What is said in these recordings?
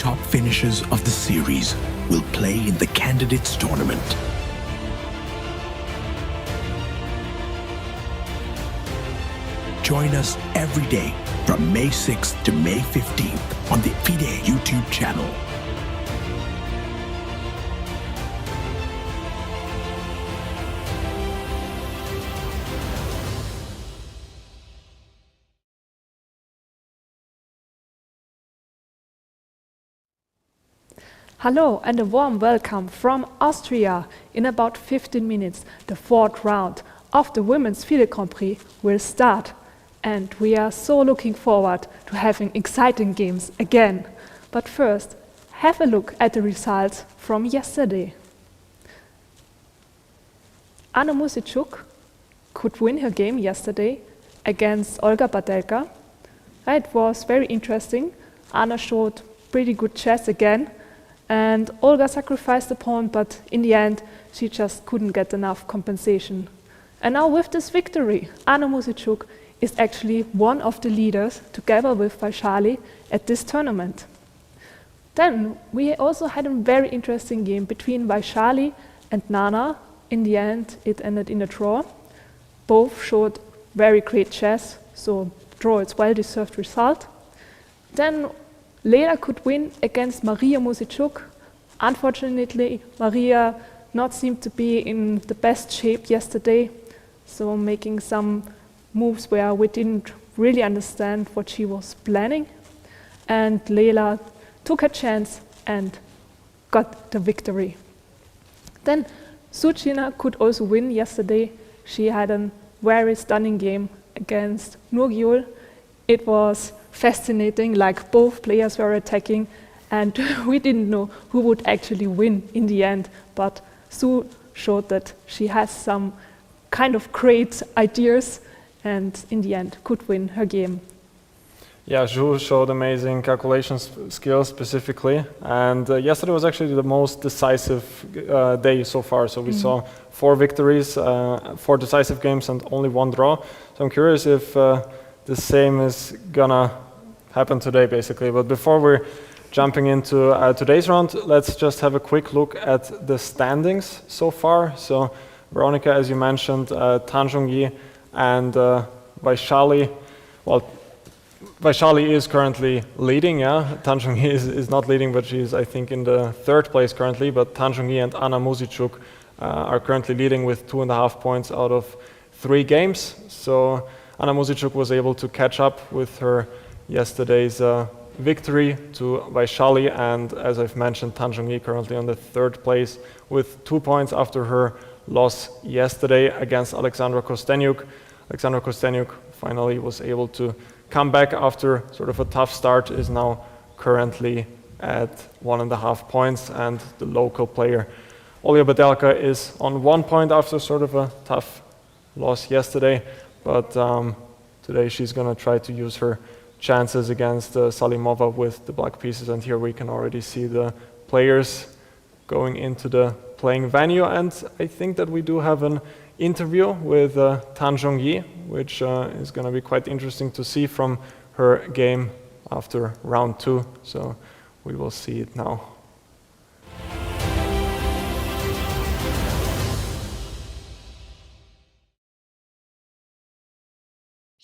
top finishers of the series will play in the Candidates Tournament. Join us every day from May 6th to May 15th on the FIDE YouTube channel. Hello and a warm welcome from Austria. In about 15 minutes, the fourth round of the Women's FIDE Grand Prix will start. And we are so looking forward to having exciting games again. But first, have a look at the results from yesterday. Anna Muzychuk could win her game yesterday against Olga Badelka. It was very interesting. Anna showed pretty good chess again. And Olga sacrificed the pawn, but in the end, she just couldn't get enough compensation. And now with this victory, Anna Muzychuk is actually one of the leaders, together with Vaishali, at this tournament. Then we also had a very interesting game between Vaishali and Nana. In the end, it ended in a draw. Both showed very great chess, so draw is well-deserved result. Then Lela could win against Mariya Muzychuk. Unfortunately, Mariya not seemed to be in the best shape yesterday, so making some moves where we didn't really understand what she was planning. And Lela took her chance and got the victory. Then Jiner could also win yesterday. She had a very stunning game against Nurgyul. It was fascinating, like both players were attacking, and we didn't know who would actually win in the end. But Su showed that she has some kind of great ideas, and in the end could win her game. Yeah, Zhu showed amazing calculation skills specifically, and yesterday was actually the most decisive day so far. So we saw 4 victories, 4 decisive games, and only 1 draw. So I'm curious if the same is gonna happen today, basically. But before we're jumping into today's round, let's just have a quick look at the standings so far. So Veronica, as you mentioned, Zhongyi and Vaishali. Well, Vaishali is currently leading, yeah. Zhongyi is not leading, but she's, I think, in the 3rd place currently. But Zhongyi and Anna Muzychuk are currently leading with 2.5 points out of 3 games. So Anna Muzychuk was able to catch up with her yesterday's victory to Vaishali, and as I've mentioned, Zhongyi currently on the 3rd place with 2 points after her loss yesterday against Alexandra Kosteniuk. Alexandra Kosteniuk finally was able to come back after sort of a tough start, is now currently at 1.5 points, and the local player Olga Badelka is on 1 point after sort of a tough loss yesterday. But today she's going to try to use her chances against Salimova with the black pieces. And here we can already see the players going into the playing venue. And I think that we do have an interview with Zhongyi, which is going to be quite interesting to see from her game after round 2. So we will see it now.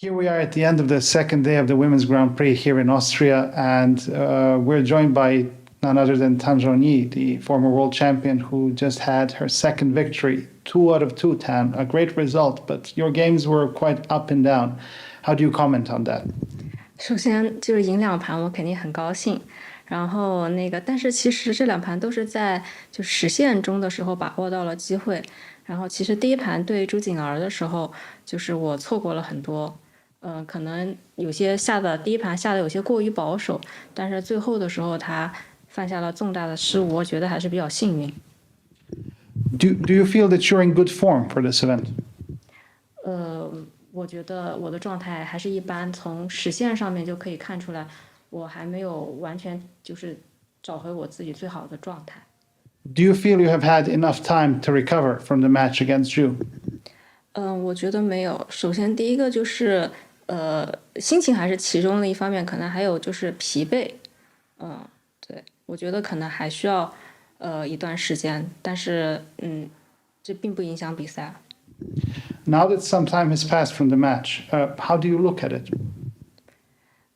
Here we are at the end of the 2nd day of the Women's Grand Prix here in Austria, and we're joined by none other than Zhongyi, the former world champion who just had her 2nd victory, 2 out of 2, Tan, a great result, but your games were quite up and down. How do you comment on that? 首先就是赢2盘，我肯定很高兴。然后但是其实这2盘都是在就实线中的时候把握到了机会。然后其实第1盘对朱瑾儿的时候，就是我错过了很多。可能有些第1盘下的有些过于保守，但是最后的时候他犯下了重大的失误，我觉得还是比较幸运。Do you feel that you're in good form for this event? 我觉得我的状态还是一般，从实线上面就可以看出来，我还没有完全就是找回我自己最好的状态。Do you feel you have had enough time to recover from the match against Zhu? 我觉得没有。首先第一个就是心情还是其中的一方面，可能还有就是疲惫。对。我觉得可能还需要一段时间，但是这并不影响比赛。Now that some time has passed from the match, how do you look at it?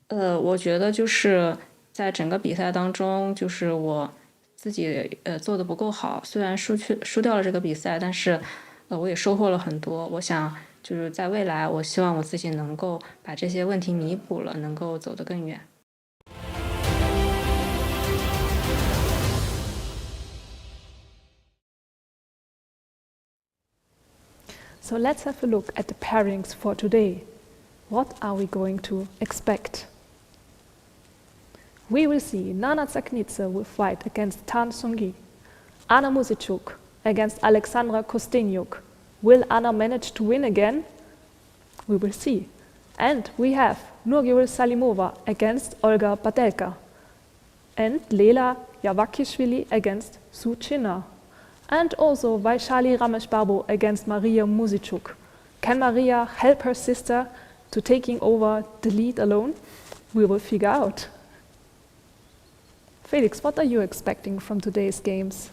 我觉得就是在整个比赛当中，就是我自己做的不够好，虽然输掉了这个比赛，但是我也收获了很多。我想就是在未来，我希望我自己能够把这些问题弥补了，能够走得更远。So let's have a look at the pairings for today. What are we going to expect? We will see Nana Dzagnidze will fight against Zhongyi. Anna Muzychuk against Alexandra Kosteniuk. Will Anna manage to win again? We will see. And we have Nurgyul Salimova against Olga Badelka. And Lela Javakhishvili against Jiner. And also Vaishali Rameshbabu against Mariya Muzychuk. Can Mariya help her sister to taking over the lead alone? We will figure out. Felix, what are you expecting from today's games?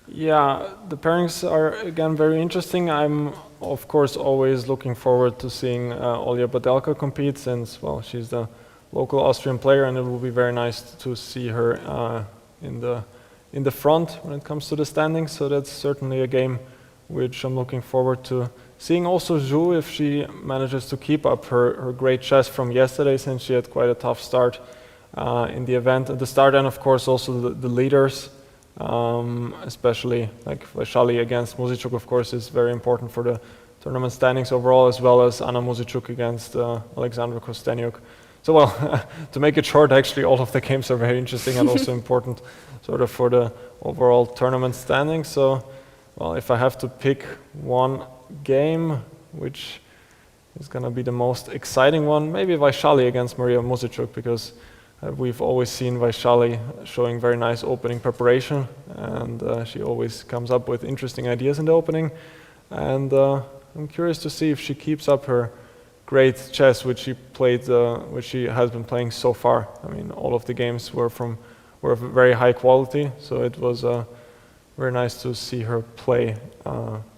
Yeah, the pairings are again very interesting. I'm of course always looking forward to seeing Olga Badelka compete, since well, she's the local Austrian player, and it will be very nice to see her in the front when it comes to the standings. So that's certainly a game which I'm looking forward to seeing. Also Zhu, if she manages to keep up her great chess from yesterday, since she had quite a tough start in the event at the start, and of course also the leaders. Especially like Vaishali against Muzychuk, of course, is very important for the tournament standings overall, as well as Anna Muzychuk against Alexandra Kosteniuk. So well, to make it short, actually all of the games are very interesting and also important sort of for the overall tournament standings. So, well, if I have to pick one game which is going to be the most exciting one, maybe Vaishali against Mariya Muzychuk, because we've always seen Vaishali showing very nice opening preparation, and she always comes up with interesting ideas in the opening. And I'm curious to see if she keeps up her great chess, which she has been playing so far. I mean, all of the games were of very high quality, so it was very nice to see her play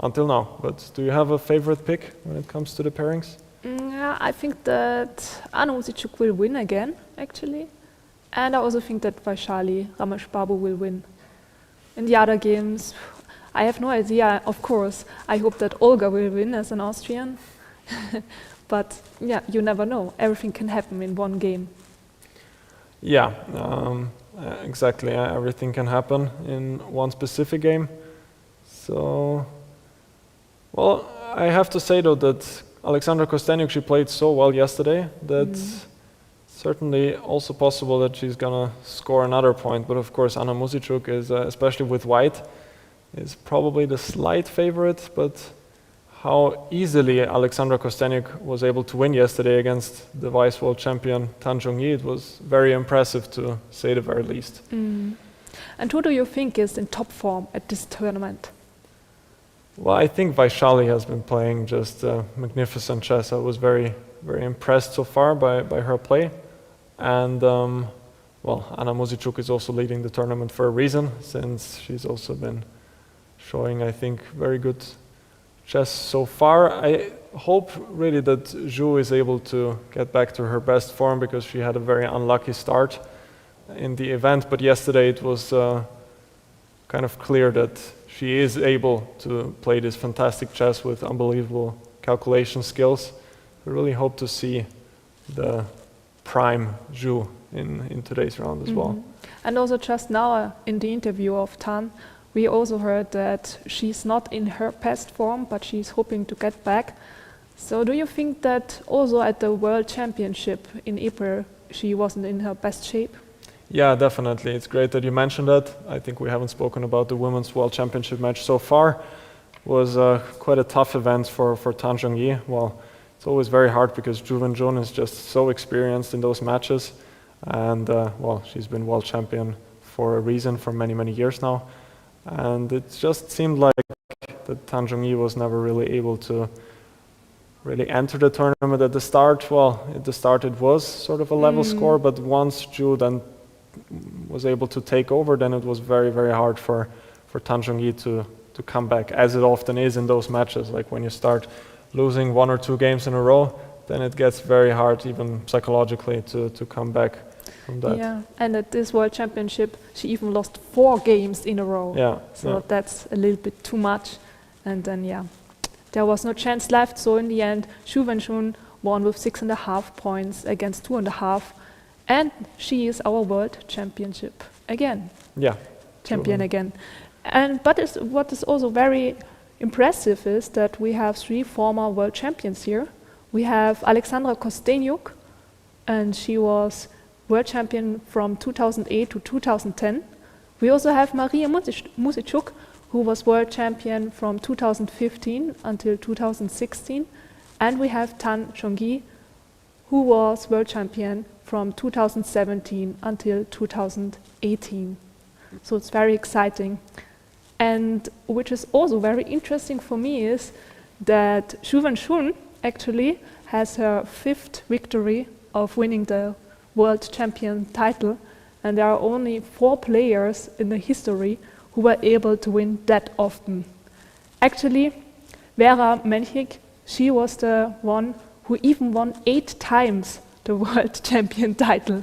until now. But do you have a favorite pick when it comes to the pairings? Yeah, I think that Anna Muzychuk will win again, actually. And I also think that Vaishali Rameshbabu will win. In the other games, I have no idea, of course. I hope that Olga will win as an Austrian. But yeah, you never know. Everything can happen in one game. Yeah, exactly. Everything can happen in one specific game. So, well, I have to say though that Alexandra Kosteniuk, she played so well yesterday that certainly also possible that she's gonna score another point. But of course, Anna Muzychuk is, especially with white, is probably the slight favorite. But how easily Alexandra Kosteniuk was able to win yesterday against the vice world champion Zhongyi, it was very impressive, to say the very least. And who do you think is in top form at this tournament? Well, I think Vaishali has been playing just magnificent chess. I was very, very impressed so far by her play. And, well, Anna Muzychuk is also leading the tournament for a reason, since she's also been showing, I think, very good chess so far. I hope really that Zhu is able to get back to her best form, because she had a very unlucky start in the event. But yesterday it was kind of clear that she is able to play this fantastic chess with unbelievable calculation skills. I really hope to see the prime Zhu in today's round as well. And also just now in the interview of Tan, we also heard that she's not in her best form, but she's hoping to get back. So do you think that also at the World Championship in April, she wasn't in her best shape? Yeah, definitely. It's great that you mentioned that. I think we haven't spoken about the Women's World Championship match so far. It was quite a tough event for Zhongyi. Well, it's always very hard because Zhu Wenjun is just so experienced in those matches. And, well, she's been world champion for a reason for many, many years now. And it just seemed like that Zhongyi was never really able to really enter the tournament at the start. Well, at the start it was sort of a level score, but once Zhu then was able to take over, then it was very, very hard for Zhongyi to come back, as it often is in those matches. Like when you start losing 1 or 2 games in a row, then it gets very hard, even psychologically, to come back from that. Yeah, and at this World Championship, she even lost 4 games in a row. Yeah. So that's a little bit too much. And then, there was no chance left. So in the end, Xu Wenxun won with 6.5 points against 2.5. And she is our world championship again. Yeah. Champion again. But what is also very impressive is that we have 3 former world champions here. We have Alexandra Kosteniuk, and she was world champion from 2008 to 2010. We also have Mariya Muzychuk, who was world champion from 2015 until 2016. And we have Zhongyi, who was world champion from 2017 until 2018. So it's very exciting. And which is also very interesting for me is that Xu Wenxun actually has her 5th victory of winning the world champion title, and there are only 4 players in the history who were able to win that often. Actually, Vera Menchik, she was the one who even won 8 times the world champion title.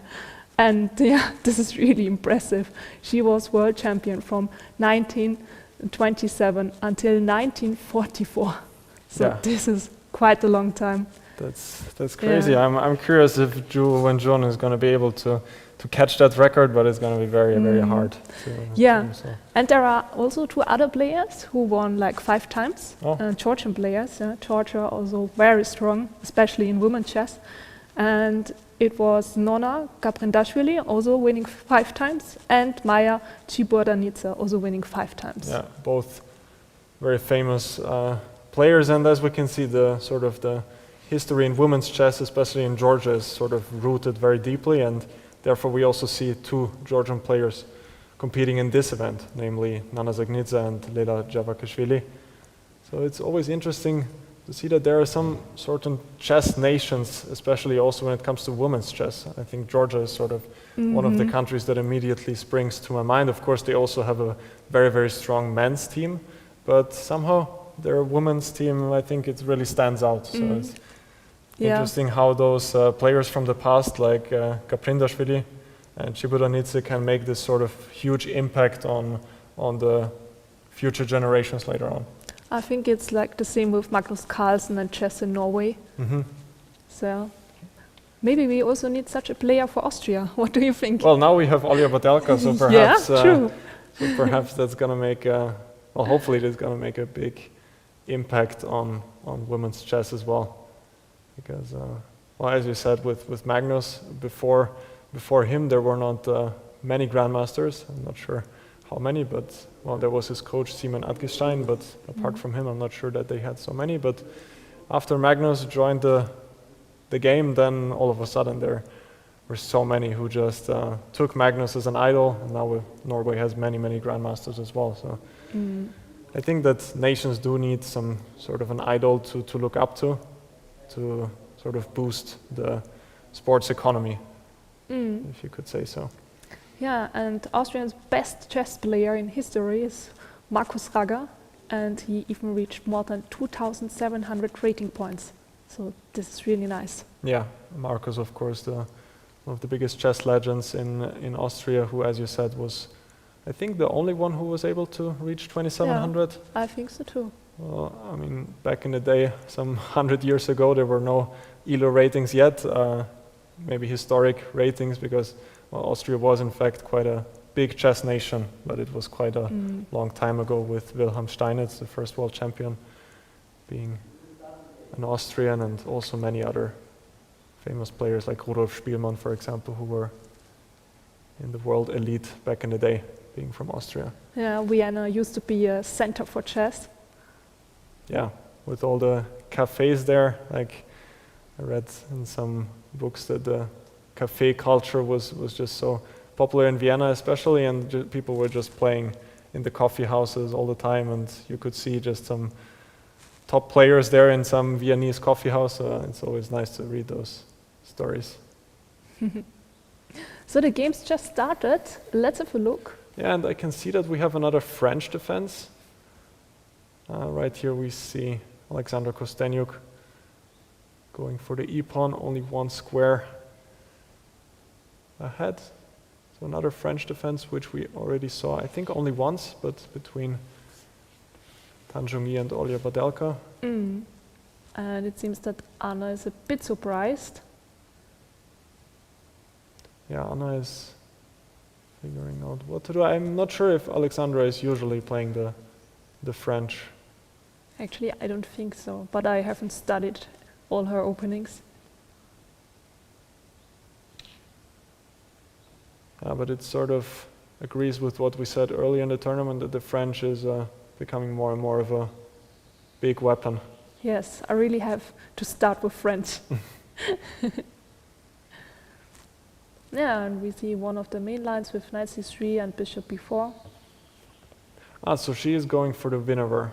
And this is really impressive. She was world champion from 1927 until 1944. So this is quite a long time. That's crazy. Yeah. I'm curious if Xu Wenxun is going to be able to catch that record, but it's going to be very, very hard. And there are also 2 other players who won like 5 times. Georgian players. Georgia also very strong, especially in women's chess. And it was Nona Gabrindashvili also winning 5 times, and Maya Dzagnidze also winning 5 times. Yeah, both very famous players, and as we can see, the sort of the history in women's chess, especially in Georgia, is sort of rooted very deeply, and therefore we also see 2 Georgian players competing in this event, namely Nana Dzagnidze and Lela Javakhishvili. So it's always interesting to see that there are some certain chess nations, especially also when it comes to women's chess. I think Georgia is sort of one of the countries that immediately springs to my mind. Of course, they also have a very, very strong men's team, but somehow their women's team, I think it really stands out. So it's interesting how those players from the past, like Gabrindashvili and Dzagnidze, can make this sort of huge impact on the future generations later on. I think it's like the same with Magnus Carlsen and chess in Norway. So maybe we also need such a player for Austria. What do you think? Well, now we have Olga Badelka, so perhaps true. So perhaps that's going to make hopefully that's going to make a big impact on women's chess as well. Because, as you said, with Magnus, before him there were not many grandmasters. I'm not sure how many, but there was his coach Simon Adgestein, but apart from him I'm not sure that they had so many. But after Magnus joined the game, then all of a sudden there were so many who just took Magnus as an idol, and now Norway has many, many grandmasters as well. So I think that nations do need some sort of an idol to look up to sort of boost the sports economy, if you could say so. Yeah, and Austria's best chess player in history is Markus Ragger, and he even reached more than 2,700 rating points. So this is really nice. Yeah, Markus, of course, one of the biggest chess legends in Austria, who, as you said, was, I think, the only one who was able to reach 2,700. Yeah, I think so too. Well, I mean, back in the day, some 100 years ago, there were no ELO ratings yet, maybe historic ratings, because Austria was in fact quite a big chess nation, but it was quite a long time ago with Wilhelm Steinitz, the first world champion, being an Austrian, and also many other famous players like Rudolf Spielmann, for example, who were in the world elite back in the day, being from Austria. Yeah, Vienna used to be a center for chess. Yeah, with all the cafes there, like I read in some books that the cafe culture was just so popular in Vienna especially, and people were just playing in the coffee houses all the time, and you could see just some top players there in some Viennese coffee house. It's always nice to read those stories. So the game's just started. Let's have a look. Yeah, and I can see that we have another French defense. Right here we see Alexandra Kosteniuk going for the e-pawn, only one square ahead. So another French defense, which we already saw, I think only once, but between Zhongyi and Olga Badelka. And it seems that Anna is a bit surprised. Yeah, Anna is figuring out what to do. I'm not sure if Alexandra is usually playing the French. Actually, I don't think so, but I haven't studied all her openings. But it sort of agrees with what we said earlier in the tournament, that the French is becoming more and more of a big weapon. Yes, I really have to start with French. Yeah, and we see one of the main lines with knight c3 and bishop b4. So she is going for the Wiener,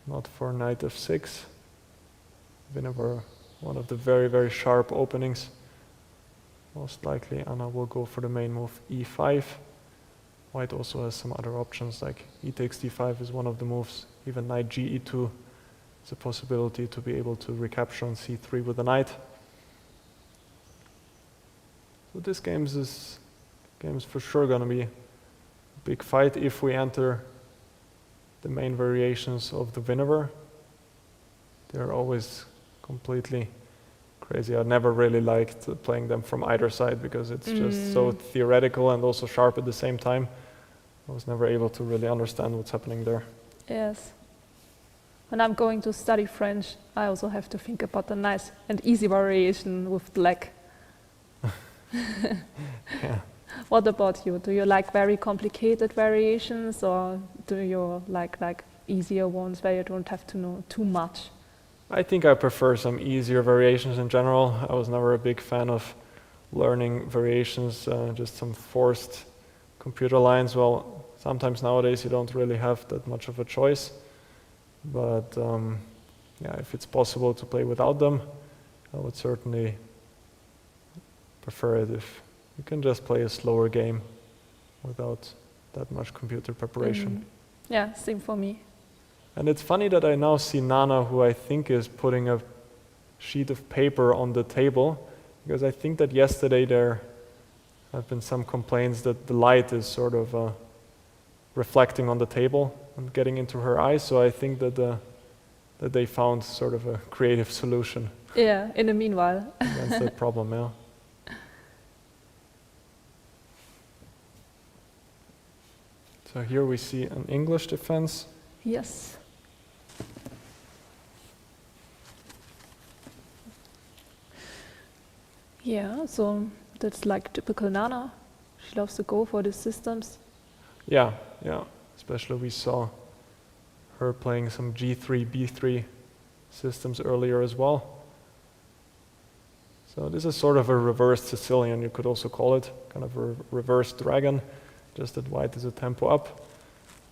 not for knight f6. Wiener, one of the very, very sharp openings. Most likely Anna will go for the main move e5. White also has some other options, like e takes d5 is one of the moves. Even knight g e2 is a possibility to be able to recapture on c3 with a knight. So this game's for sure going to be a big fight if we enter the main variations of the Wiener. They're always completely crazy. I never really liked playing them from either side because it's just so theoretical and also sharp at the same time. I was never able to really understand what's happening there. Yes. When I'm going to study French, I also have to think about a nice and easy variation with black. Yeah. What about you? Do you like very complicated variations, or do you like easier ones where you don't have to know too much? I think I prefer some easier variations in general. I was never a big fan of learning variations, just some forced computer lines. Well, sometimes nowadays you don't really have that much of a choice. But yeah, if it's possible to play without them, I would certainly prefer it if you can just play a slower game without that much computer preparation. Yeah, same for me. And it's funny that I now see Nana, who I think is putting a sheet of paper on the table, because I think that yesterday there have been some complaints that the light is sort of reflecting on the table and getting into her eyes. So I think that that they found sort of a creative solution. Yeah, in the meanwhile. Against that problem, yeah. So here we see an English defense. Yes. Yeah, so that's like typical Nana. She loves to go for these systems. Yeah, yeah. Especially we saw her playing some G3, B3 systems earlier as well. So this is sort of a reversed Sicilian, you could also call it, kind of a reversed dragon, just that white is a tempo up.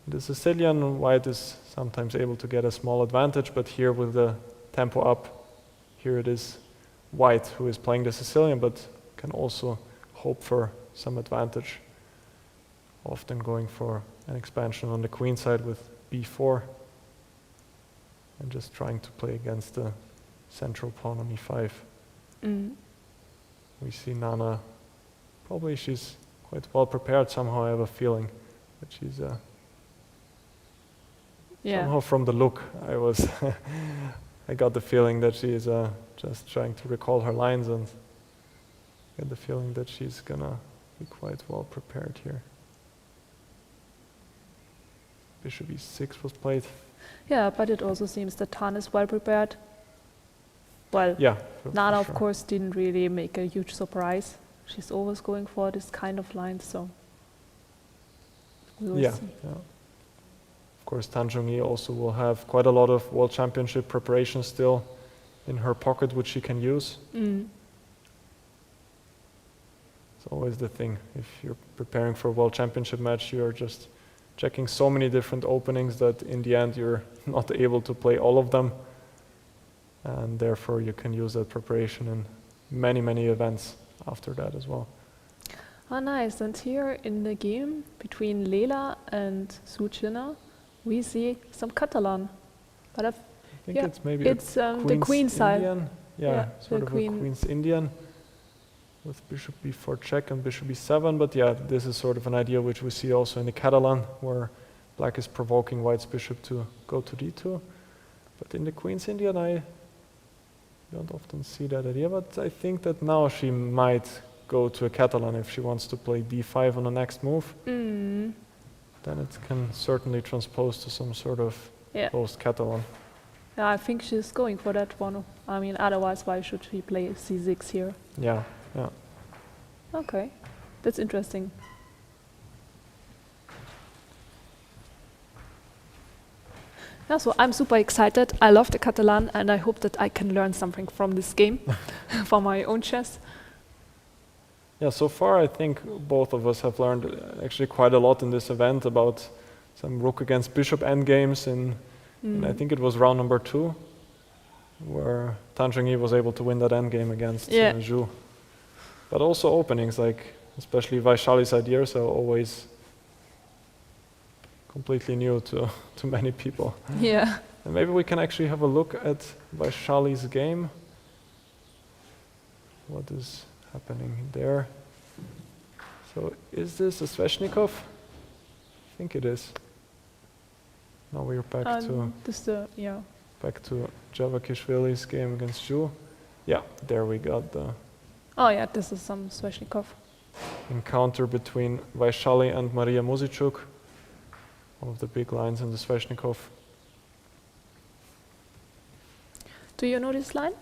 The Sicilian, white is sometimes able to get a small advantage, but here with the tempo up, here it is white who is playing the Sicilian, but can also hope for some advantage. Often going for an expansion on the queen side with b4, and just trying to play against the central pawn on e5. We see Nana, probably she's quite well prepared somehow, I have a feeling that she's somehow from the look, I got the feeling that she is just trying to recall her lines, and get the feeling that she's gonna be quite well prepared here. Bishop e6 was played. Yeah, but it also seems that Tan is well prepared. Well, Yeah. Nana, for of sure. course, didn't really make a huge surprise. She's always going for this kind of line, so we will Yeah, see. yeah. Of course, Zhongyi also will have quite a lot of World Championship preparation still in her pocket, which she can use. It's always the thing. If you're preparing for a World Championship match, you're just checking so many different openings that in the end you're not able to play all of them. And therefore you can use that preparation in many, many events after that as well. Oh, nice. And here in the game between Lela and Jiner, we see some Catalan. But I think yeah, it's maybe it's a the queen side. Indian. Yeah, Yeah, sort the of queen. a Queen's Indian with bishop b4 check and bishop b7. But yeah, this is sort of an idea which we see also in the Catalan, where black is provoking white's bishop to go to d2. But in the Queen's Indian, I don't often see that idea. But I think that now she might go to a Catalan if she wants to play d5 on the next move. Then it can certainly transpose to some sort of Yeah. closed Catalan. Yeah, I think she's going for that one. I mean, otherwise, why should she play c6 here? Yeah, yeah. Okay, that's interesting. Yeah, so I'm super excited. I love the Catalan, and I hope that I can learn something from this game for my own chess. Yeah, so far I think both of us have learned actually quite a lot in this event about some rook against bishop endgames in I think it was round number 2, where Zhongyi was able to win that endgame against Zhu. But also openings, like especially Vaishali's ideas are always completely new to many people. Yeah. And maybe we can actually have a look at Vaishali's game. What is happening there? So is this a Sveshnikov? I think it is. Now we're back back to Javakhishvili's game against Zhu. Yeah, there we got the Oh yeah, this is some Sveshnikov. encounter between Vaishali and Mariya Muzychuk, one of the big lines in the Sveshnikov. Do you know this line?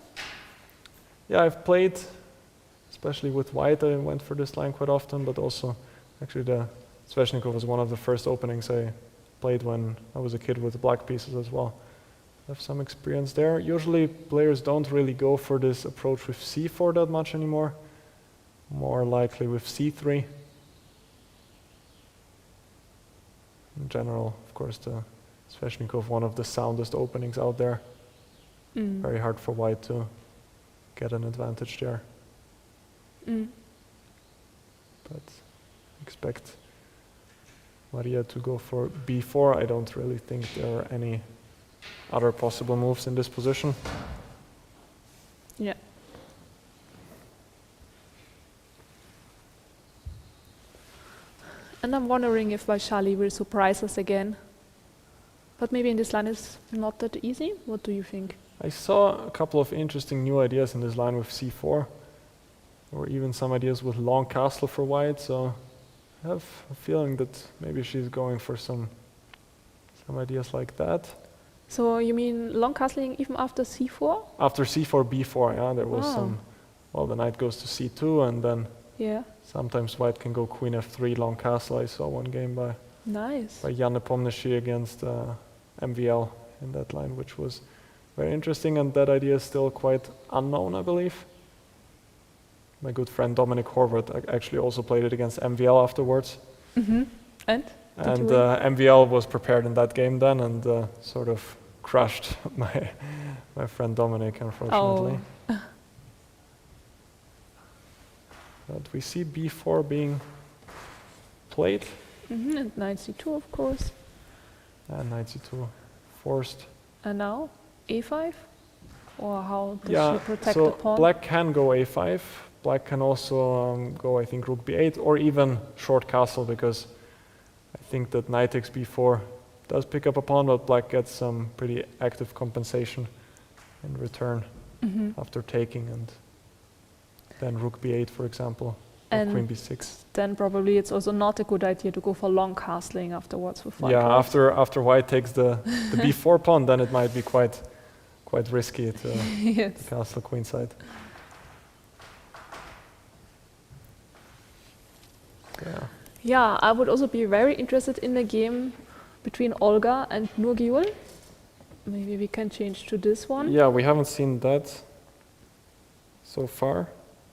Yeah, I've played, especially with white, I went for this line quite often, but also actually the Sveshnikov was one of the first openings I played when I was a kid with black pieces as well. I have some experience there. Usually players don't really go for this approach with c4 that much anymore, more likely with c3. In general, of course, the Sveshnikov, one of the soundest openings out there. Very hard for white to get an advantage there. But expect Mariya to go for b4. I don't really think there are any other possible moves in this position. Yeah. And I'm wondering if Vaishali will surprise us again. But maybe in this line it's not that easy. What do you think? I saw a couple of interesting new ideas in this line with c4, or even some ideas with long castle for white, so I have a feeling that maybe she's going for some ideas like that. So you mean long castling even after c4? After c4, b4, yeah, there was some, well, the knight goes to c2, and then sometimes white can go queen f3, long castle. I saw one game by Jan Nepomniachtchi against MVL in that line, which was very interesting, and that idea is still quite unknown, I believe. My good friend Dominic Horvath actually also played it against MVL afterwards. And MVL was prepared in that game then, and sort of crushed my friend Dominic, unfortunately. But we see b4 being played. And knight c2, of course. And knight c2 forced. And now a5? Or how does she protect the pawn? Black can go a5. Black can also go, I think, rook b8, or even short castle, because I think that knight takes b4 does pick up a pawn, but black gets some pretty active compensation in return after taking, and then rook b8, for example, or queen b6. Then probably it's also not a good idea to go for long castling afterwards with white. Yeah, after white takes the b4 pawn, then it might be quite risky to castle queenside. Yeah, I would also be very interested in the game between Olga and Nurgyul. Maybe we can change to this one. Yeah, we haven't seen that so far.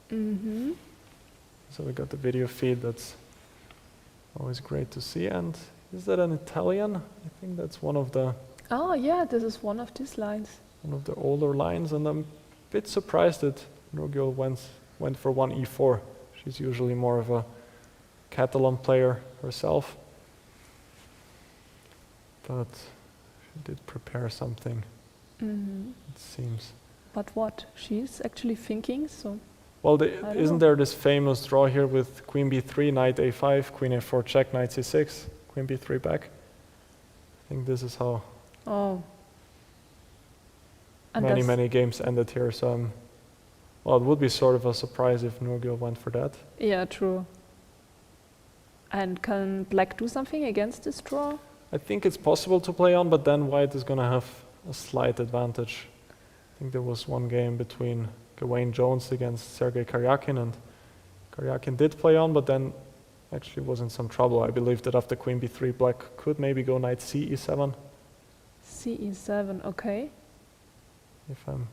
So we got the video feed. That's always great to see. And is that an Italian? I think that's one of the... Oh yeah, this is one of these lines. One of the older lines, and I'm a bit surprised that Nurgyul went for one e4. She's usually more of a Catalan player herself. But she did prepare something, it seems. But what? She's actually thinking, so... Well, don't isn't know. there this famous draw here with queen b3, knight a5, queen a4 check, knight c6, queen b3 back? I think this is how Oh. And that's- many games ended here. So, well, it would be sort of a surprise if Nurgyul went for that. Yeah, true. And can black do something against this draw? I think it's possible to play on, but then white is going to have a slight advantage. I think there was one game between Gawain Jones against Sergei Karyakin, and Karyakin did play on, but then actually was in some trouble. I believe that after queen b3, black could maybe go knight c e7, Ce7, okay. if I'm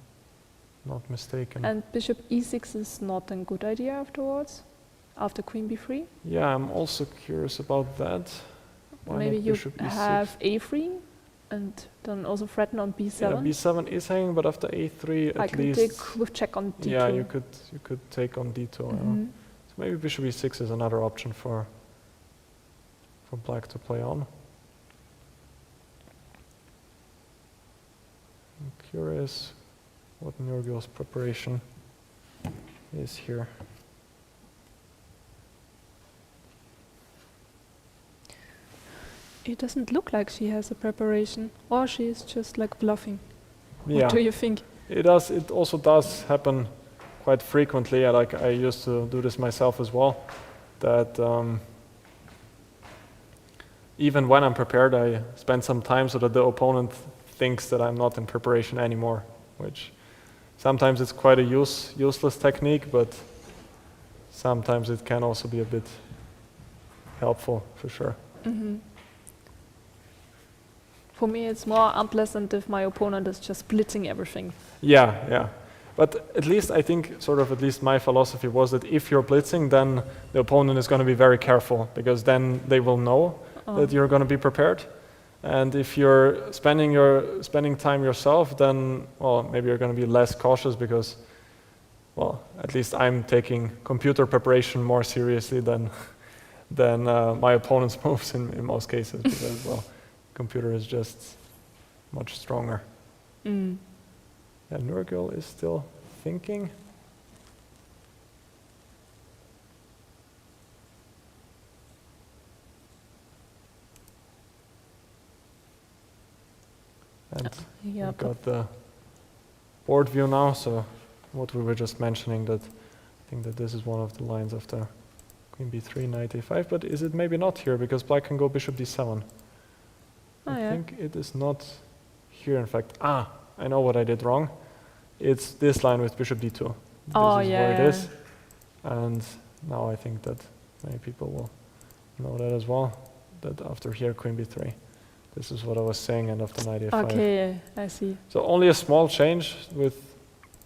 not mistaken. And bishop e6 is not a good idea afterwards, after queen b3. Yeah, I'm also curious about that. Why Maybe not you bishop e6? have a3 and then also threaten on b7. Yeah, b7 is hanging, but after a3 I at could least. take with check on d2. Yeah, you could take on d2. Mhm. So maybe bishop e6 is another option for black to play on. I'm curious what Nurgyul's preparation is here. It doesn't look like she has a preparation, or she is just like bluffing. Yeah, What do you think? it does. It also does happen quite frequently. I used to do this myself as well. That even when I'm prepared, I spend some time so that the opponent thinks that I'm not in preparation anymore. Which sometimes it's quite a useless technique, but sometimes it can also be a bit helpful for sure. Mhm. For me, it's more unpleasant if my opponent is just blitzing everything. Yeah. But at least I think, at least my philosophy was that if you're blitzing, then the opponent is going to be very careful, because then they will know that you're going to be prepared. And if you're spending time yourself, then, well, maybe you're going to be less cautious, because, well, at least I'm taking computer preparation more seriously than my opponent's moves in most cases, because, well, computer is just much stronger. Mm. Yeah, Nurgyul is still thinking. And Yeah, we've got the board view now, so what we were just mentioning, that I think that this is one of the lines after queen b3, knight a5, but is it maybe not here, because black can go bishop d7? I think it is not here, in fact. I know what I did wrong. It's this line with bishop d2. This is where it is. And now I think that many people will know that as well, that after here, queen b3. This is what I was saying, and after knight a5. Okay, I see. So only a small change with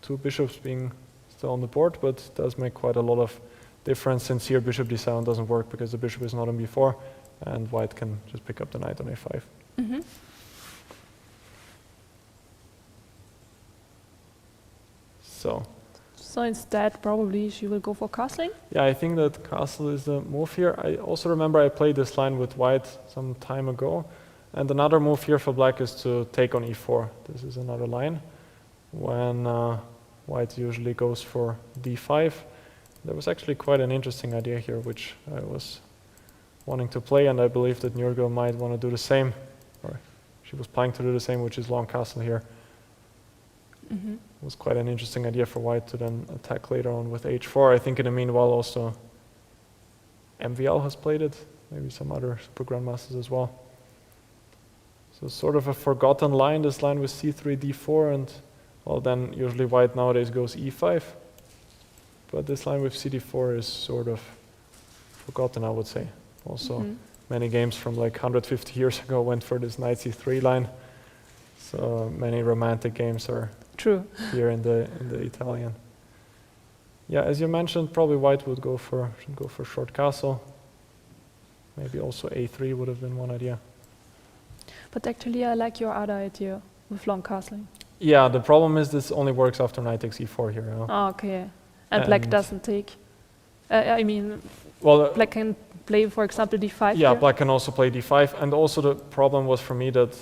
two bishops being still on the board, but it does make quite a lot of difference, since here bishop d7 doesn't work because the bishop is not on b4, and white can just pick up the knight on a5. Mm-hmm. So instead, probably she will go for castling? Yeah, I think that castle is the move here. I also remember I played this line with white some time ago. And another move here for black is to take on e4. This is another line when white usually goes for d5. There was actually quite an interesting idea here, which I was wanting to play, and I believe that Nurgyul might want to do the same, or she was planning to do the same, which is long castle here. Mm-hmm. It was quite an interesting idea for white to then attack later on with h4. I think in the meanwhile also MVL has played it, maybe some other super grandmasters as well. So sort of a forgotten line, this line with c3, d4, and well, then usually white nowadays goes e5. But this line with cd4 is sort of forgotten, I would say. Also, many games from like 150 years ago went for this knight c3 line. So many romantic games are True. here in the Italian. Yeah, as you mentioned, probably white should go for short castle. Maybe also a3 would have been one idea. But actually, I like your other idea with long castling. Yeah, the problem is this only works after knight takes e4 here. Okay. And black doesn't take. I mean, well, black can play, for example, d5 Yeah, here? black can also play d5, and also the problem was for me that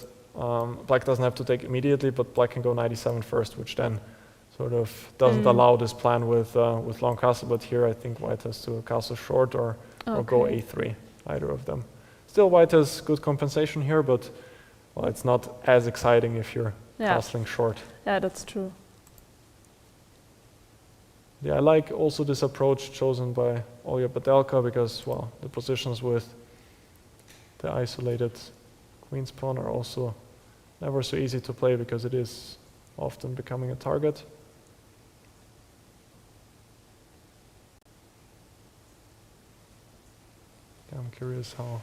black doesn't have to take immediately, but black can go knight e7 first, which then sort of doesn't allow this plan with long castle. But here I think white has to castle short or go a3, either of them. Still, white has good compensation here, but well, it's not as exciting if you're castling short. Yeah, that's true. Yeah, I like also this approach chosen by Olga Badelka because, well, the positions with the isolated queen's pawn are also never so easy to play because it is often becoming a target. I'm curious how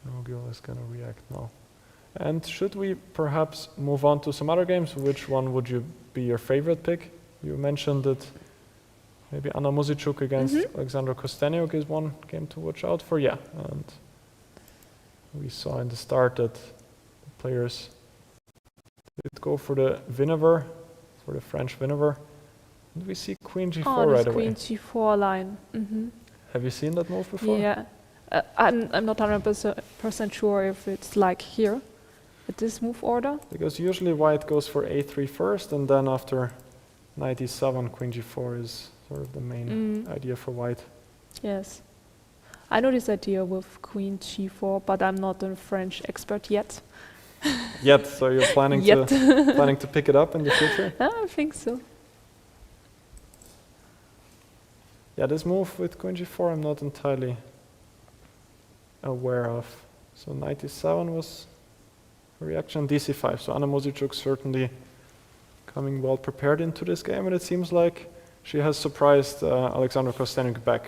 Nurgyul is going to react now. And should we perhaps move on to some other games? Which one would you be your favorite pick? You mentioned that maybe Anna Muzychuk against Alexandra Kosteniuk is one game to watch out for. Yeah, and we saw in the start that the players did go for the Vinever, for the French Vinever. And we see Queen G4 right away. Queen G4 line. Have you seen that move before? Yeah, I'm not 100% sure if it's like here, at this move order. Because usually white goes for a3 first, and then after knight e7, Queen G4 is sort of the main idea for white. Yes. I know this idea with Queen G4, but I'm not a French expert yet. Yet, so you're planning to pick it up in the future? I think so. Yeah, this move with Queen G4 I'm not entirely aware of. So knight e7 was a reaction, dc5. So Anna Muzychuk certainly coming well prepared into this game, and it seems like she has surprised Alexandra Kosteniuk back.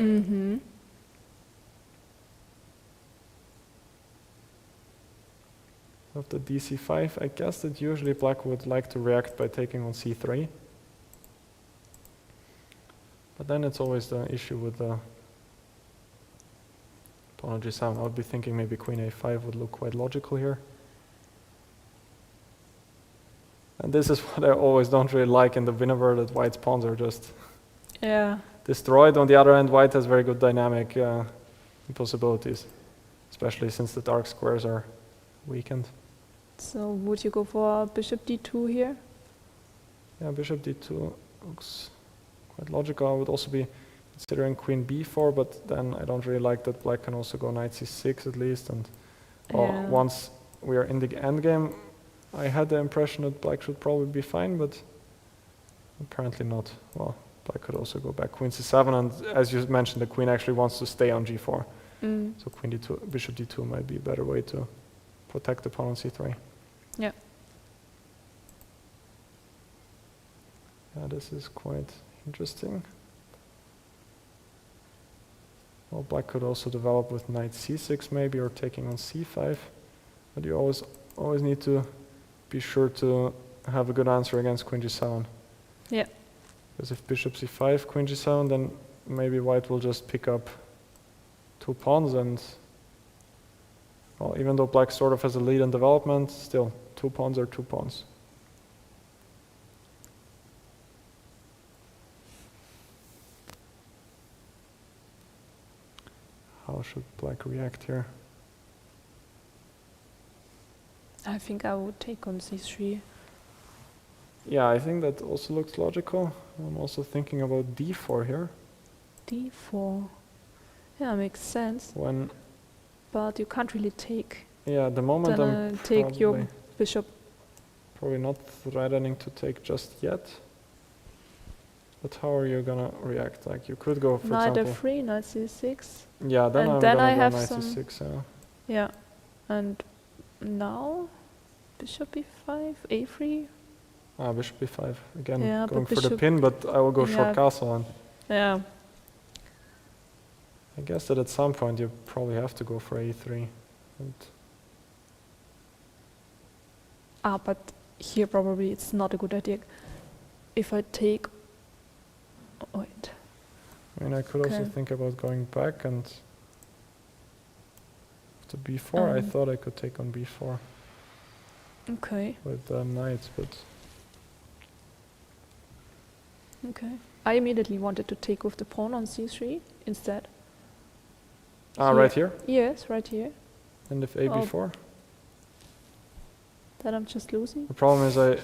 After dc5, I guess that usually black would like to react by taking on c3. But then it's always the issue with the pawn on g7. I would be thinking maybe queen a5 would look quite logical here. And this is what I always don't really like in the Vinever, that white's pawns are just destroyed. On the other hand, white has very good dynamic possibilities, especially since the dark squares are weakened. So would you go for bishop d2 here? Yeah, bishop d2 looks quite logical. I would also be considering queen b4, but then I don't really like that black can also go knight c6 at least. And once we are in the endgame, I had the impression that black should probably be fine, but apparently not. Well, black could also go back queen c7, and as you mentioned, the queen actually wants to stay on g4. So queen d2, bishop d2 might be a better way to protect the pawn on c3. Yeah. Yeah, this is quite interesting. Well, black could also develop with knight c6 maybe, or taking on c5. But you always need to be sure to have a good answer against queen g7. Yeah. Because if bishop c5, queen g7, then maybe white will just pick up two pawns, and well, even though black sort of has a lead in development, still two pawns are two pawns. How should black react here? I think I would take on c3. Yeah, I think that also looks logical. I'm also thinking about d4 here. d4. Yeah, makes sense. But you can't really take. Yeah, at the moment I'm take your bishop. Probably not threatening to take just yet. But how are you gonna react? Like you could go for knight example. f3, knight c6. Yeah, then I'm then gonna I go have knight some. c6. Yeah, and now bishop e5, a3. Bishop e5 again, Yeah, going but for the pin, but I will go short castle. And yeah. I guess that at some point you probably have to go for a3. But here probably it's not a good idea. If I take. Oh, wait. I mean, I could also think about going back and to b4. I thought I could take on b4. Okay. With the knights, but. Okay. I immediately wanted to take with the pawn on c3 instead. Right here? Yes, right here. And if a b4? Then I'm just losing. The problem is I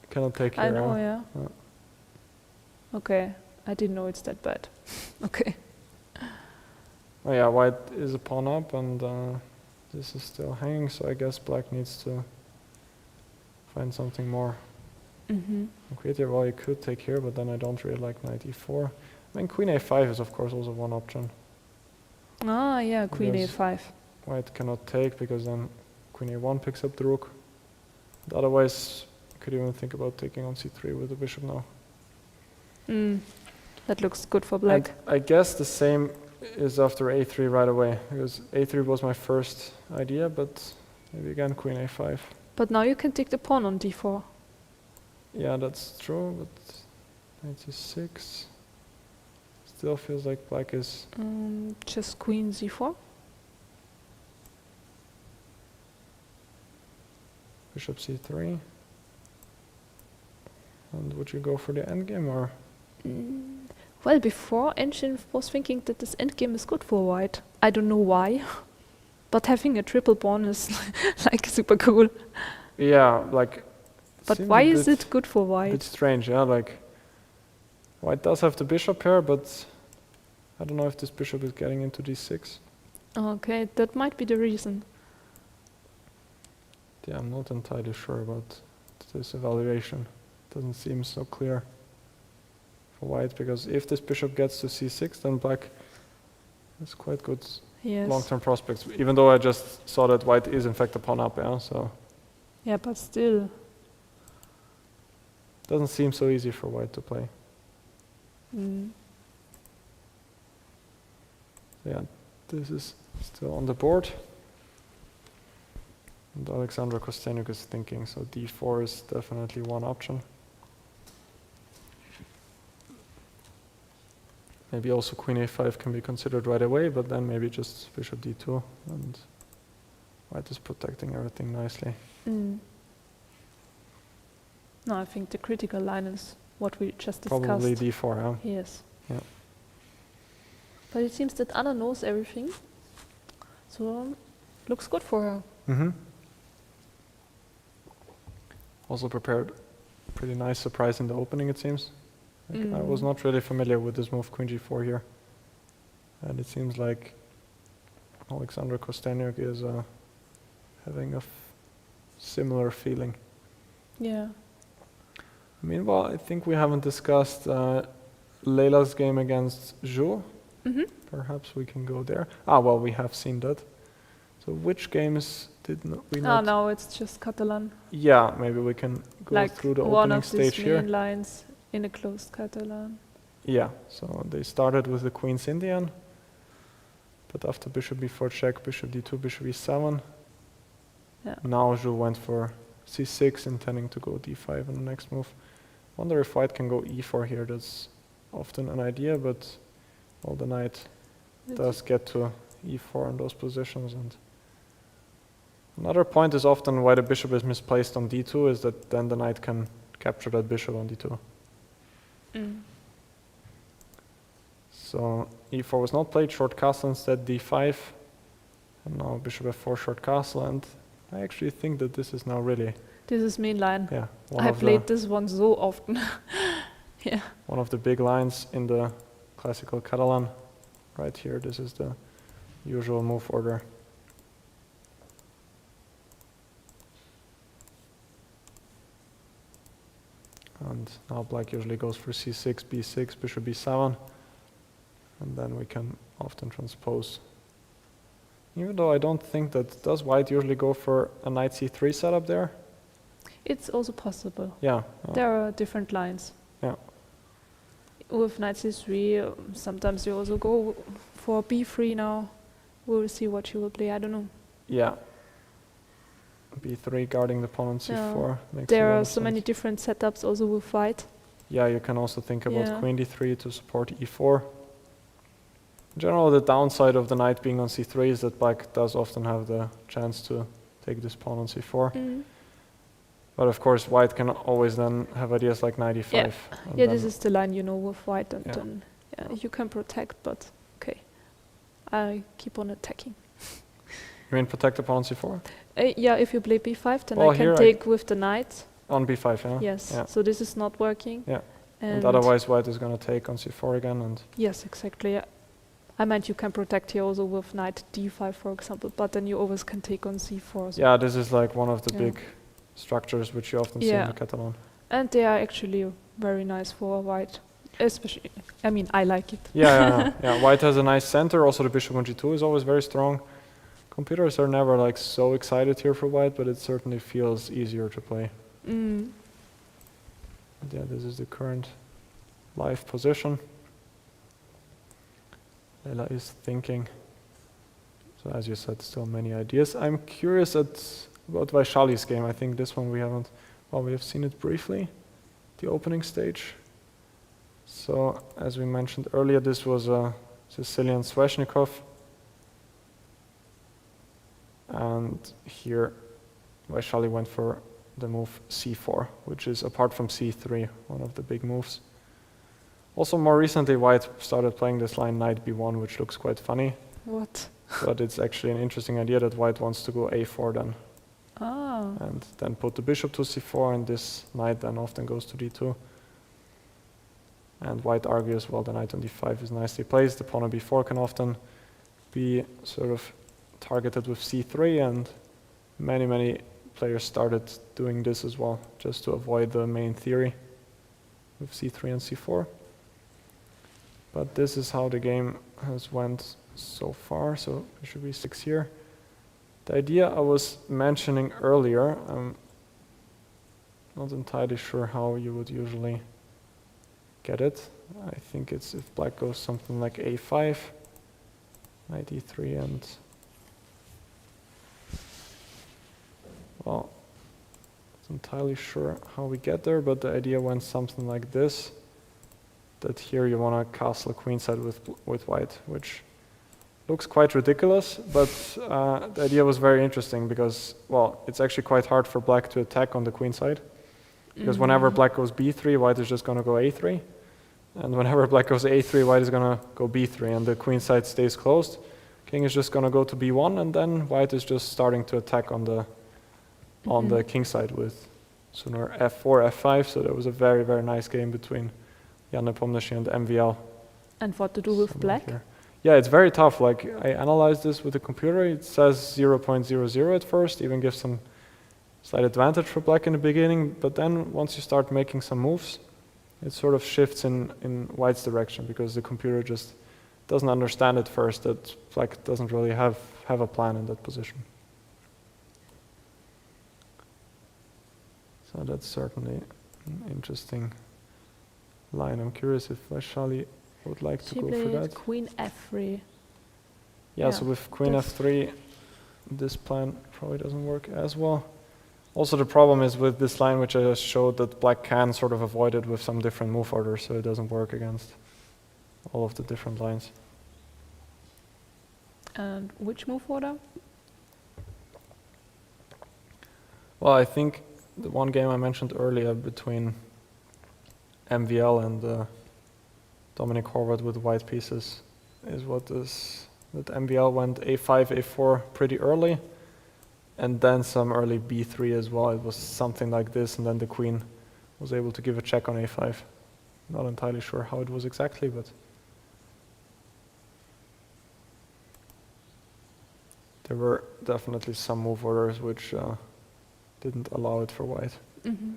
cannot take here. I know, huh? yeah. Okay, I didn't know it's that bad. Okay. Oh yeah, white is a pawn up, and this is still hanging, so I guess black needs to find something more creative. Well, you could take here, but then I don't really like knight e4. I mean, queen a5 is of course also one option. Ah, yeah, queen Because a5. White cannot take, because then queen a1 picks up the rook. But otherwise, I could even think about taking on c3 with the bishop now. That looks good for black. And I guess the same is after a3 right away, because a3 was my first idea, but maybe again queen a5. But now you can take the pawn on d4. Yeah, that's true, but knight c6 still feels like black is... Just queen z4. Bishop c3. And would you go for the endgame, or...? Well, before Engine was thinking that this endgame is good for white. I don't know why, but having a triple pawn is like super cool. Yeah, like... But seems why a is bit- it good for A white? bit strange, yeah, like... White does have the bishop here, but... I don't know if this bishop is getting into d6. Okay, that might be the reason. Yeah, I'm not entirely sure about this evaluation. Doesn't seem so clear for white, because if this bishop gets to c6, then black has quite good Yes. long-term prospects, even though I just saw that white is in fact a pawn up, yeah, so Yeah, but still. doesn't seem so easy for white to play. Yeah, this is still on the board. And Alexandra Kosteniuk is thinking, so d4 is definitely one option. Maybe also queen a5 can be considered right away, but then maybe just bishop d2, and white is protecting everything nicely. No, I think the critical line is what we just discussed. Probably d4, yeah. Yes. Yeah. But it seems that Anna knows everything. So, looks good for her. Also prepared a pretty nice surprise in the opening, it seems. Like, I was not really familiar with this move, queen g4 here. And it seems like Alexandra Kosteniuk is having a similar feeling. Yeah. Meanwhile, I think we haven't discussed Lela's game against Zhu. Perhaps we can go there. Well, we have seen that. So which games did we not? No, it's just Catalan. Yeah, maybe we can go Like through the one opening of these stage here. main lines in a closed Catalan. Yeah, so they started with the Queen's Indian, but after bishop b4 check, bishop d2, bishop e7. Yeah. Now Zhu went for c6, intending to go d5 in the next move. Wonder if white can go e4 here. That's often an idea, but well, the knight does get to e4 in those positions. And another point is often why the bishop is misplaced on d2 is that then the knight can capture that bishop on d2. So e4 was not played, short castle instead, d5, and now bishop f4, short castle, and I actually think that this is now really, This is main line. yeah, I played this one so often. Yeah. one of the big lines in the classical Catalan. Right here, this is the usual move order. And now black usually goes for c6, b6, bishop b7, and then we can often transpose. Even though I don't think that, does white usually go for a knight c3 setup there? It's also possible. Yeah. There are different lines. Yeah. With knight c3, sometimes you also go for b3 now. We will see what she will play, I don't know. Yeah. b3 guarding the pawn on c4. Yeah. Makes There a lot are of so many sense. different setups also with white. Yeah, you can also think about Yeah. queen d3 to support e4. In general, the downside of the knight being on c3 is that black does often have the chance to take this pawn on c4. But of course, white can always then have ideas like knight e5. Yeah. and Yeah, then- this is the line, you know, with white, and Yeah. then you can protect, but okay. I keep on attacking. You mean protect the pawn on c4? Yeah, if you play b5, then Well, I here can take with the knight. On b5, yeah? Yes, Yeah. so this is not working. Yeah. And otherwise white is going to take on c4 again. And Yes, exactly. Yeah. I meant you can protect here also with knight d5, for example, but then you always can take on c4. So yeah, this is like one of the Yeah. big structures which you often see in Yeah. the Catalan. And they are actually very nice for white. Especially, I mean, I like it. Yeah. White has a nice center. Also, the bishop on g2 is always very strong. Computers are never like so excited here for white, but it certainly feels easier to play. Mm. And yeah, this is the current live position. Lela is thinking. So as you said, still many ideas. I'm curious about Vaishali's game. I think this one we haven't, well, we have seen it briefly, the opening stage. So as we mentioned earlier, this was a Sicilian Sveshnikov. And here Vaishali went for the move c4, which is, apart from c3, one of the big moves. Also more recently, white started playing this line knight b1, which looks quite funny. What? But it's actually an interesting idea that white wants to go a4 then. Ah. And then put the bishop to c4, and this knight then often goes to d2. And white argues, well, the knight on d5 is nicely placed. The pawn on b4 can often be sort of targeted with c3, and many players started doing this as well, just to avoid the main theory with c3 and c4. But this is how the game has went so far, so bishop e6 here. The idea I was mentioning earlier, I'm not entirely sure how you would usually get it. I think it's if black goes something like a5, knight e3, and well, not entirely sure how we get there, but the idea went something like this, that here you want to castle queenside with white, which looks quite ridiculous, but the idea was very interesting because, well, it's actually quite hard for black to attack on the queenside, because whenever black goes b3, white is just going to go a3, and whenever black goes a3, white is going to go b3, and the queenside stays closed. King is just going to go to b1, and then white is just starting to attack on the king side with sooner f4, f5, so there was a very nice game between Jan Nepomniachtchi and MVL. And what to do with black? Here. Yeah, it's very tough. Like, I analyzed this with the computer. It says 0.00 at first, even gives some slight advantage for black in the beginning, but then once you start making some moves, it sort of shifts in white's direction, because the computer just doesn't understand at first that black doesn't really have a plan in that position. So that's certainly an interesting line. I'm curious if Vaishali would like to go for that. Queen f3. Yeah, so with queen f3, this plan probably doesn't work as well. Also, the problem is with this line, which I just showed, that black can sort of avoid it with some different move orders, so it doesn't work against all of the different lines. And which move order? Well, I think the one game I mentioned earlier between MVL and Dominic Horvath with white pieces is that MVL went a5, a4 pretty early, and then some early b3 as well. It was something like this, and then the queen was able to give a check on a5. Not entirely sure how it was exactly, but there were definitely some move orders which didn't allow it for white. Mm-hmm.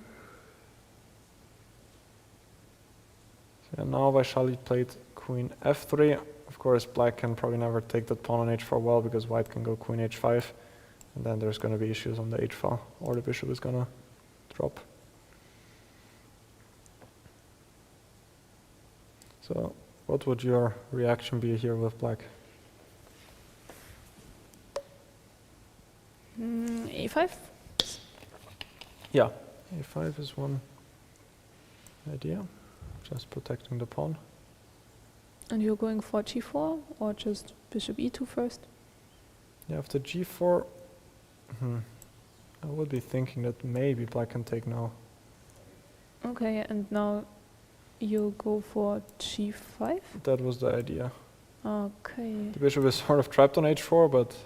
So now Vaishali played queen f3. Of course, black can probably never take that pawn on h4 well, because white can go queen h5, and then there's going to be issues on the h file, or the bishop is going to drop. So what would your reaction be here with black? a5? Yeah, a5 is one idea, just protecting the pawn. And you're going for g4 or just bishop e2 first? Yeah, after g4, I would be thinking that maybe black can take now. Okay, and now you go for g5? That was the idea. Okay. The bishop is sort of trapped on h4, but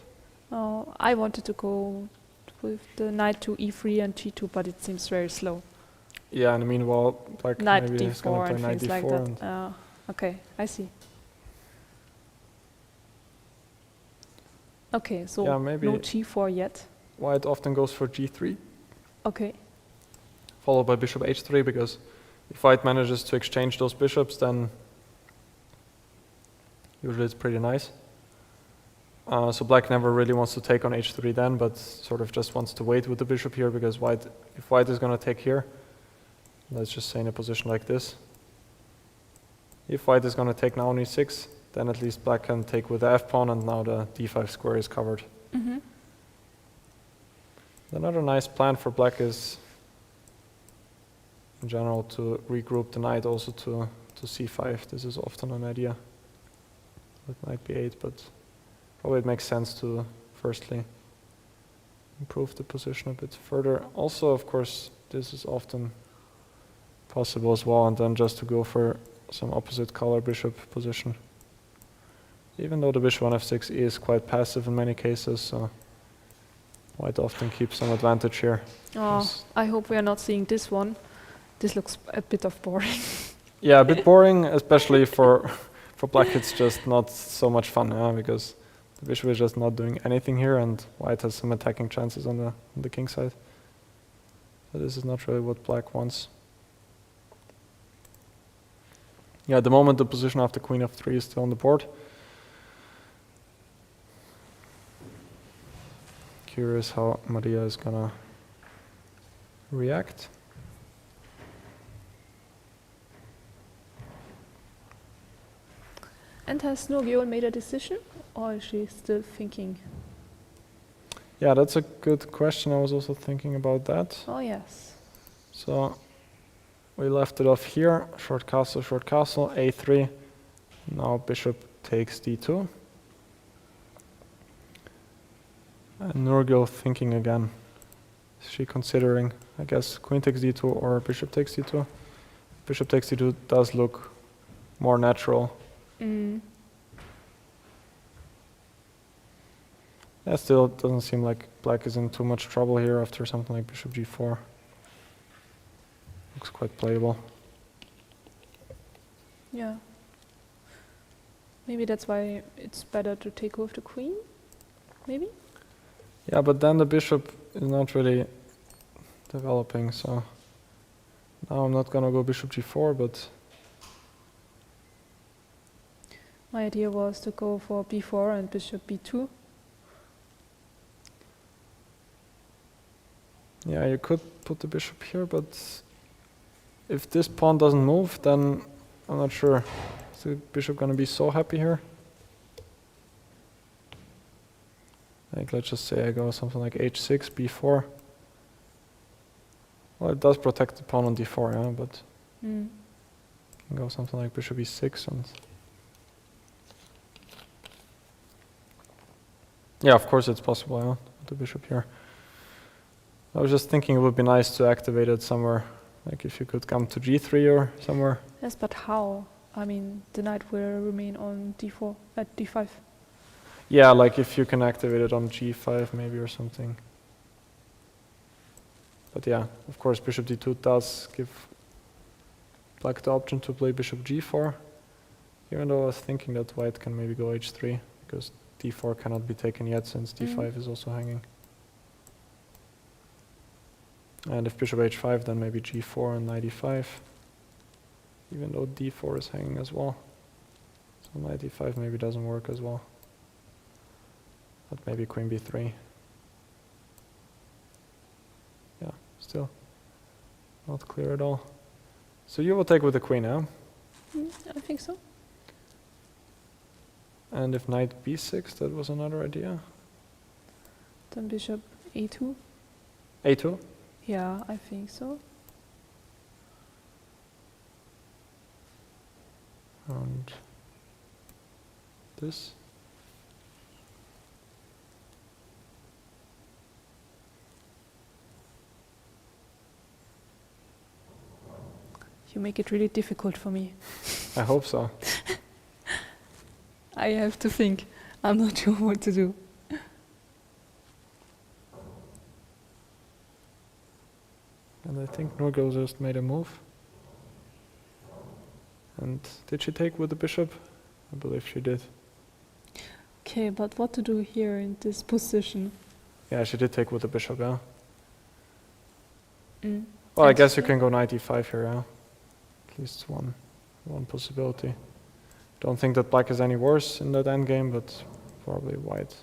Oh, I wanted to go with the knight to e3 and g2, but it seems very slow. yeah, in the meanwhile, black Knight maybe is going d4 to play and knight things like d4. that. And Okay, I see. Okay, so Yeah, maybe- no g4 yet. white often goes for g3, Okay. followed by bishop h3, because if white manages to exchange those bishops, then usually it's pretty nice. So black never really wants to take on h3 then, but sort of just wants to wait with the bishop here, because if white is going to take here, let's just say in a position like this. If white is going to take now on e6, then at least black can take with the f-pawn, and now the d5 square is covered. Mm-hmm. Another nice plan for black is, in general, to regroup the knight also to c5. This is often an idea with knight b8, but probably it makes sense to firstly improve the position a bit further. Also, of course, this is often possible as well, and then just to go for some opposite color bishop position. Even though the bishop on f6 is quite passive in many cases, so white often keeps some advantage here. Oh, Yes. I hope we are not seeing this one. This looks a bit of boring. Yeah, a bit boring, especially for black. It's just not so much fun, because the bishop is just not doing anything here, and white has some attacking chances on the king side. So this is not really what black wants. Yeah, at the moment the position of the queen f3 is still on the board. Curious how Mariya is gonna react. And has Nurgyul made a decision, or is she still thinking? Yeah, that's a good question. I was also thinking about that. Oh yes. So we left it off here, short castle, a3. Now bishop takes d2. And Nurgyul thinking again. Is she considering, I guess, queen takes d2 or bishop takes d2? Bishop takes d2 does look more natural. Mm. Yeah, still it doesn't seem like black is in too much trouble here after something like bishop g4. Looks quite playable. Yeah. Maybe that's why it's better to take with the queen. Maybe. Yeah, but then the bishop is not really developing, so now I'm not gonna go bishop g4, but My idea was to go for b4 and bishop b2. yeah, you could put the bishop here, but if this pawn doesn't move, then I'm not sure. Is the bishop gonna be so happy here? Like, let's just say I go something like h6, b4. Well, it does protect the pawn on d4, yeah, but Mm. you can go something like bishop e6 and... Yeah, of course it's possible, yeah, with the bishop here. I was just thinking it would be nice to activate it somewhere, like if you could come to g3 or somewhere. Yes, but how? I mean, the knight will remain on d4 at d5. Yeah, like if you can activate it on g5 maybe or something. But yeah, of course bishop d2 does give black the option to play bishop g4, even though I was thinking that white can maybe go h3, because d4 cannot be taken yet since d5 is also hanging. And if bishop h5, then maybe g4 and knight e5, even though d4 is hanging as well. So knight e5 maybe doesn't work as well. But maybe queen b3. Yeah, still not clear at all. So you will take with the queen, huh? I think so. And if knight b6, that was another idea. Then bishop a2. a2? Yeah, I think so. And this? You make it really difficult for me. I hope so. I have to think. I'm not sure what to do. And I think Nurgyul just made a move. And did she take with the bishop? I believe she did. Okay, but what to do here in this position? Yeah, she did take with the bishop, yeah. Mm. Well, I And guess you here- can go knight e5 here, yeah. At least one possibility. Don't think that black is any worse in that endgame, but probably white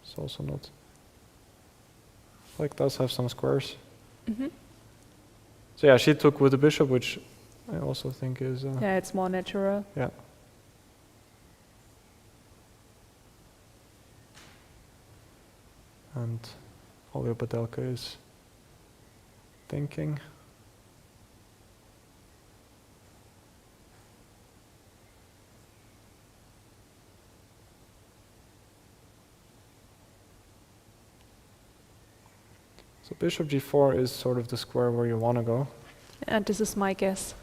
is also not. Black does have some squares. Mhm. So yeah, she took with the bishop, which I also think is... Yeah, it's more natural. Yeah. And Olga Badelka is thinking. So bishop g4 is sort of the square where you want to go. And this is my guess.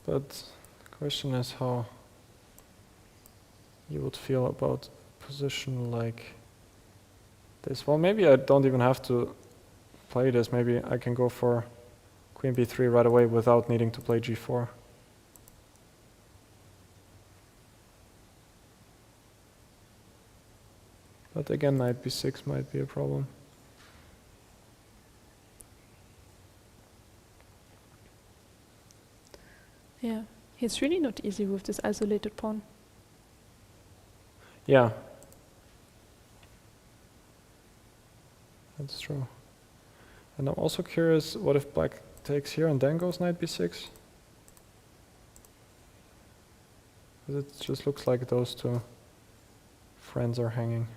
But the question is how you would feel about a position like this. Well, maybe I don't even have to play this. Maybe I can go for queen b3 right away without needing to play g4. But again, knight b6 might be a problem. Yeah, it's really not easy with this isolated pawn. Yeah. That's true. And I'm also curious, what if black takes here and then goes knight b6? Because it just looks like those two friends are hanging.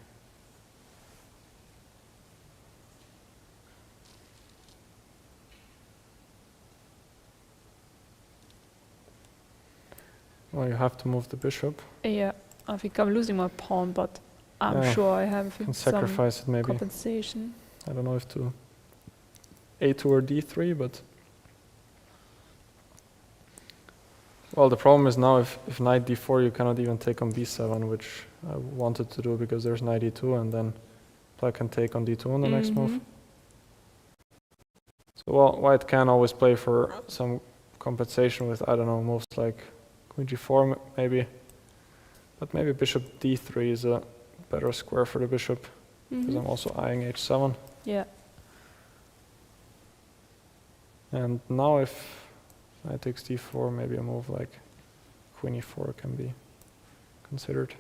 Well, you have to move the bishop. Yeah, I think I'm losing my pawn, but I'm Yeah, sure I have Can some sacrifice it maybe. compensation. I don't know if to a2 or d3, but... Well, the problem is now if knight d4, you cannot even take on b7, which I wanted to do because there's knight e2, and then black can take on d2 on the next move. So well, white can always play for some compensation with, I don't know, moves like queen g4 maybe. But maybe bishop d3 is a better square for the bishop, because I'm also eyeing h7. Yeah. And now if knight takes d4, maybe a move like queen e4 can be considered.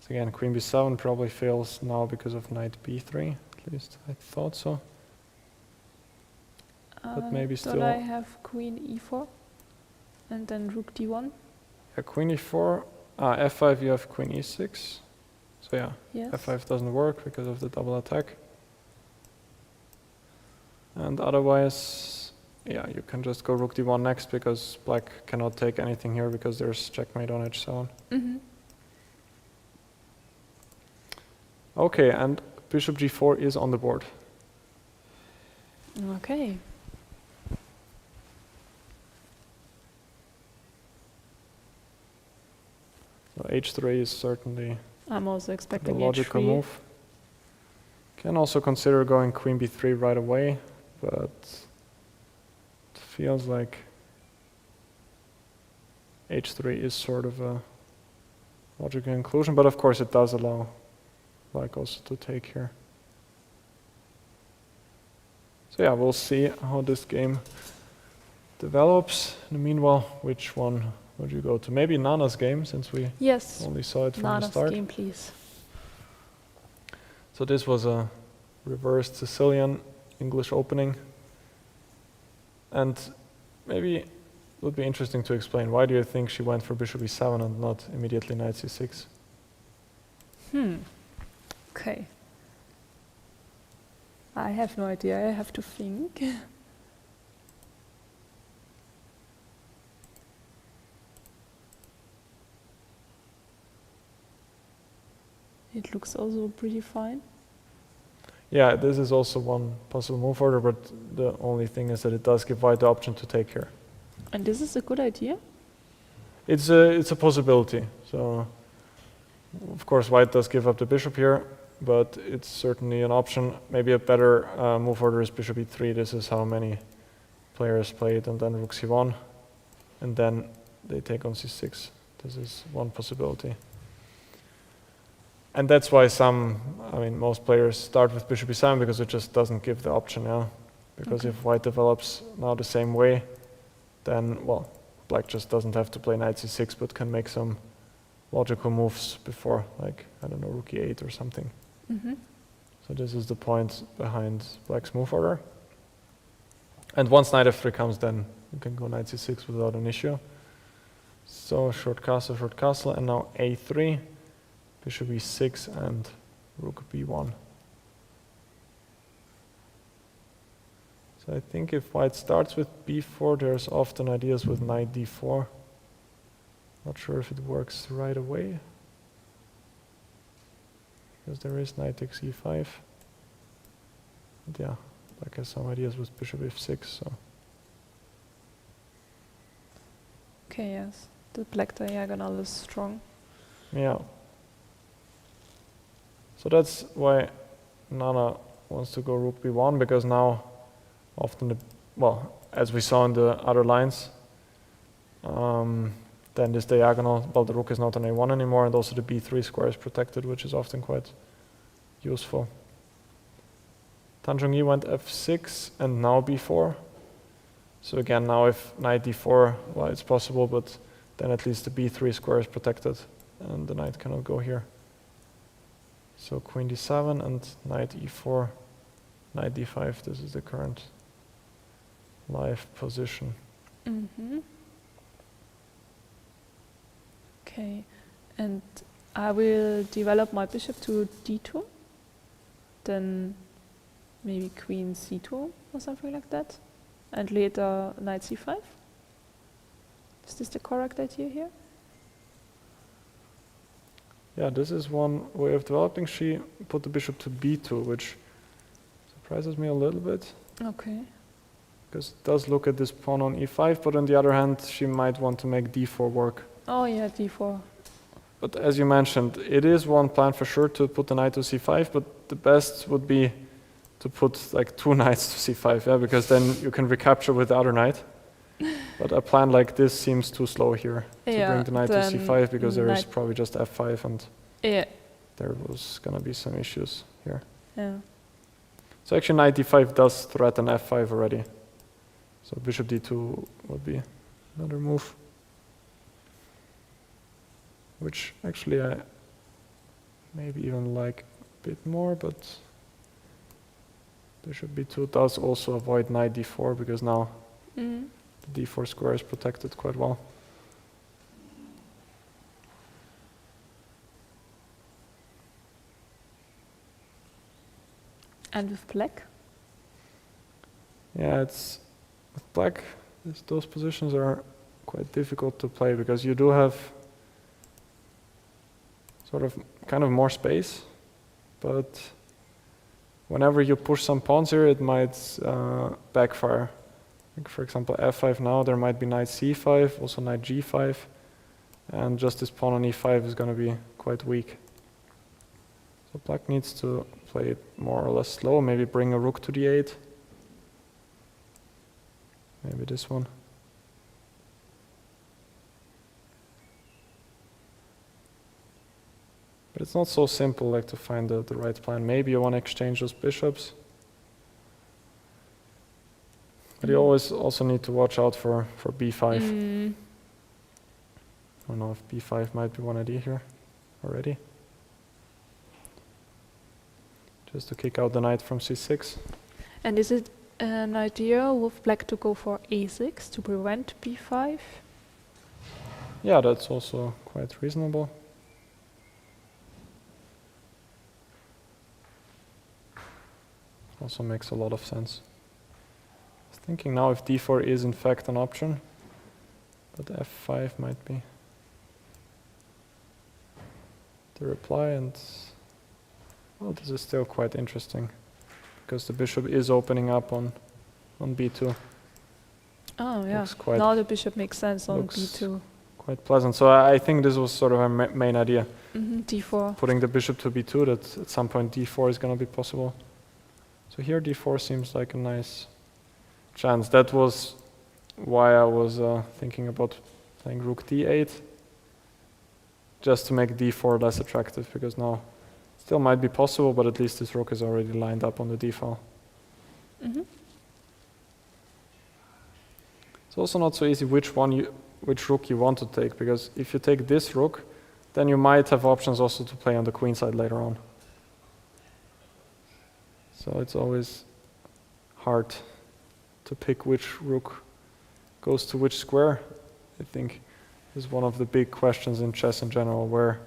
So again, queen b7 probably fails now because of knight b3, at least I thought so. But maybe Don't still... I have queen e4? And then rook d1? Yeah, queen e4, f5 you have queen e6. So yeah, Yes. f5 doesn't work because of the double attack. And otherwise, yeah, you can just go rook d1 next because black cannot take anything here because there's checkmate on h7. Okay, and bishop g4 is on the board. Okay. So h3 is certainly I'm also the expecting logical h3. move. Can also consider going queen b3 right away, but it feels like h3 is sort of a logical conclusion, but of course it does allow black also to take here. So yeah, we'll see how this game develops. In the meanwhile, which one would you go to? Maybe Nana's game, since we Yes. only saw it from the Nana's start. game, please. So this was a reversed Sicilian English opening. And maybe it would be interesting to explain, why do you think she went for bishop e7 and not immediately knight c6? Okay. I have no idea. I have to think. It looks also pretty fine. Yeah, this is also one possible move order, but the only thing is that it does give white the option to take here. And this is a good idea? It's a possibility. So, of course, white does give up the bishop here, but it's certainly an option. Maybe a better move order is bishop e3. This is how many players play it, and then rook c1, and then they take on c6. This is one possibility. And that's why most players start with bishop e7 because it just doesn't give the option, yeah. Because if white develops now the same way, then, well, black just doesn't have to play knight c6, but can make some logical moves before, like, I don't know, rook e8 or something. So this is the point behind black's move order. And once knight f3 comes, then you can go knight c6 without an issue. So short castle, and now a3, bishop e6, and rook b1. So I think if white starts with b4, there's often ideas with knight d4. Not sure if it works right away, because there is knight takes e5. But yeah, black has some ideas with bishop f6. So Okay, yes. The black diagonal is strong. yeah. So that's why Nana wants to go rook b1, because now often, as we saw in the other lines, then this diagonal, well, the rook is not on a1 anymore, and also the b3 square is protected, which is often quite useful. Zhongyi went f6 and now b4. So again, now if knight d4, well, it's possible, but then at least the b3 square is protected, and the knight cannot go here. So queen d7 and knight e4, knight d5. This is the current live position. Okay, and I will develop my bishop to d2, then maybe queen c2 or something like that, and later knight c5. Is this the correct idea here? Yeah, this is one way of developing. She put the bishop to b2, which surprises me a little bit, Okay. because it does look at this pawn on e5, but on the other hand, she might want to make d4 work. Oh yeah, d4. But as you mentioned, it is one plan for sure to put the knight to c5, but the best would be to put like 2 knights to c5, yeah, because then you can recapture with the other knight. But a plan like this seems too slow here to bring the knight to c5, because there is probably just f5, and there was going to be some issues here. Yeah. So actually knight d5 does threaten f5 already. So bishop d2 would be another move, which actually I maybe even like a bit more, but bishop b2 does also avoid knight d4, because now the d4 square is protected quite well. And with black? Yeah, it's with black, those positions are quite difficult to play, because you do have sort of kind of more space, but whenever you push some pawns here, it might backfire. Like for example, f5 now, there might be knight c5, also knight g5, and just this pawn on e5 is going to be quite weak. So black needs to play it more or less slow, maybe bring a rook to d8. Maybe this one. But it's not so simple, like, to find the right plan. Maybe you want to exchange those bishops. But you always also need to watch out for b5. I don't know if b5 might be one idea here already. Just to kick out the knight from c6. And is it an idea with black to go for a6 to prevent b5? Yeah, that's also quite reasonable. Also makes a lot of sense. I was thinking now if d4 is in fact an option, but f5 might be the reply, and well, this is still quite interesting because the bishop is opening up on b2. Oh, yeah. Looks quite- Now the bishop makes sense on looks- b2. Quite pleasant. So I think this was sort of our main idea. d4. Putting the bishop to b2, that at some point d4 is going to be possible. So here d4 seems like a nice chance. That was why I was thinking about playing rook d8, just to make d4 less attractive, because now still might be possible, but at least this rook is already lined up on the d file. It's also not so easy which rook you want to take, because if you take this rook, then you might have options also to play on the queen side later on. So it's always hard to pick which rook goes to which square. I think is one of the big questions in chess in general, where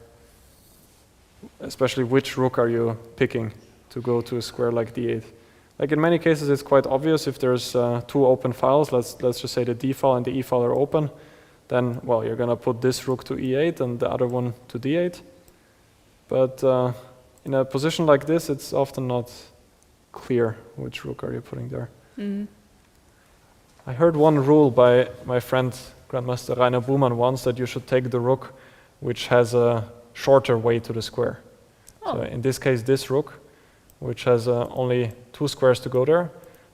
especially which rook are you picking to go to a square like d8. Like in many cases it's quite obvious if there's two open files, let's just say the d file and the e file are open, then well, you're gonna put this rook to e8 and the other one to d8. But in a position like this, it's often not clear which rook are you putting there. I heard one rule by my friend Grandmaster Rainer Buhmann once, that you should take the rook which has a shorter way to the square. So in this case, this rook, which has only 2 squares to go there,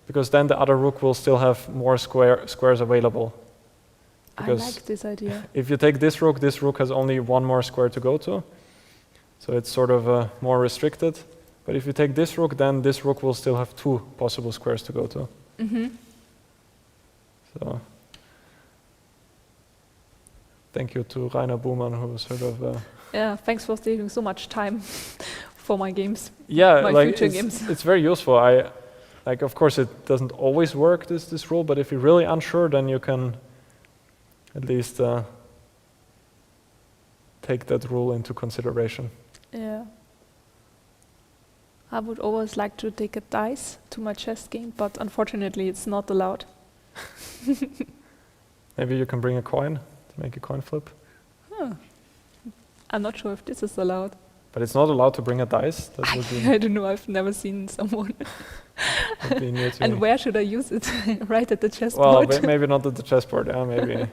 because then the other rook will still have more squares available. Because I like this idea. if you take this rook has only 1 more square to go to, so it's sort of more restricted. But if you take this rook, then this rook will still have 2 possible squares to go to. So thank you to Rainer Buhmann, who sort of Yeah, thanks for saving so much time for my games. yeah, My like future games. it's very useful. Like of course it doesn't always work, this rule, but if you're really unsure, then you can at least take that rule into consideration. Yeah. I would always like to take a dice to my chess game, but unfortunately it's not allowed. Maybe you can bring a coin to make a coin flip. I'm not sure if this is allowed. But it's not allowed to bring a dice. That would be, I don't know, I've never seen someone. would be new to And me. where should I use it? Right at the Well, chessboard? maybe not at the chessboard. Yeah, maybe.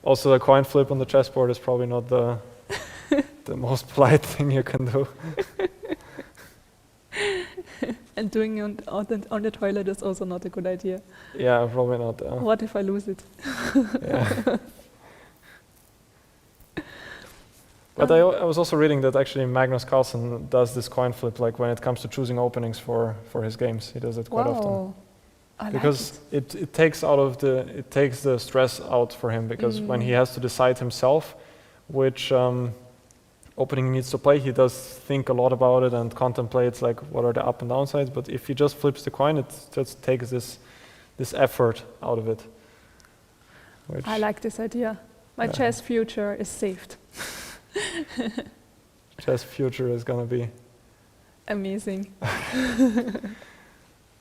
Also, a coin flip on the chessboard is probably not the most polite thing you can do. And doing it on the toilet is also not a good idea. Yeah, probably not. What if I lose it? Yeah. But I was also reading that actually Magnus Carlsen does this coin flip, like when it comes to choosing openings for his games. He does it quite often. I Because it takes the stress out for him, because when he has to decide himself which opening he needs to play, he does think a lot about it and contemplates like what are the up and down sides. But if he just flips the coin, it just takes this effort out of it. Which I like this idea. My chess future is saved. chess future is gonna be Amazing.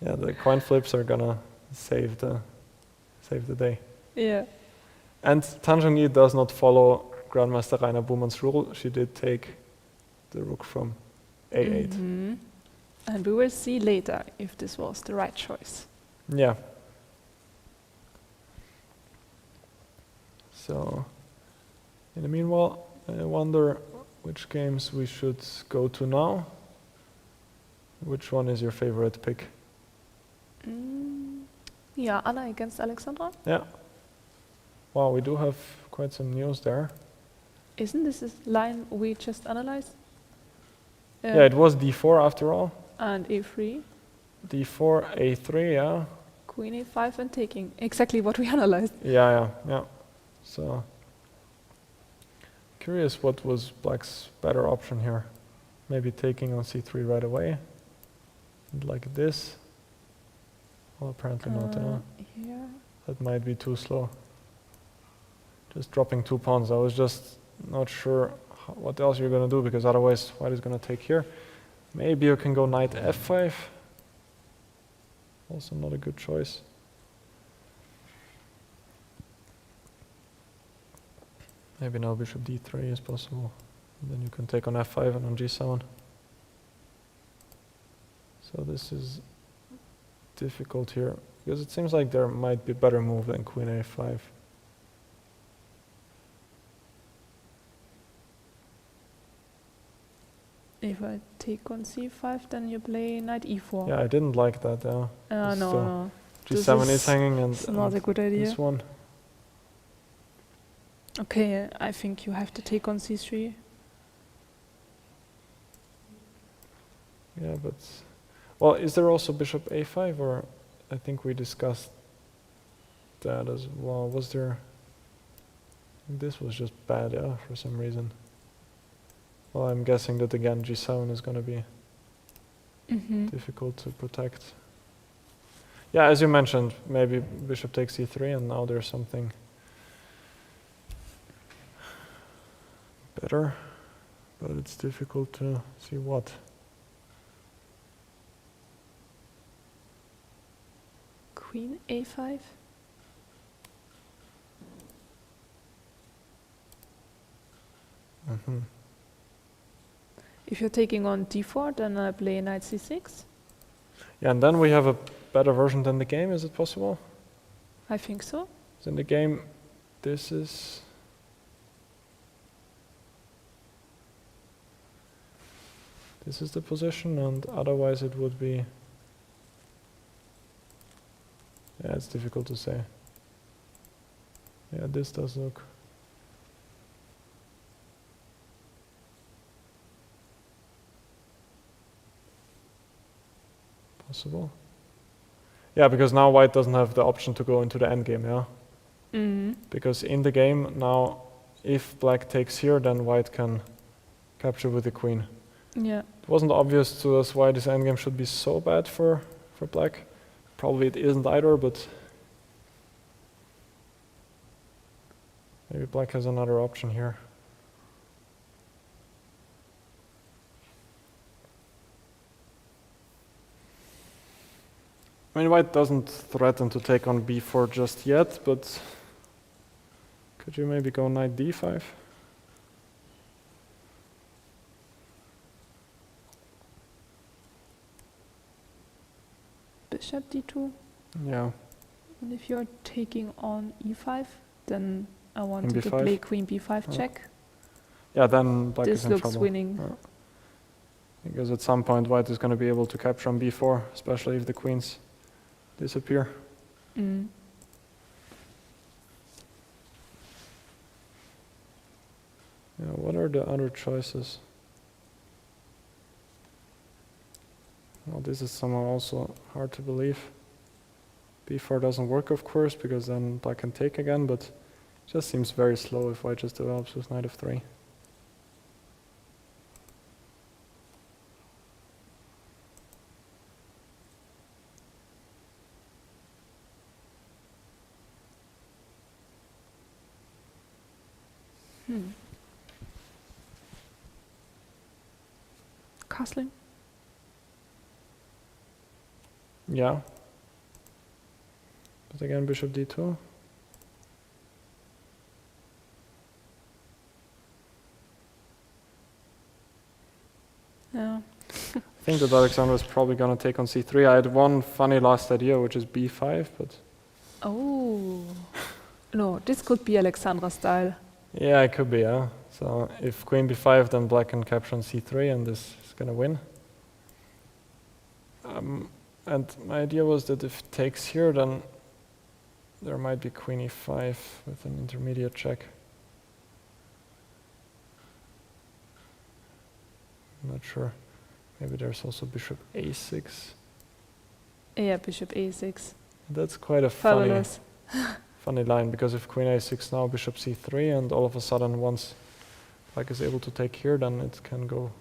yeah, the coin flips are gonna save the day. Yeah. And Zhongyi does not follow Grandmaster Rainer Buhmann's rule. She did take the rook from a8. And we will see later if this was the right choice. Yeah. So, in the meanwhile, I wonder which games we should go to now. Which one is your favorite pick? Yeah, Anna against Alexandra. Yeah. Wow, we do have quite some news there. Isn't this a line we just analyzed? Yeah, it was d4 after all. And a3, d4, a3, yeah. queen a5 and taking. Exactly what we analyzed. Yeah. So, curious what was black's better option here. Maybe taking on c3 right away. Like this. Well, apparently not. Here. That might be too slow. Just dropping 2 pawns. I was just not sure what else you're going to do, because otherwise white is going to take here. Maybe you can go knight f5. Also not a good choice. Maybe now bishop d3 is possible. And then you can take on f5 and on g7. So this is difficult here because it seems like there might be a better move than queen a5. If I take on c5, then you play knight e4. Yeah, I didn't like that. No, So no. g7 is hanging, and It's not a good idea. this one. Okay, I think you have to take on c3. Yeah, but well, is there also bishop a5, or I think we discussed that as well. Was there? This was just bad, yeah, for some reason. Well, I'm guessing that again g7 is going to be difficult to protect. Yeah, as you mentioned, maybe bishop takes e3, and now there's something better, but it's difficult to see what. Queen a5. If you're taking on d4, then I play knight c6. Yeah, and then we have a better version than the game. Is it possible? I think so. So in the game, this is the position, and otherwise it would be. Yeah, it's difficult to say. Yeah, this does look. Possible. Yeah, because now white doesn't have the option to go into the endgame, yeah? Because in the game now, if black takes here, then white can capture with the queen. Yeah. It wasn't obvious to us why this endgame should be so bad for black. Probably it isn't either, but maybe black has another option here. I mean, white doesn't threaten to take on b4 just yet, but could you maybe go knight d5? Bishop d2. Yeah. And if you're taking on e5, then I wanted to b5? play queen b5 check. Yeah, then black This is in looks trouble. winning. Yeah. Because at some point white is going to be able to capture on b4, especially if the queens disappear. Yeah, what are the other choices? Well, this is somehow also hard to believe. b4 doesn't work, of course, because then black can take again, but it just seems very slow if white just develops with knight f3. Castling. Yeah. But again, bishop d2. Yeah. I think that Alexandra is probably going to take on c3. I had one funny last idea, which is b5, but Oh. No, this could be Alexandra style. yeah, it could be, yeah. So if queen b5, then black can capture on c3, and this is going to win. And my idea was that if it takes here, then there might be queen e5 with an intermediate check. I'm not sure. Maybe there's also bishop a6. Yeah, bishop a6. That's quite a Fabulous. funny line, because if queen a6 now, bishop c3, and all of a sudden once black is able to take here, then it can go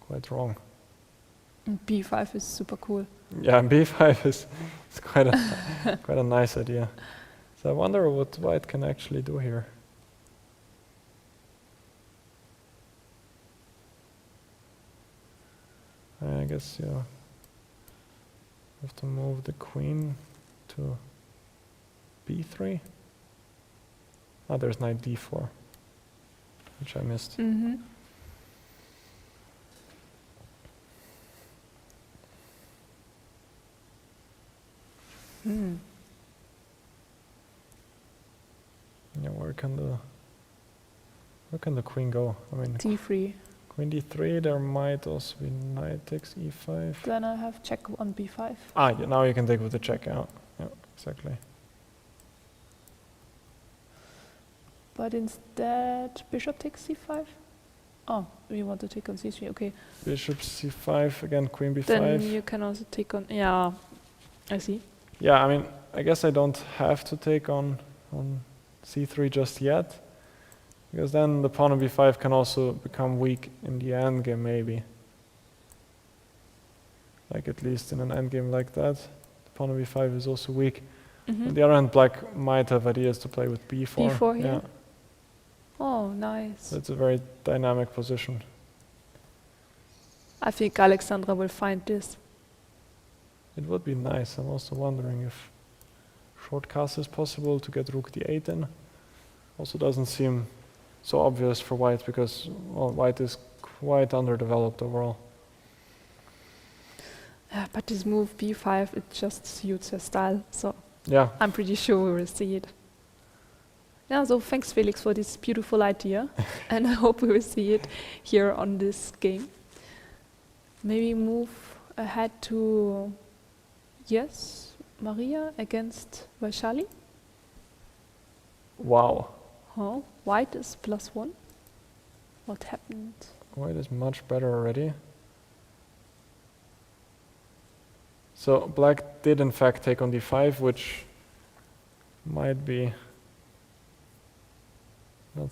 quite wrong. And b5 is super cool. Yeah, b5 is quite a quite a nice idea. So I wonder what white can actually do here. I guess, yeah, have to move the queen to b3. Oh, there's knight d4, which I missed. Yeah, where can the queen go? I mean, D3. queen d3. There might also be knight takes e5. Then I have check on b5. Ah, yeah, now you can take with the check out. Yeah, exactly. But instead, bishop takes c5. Oh, we want to take on c3. Okay. Bishop c5 again. Queen b5. Then you can also take on. Yeah, I see. Yeah, I mean, I guess I don't have to take on c3 just yet, because then the pawn on b5 can also become weak in the endgame, maybe. Like at least in an endgame like that, the pawn on b5 is also weak. On the other hand, black might have ideas to play with b4. b4 here? Yeah, Oh, nice. so it's a very dynamic position. I think Alexandra will find this. It would be nice. I'm also wondering if short castle is possible to get rook d8 in. Also doesn't seem so obvious for white because, well, white is quite underdeveloped overall. But this move b5, it just suits her style, so Yeah, I'm pretty sure we will see it. Yeah, so thanks Felix for this beautiful idea, and I hope we will see it here on this game. Maybe move ahead to, yes, Mariya against Vaishali. wow. Oh, white is +1. What happened? White is much better already. So black did in fact take on d5, which might be not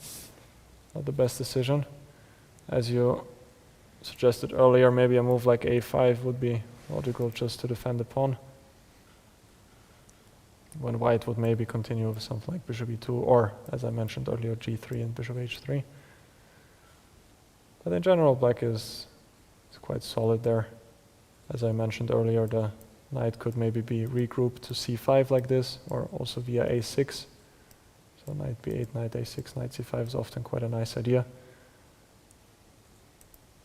the best decision. As you suggested earlier, maybe a move like a5 would be logical just to defend the pawn, when white would maybe continue with something like bishop e2, or as I mentioned earlier, g3 and bishop h3. But in general, black is quite solid there. As I mentioned earlier, the knight could maybe be regrouped to c5 like this, or also via a6. So knight b8, knight a6, knight c5 is often quite a nice idea.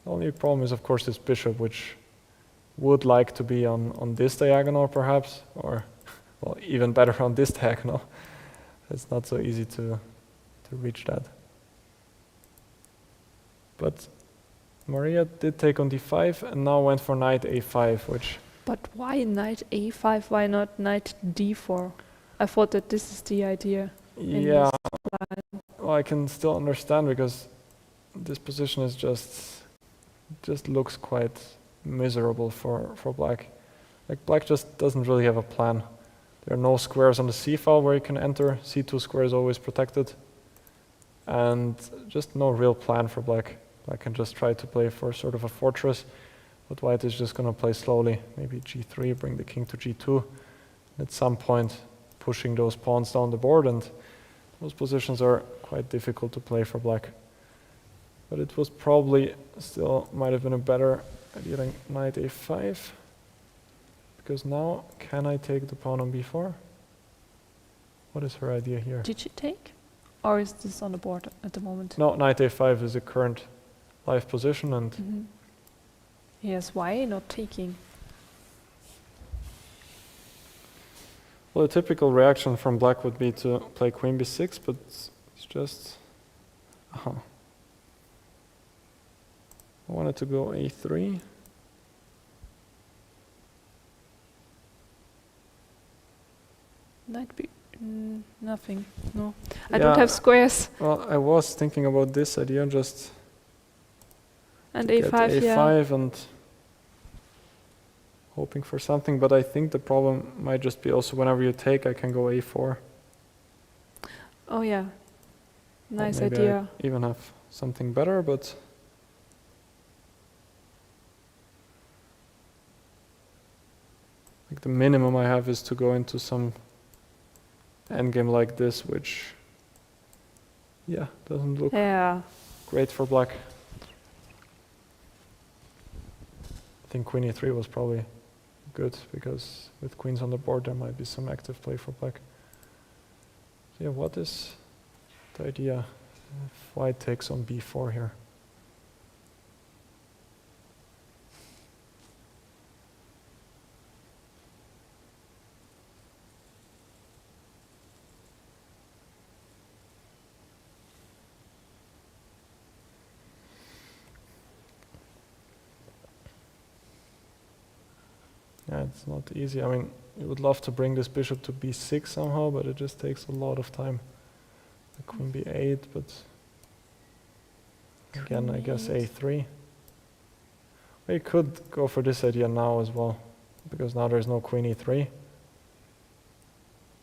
The only problem is, of course, this bishop, which would like to be on this diagonal perhaps, or well, even better on this diagonal. It's not so easy to reach that. But Mariya did take on d5 and now went for knight a5, which... But why knight a5? Why not knight d4? I thought that this is the idea. Yeah, well, I can still understand, because this position is just looks quite miserable for black. Like, black just doesn't really have a plan. There are no squares on the c file where you can enter. c2 square is always protected. And just no real plan for black. Black can just try to play for sort of a fortress, but white is just going to play slowly. Maybe g3, bring the king to g2. And at some point, pushing those pawns down the board, and those positions are quite difficult to play for black. But it was probably still might have been a better idea than knight a5, because now can I take the pawn on b4? What is her idea here? Did she take? Or is this on the board at the moment? No, knight a5 is the current live position, and Yes, why not taking? well, a typical reaction from black would be to play queen b6, but it's just... I wanted to go a3. Knight b... nothing, no. I don't have squares. Well, I was thinking about this idea, just And get a5, yeah. a5 and hoping for something, but I think the problem might just be also whenever you take, I can go a4. Oh yeah, nice Maybe idea. I even have something better, but like the minimum I have is to go into some endgame like this, which, yeah, doesn't look great for black. I think queen e3 was probably good, because with queens on the board there might be some active play for black. So yeah, what is the idea if white takes on b4 here? Yeah, it's not easy. I mean, you would love to bring this bishop to b6 somehow, but it just takes a lot of time. The queen b8, but again, I guess a3. We could go for this idea now as well, because now there's no queen e3.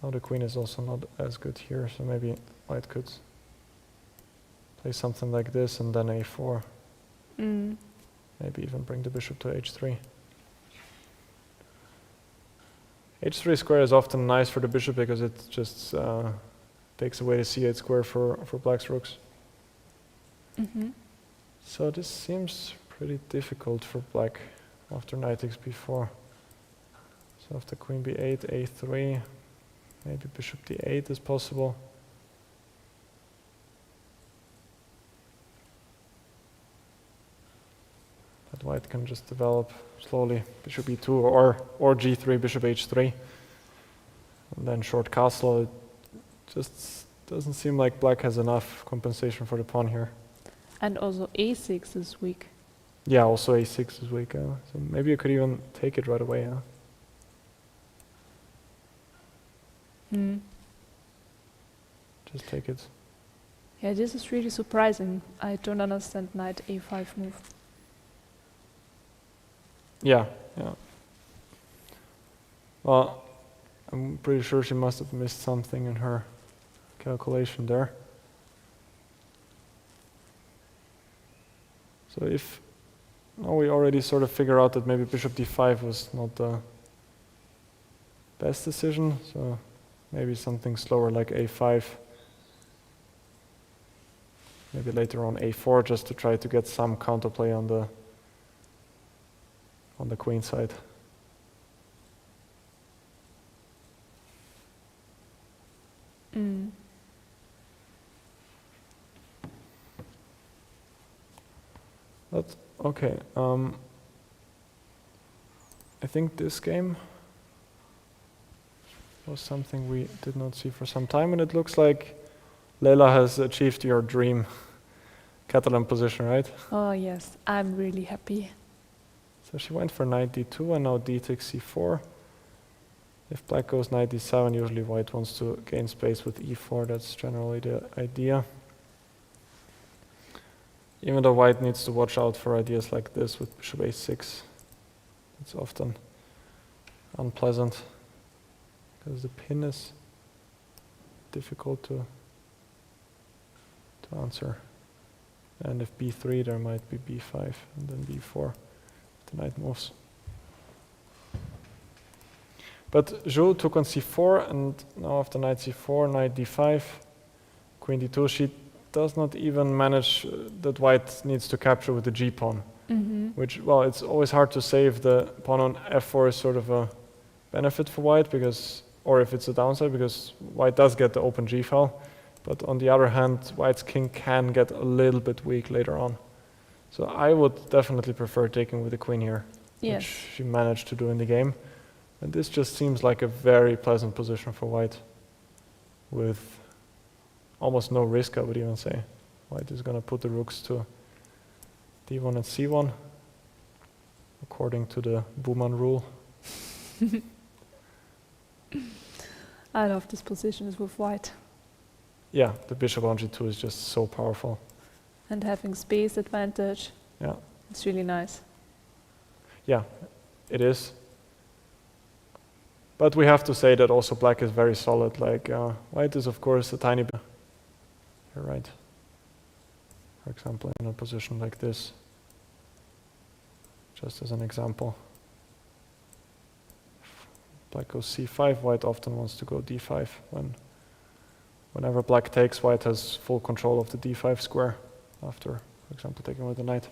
Now the queen is also not as good here, so maybe white could play something like this and then a4. Maybe even bring the bishop to h3. h3 square is often nice for the bishop because it just takes away the c8 square for black's rooks. So this seems pretty difficult for black after knight takes b4. So after queen b8, a3, maybe bishop d8 is possible. But white can just develop slowly bishop e2 or g3, bishop h3. And then short castle. It just doesn't seem like black has enough compensation for the pawn here. And also a6 is weak. Yeah, also a6 is weak. So maybe you could even take it right away. Just take it. Yeah, this is really surprising. I don't understand knight a5 move. Yeah. Well, I'm pretty sure she must have missed something in her calculation there. So if now we already sort of figure out that maybe bishop d5 was not the best decision, so maybe something slower like a5. Maybe later on a4 just to try to get some counterplay on the queen side. But okay, I think this game was something we did not see for some time, and it looks like Lela has achieved your dream Catalan position, right? Oh yes, I'm really happy. So she went for knight d2 and now d takes c4. If black goes knight d7, usually white wants to gain space with e4. That's generally the idea. Even though white needs to watch out for ideas like this with bishop a6. It's often unpleasant because the pin is difficult to answer. And if b3, there might be b5 and then b4 if the knight moves. But Zhu took on c4, and now after knight c4, knight d5, queen d2, she does not even manage that white needs to capture with the g-pawn. Which, well, it's always hard to say if the pawn on f4 is sort of a benefit for white, because, or if it's a downside, because white does get the open g-file. But on the other hand, white's king can get a little bit weak later on. So I would definitely prefer taking with the queen here, which she managed to do in the game. And this just seems like a very pleasant position for white, with almost no risk, I would even say. White is going to put the rooks to d1 and c1, according to the Buhmann rule. I love this position with white. Yeah, the bishop on g2 is just so powerful. And having space advantage. Yeah. It's really nice. Yeah, it is. But we have to say that also black is very solid. Like white is of course a tiny bit. You're right. For example, in a position like this, just as an example. Black goes c5, white often wants to go d5. Whenever black takes, white has full control of the d5 square after, for example, taking with the knight.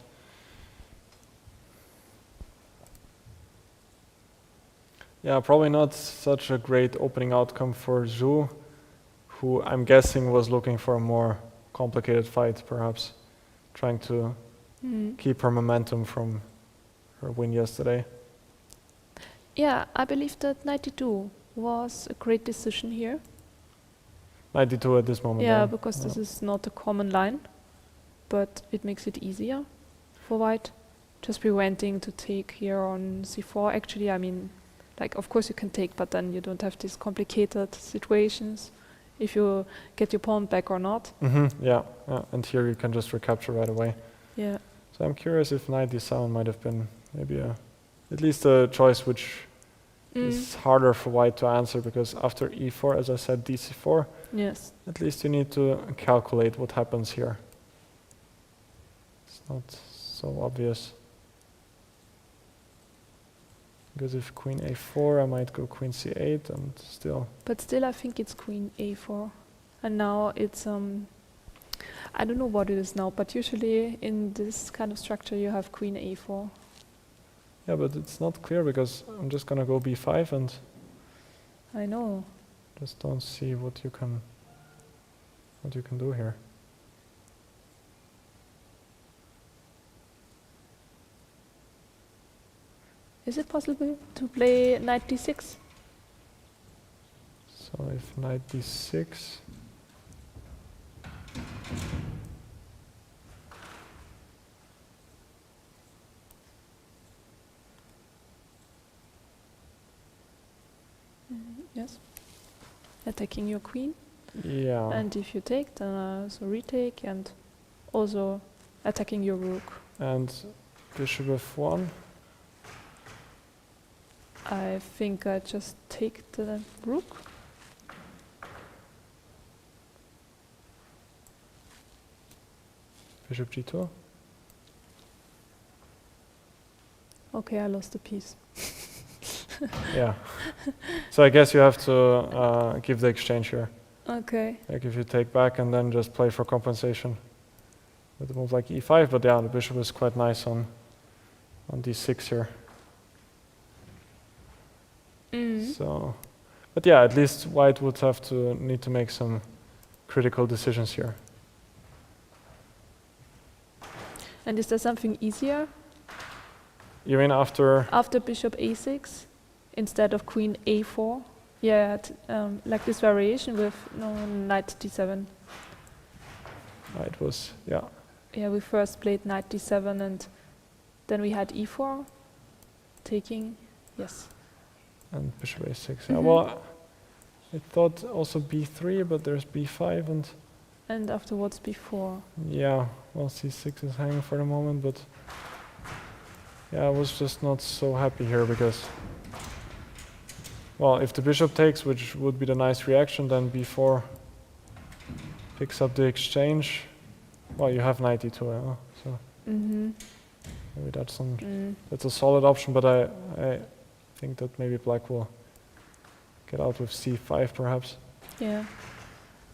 Yeah, probably not such a great opening outcome for Zhu, who I'm guessing was looking for a more complicated fight, perhaps, trying to keep her momentum from her win yesterday. Yeah, I believe that 92 was a great decision here. 92 at this moment. Yeah, because this is not a common line, but it makes it easier for white. just preventing to take here on c4. Actually, I mean, like, of course you can take, but then you don't have these complicated situations if you get your pawn back or not. Yeah, and here you can just recapture right away. Yeah. So I'm curious if knight d7 might have been maybe at least a choice which is harder for white to answer, because after e4, as I said, dc4, Yes. at least you need to calculate what happens here. It's not so obvious. Because if queen a4, I might go queen c8 and still. But still, I think it's queen a4. And now it's, I don't know what it is now, but usually in this kind of structure you have queen a4. Yeah, but it's not clear because I'm just gonna go b5 and I know. just don't see what you can do here. Is it possible to play knight d6? So if knight d6, Yes. Attacking your queen. yeah, And if you take, then also retake, and also attacking your rook. and bishop f1. I think I just take the rook. Bishop g2. Okay, I lost a piece. Yeah. So I guess you have to give the exchange here. Okay. Like if you take back and then just play for compensation with a move like e5, but yeah, the bishop is quite nice on d6 here. So, but yeah, at least white would have to need to make some critical decisions here. And is there something easier You mean after? after bishop a6 instead of queen a4? Yeah, like this variation with knight d7. It was, yeah. Yeah, we first played knight d7 and then we had e4, taking, yes. And bishop a6. Yeah, well, I thought also b3, but there's b5 And afterwards b4. yeah, well, c6 is hanging for the moment, but yeah, I was just not so happy here because, well, if the bishop takes, which would be the nice reaction, then b4 picks up the exchange. Well, you have knight e2, yeah, so maybe that's a solid option, but I think that maybe black will get out with c5 perhaps. Yeah.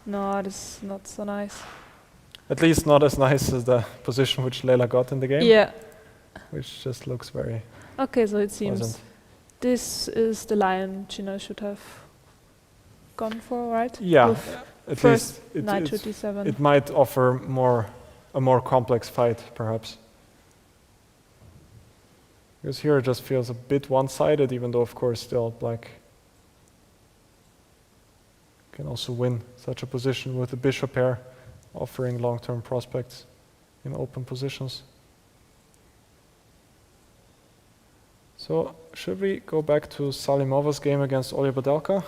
No, that's not so nice. At least not as nice as the position which Lela got in the game. Yeah. Which just looks very Okay, so it seems pleasant. this is the line Jiner should have gone for, right? Yeah, With at first least knight to d7. it might offer a more complex fight, perhaps. Because here it just feels a bit one-sided, even though, of course, still black can also win such a position with the bishop pair, offering long-term prospects in open positions. So, should we go back to Salimova's game against Olga Badelka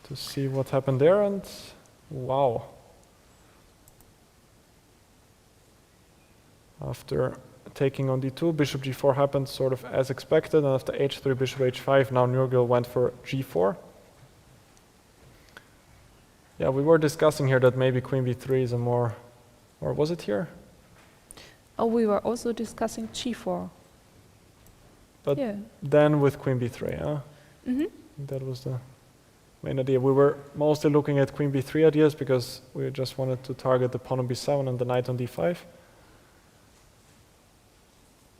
to see what happened there? And wow. After taking on d2, bishop g4 happened sort of as expected, and after h3, bishop h5, now Nurgyul went for g4. Yeah, we were discussing here that maybe queen b3 is a more, or was it here? Oh, we were also discussing g4. But yeah. then with queen b3, yeah? That was the main idea. We were mostly looking at queen b3 ideas because we just wanted to target the pawn on b7 and the knight on d5.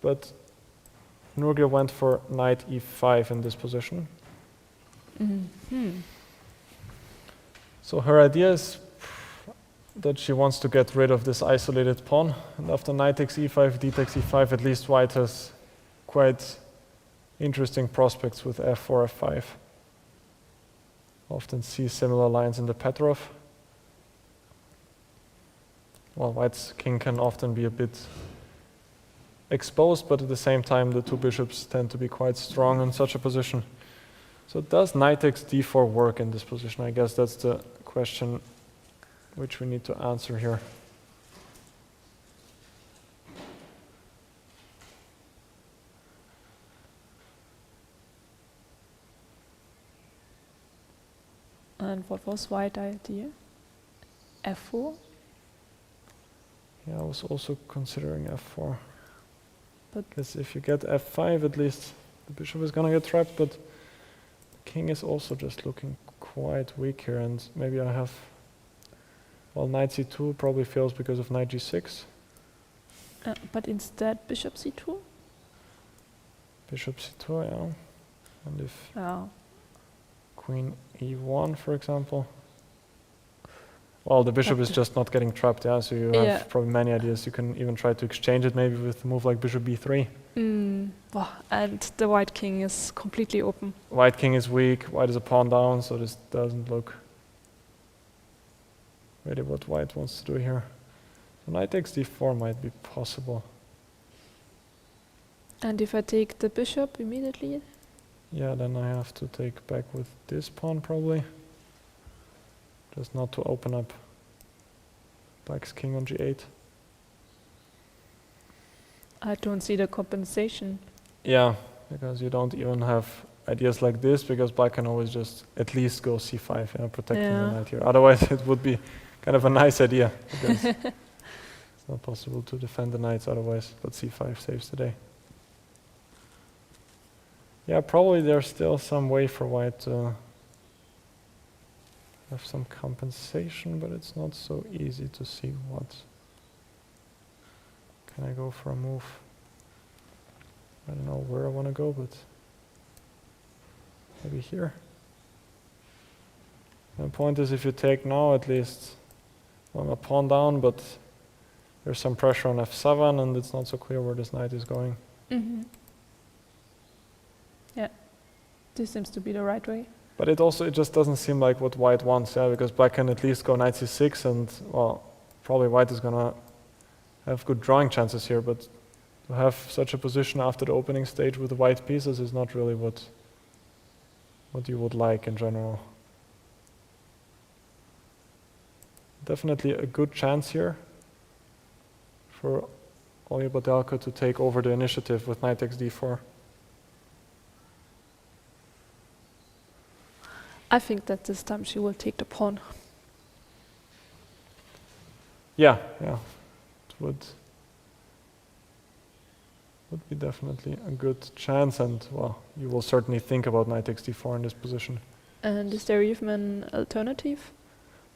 But Nurgyul went for knight e5 in this position. So her idea is that she wants to get rid of this isolated pawn, and after knight takes e5, d takes e5, at least white has quite interesting prospects with f4, f5. Often see similar lines in the Petrov. Well, white's king can often be a bit exposed, but at the same time the two bishops tend to be quite strong in such a position. So does knight takes d4 work in this position? I guess that's the question which we need to answer here. And what was white idea? f4? Yeah, I was also considering f4. But Because if you get f5, at least the bishop is gonna get trapped, but the king is also just looking quite weak here, and maybe I have, well, knight c2 probably fails because of knight g6. but instead bishop c2? Bishop c2, yeah. And if Oh. queen e1, for example. Well, the bishop is just not getting trapped, yeah, so you have probably many ideas. You can even try to exchange it maybe with a move like bishop b3. Wow. And the white king is completely open. White king is weak, white is a pawn down, so this doesn't look really what white wants to do here. So knight takes d4 might be possible. And if I take the bishop immediately? Yeah, then I have to take back with this pawn probably. Just not to open up black's king on g8. I don't see the compensation. Yeah, because you don't even have ideas like this, because black can always just at least go c5, protecting the knight here. Otherwise it would be kind of a nice idea, because it's not possible to defend the knights otherwise, but c5 saves the day. Yeah, probably there's still some way for white to have some compensation, but it's not so easy to see what. Can I go for a move? I don't know where I want to go, but maybe here. The point is, if you take now, at least, well, I'm a pawn down, but there's some pressure on f7, and it's not so clear where this knight is going. Yeah, this seems to be the right way. But it just doesn't seem like what white wants, yeah, because black can at least go knight c6, and, well, probably white is gonna have good drawing chances here, but to have such a position after the opening stage with the white pieces is not really what you would like in general. Definitely a good chance here for Olga Badelka to take over the initiative with knight takes d4. I think that this time she will take the pawn. Yeah, it would be definitely a good chance, and, well, you will certainly think about knight takes d4 in this position. And is there even an alternative?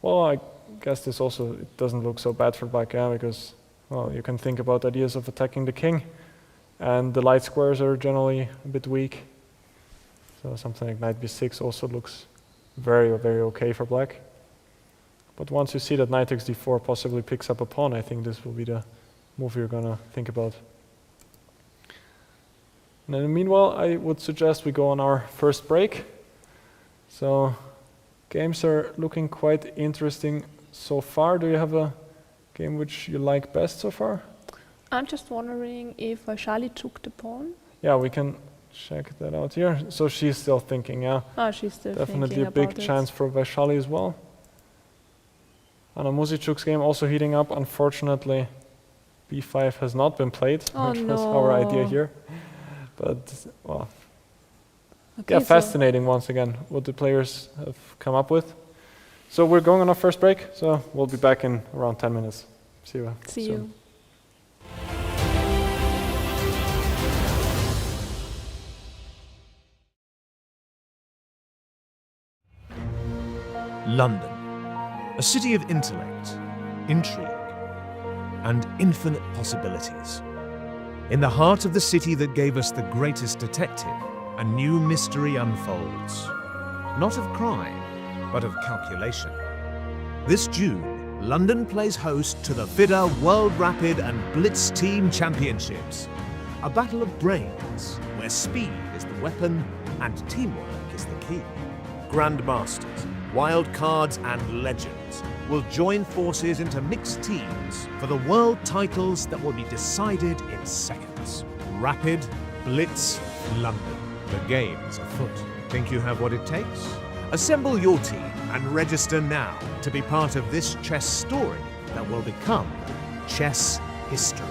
Well, I guess this also, it doesn't look so bad for black, yeah, because, well, you can think about ideas of attacking the king, and the light squares are generally a bit weak. So something like knight b6 also looks very, very okay for black. But once you see that knight takes d4 possibly picks up a pawn, I think this will be the move you're gonna think about. And then meanwhile, I would suggest we go on our first break. So games are looking quite interesting so far. Do you have a game which you like best so far? I'm just wondering if Vaishali took the pawn. Yeah, we can check that out here. So she's still thinking, yeah. Oh, she's still Definitely thinking a big about it. chance for Vaishali as well. And Muzychuk's game also heating up. Unfortunately, b5 has not been played, which was our idea here. But, well, Okay, yeah, so fascinating once again what the players have come up with. So we're going on our first break, so we'll be back in around 10 minutes. See you see soon. you. London, a city of intellect, intrigue, and infinite possibilities. In the heart of the city that gave us the greatest detective, a new mystery unfolds. Not of crime, but of calculation. This June, London plays host to the FIDE World Rapid and Blitz Team Championships. A battle of brains, where speed is the weapon and teamwork is the key. Grandmasters, wildcards and legends will join forces into mixed teams for the world titles that will be decided in seconds. Rapid Blitz London. The game's afoot. Think you have what it takes? Assemble your team and register now to be part of this chess story that will become chess history.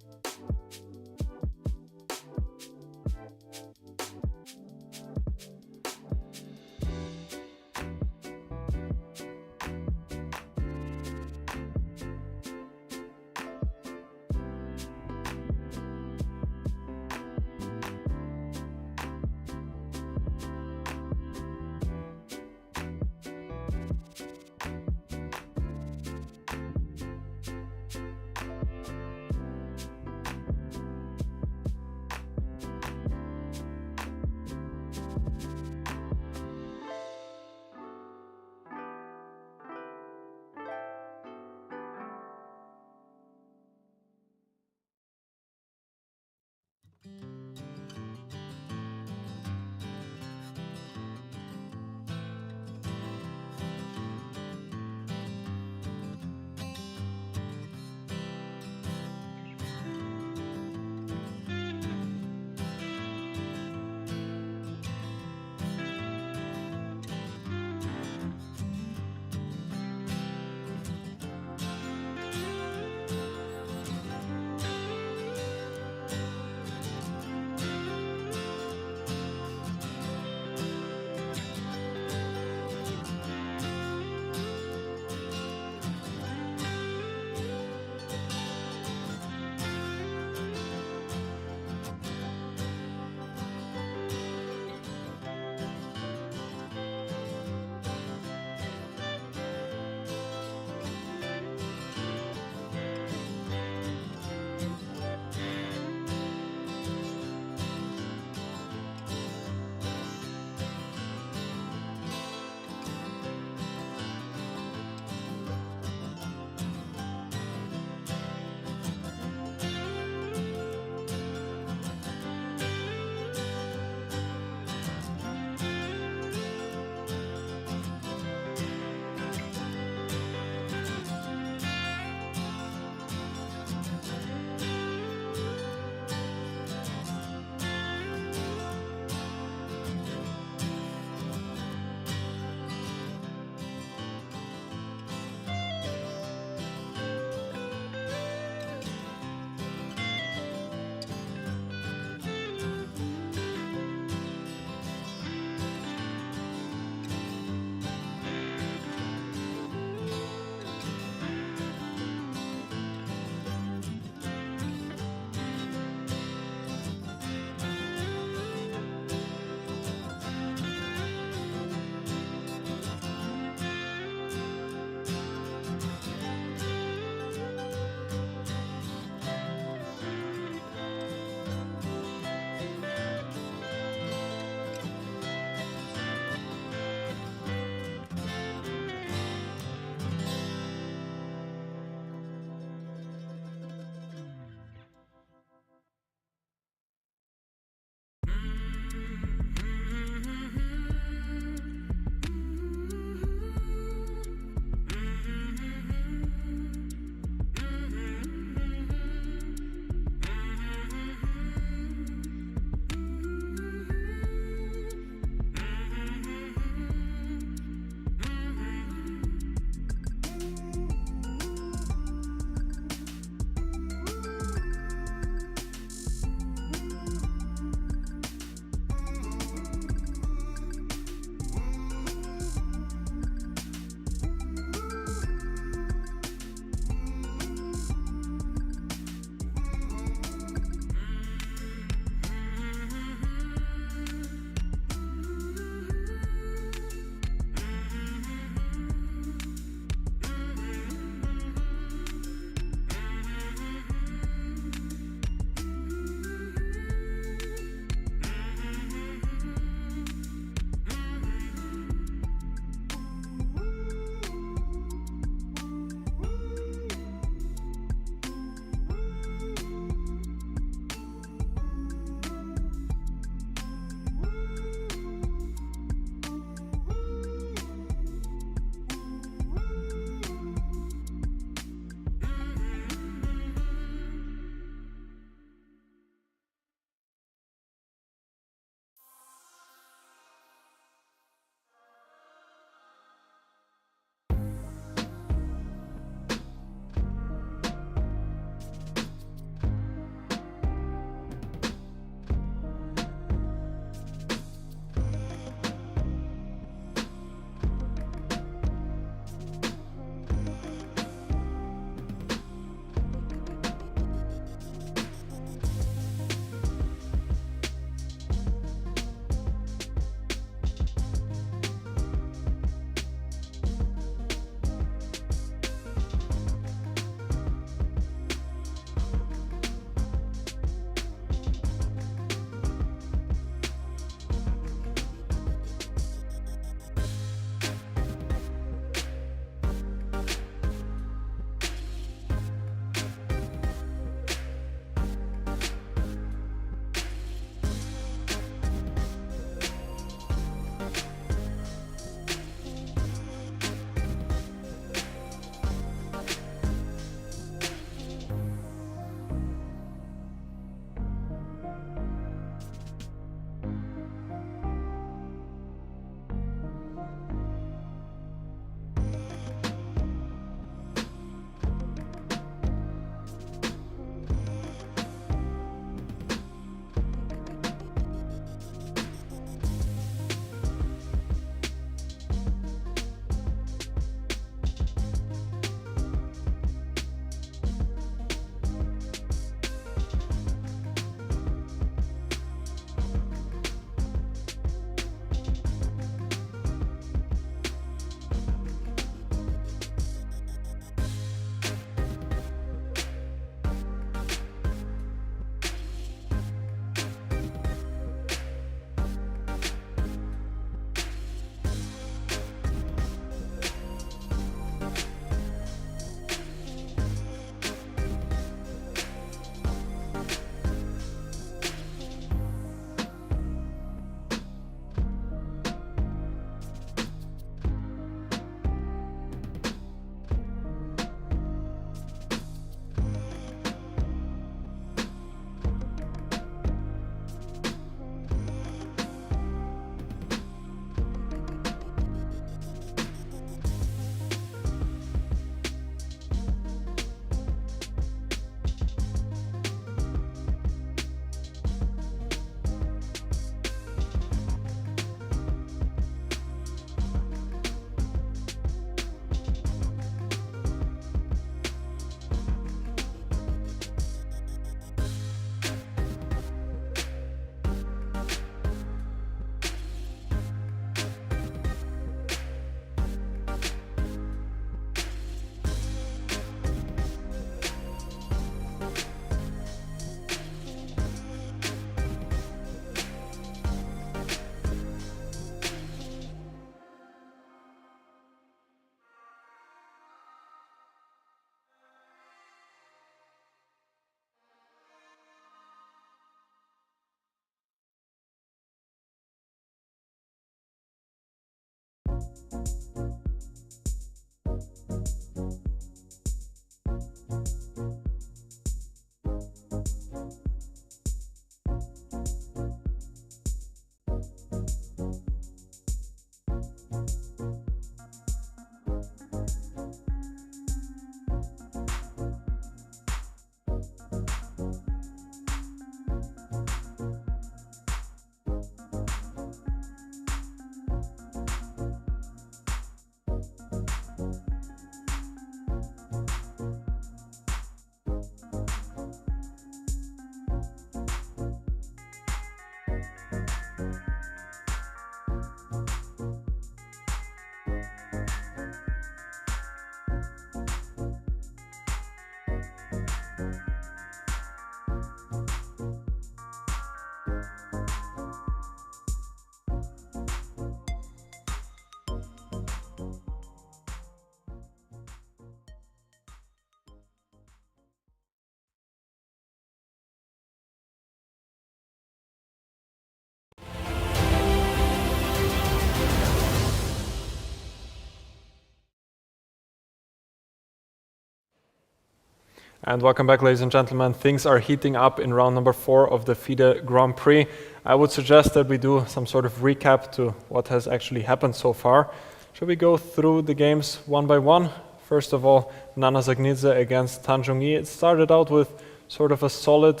And welcome back, ladies and gentlemen. Things are heating up in round number 4 of the FIDE Grand Prix. I would suggest that we do some sort of recap to what has actually happened so far. Should we go through the games one by one? First of all, Dzagnidze against Zhongyi. It started out with sort of a solid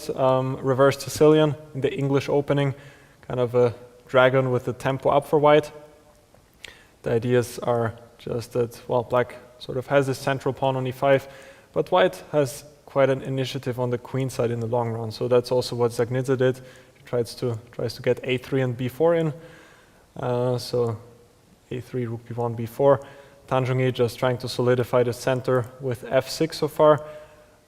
reverse Sicilian in the English opening, kind of a dragon with the tempo up for white. The ideas are just that, well, black sort of has this central pawn on e5, but white has quite an initiative on the queen side in the long run. So that's also what Dzagnidze did. He tries to get a3 and b4 in. So a3, rook b1, b4. Zhongyi just trying to solidify the center with f6 so far.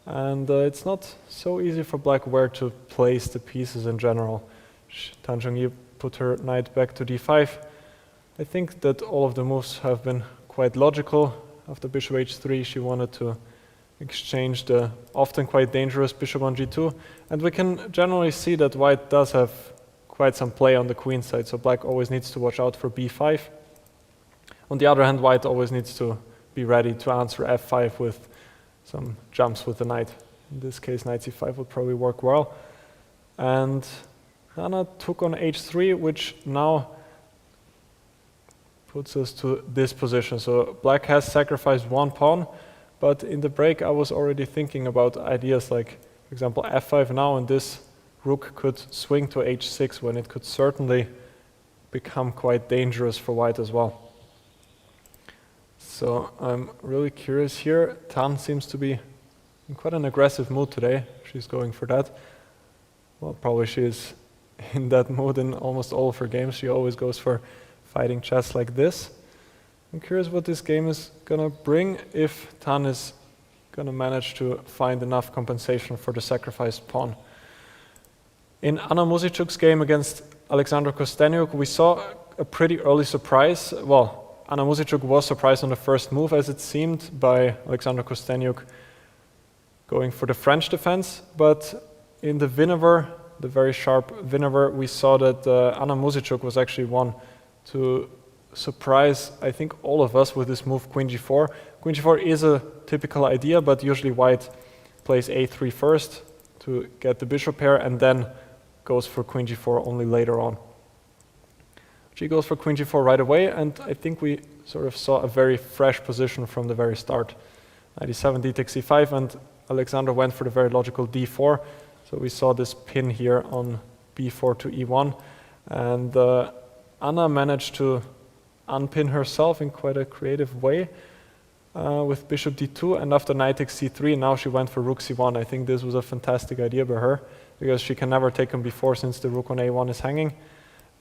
And it's not so easy for black where to place the pieces in general. Zhongyi put her knight back to d5. I think that all of the moves have been quite logical. After bishop h3, she wanted to exchange the often quite dangerous bishop on g2. And we can generally see that white does have quite some play on the queen side, so black always needs to watch out for b5. On the other hand, white always needs to be ready to answer f5 with some jumps with the knight. In this case, knight c5 would probably work well. And Anna took on h3, which now puts us to this position. So black has sacrificed one pawn, but in the break I was already thinking about ideas like, for example, f5 now, and this rook could swing to h6 when it could certainly become quite dangerous for white as well. So I'm really curious here. Tan seems to be in quite an aggressive mood today. She's going for that. Well, probably she is in that mood in almost all of her games. She always goes for fighting chess like this. I'm curious what this game is gonna bring, if Tan is gonna manage to find enough compensation for the sacrificed pawn. In Anna Muzychuk's game against Alexandra Kosteniuk, we saw a pretty early surprise. Well, Anna Muzychuk was surprised on the first move, as it seemed, by Alexandra Kosteniuk going for the French defense, but in the Winawer, the very sharp Winawer, we saw that Anna Muzychuk was actually one to surprise, I think, all of us with this move, queen g4. Queen g4 is a typical idea, but usually white plays a3 first to get the bishop pair and then goes for queen g4 only later on. She goes for queen g4 right away, and I think we sort of saw a very fresh position from the very start. Knight e7, d takes c5, and Alexandra went for the very logical d4. So we saw this pin here on b4 to e1, and Anna managed to unpin herself in quite a creative way with bishop d2, and after knight takes c3, now she went for rook c1. I think this was a fantastic idea by her, because she can never take on b4 since the rook on a1 is hanging.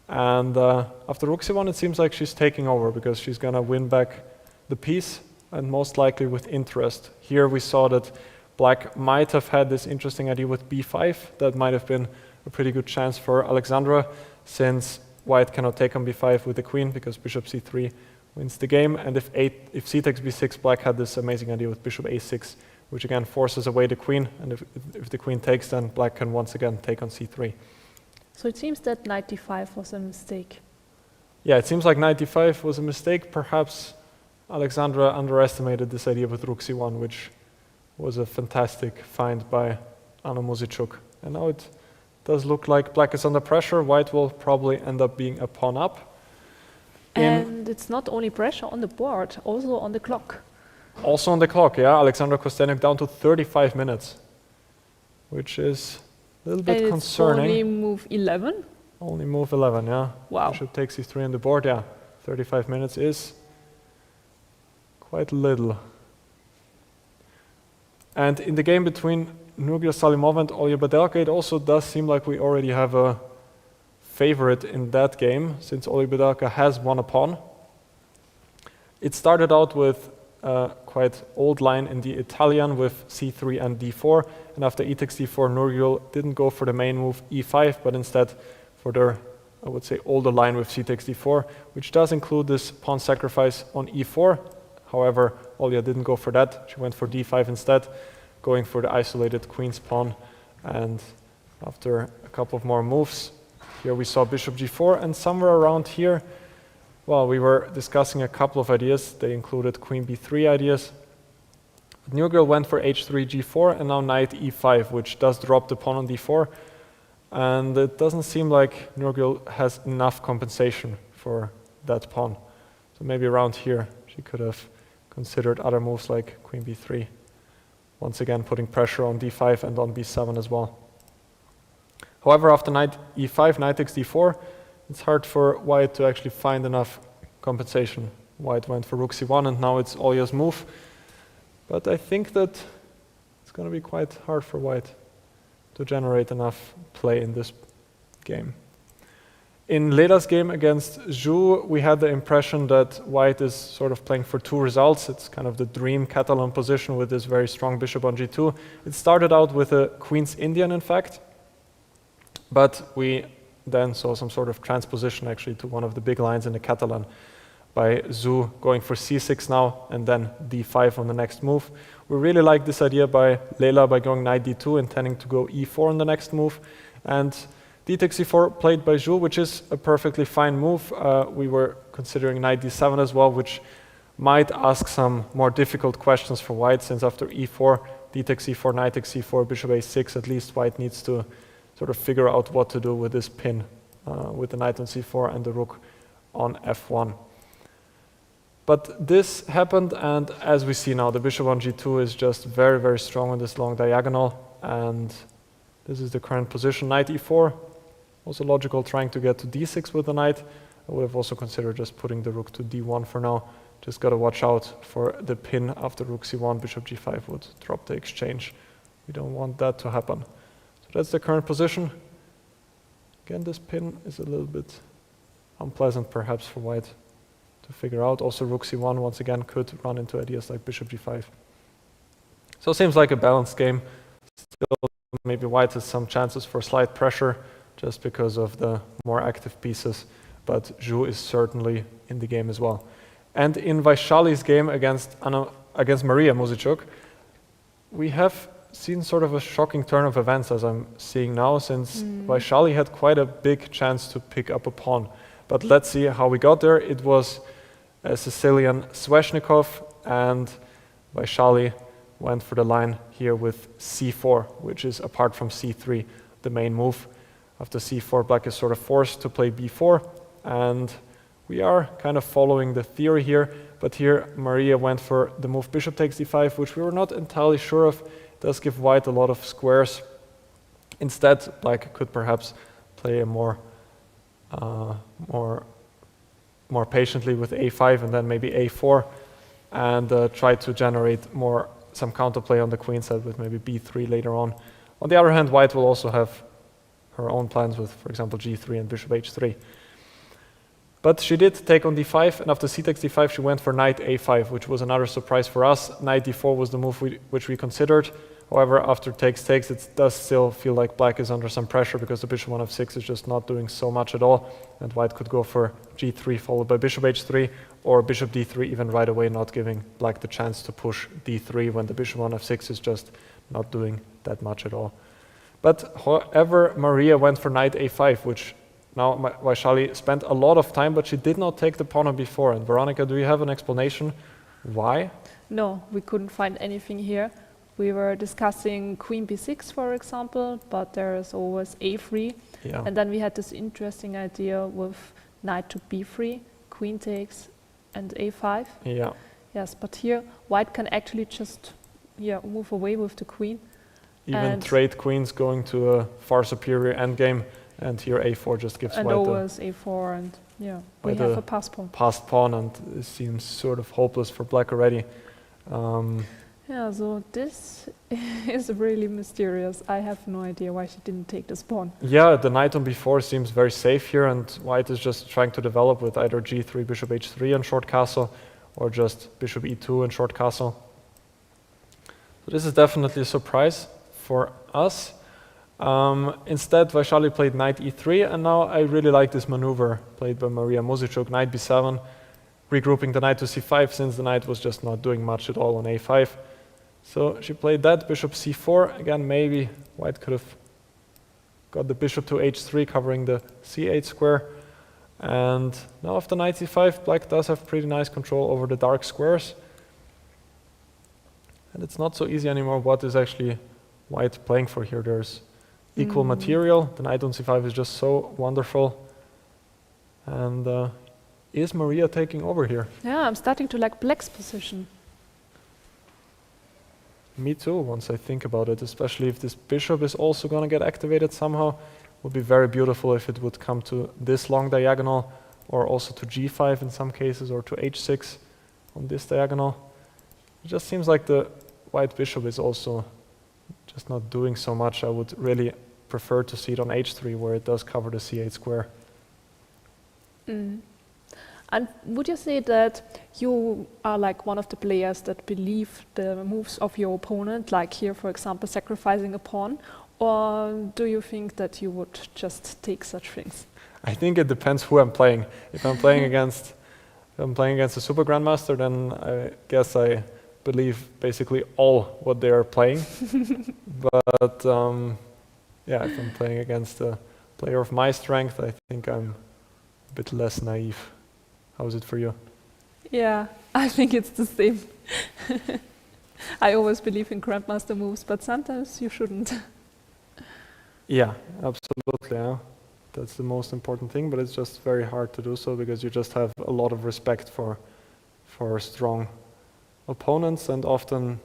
And after rook c1, it seems like she's taking over, because she's gonna win back the piece, and most likely with interest. Here we saw that black might have had this interesting idea with b5. That might have been a pretty good chance for Alexandra, since white cannot take on b5 with the queen, because bishop c3 wins the game. And if c takes b6, black had this amazing idea with bishop a6, which again forces away the queen. And if the queen takes, then black can once again take on c3. So it seems that knight d5 was a mistake. Yeah, it seems like knight d5 was a mistake. Perhaps Alexandra underestimated this idea with rook c1, which was a fantastic find by Anna Muzychuk. And now it does look like black is under pressure. White will probably end up being a pawn up. And it's not only pressure on the board, also on the clock. Also on the clock, yeah. Alexandra Kosteniuk down to 35 minutes, which is a little bit concerning. Only move 11? Only move 11, yeah. Wow. Bishop takes c3 on the board, yeah. 35 minutes is quite little. And in the game between Nurgyul Salimova and Olga Badelka, it also does seem like we already have a favorite in that game, since Olga Badelka has won a pawn. It started out with a quite old line in the Italian with c3 and d4, and after e takes d4, Nurgyul didn't go for the main move e5, but instead for their, I would say, older line with c takes d4, which does include this pawn sacrifice on e4. However, Olga didn't go for that. She went for d5 instead, going for the isolated queen's pawn. And after a couple of more moves, here we saw bishop g4, and somewhere around here, well, we were discussing a couple of ideas. They included queen b3 ideas. But Nurgyul went for h3, g4, and now knight e5, which does drop the pawn on d4. And it doesn't seem like Nurgyul has enough compensation for that pawn. So maybe around here she could have considered other moves like queen b3. Once again putting pressure on d5 and on b7 as well. However, after knight e5, knight takes d4, it's hard for white to actually find enough compensation. White went for rook c1 and now it's Olga's move. But I think that it's going to be quite hard for white to generate enough play in this game. In Lela's game against Zhu, we had the impression that white is sort of playing for two results. It's kind of the dream Catalan position with this very strong bishop on g2. It started out with a Queen's Indian, in fact, but we then saw some sort of transposition actually to one of the big lines in the Catalan by Zhu going for c6 now and then d5 on the next move. We really like this idea by Lela by going knight d2, intending to go e4 on the next move. And d takes e4 played by Zhu, which is a perfectly fine move. We were considering knight d7 as well, which might ask some more difficult questions for white, since after e4, d takes e4, knight takes e4, bishop a6, at least white needs to sort of figure out what to do with this pin, with the knight on c4 and the rook on f1. But this happened, and as we see now, the bishop on g2 is just very, very strong on this long diagonal, and this is the current position. Knight e4, also logical, trying to get to d6 with the knight. I would have also considered just putting the rook to d1 for now. Just got to watch out for the pin after rook c1, bishop g5 would drop the exchange. We don't want that to happen. So that's the current position. Again, this pin is a little bit unpleasant perhaps for white to figure out. Also rook c1 once again could run into ideas like bishop g5. So it seems like a balanced game. Still, maybe white has some chances for slight pressure just because of the more active pieces, but Zhu is certainly in the game as well. And in Vaishali's game against Mariya Muzychuk, we have seen sort of a shocking turn of events as I'm seeing now, since Vaishali had quite a big chance to pick up a pawn. But let's see how we got there. It was a Sicilian Sveshnikov, and Vaishali went for the line here with c4, which is apart from c3, the main move. After c4, black is sort of forced to play b4, and we are kind of following the theory here, but here Mariya went for the move bishop takes d5, which we were not entirely sure of. It does give white a lot of squares. Instead, black could perhaps play a more patiently with a5 and then maybe a4, and try to generate some counterplay on the queen side with maybe b3 later on. On the other hand, white will also have her own plans with, for example, g3 and bishop h3. But she did take on d5, and after c takes d5, she went for knight a5, which was another surprise for us. Knight d4 was the move which we considered. However, after takes, it does still feel like black is under some pressure because the bishop on f6 is just not doing so much at all, and white could go for g3 followed by bishop h3, or bishop d3 even right away, not giving black the chance to push d3 when the bishop on f6 is just not doing that much at all. But however, Mariya went for knight a5, which now Vaishali spent a lot of time, but she did not take the pawn on b4. And Veronica, do you have an explanation why? No, we couldn't find anything here. We were discussing queen b6, for example, but there is always a3. Yeah. And then we had this interesting idea with knight to b3, queen takes, and a5. Yeah. Yes, but here white can actually just move away with the queen. Even trade queens going to a far superior endgame, and here a4 just gives white always a4, and we have a passed pawn. Passed pawn, and it seems sort of hopeless for black already. Yeah, so this is really mysterious. I have no idea why she didn't take this pawn. Yeah, the knight on b4 seems very safe here, and white is just trying to develop with either g3, bishop h3 and short castle, or just bishop e2 and short castle. So this is definitely a surprise for us. Instead, Vaishali played knight e3, and now I really like this maneuver played by Mariya Muzychuk, knight b7, regrouping the knight to c5, since the knight was just not doing much at all on a5. So she played that, bishop c4. Again, maybe white could have got the bishop to h3, covering the c8 square. And now after knight c5, black does have pretty nice control over the dark squares. And it's not so easy anymore what is actually white playing for here. There's equal material, the knight on c5 is just so wonderful. And is Mariya taking over here? Yeah, I'm starting to like black's position. Me too, once I think about it, especially if this bishop is also going to get activated somehow. Would be very beautiful if it would come to this long diagonal, or also to g5 in some cases, or to h6 on this diagonal. It just seems like the white bishop is also just not doing so much. I would really prefer to see it on h3, where it does cover the c8 square. And would you say that you are like one of the players that believe the moves of your opponent, like here, for example, sacrificing a pawn, or do you think that you would just take such things? I think it depends who I'm playing. If I'm playing against a super grandmaster, then I guess I believe basically all what they are playing. But yeah, if I'm playing against a player of my strength, I think I'm a bit less naive. How is it for you? Yeah, I think it's the same. I always believe in grandmaster moves, but sometimes you shouldn't. Yeah, absolutely. Yeah. That's the most important thing, but it's just very hard to do so because you just have a lot of respect for strong opponents, and often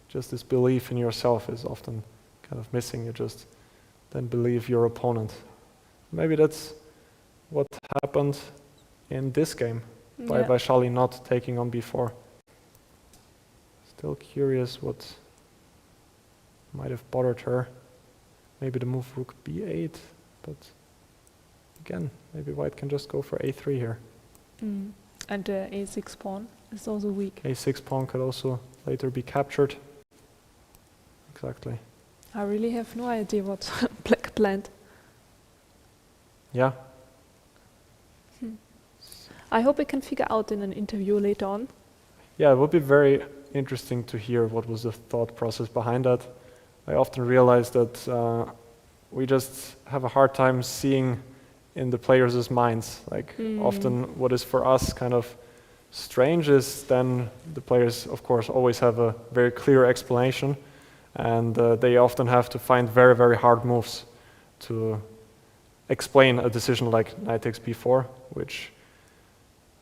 just this belief in yourself is often kind of missing. You just then believe your opponent. Maybe that's what happened in this game by Vaishali not taking on b4. Still curious what might have bothered her. Maybe the move rook b8, but again, maybe white can just go for a3 here. And the a6 pawn is also weak. A6 pawn could also later be captured. Exactly. I really have no idea what black planned. Yeah. I hope I can figure out in an interview later on. Yeah, it would be very interesting to hear what was the thought process behind that. I often realize that we just have a hard time seeing in the players' minds. Like often what is for us kind of strange is then the players, of course, always have a very clear explanation, and they often have to find very, very hard moves to explain a decision like knight takes b4, which,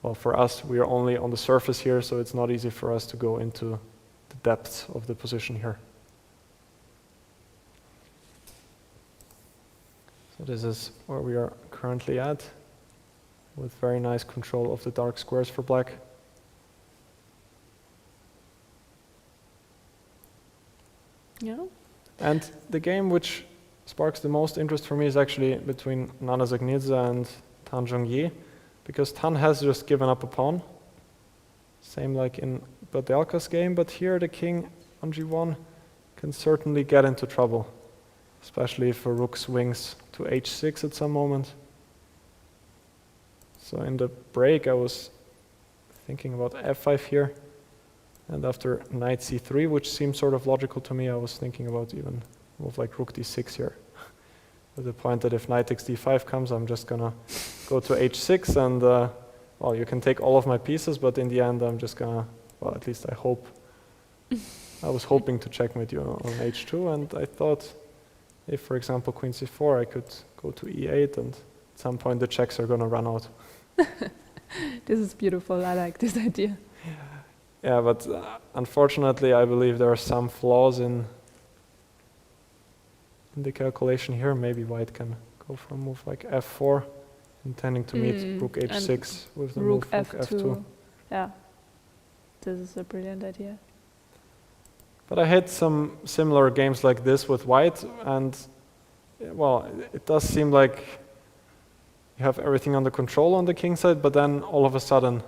well, for us, we are only on the surface here, so it's not easy for us to go into the depths of the position here. So this is where we are currently at, with very nice control of the dark squares for black. Yeah. And the game which sparks the most interest for me is actually between Dzagnidze and Zhongyi, because Tan has just given up a pawn, same like in Badelka's game, but here the king on g1 can certainly get into trouble, especially if a rook swings to h6 at some moment. So in the break I was thinking about f5 here, and after knight c3, which seemed sort of logical to me, I was thinking about even move like rook d6 here. With the point that if knight takes d5 comes, I'm just gonna go to h6 and, well, you can take all of my pieces, but in the end I'm just gonna, well, at least I hope. I was hoping to checkmate you on h2, and I thought if, for example, queen c4, I could go to e8, and at some point the checks are gonna run out. This is beautiful, I like this idea. Yeah, but unfortunately I believe there are some flaws in the calculation here. Maybe white can go for a move like f4, intending to meet rook h6 with the rook move rook f2. Yeah, this is a brilliant idea. But I had some similar games like this with white, and well, it does seem like you have everything under control on the king side, but then all of a sudden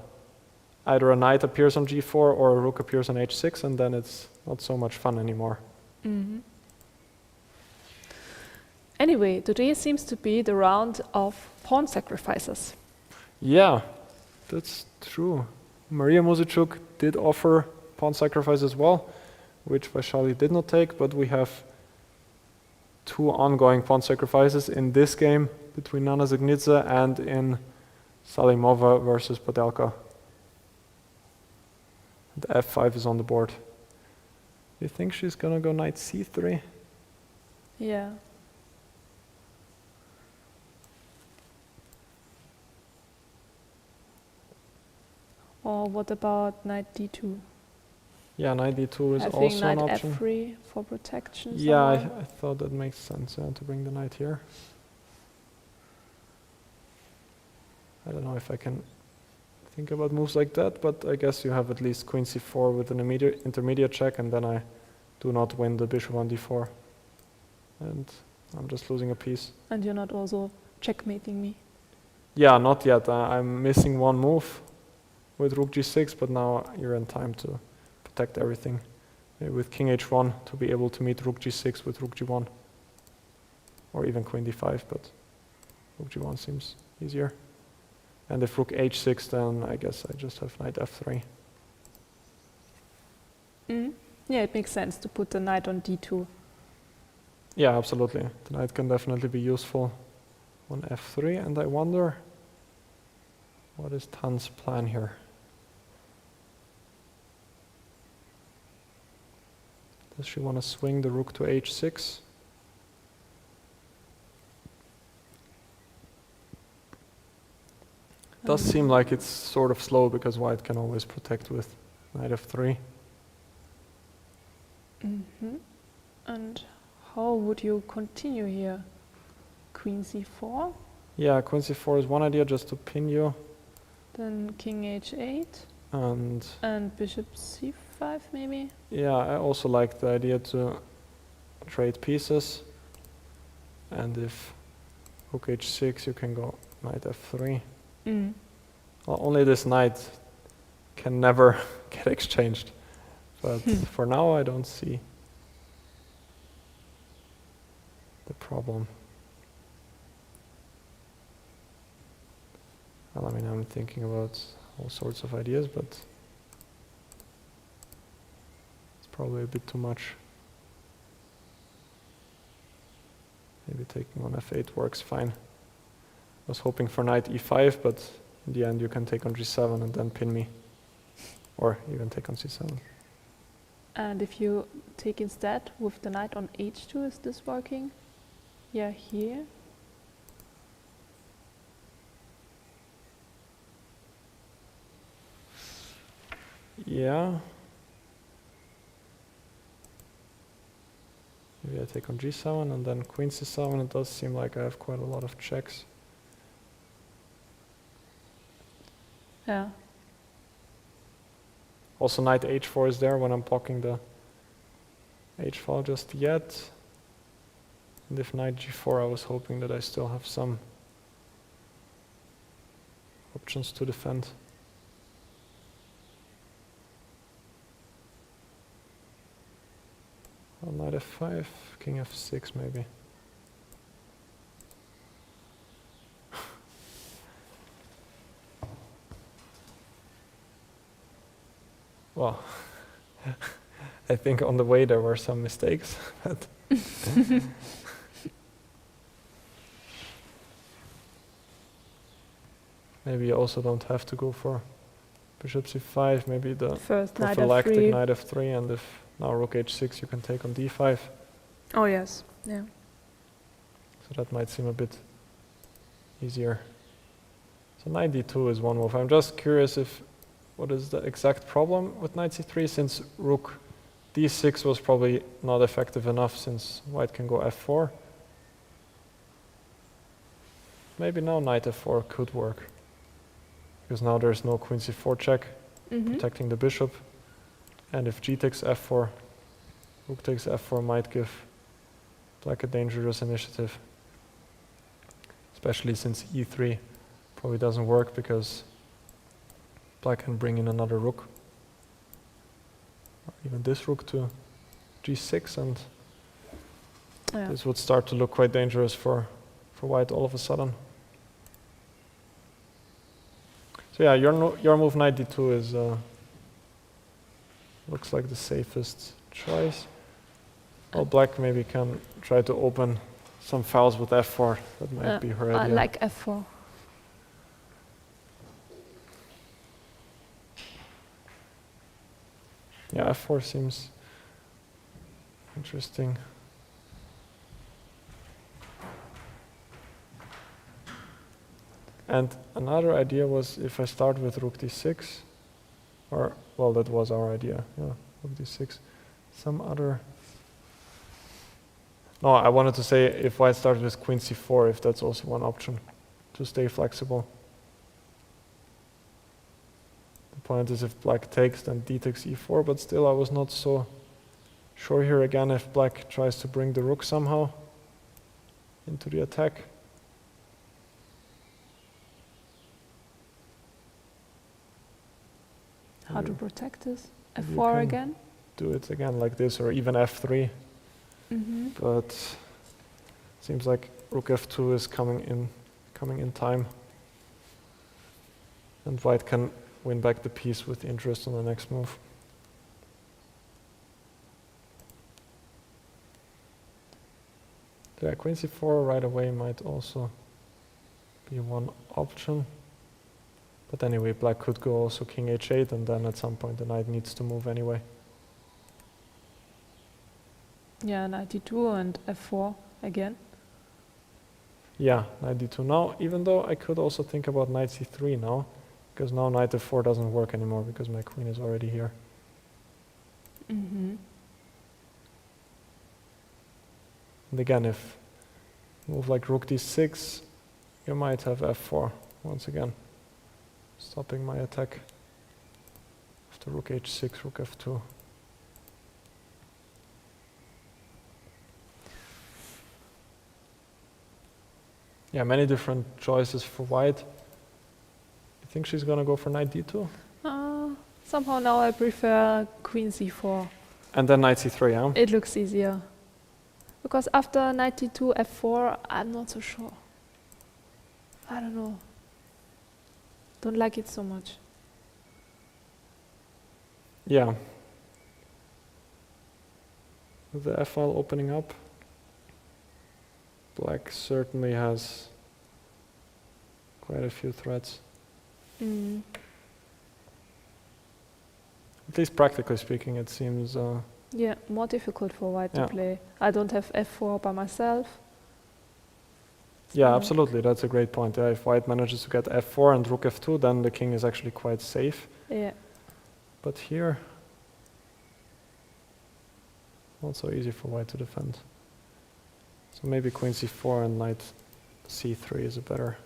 either a knight appears on g4 or a rook appears on h6, and then it's not so much fun anymore. Anyway, today seems to be the round of pawn sacrifices. Yeah, that's true. Mariya Muzychuk did offer pawn sacrifice as well, which Vaishali did not take, but we have two ongoing pawn sacrifices in this game between Dzagnidze and in Salimova versus Badelka. And f5 is on the board. you think she's gonna go knight c3? Yeah. Or what about knight d2? Yeah, knight d2 is I think also knight an option. f3 for protection. Yeah, somewhere. I thought that makes sense, to bring the knight here. I don't know if I can think about moves like that, but I guess you have at least queen c4 with an intermediate check, and then I do not win the bishop on d4. And I'm just losing a piece. And you're not also checkmating me. Yeah, not yet. I'm missing one move with rook g6, but now you're in time to protect everything. Maybe with king h1 to be able to meet rook g6 with rook g1. Or even queen d5, but rook g1 seems easier. And if rook h6, then I guess I just have knight f3. Yeah, it makes sense to put the knight on d2. Yeah, absolutely. The knight can definitely be useful on f3, and I wonder what is Tan's plan here. Does she want to swing the rook to h6? Does seem like it's sort of slow because white can always protect with knight f3. And how would you continue here? Queen c4, Yeah, queen c4 is one idea, just to pin you. then king h8, And bishop c5 maybe? yeah, I also like the idea to trade pieces. And if rook h6, you can go knight f3. Well, only this knight can never get exchanged. But for now, I don't see the problem. Well, I mean, I'm thinking about all sorts of ideas, but it's probably a bit too much. Maybe taking on f8 works fine. I was hoping for knight e5, but in the end you can take on g7 and then pin me. Or even take on c7. And if you take instead with the knight on h2, is this working? Yeah, here. Yeah. Maybe I take on g7 and then queen c7. It does seem like I have quite a lot of checks. Yeah. Also knight h4 is there when I'm blocking the h-file just yet. And if knight g4, I was hoping that I still have some options to defend. Well, knight f5, king f6 maybe. Well, I think on the way there were some mistakes, but maybe you also don't have to go for bishop c5, maybe the First knight prophylactic f3. knight f3, and if now rook h6 you can take on d5. Oh yes, yeah. So that might seem a bit easier. So knight d2 is one move. I'm just curious what is the exact problem with knight c3, since rook d6 was probably not effective enough since white can go f4. Maybe now knight f4 could work, because now there's no queen c4 check protecting the bishop, and if g takes f4, rook takes f4 might give black a dangerous initiative, especially since e3 probably doesn't work because black can bring in another rook, or even this rook to g6, and this would start to look quite dangerous for white all of a sudden. So yeah, your move knight d2 is looks like the safest choice. Well, black maybe can try to open some files with f4. That might be her idea. I like f4. Yeah, f4 seems Interesting. And another idea was if I start with rook d6, or, well, that was our idea, yeah, rook d6. Some other... No, I wanted to say if white starts with queen c4, if that's also one option, to stay flexible. The point is if black takes, then d takes e4, but still I was not so sure here again if black tries to bring the rook somehow into the attack. How to protect this? You F4 can again? do it again like this, or even f3. But seems like rook f2 is coming in time, and white can win back the piece with interest on the next move. Yeah, queen c4 right away might also be one option. But anyway, black could go also king h8, and then at some point the knight needs to move anyway. Yeah, knight d2 and f4 again. Yeah, knight d2 now, even though I could also think about knight c3 now, because now knight f4 doesn't work anymore because my queen is already here. And again, if move like rook d6, you might have f4 once again, stopping my attack. After rook h6, rook f2. Yeah, many different choices for white. You think she's gonna go for knight d2? Somehow now I prefer queen c4. And then knight c3, yeah? It looks easier. Because after knight d2, f4, I'm not so sure. I don't know. Don't like it so much. Yeah. With the f-file opening up, black certainly has quite a few threats. At least practically speaking, it seems... Yeah, more difficult for white Yeah. to play. I don't have f4 by myself. Yeah, absolutely, that's a great point. Yeah, if white manages to get f4 and rook f2, then the king is actually quite safe. Yeah. But here, not so easy for white to defend. So maybe queen c4 and knight c3 is a better,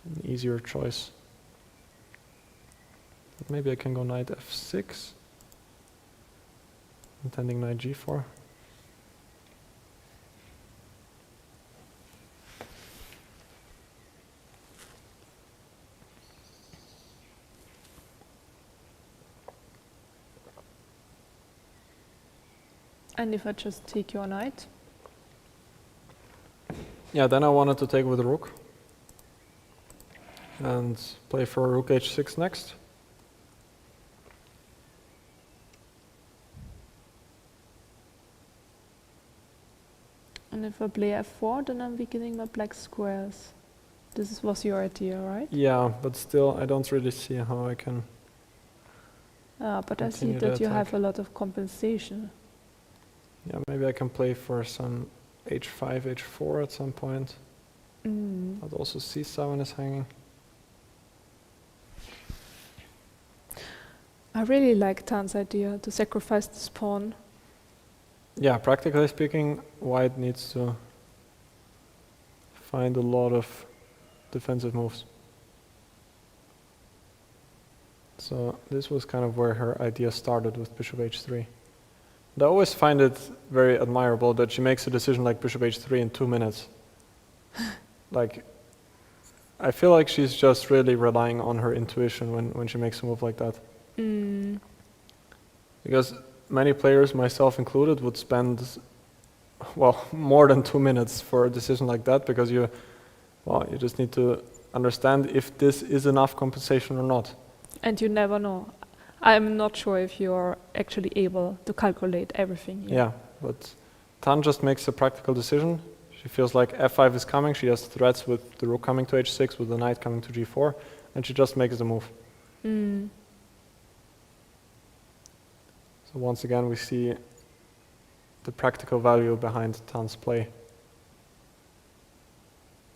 an easier choice. But maybe I can go knight f6, intending knight g4. And if I just take your knight? Yeah, then I wanted to take with the rook and play for rook h6 next. And if I play f4, then I'm weakening my black squares. This was your idea, right? Yeah, but still, I don't really see how I can... But I see continue the that you have attack. a lot of compensation. Yeah, maybe I can play for some h5, h4 at some point. But also c7 is hanging. I really like Tan's idea to sacrifice this pawn. Yeah, practically speaking, white needs to find a lot of defensive moves. So this was kind of where her idea started with bishop h3. And I always find it very admirable that she makes a decision like bishop h3 in 2 minutes. Like, I feel like she's just really relying on her intuition when she makes a move like that. Because many players, myself included, would spend, well, more than 2 minutes for a decision like that, because you just need to understand if this is enough compensation or not. And you never know. I'm not sure if you're actually able to calculate everything here. Yeah, but Tan just makes a practical decision. She feels like f5 is coming, she has threats with the rook coming to h6, with the knight coming to g4, and she just makes the move. So once again we see the practical value behind Tan's play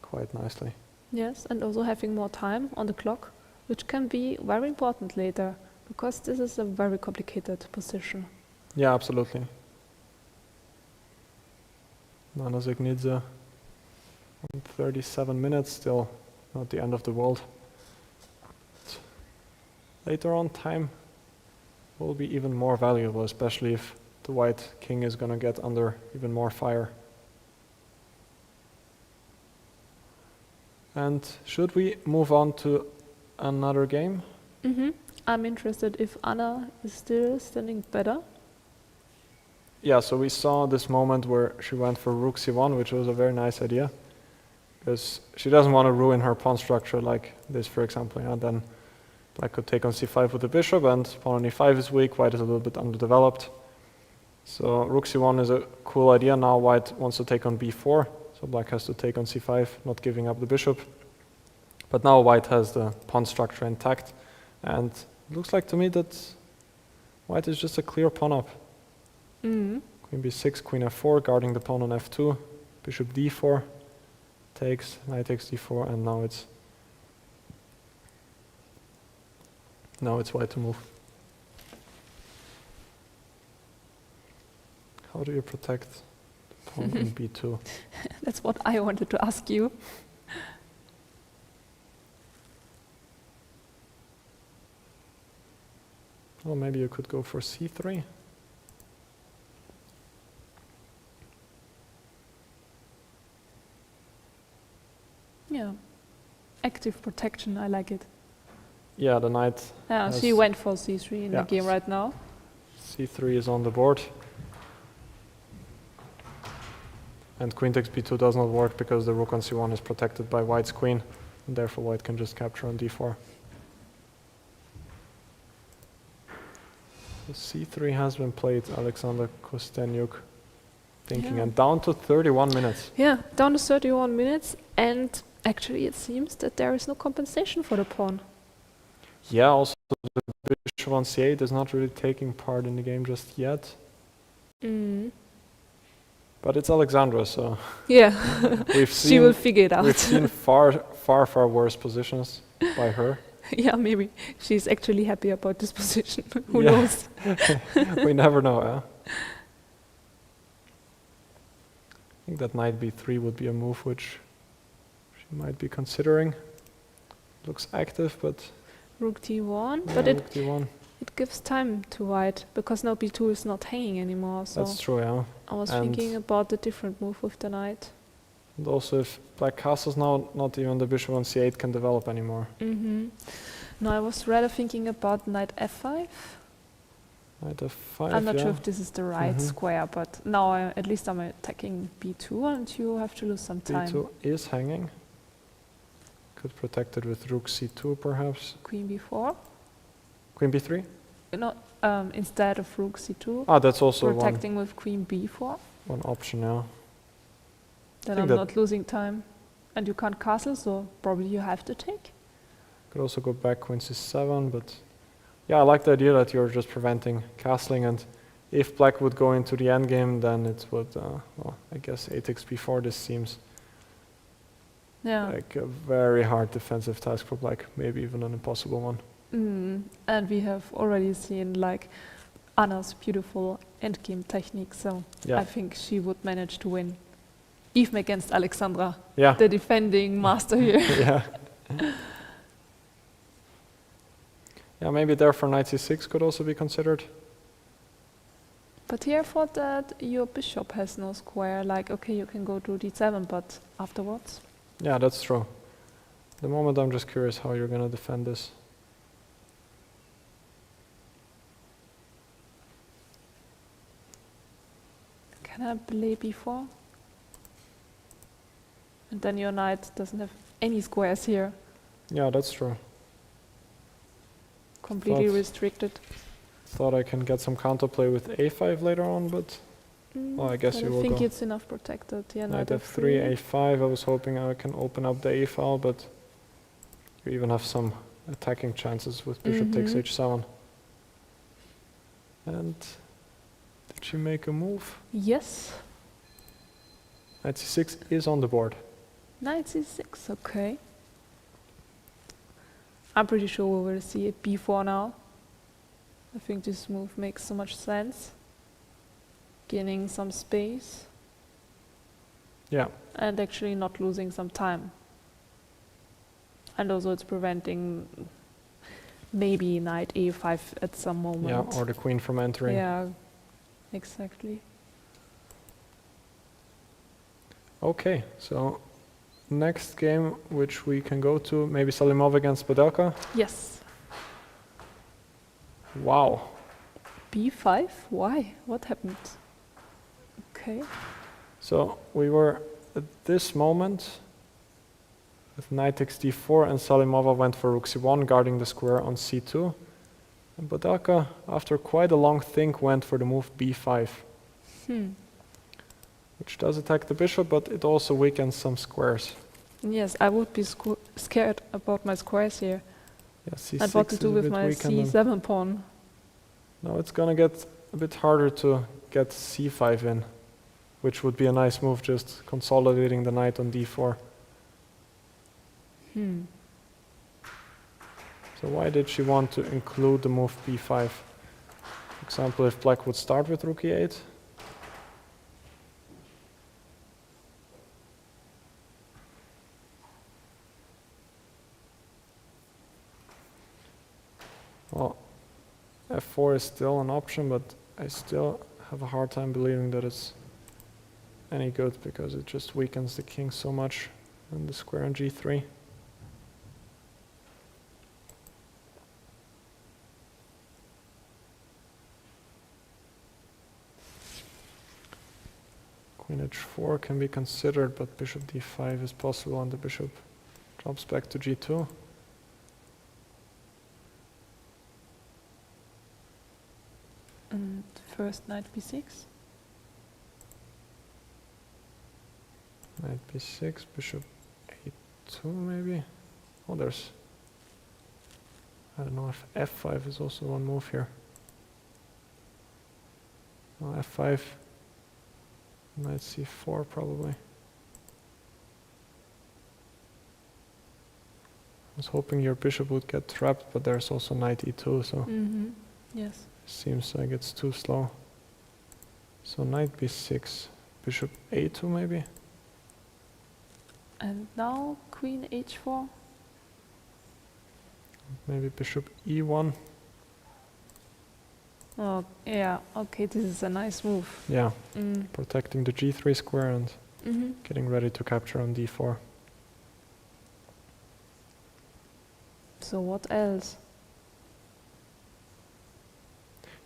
quite nicely. Yes, and also having more time on the clock, which can be very important later, because this is a very complicated position. Yeah, absolutely. Dzagnidze on 37 minutes, still not the end of the world. Later on, time will be even more valuable, especially if the white king is going to get under even more fire. And should we move on to another game? I'm interested if Anna is still standing better. Yeah, so we saw this moment where she went for rook c1, which was a very nice idea, because she doesn't want to ruin her pawn structure like this, for example. Yeah, then black could take on c5 with the bishop, and pawn on e5 is weak, white is a little bit underdeveloped. So rook c1 is a cool idea. Now white wants to take on b4, so black has to take on c5, not giving up the bishop. But now white has the pawn structure intact, and it looks like to me that white is just a clear pawn up. Queen b6, queen f4, guarding the pawn on f2, bishop d4, takes, knight takes d4, and now it's white to move. How do you protect the pawn on b2? That's what I wanted to ask you. Well, maybe you could go for c3. Yeah, active protection, I like it. Yeah, the knight. Yeah, has she went for c3 in the game right now. c3 is on the board. And queen takes b2 does not work because the rook on c1 is protected by white's queen, and therefore white can just capture on d4. So c3 has been played, Alexandra Kosteniuk thinking, and down to 31 minutes. Yeah, down to 31 minutes, and actually it seems that there is no compensation for the pawn. Yeah, also the bishop on c8 is not really taking part in the game just yet. But it's Alexandra, so Yeah, we've she will figure it out. We've seen far worse positions by her. Yeah, maybe she's actually happy about this position. Who knows? We never know, eh? I think that knight b3 would be a move which she might be considering. Looks active, but Rook d1, yeah, but rook d1. it gives time to white, because now b2 is not hanging anymore. So That's true, yeah. I was And thinking about a different move with the knight. And also, if black castles now, not even the bishop on c8 can develop anymore. No, I was rather thinking about knight f5. Knight f5, I'm not yeah. sure if this is the right square, but now at least I'm attacking b2, and you have to lose some time. b2 is hanging. Could protect it with rook c2, perhaps. Queen b4. Queen b3? No, instead of rook c2. Ah, that's also protecting with queen b4. one option, yeah. Then I'm not losing time. And you can't castle, so probably you have to take. Could also go back queen c7, but yeah, I like the idea that you're just preventing castling, and if black would go into the endgame, then it would, well, I guess 8 takes b4, this seems like a very hard defensive task for black, maybe even an impossible one. And we have already seen like Anna's beautiful endgame technique, so I think she would manage to win. Even against Alexandra, the defending master here. Yeah, maybe therefore knight c6 could also be considered. But here I thought that your bishop has no square, like, okay, you can go to d7, but afterwards? Yeah, that's true. At the moment I'm just curious how you're going to defend this. Can I play b4? And then your knight doesn't have any squares here. Yeah, that's true. Completely restricted. Thought I can get some counterplay with a5 later on, but well, I guess you will go. I think it's enough protected. Yeah, knight f3, a5. I was hoping I can open up the a file, but you even have some attacking chances with bishop takes h7. And Did she make a move? Yes. Knight c6 is on the board. Knight c6, okay. I'm pretty sure we will see a b4 now. I think this move makes so much sense. Gaining some space Yeah, and actually not losing some time. And also it's preventing maybe knight a5 at some moment. yeah, or the queen from entering. Yeah, exactly. Okay, so next game which we can go to, maybe Salimova against Badelka. Yes. Wow. b5? Why? What happened? Okay. So we were at this moment with knight takes d4 and Salimova went for rook c1 guarding the square on c2. And Badelka, after quite a long think, went for the move b5. Which does attack the bishop, but it also weakens some squares. Yes, I would be scared about my squares here. Yeah, c6 And what to is do a with bit my weak and then- c7 pawn. Now it's gonna get a bit harder to get c5 in, which would be a nice move, just consolidating the knight on d4. So why did she want to include the move b5? For example, if black would start with rook e8. Well, f4 is still an option, but I still have a hard time believing that it's any good because it just weakens the king so much and the square on g3. Queen h4 can be considered, but bishop d5 is possible and the bishop drops back to g2. And first knight b6. Knight b6, bishop a2 maybe. Oh, there's... I don't know if f5 is also one move here. No, f5. Knight c4 probably. I was hoping your bishop would get trapped, but there's also knight e2, so Yes. seems like it's too slow. So knight b6, bishop a2 maybe. And now queen h4. Maybe bishop e1. Oh, yeah. Okay, this is a nice move. Yeah, protecting the g3 square and getting ready to capture on d4. So what else?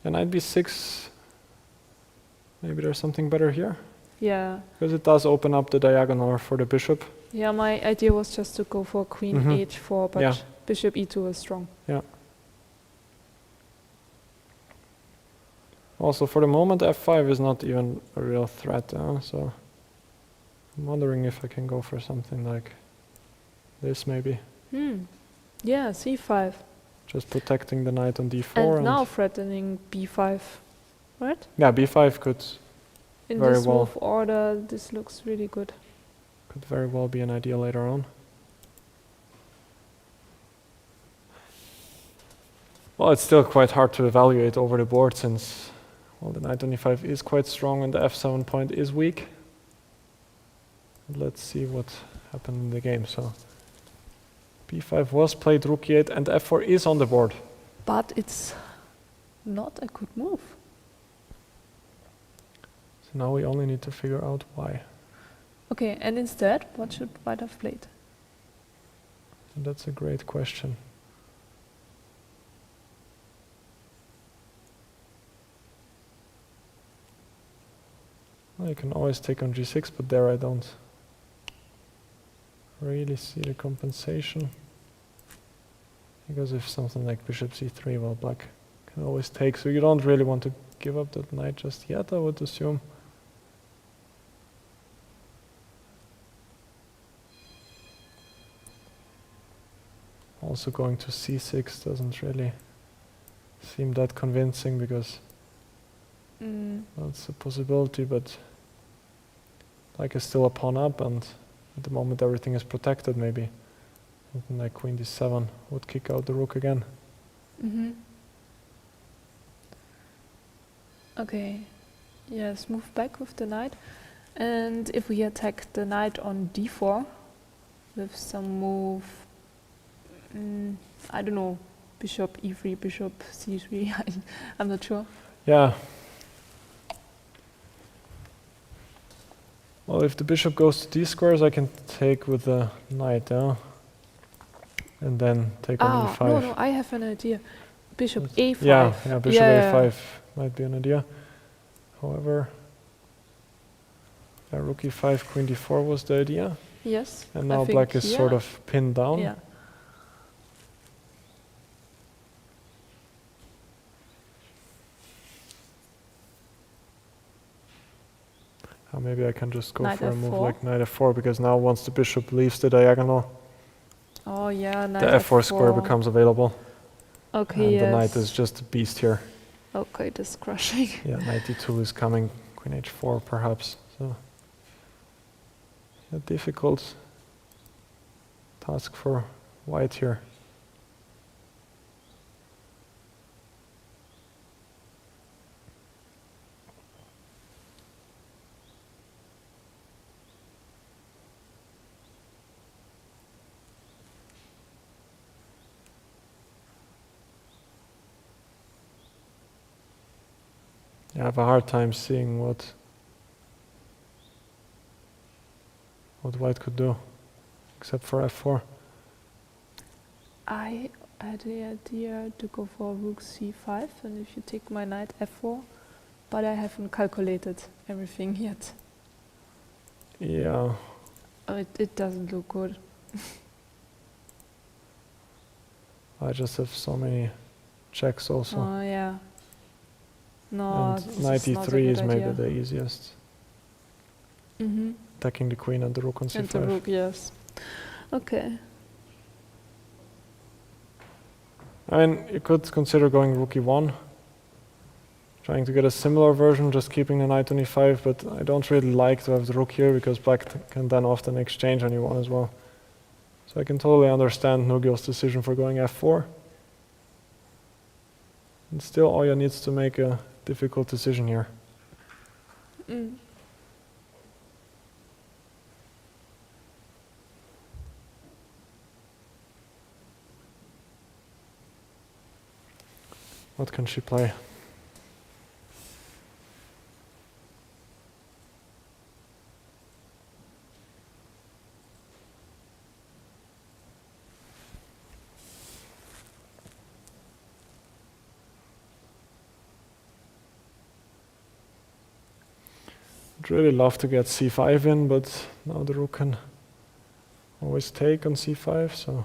And knight b6, maybe there's something better here? Yeah. Because it does open up the diagonal for the bishop. Yeah, my idea was just to go for queen h4, but Yeah. bishop e2 is strong. Yeah. Also, for the moment, f5 is not even a real threat, so I'm wondering if I can go for something like this, maybe. Yeah, c5. Just protecting the knight on d4. And now threatening b5, right? Yeah, b5 could In Very this well. move order, this looks really good. very well be an idea later on. Well, it's still quite hard to evaluate over the board since, well, the knight on e5 is quite strong and the f7 point is weak. Let's see what happened in the game. So b5 was played, rook e8, and f4 is on the board. But it's not a good move. So now we only need to figure out why. Okay, and instead, what should white have played? And that's a great question. Well, you can always take on g6, but there I don't really see the compensation. Because if something like bishop c3, well, black can always take, so you don't really want to give up that knight just yet, I would assume. Also going to c6 doesn't really seem that convincing because That's a possibility, but black is still a pawn up, and at the moment everything is protected. Maybe something like queen d7 would kick out the rook again. Okay, yes, move back with the knight. And if we attack the knight on d4 with some move, I don't know, bishop e3, bishop c3, I'm not sure. Yeah. Well, if the bishop goes to d squares, I can take with the knight, and then take on e5. No, I have an idea. Bishop a5. Yeah, bishop Yeah. a5 might be an idea. However, rook e5, queen d4 was the idea. Yes. And now black is sort of pinned down. Yeah. Maybe I can just go Knight for a move f4. like knight f4, because now once the bishop leaves the diagonal, Oh yeah, knight the f4 square becomes available. Okay, And yes. the knight is just a beast here. Okay, this crushing. Yeah, knight d2 is coming, queen h4 perhaps. So, a difficult task for white here. I have a hard time seeing what white could do, except for f4. I had the idea to go for rook c5, and if you take my knight f4, but I haven't calculated everything yet. Yeah, It doesn't look good. I just have so many checks also. Oh yeah. No, And this knight is not a e3 is good maybe idea. the easiest. Attacking the queen and the rook on c5. And the rook, yes. Okay. I mean, you could consider going rook e1, trying to get a similar version, just keeping the knight on e5, but I don't really like to have the rook here, because black can then often exchange on e1 as well. So I can totally understand Nurgyul's decision for going f4. And still, Olga needs to make a difficult decision here. What can she play? I'd really love to get c5 in, but now the rook can always take on c5, so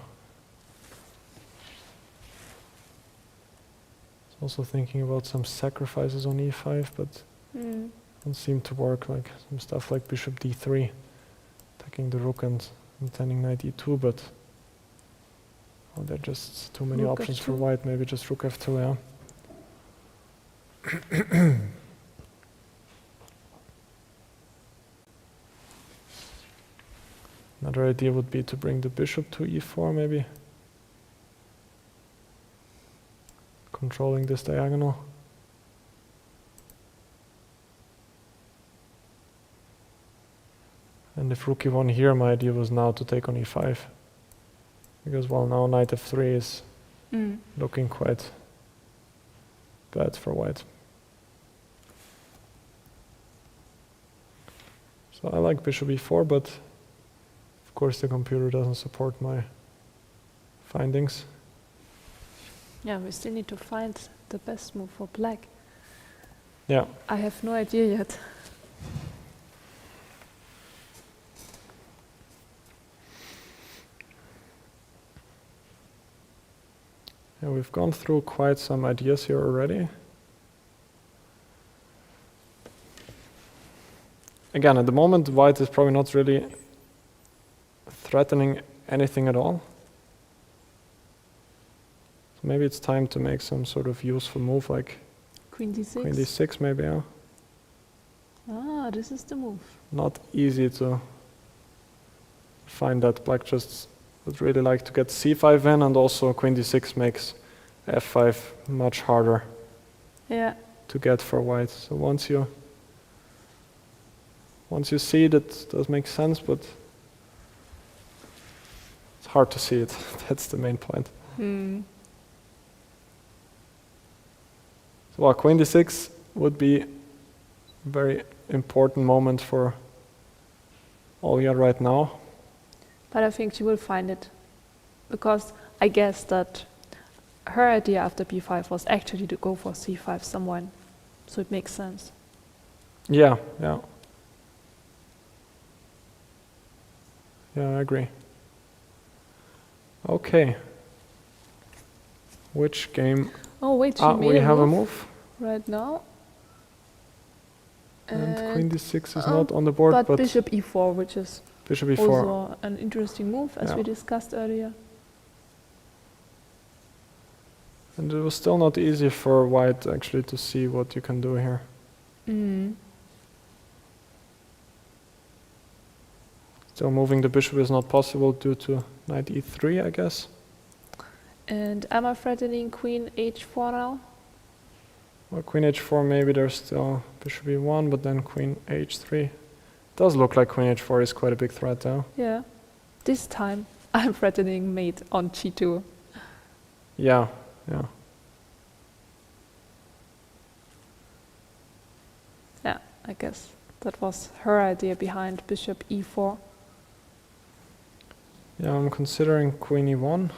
also thinking about some sacrifices on e5, but don't seem to work, like some stuff like bishop d3, attacking the rook and intending knight e2, but there are just too many Rook options for f2. white, maybe just rook f2, yeah. Another idea would be to bring the bishop to e4, maybe. Controlling this diagonal. And if rook e1 here, my idea was now to take on e5. Because, well, now knight f3 is looking quite bad for white. So I like bishop e4, but of course the computer doesn't support my findings. Yeah, we still need to find the best move for black. Yeah. I have no idea yet. Yeah, we've gone through quite some ideas here already. Again, at the moment, white is probably not really threatening anything at all. So maybe it's time to make some sort of useful move, like Queen d6. queen d6 maybe, yeah. this is the move. Not easy to find that. Black just would really like to get c5 in, and also queen d6 makes f5 much harder Yeah. to get for white. So once you see it, it does make sense, but it's hard to see it. That's the main point. So well, queen d6 would be a very important moment for Olga right now. But I think she will find it. Because I guess that her idea after b5 was actually to go for c5 somewhere. So it makes sense. Yeah, yeah. Yeah, I agree. Okay. Which game? Oh wait, she made we have a move move. right now. And queen d6 is not on the board, but but bishop e4, which is bishop e4. also an interesting move, as Yeah. we discussed earlier. And it was still not easy for white actually to see what you can do here. Still moving the bishop is not possible due to knight e3, I guess. And am I threatening queen h4 now? Well, queen h4, maybe there's still bishop e1, but then queen h3. Does look like queen h4 is quite a big threat though. Yeah. This time I'm threatening mate on g2. Yeah, yeah. Yeah, I guess that was her idea behind bishop e4. Yeah, I'm considering queen e1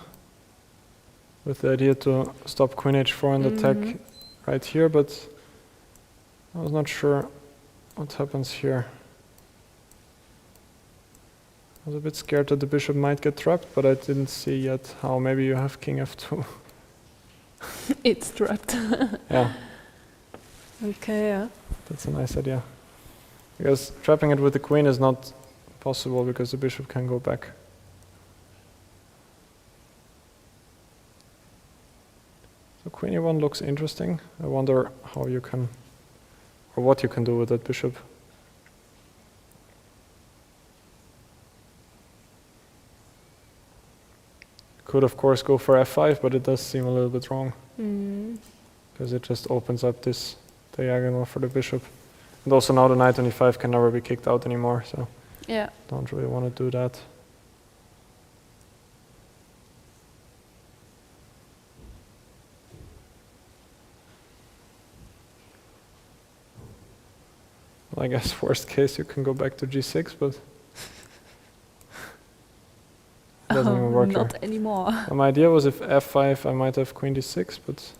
with the idea to stop queen h4 and attack right here, but I was not sure what happens here. I was a bit scared that the bishop might get trapped, but I didn't see yet how. Maybe you have king f2. It's trapped. Yeah, Okay, yeah. that's a nice idea. Because trapping it with the queen is not possible because the bishop can go back. So queen e1 looks interesting. I wonder how you can, or what you can do with that bishop. Could of course go for f5, but it does seem a little bit wrong. Because it just opens up this diagonal for the bishop. And also now the knight on e5 can never be kicked out anymore, so Yeah. don't really want to do that. Well, I guess worst case you can go back to g6, but it doesn't even work here. Not anymore. My idea was if f5 I might have queen d6, but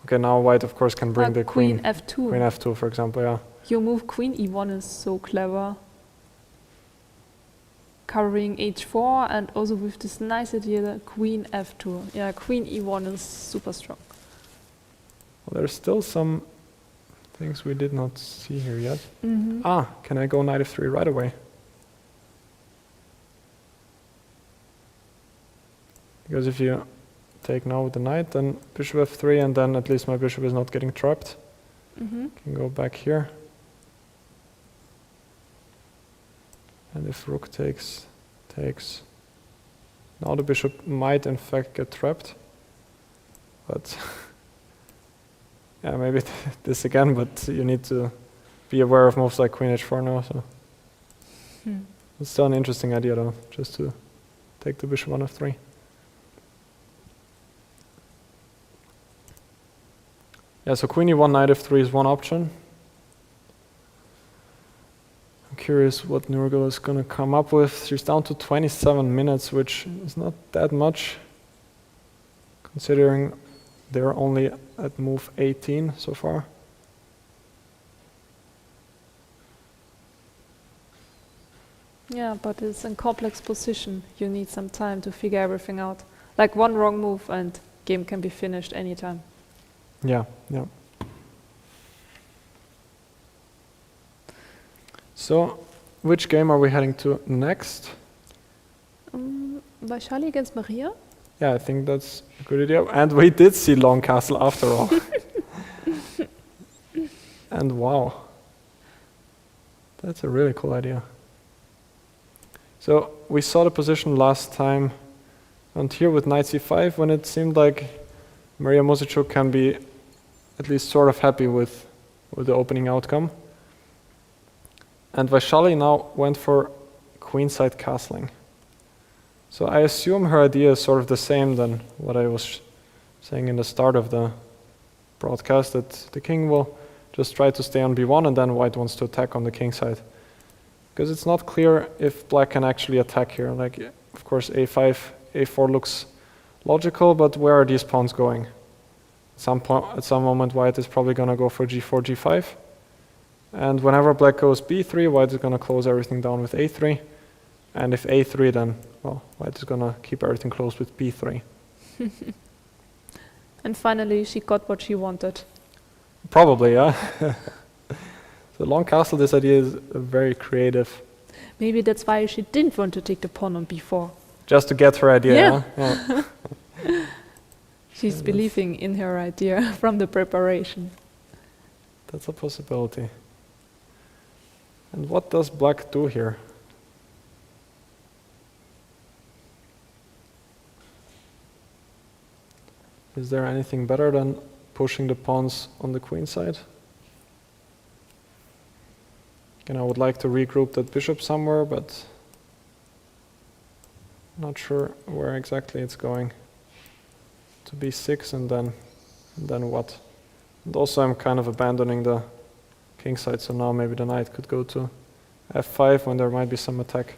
okay, now white of course can bring the queen queen f2. queen f2 for example, yeah. Your move queen e1 is so clever. Covering h4 and also with this nice idea that queen f2. Yeah, queen e1 is super strong. Well, there's still some things we did not see here yet. Can I go knight f3 right away? Because if you take now with the knight, then bishop f3, and then at least my bishop is not getting trapped. Can go back here. And if rook takes, now the bishop might in fact get trapped. But yeah, maybe this again, but you need to be aware of moves like queen h4 now. So it's still an interesting idea though, just to take the bishop on f3. Yeah, so queen e1, knight f3 is one option. I'm curious what Nurgyul is going to come up with. She's down to 27 minutes, which is not that much, considering they're only at move 18 so far. Yeah, but it's a complex position. You need some time to figure everything out. Like one wrong move and game can be finished anytime. Yeah, yeah. So, which game are we heading to next? Vaishali against Mariya? Yeah, I think that's a good idea. And we did see Long Castle after all. And wow, that's a really cool idea. So we saw the position last time on here with knight c5 when it seemed like Mariya Muzychuk can be at least sort of happy with the opening outcome. And Vaishali now went for queenside castling. So I assume her idea is sort of the same than what I was saying in the start of the broadcast, that the king will just try to stay on b1 and then white wants to attack on the king side. Because it's not clear if black can actually attack here. Like, of course, a5, a4 looks logical, but where are these pawns going? At some moment, white is probably going to go for g4, g5. And whenever black goes b3, white is going to close everything down with a3. And if a3, then, well, white is going to keep everything closed with b3. And finally, she got what she wanted. Probably, yeah. The long castle, this idea is very creative. Maybe that's why she didn't want to take the pawn on b4. Just to get her idea, Yeah. yeah? Yeah. She's believing in her idea from the preparation. That's a possibility. And what does black do here? Is there anything better than pushing the pawns on the queen side? Again, I would like to regroup that bishop somewhere, but not sure where exactly it's going. To b6 and then what? And also I'm kind of abandoning the king side, so now maybe the knight could go to f5 when there might be some attack.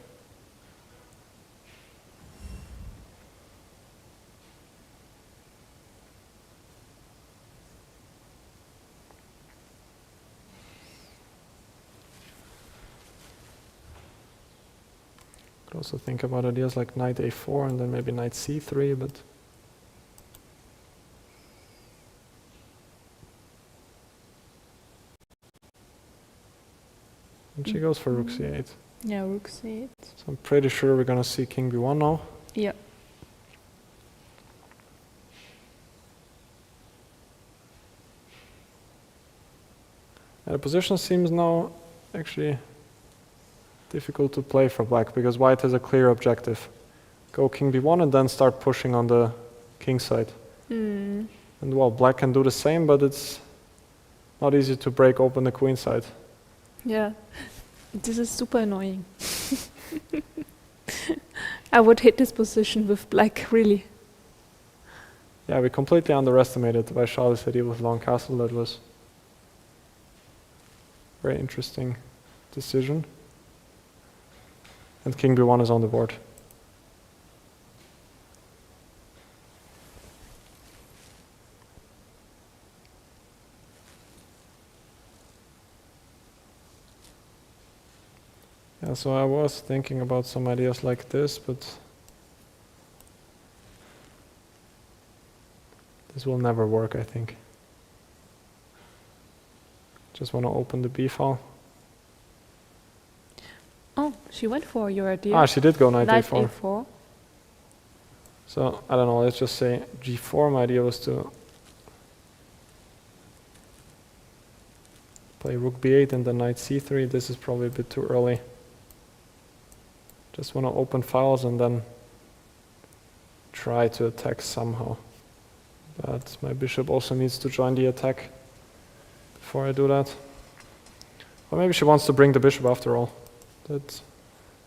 Could also think about ideas like knight a4 and then maybe knight c3, but and she goes for rook c8. Yeah, rook c8. So I'm pretty sure we're going to see king b1 now. Yeah. And the position seems now actually difficult to play for black because white has a clear objective. Go king b1 and then start pushing on the king side. And well, black can do the same, but it's not easy to break open the queen side. Yeah. This is super annoying. I would hate this position with black, really. Yeah, we completely underestimated Vaishali's idea with long castle. That was a very interesting decision. And king b1 is on the board. Yeah, so I was thinking about some ideas like this, but this will never work, I think. Just want to open the b file. Oh, she went for your idea. Ah, she did go knight Knight a4. a4. So, I don't know, let's just say g4. My idea was to play rook b8 and then knight c3. This is probably a bit too early. Just want to open files and then try to attack somehow. But my bishop also needs to join the attack before I do that. Or maybe she wants to bring the bishop after all. That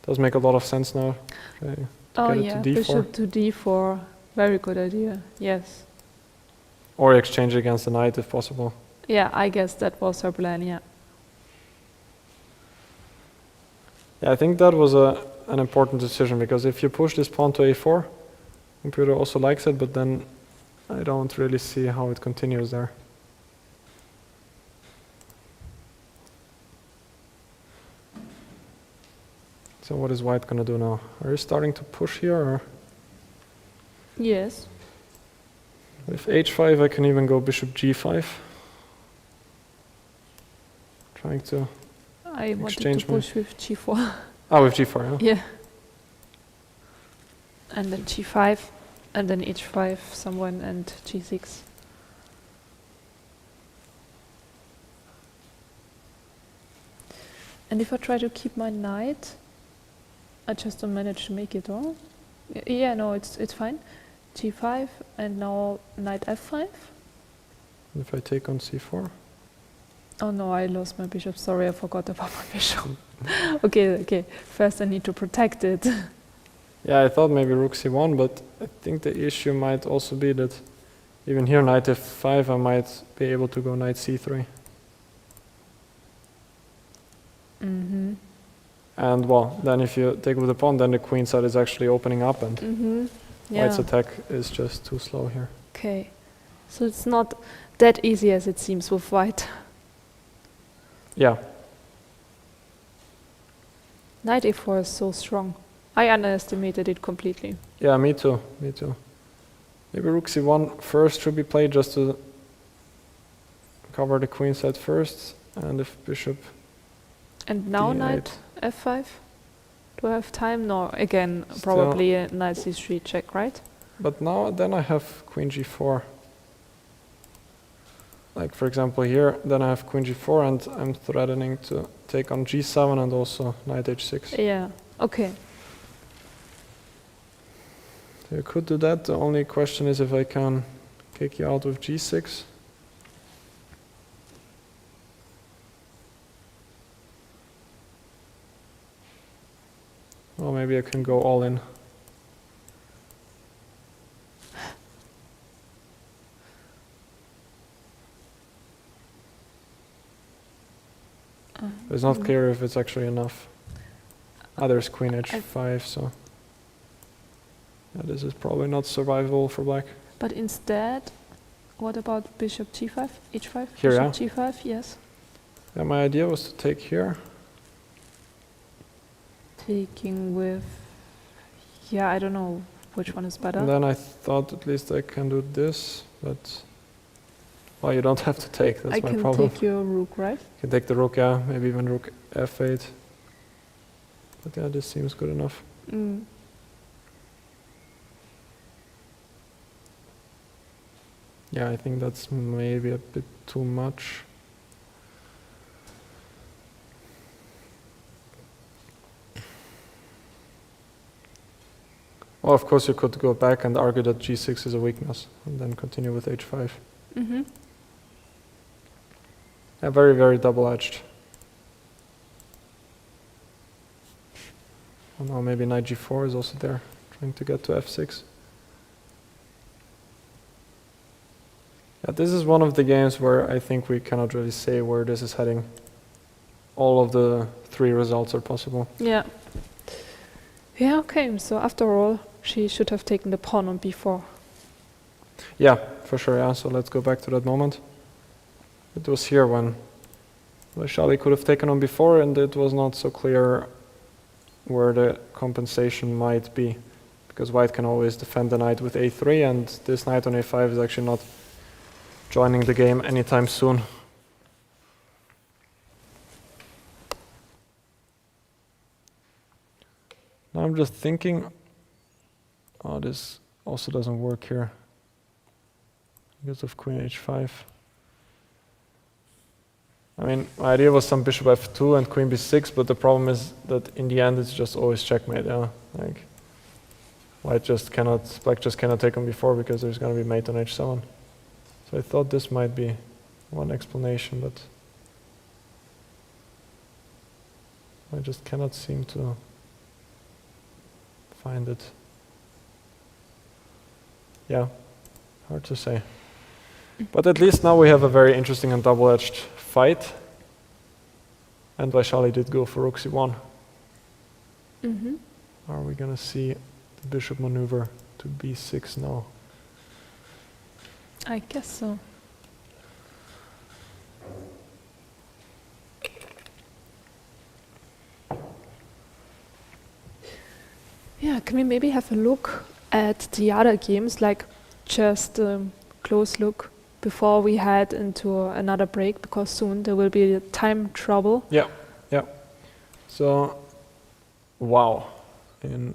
does make a lot of sense now. Okay, Oh get it yeah, to d4. bishop to d4. Very good idea, yes. Or exchange against the knight if possible. Yeah, I guess that was her plan, yeah. Yeah, I think that was an important decision, because if you push this pawn to a4, computer also likes it, but then I don't really see how it continues there. So what is white gonna do now? Are you starting to push here, or? Yes. With h5 I can even go bishop g5. Trying to I wanted to exchange push with g4. Ah, with g4, yeah. Yeah. And then g5, and then h5 someone, and g6. And if I try to keep my knight, I just don't manage to make it, or? Yeah, no, it's fine. G5, and now knight F5. If I take on C4. Oh no, I lost my bishop. Sorry, I forgot about my bishop. Okay. First I need to protect it. Yeah, I thought maybe rook C1, but I think the issue might also be that even here, knight F5, I might be able to go knight C3. Mm-hmm. And well, then if you take with the pawn, then the queen side is actually opening up, and Mm-hmm. Yeah. white's attack is just too slow here. Okay. So it's not that easy as it seems with white. Yeah, Knight A4 is so strong. I underestimated it completely. yeah, me too. Maybe rook C1 first should be played just to cover the queen side first, and if bishop. And now D8. knight F5? Do I have time? No, again, Still. probably a knight C3 check, right? But now, then I have queen G4. Like for example here, then I have queen G4 and I'm threatening to take on G7 and also knight H6. Yeah, okay. You could do that, the only question is if I can kick you out with G6. Or maybe I can go all in. It's not clear if it's actually enough. There's queen H5, so yeah, this is probably not survivable for black. But instead, what about bishop G5, H5? Here, bishop yeah? G5, yes. Yeah, my idea was to take here. Taking with, yeah, I don't know which one is better. And then I thought at least I can do this, but well, you don't have to take, that's I my can problem. take your rook, right? You can take the rook, yeah, maybe even rook F8. But yeah, this seems good enough. Mm. Yeah, I think that's maybe a bit too much. Well, of course you could go back and argue that G6 is a weakness, and then continue with H5. Mm-hmm. Yeah, very, very double-edged. Oh no, maybe knight G4 is also there, trying to get to F6. Yeah, this is one of the games where I think we cannot really say where this is heading. All of the three results are possible. Yeah. Yeah, okay, so after all, she should have taken the pawn on b4. Yeah, for sure, yeah, so let's go back to that moment. It was here when Vaishali could have taken on before, and it was not so clear where the compensation might be, because white can always defend the knight with a3, and this knight on a5 is actually not joining the game anytime soon. Now I'm just thinking, oh, this also doesn't work here because of queen h5. I mean, my idea was some bishop f2 and queen b6, but the problem is that in the end it's just always checkmate, yeah? Like, black just cannot take on before because there's gonna be mate on h7. So I thought this might be one explanation, but I just cannot seem to find it. Yeah, hard to say. But at least now we have a very interesting and double-edged fight. And Vaishali did go for rook c1. Mm-hmm. Are we gonna see the bishop maneuver to b6 now? I guess so. Yeah, can we maybe have a look at the other games, like just a close look before we head into another break, because soon there will be time trouble. Yeah. So, wow. In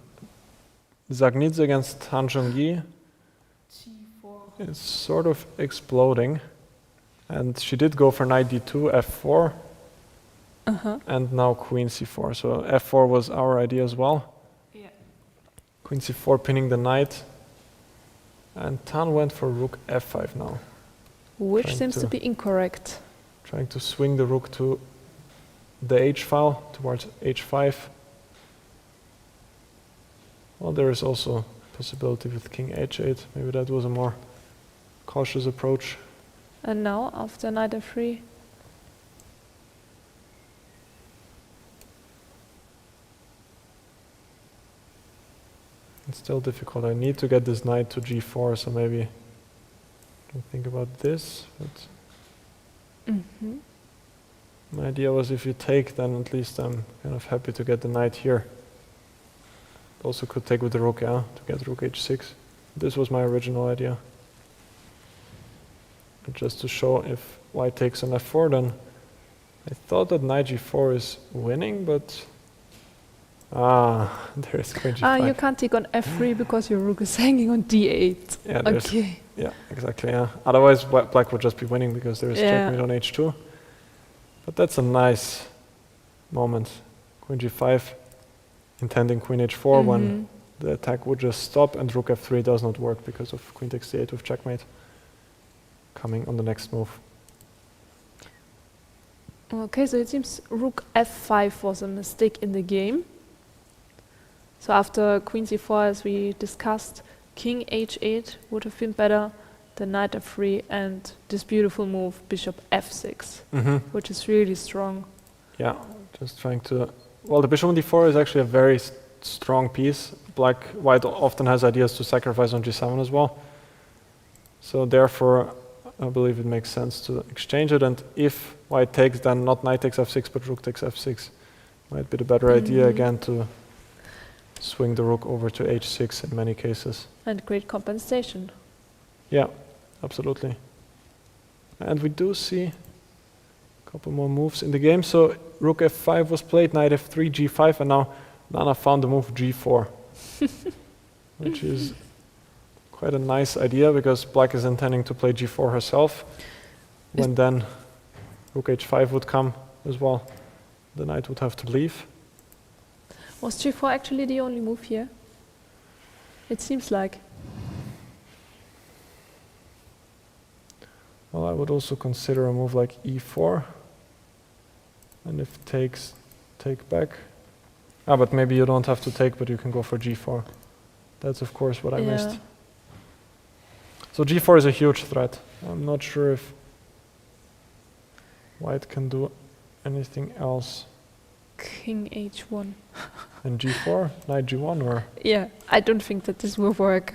Dzagnidze against Zhongyi, it's sort of exploding. And she did go for knight d2, f4. and now queen c4. So f4 was our idea as well. Yeah. Queen c4 pinning the knight. And Tan went for rook f5 now. Which Trying seems to to- be incorrect. Trying to swing the rook to the h-file towards h5. Well, there is also possibility with king h8. Maybe that was a more cautious approach. And now, after knight f3, It's still difficult. I need to get this knight to g4, so maybe I can think about this. But my idea was if you take, then at least I'm kind of happy to get the knight here. Also could take with the rook, yeah, to get rook h6. This was my original idea. But just to show if white takes on f4, then I thought that knight g4 is winning, but there is queen g5. you can't take on f3 because your rook is hanging on d8. Yeah, there's- Okay. Yeah, exactly. Yeah. Otherwise, black would just be winning because there is Yeah. checkmate on h2. But that's a nice moment. Queen g5, intending queen h4 when the attack would just stop, and rook f3 does not work because of queen takes d8 with checkmate coming on the next move. Okay, so it seems rook f5 was a mistake in the game. So after queen c4, as we discussed, king h8 would have been better than knight f3 and this beautiful move, bishop f6, which is really strong. Yeah, just trying to... Well, the bishop on d4 is actually a very strong piece. White often has ideas to sacrifice on g7 as well. So therefore, I believe it makes sense to exchange it. And if white takes, then not knight takes f6, but rook takes f6. Might be the better idea again to swing the rook over to h6 in many cases. And great compensation. Yeah, absolutely. And we do see a couple more moves in the game. So rook f5 was played, knight f3, g5, and now Nana found the move g4, which is quite a nice idea because black is intending to play g4 herself. When then rook h5 would come as well, the knight would have to leave. Was g4 actually the only move here? It seems like. Well, I would also consider a move like e4. And if takes, take back. But maybe you don't have to take, but you can go for g4. That's of course what I missed. So g4 is a huge threat. I'm not sure if white can do anything else. King h1. And g4, knight g1, or? Yeah, I don't think that this will work.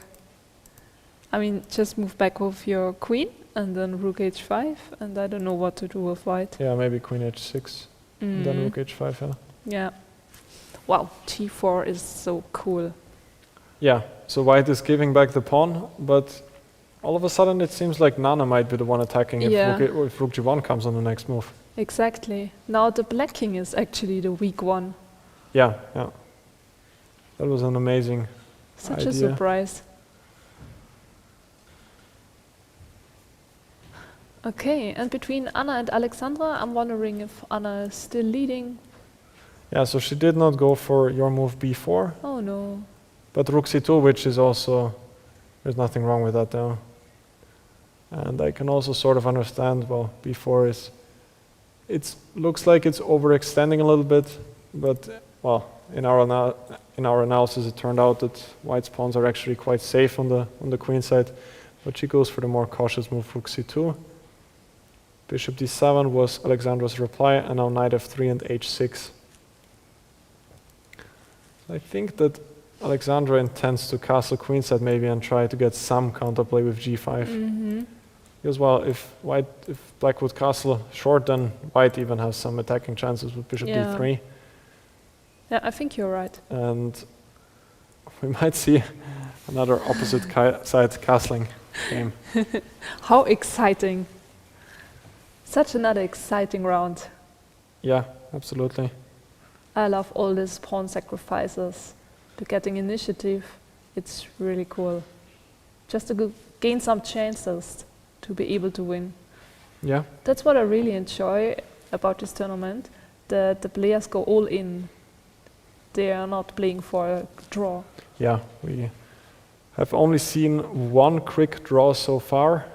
I mean, just move back with your queen and then rook h5, and I don't know what to do with white. Yeah, maybe queen h6, then rook h5, yeah. Yeah. Wow, g4 is so cool. Yeah, so white is giving back the pawn, but all of a sudden it seems like Nana might be the one attacking if, if rook g1 comes on the next move. Exactly. Now the black king is actually the weak one. Yeah, yeah. That was an amazing Such idea. a surprise. Okay, and between Anna and Alexandra, I'm wondering if Anna is still leading. Yeah, so she did not go for your move b4, Oh no. but rook c2, which is also, there's nothing wrong with that though. And I can also sort of understand, well, b4 is, it looks like it's overextending a little bit, but, well, in our analysis it turned out that white's pawns are actually quite safe on the queen side, but she goes for the more cautious move, rook c2. Bishop d7 was Alexandra's reply, and now knight f3 and h6. I think that Alexandra intends to castle queenside maybe and try to get some counterplay with g5. Because, well, if black would castle short, then white even has some attacking chances with bishop d3. Yeah, I think you're right. And we might see another opposite side castling game. How exciting. Such another exciting round. Yeah, absolutely. I love all these pawn sacrifices to getting initiative. It's really cool. Just to gain some chances to be able to win. Yeah. That's what I really enjoy about this tournament. that the players go all in. They are not playing for a draw. Yeah, we have only seen one quick draw so far,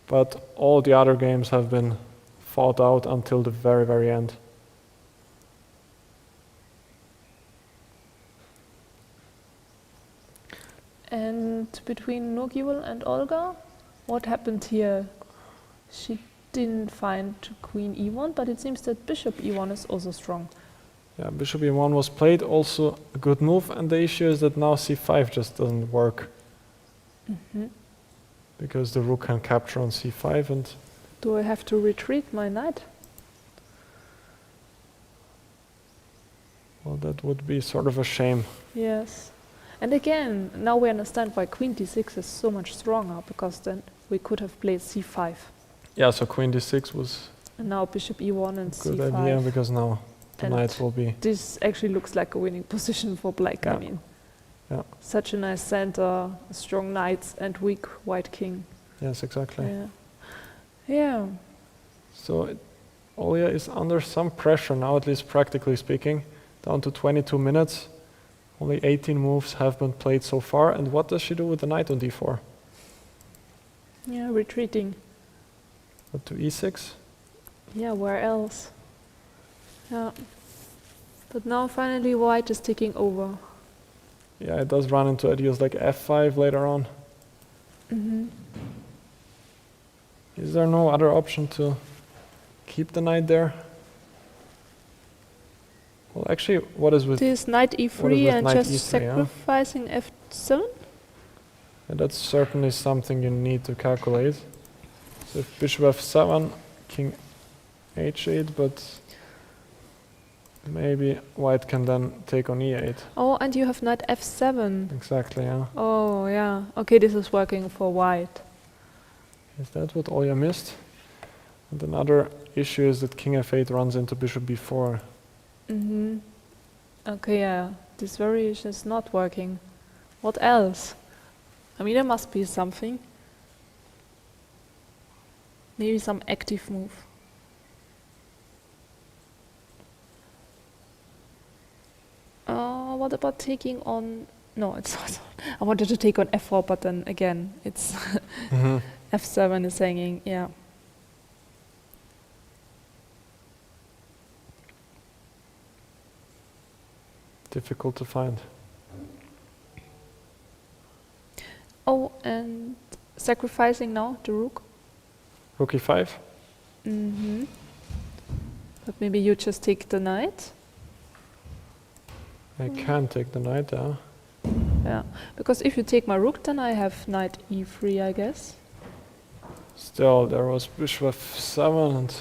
but all the other games have been fought out until the very, very end. And between Nurgyul and Olga, what happened here? She didn't find Queen E1, but it seems that Bishop E1 is also strong. Yeah, Bishop E1 was played, also a good move, and the issue is that now C5 just doesn't work. Because the rook can capture on C5 and... Do I have to retreat my knight? Well, that would be sort of a shame. Yes. And again, now we understand why Queen D6 is so much stronger, because then we could have played C5. Yeah, so Queen D6 was And now Bishop E1 and a good C5. idea, because now the And knight will be... This actually looks like a winning position for black. Yeah. I mean, Yeah. such a nice center, strong knights and weak white king. Yes, exactly. Yeah. Yeah. So Olga is under some pressure now, at least practically speaking. Down to 22 minutes. Only 18 moves have been played so far. And what does she do with the knight on d4? Yeah, retreating. But to e6? Yeah, where else? Yeah. But now finally white is taking over. Yeah, it does run into ideas like f5 later on. Is there no other option to keep the knight there? Well, actually, what is with... This knight What is e3 with and knight just e3, yeah? sacrificing f7? And that's certainly something you need to calculate. So if bishop f7, king h8, but maybe white can then take on e8. Oh, and you have knight f7. Exactly, yeah. Oh, yeah. Okay, this is working for white. Is that what Olga missed? And another issue is that king f8 runs into bishop b4. Okay, yeah. This variation is not working. What else? I mean, there must be something. Maybe some active move. What about taking on... No, it's not. I wanted to take on f4, but then again, it's f7 is hanging, yeah. Difficult to find. Oh, and sacrificing now the rook. Rook e5? But maybe you just take the knight. I can take the knight, yeah. Yeah, because if you take my rook, then I have knight e3, I guess. Still, there was bishop f7 and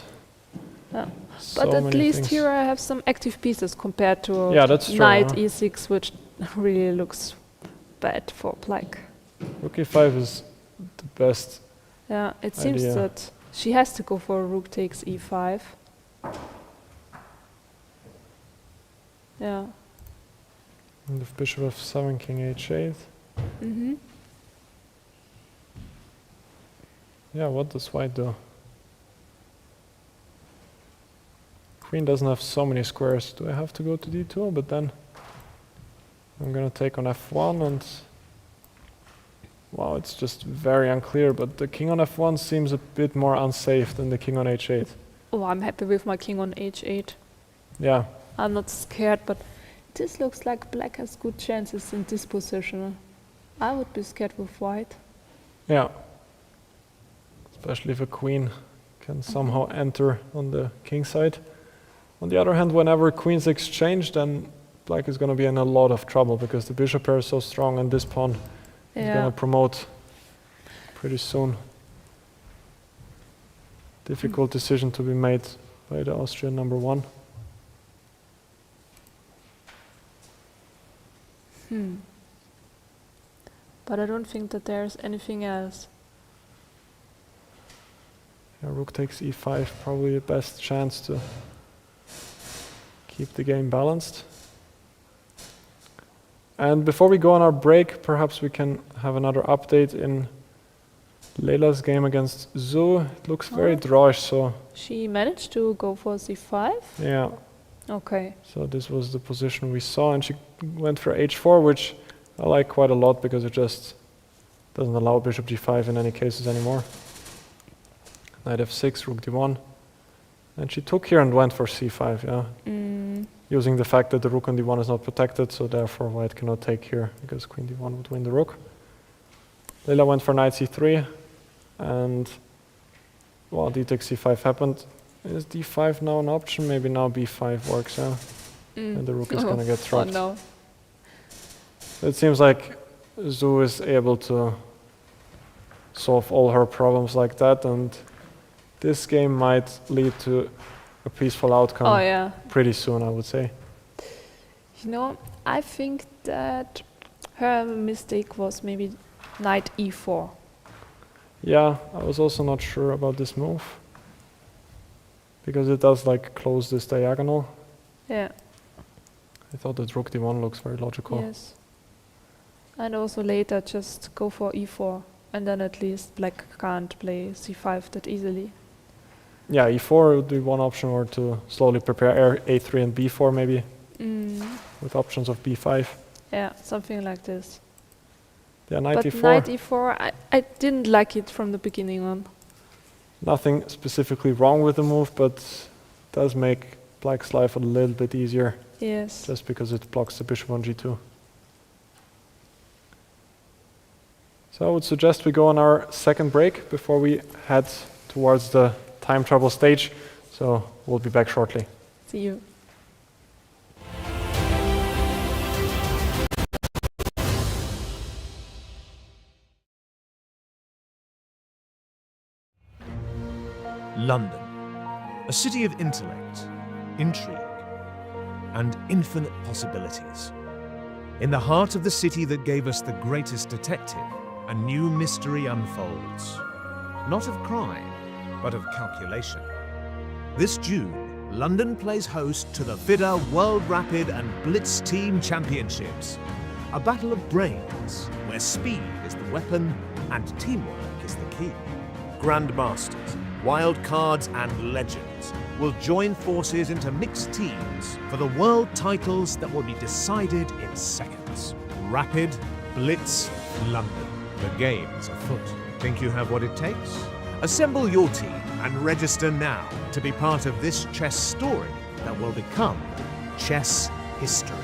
Yeah. so But at many least things. here I have some active pieces compared to Yeah, that's true, knight huh? e6, which really looks bad for black. Rook e5 is the best. Yeah, it seems Idea. that she has to go for a rook takes e5. Yeah. And if bishop f7, king h8. Yeah, what does white do? Queen doesn't have so many squares. Do I have to go to d2? But then I'm gonna take on f1 and... Wow, it's just very unclear, but the king on f1 seems a bit more unsafe than the king on h8. Oh, I'm happy with my king on h8. Yeah, I'm not scared, but this looks like black has good chances in this position. I would be scared with white. yeah. Especially if a queen can somehow enter on the king side. On the other hand, whenever queens exchange, then black is going to be in a lot of trouble because the bishop pair is so strong and this pawn is going to promote pretty soon. Difficult decision to be made by the Austrian number one. But I don't think that there's anything else. Yeah, rook takes e5, probably the best chance to keep the game balanced. And before we go on our break, perhaps we can have another update in Lela's game against Zhu. It looks very drawish, so She managed to go for c5. yeah. Okay. So this was the position we saw, and she went for h4, which I like quite a lot because it just doesn't allow bishop g5 in any cases anymore. Knight f6, rook d1. And she took here and went for c5, yeah. Using the fact that the rook on d1 is not protected, so therefore white cannot take here because queen d1 would win the rook. Lela went for knight c3, and well, d takes c5 happened. Is d5 now an option? Maybe now b5 works, yeah. And the rook is gonna get trapped. Oh no. It seems like Zhu is able to solve all her problems like that, and this game might lead to a peaceful outcome Oh yeah. pretty soon, I would say. You know, I think that her mistake was maybe knight e4. Yeah, I was also not sure about this move because it does like close this diagonal. Yeah. I thought that rook d1 looks very logical. Yes. And also later just go for e4, and then at least black can't play c5 that easily. Yeah, e4 would be one option, or to slowly prepare a3 and b4 maybe, with options of b5. Yeah, something like this. Yeah, knight But e4. knight e4, I didn't like it from the beginning on. Nothing specifically wrong with the move, but does make black's life a little bit easier, Yes. just because it blocks the bishop on g2. So I would suggest we go on our second break before we head towards the time trouble stage. So we'll be back shortly. See you. London, a city of intellect, intrigue, and infinite possibilities. In the heart of the city that gave us the greatest detective, a new mystery unfolds. Not of crime, but of calculation. This June, London plays host to the FIDE World Rapid and Blitz Team Championships. A battle of brains, where speed is the weapon and teamwork is the key. Grandmasters, wild cards and legends will join forces into mixed teams for the world titles that will be decided in seconds. Rapid, Blitz, London. The game is afoot. Think you have what it takes? Assemble your team and register now to be part of this chess story that will become chess history.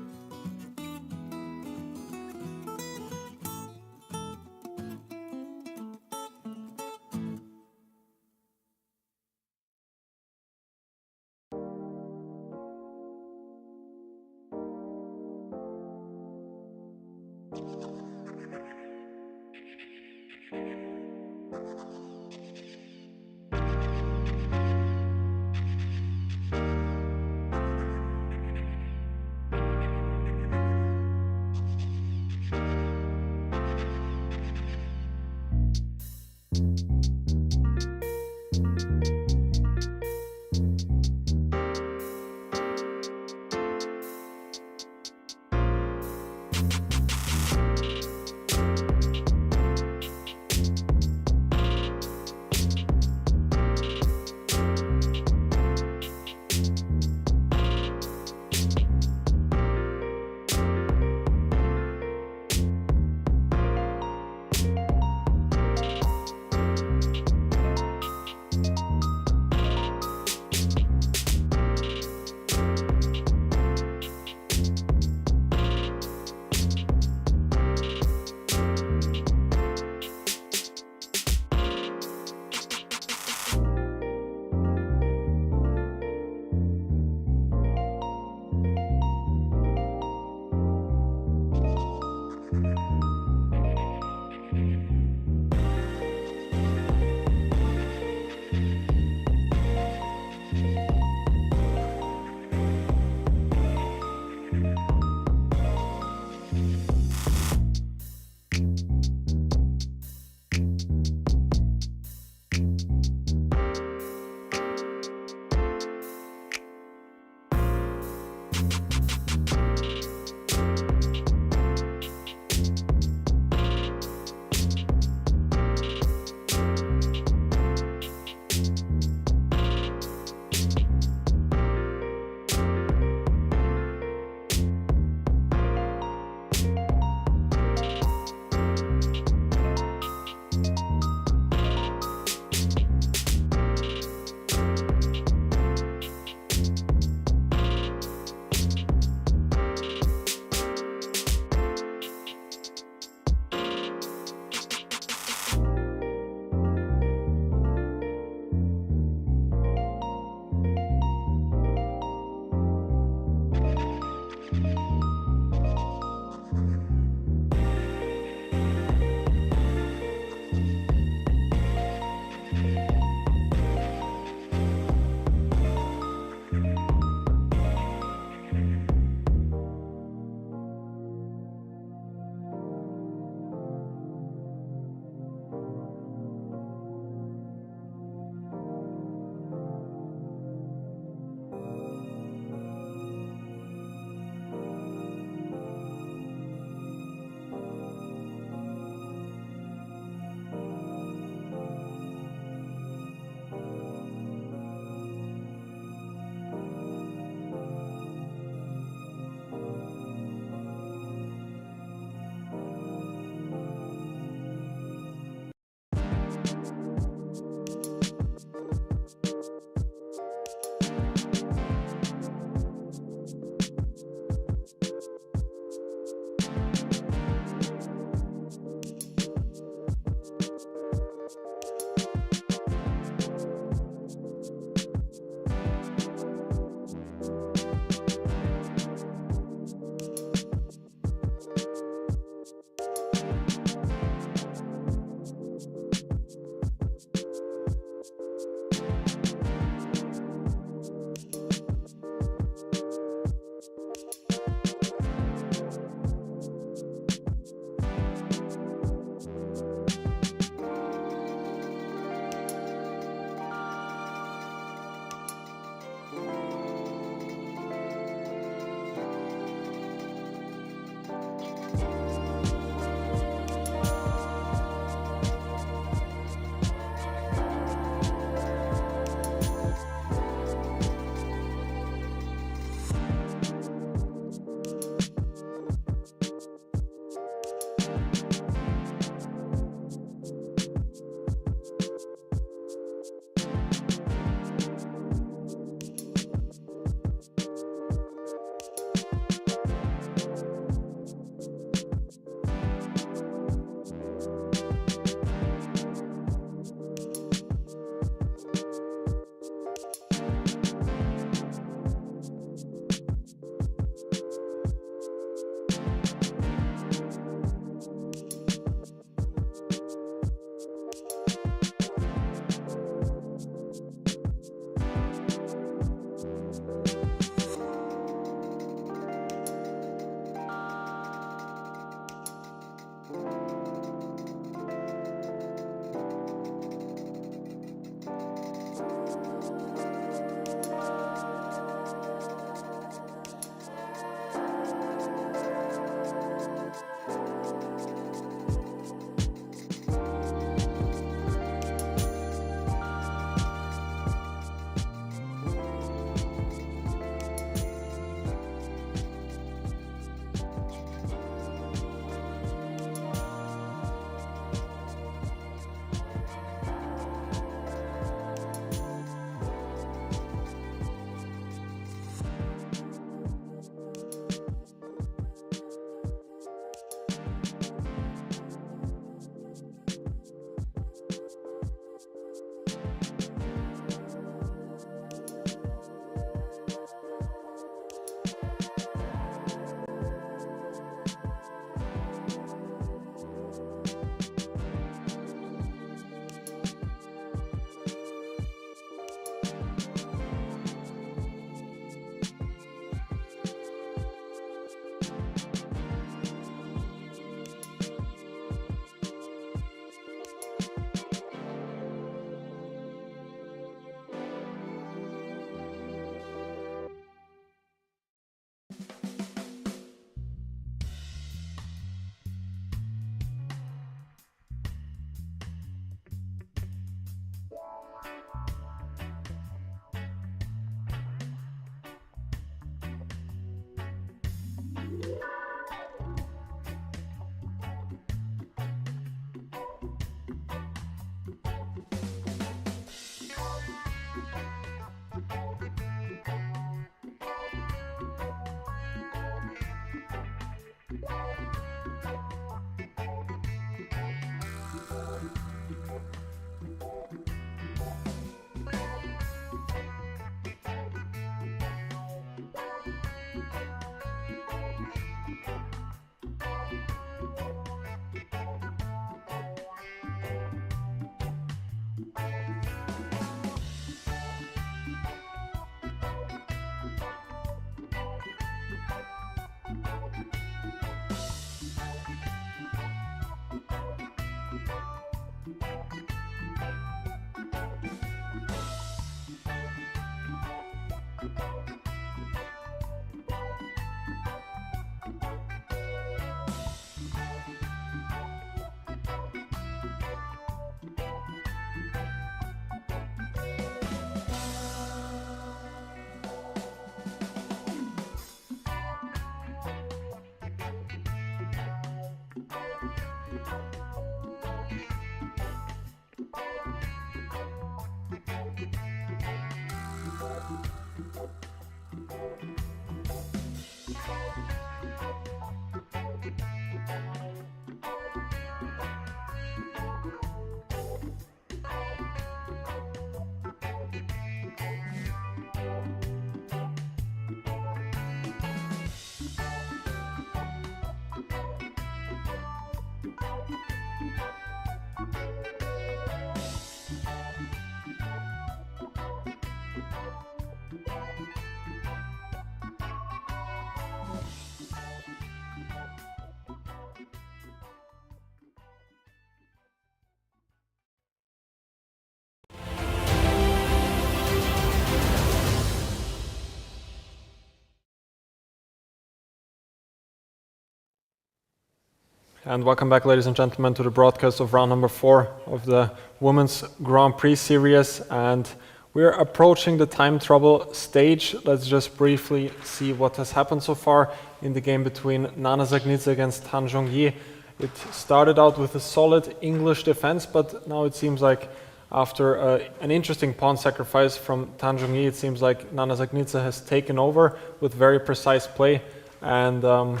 And welcome back, ladies and gentlemen, to the broadcast of round number 4 of the Women's Grand Prix series. And we're approaching the time trouble stage. Let's just briefly see what has happened so far in the game between Nana Dzagnidze against Zhongyi. It started out with a solid English defense, but now it seems like after an interesting pawn sacrifice from Zhongyi, it seems like Nana Dzagnidze has taken over with very precise play. And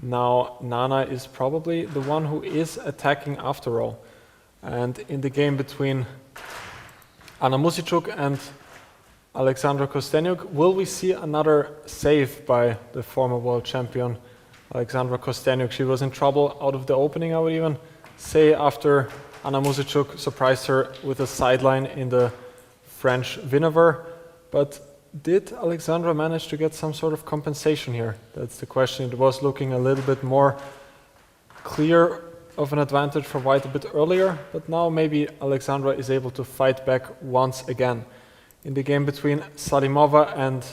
now Nana is probably the one who is attacking after all. And in the game between Anna Muzychuk and Alexandra Kosteniuk, will we see another save by the former world champion Alexandra Kosteniuk? She was in trouble out of the opening, I would even say, after Anna Muzychuk surprised her with a sideline in the French Vinever. But did Alexandra manage to get some sort of compensation here? That's the question. It was looking a little bit more clear of an advantage for white a bit earlier, but now maybe Alexandra is able to fight back once again. In the game between Salimova and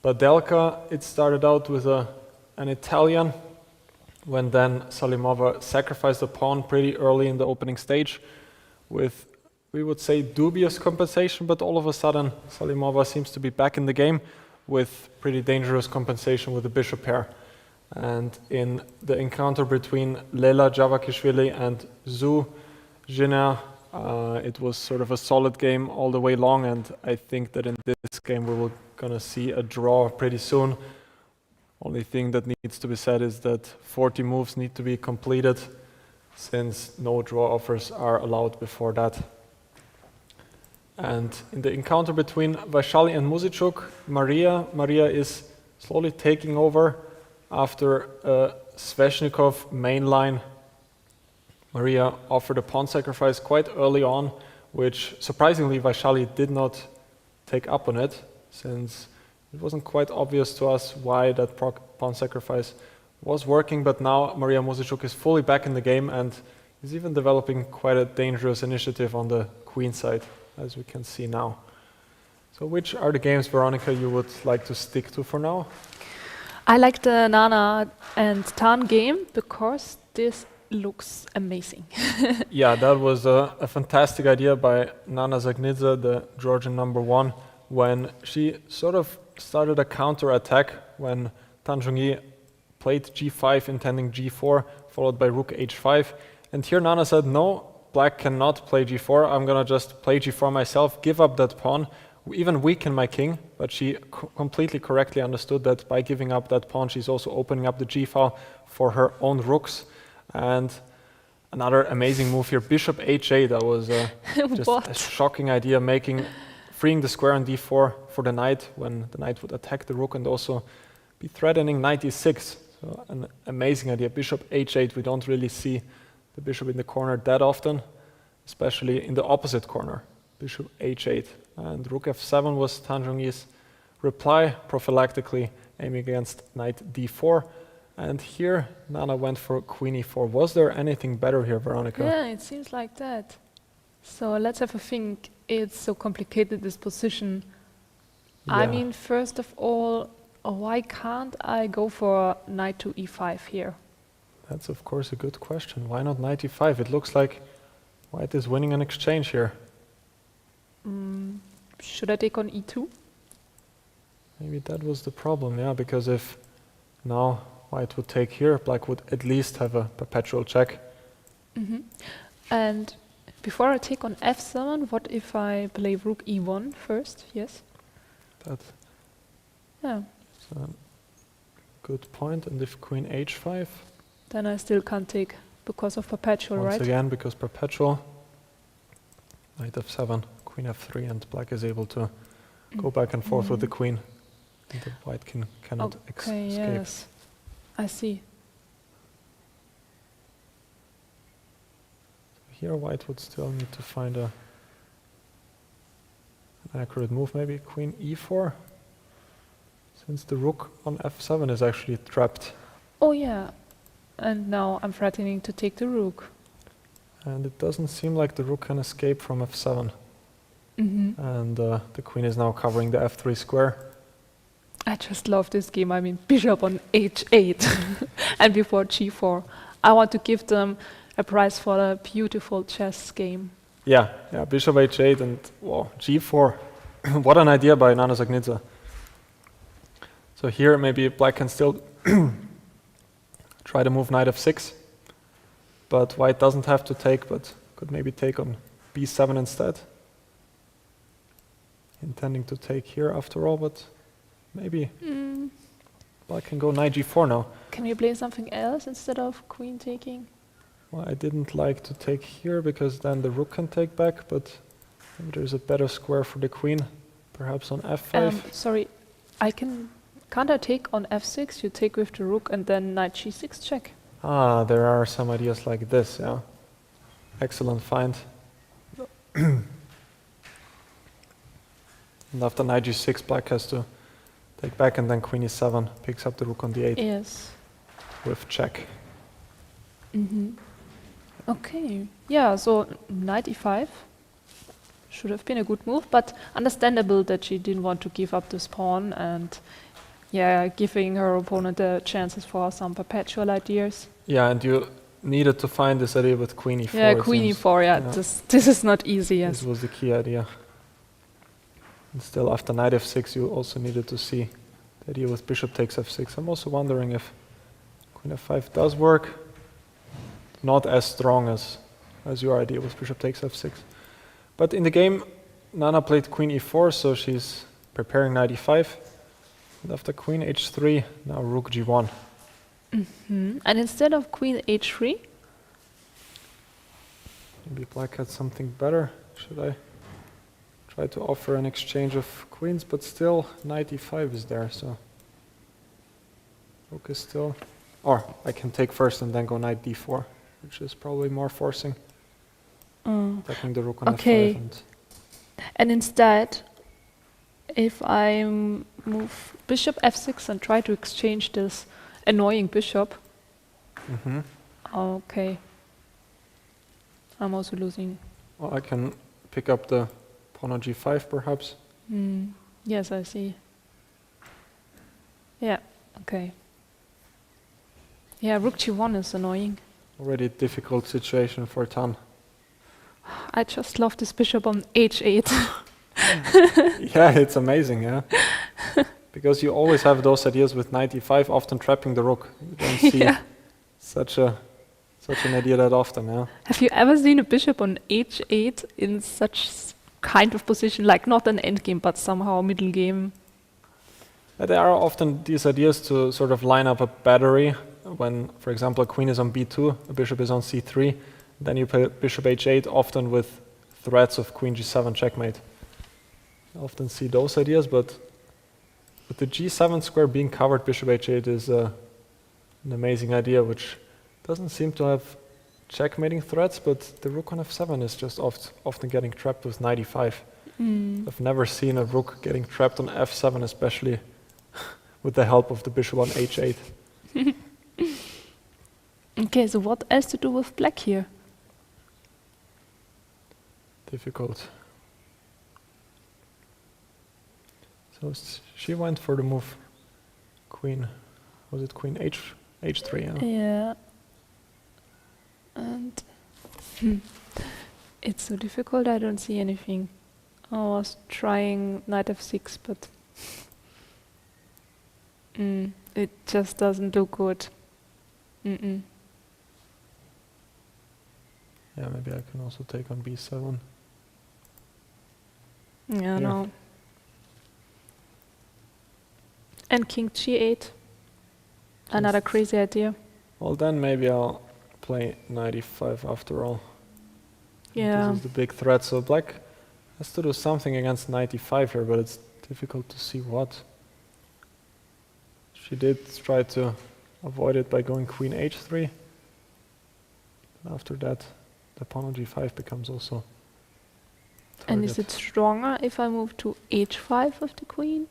Badelka, it started out with an Italian, when then Salimova sacrificed a pawn pretty early in the opening stage with, we would say, dubious compensation, but all of a sudden Salimova seems to be back in the game with pretty dangerous compensation with the bishop pair. And in the encounter between Lela, Javakhishvili and Jiner, it was sort of a solid game all the way long, and I think that in this game we will gonna see a draw pretty soon. Only thing that needs to be said is that 40 moves need to be completed, since no draw offers are allowed before that. And in the encounter between Vaishali and Muzychuk, Mariya is slowly taking over after a Sveshnikov mainline. Mariya offered a pawn sacrifice quite early on, which surprisingly Vaishali did not take up on it, since it wasn't quite obvious to us why that pawn sacrifice was working. But now Mariya Muzychuk is fully back in the game and is even developing quite a dangerous initiative on the queen side, as we can see now. So which are the games, Veronica, you would like to stick to for now? I like the Nana and Tan game because this looks amazing. Yeah, that was a fantastic idea by Nana Dzagnidze, the Georgian #1, when she sort of started a counter-attack when Zhongyi played g5, intending g4, followed by rook h5. And here Nana said, no, black cannot play g4, I'm gonna just play g4 myself, give up that pawn, even weaken my king. But she completely correctly understood that by giving up that pawn, she's also opening up the g-file for her own rooks. And another amazing move here, bishop h8, that was just a shocking idea, freeing the square on d4 for the knight when the knight would attack the rook and also be threatening knight e6. So an amazing idea. Bishop h8, we don't really see the bishop in the corner that often, especially in the opposite corner. Bishop h8. And rook f7 was Zhongyi's reply, prophylactically aiming against knight d4. And here Nana went for queen e4. Was there anything better here, Veronica? Yeah, it seems like that. So let's have a think. It's so complicated, this position. Yeah. I mean, first of all, why can't I go for knight to e5 here? That's of course a good question. Why not knight e5? It looks like white is winning an exchange here. Should I take on e2? Maybe that was the problem, yeah, because if now white would take here, black would at least have a perpetual check. And before I take on f7, what if I play rook e1 first? Yes. That's a good point. And if queen h5? Then I still can't take because of perpetual, right? Once again, because perpetual. Knight f7, queen f3, and black is able to go back and forth with the queen. And the white cannot escape. Yes. I see. Here white would still need to find an accurate move, maybe queen e4, since the rook on f7 is actually trapped. Oh yeah, and now I'm threatening to take the rook. And it doesn't seem like the rook can escape from f7. And the queen is now covering the f3 square. I just love this game. I mean, bishop on h8 and before g4. I want to give them a prize for a beautiful chess game. Yeah, bishop h8 and wow, g4. What an idea by Nana Dzagnidze. So here maybe black can still try to move knight f6, but white doesn't have to take, but could maybe take on b7 instead. Intending to take here after all, but maybe black can go knight g4 now. Can we play something else instead of queen taking? Well, I didn't like to take here because then the rook can take back, but maybe there's a better square for the queen, perhaps on f5. Sorry, can't I take on f6? You take with the rook and then knight g6 check. Ah, there are some ideas like this, yeah. Excellent find. And after knight g6, black has to take back, and then queen e7 picks up the rook on d8 Yes. with check. Okay. Yeah, so knight e5 should have been a good move, but understandable that she didn't want to give up this pawn and giving her opponent the chances for some perpetual ideas. Yeah, and you needed to find this idea with queen e4. Yeah, queen e4, this is not easy, yes. This was the key idea. And still, after knight f6, you also needed to see the idea with bishop takes f6. I'm also wondering if queen f5 does work. Not as strong as your idea with bishop takes f6. But in the game, Nana played queen e4, so she's preparing knight e5. And after queen h3, now rook g1. And instead of queen h3? Maybe black had something better. Should I try to offer an exchange of queens? But still, knight e5 is there, so rook is still... Or I can take first and then go knight d4, which is probably more forcing. Attacking the rook on f5. And instead, if I move bishop f6 and try to exchange this annoying bishop, okay, I'm also losing. Well, I can pick up the pawn on g5 perhaps. Yes, I see. Yeah, okay. Yeah, rook g1 is annoying. Already a difficult situation for Tan. I just love this bishop on h8. Yeah, it's amazing, yeah. Because you always have those ideas with knight e5, often trapping the rook. You don't see such an idea that often, yeah. Have you ever seen a bishop on h8 in such kind of position, like not an endgame, but somehow a middle game? There are often these ideas to sort of line up a battery. When, for example, a queen is on b2, a bishop is on c3, then you play bishop h8, often with threats of queen g7 checkmate. I often see those ideas, but with the g7 square being covered, bishop h8 is an amazing idea, which doesn't seem to have checkmating threats, but the rook on f7 is just often getting trapped with knight e5. I've never seen a rook getting trapped on f7, especially with the help of the bishop on h8. Okay, so what else to do with black here? Difficult. So she went for the move queen. Was it queen h3? Yeah. And it's so difficult, I don't see anything. I was trying knight f6, but it just doesn't look good. Yeah, maybe I can also take on b7. Yeah, no. And king g8. Another crazy idea. Well, then maybe I'll play knight e5 after all. Yeah. This is the big threat. So black has to do something against knight e5 here, but it's difficult to see what. She did try to avoid it by going queen h3. After that, the pawn on g5 becomes also target. And is it stronger if I move to h5 with the queen?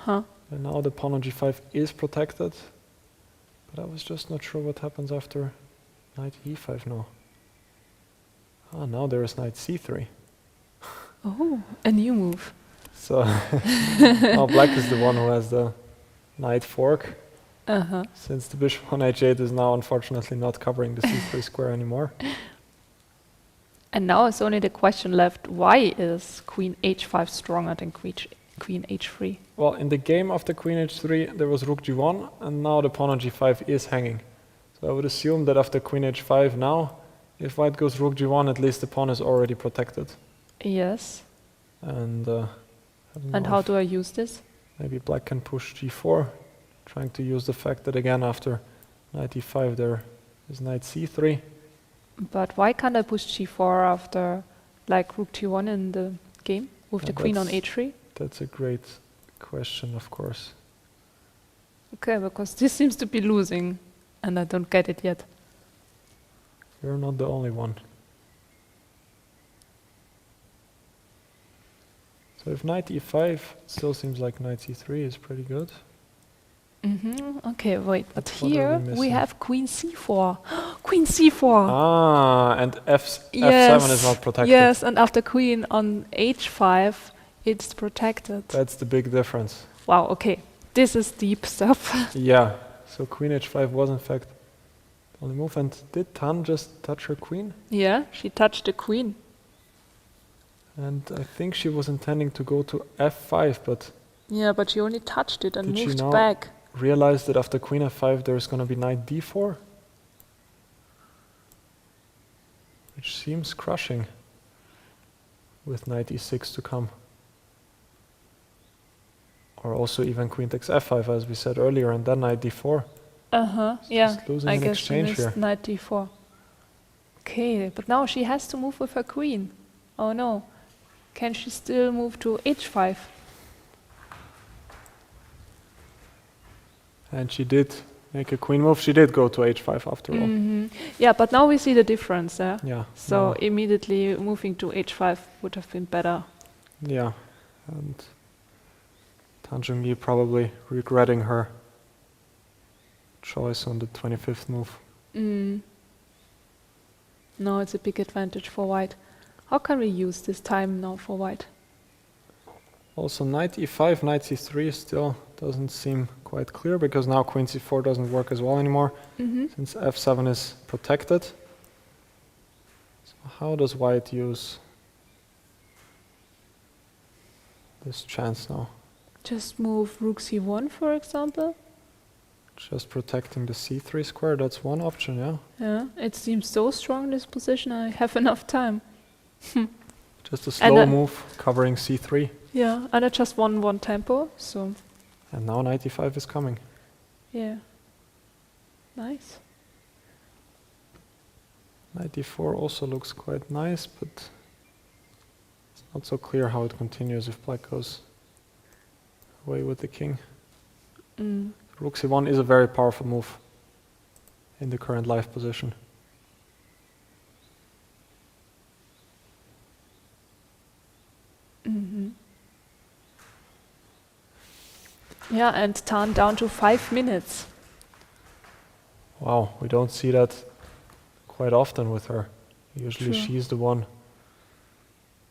And now the pawn on g5 is protected, but I was just not sure what happens after knight e5 now. Now there is knight c3. Oh, a new move. So now black is the one who has the knight fork. since the bishop on h8 is now unfortunately not covering the c3 square anymore. And now it's only the question left, why is queen h5 stronger than queen h3? Well, in the game after queen h3, there was rook g1, and now the pawn on g5 is hanging. So I would assume that after queen h5 now, if white goes rook g1, at least the pawn is already protected. Yes. And I don't And know how if do I use this? maybe black can push g4, trying to use the fact that again after knight e5 there is knight c3. But why can't I push g4 after like rook t1 in the game with the queen on h3? That's a great question, of course. Okay, because this seems to be losing and I don't get it yet. You're not the only one. So if knight e5, it still seems like knight c3 is pretty good. Okay, wait, but What are we here we missing? have queen c4. Queen c4! Ah, and f7 is not protected. Yes, and after queen on h5, it's protected. That's the big difference. Wow, okay. This is deep stuff. Yeah, so queen h5 was in fact the only move. And did Tan just touch her queen? Yeah, she touched the queen. And I think she was intending to go to f5, but Yeah, but she only touched it and Did she moved now- back. realized that after queen f5 there's going to be knight d4, which seems crushing with knight e6 to come. Or also even queen takes f5 as we said earlier, and then knight d4. Yeah, just losing I in guess she exchange missed here. knight d4. Okay, but now she has to move with her queen. Oh no. Can she still move to h5? And she did make a queen move. She did go to h5 after all. Yeah, but now we see the difference there. Yeah. So no, immediately moving to h5 would have been better. yeah. And Zhongyi probably regretting her choice on the 25th move. No, it's a big advantage for white. How can we use this time now for white? Also knight e5, knight c3 still doesn't seem quite clear, because now queen c4 doesn't work as well anymore, since f7 is protected. So how does white use this chance now? Just move rook c1, for example. Just protecting the c3 square, that's one option, yeah? Yeah, it seems so strong, this position. I have enough time. Just a And slow then- move covering c3. Yeah, and I just won one tempo, so And now knight e5 is coming. yeah. Nice. Knight d4 also looks quite nice, but it's not so clear how it continues if black goes away with the king. Rook c1 is a very powerful move in the current live position. Yeah, and Tan down to 5 minutes. Wow, we don't see that quite often with her. Usually True. she's the one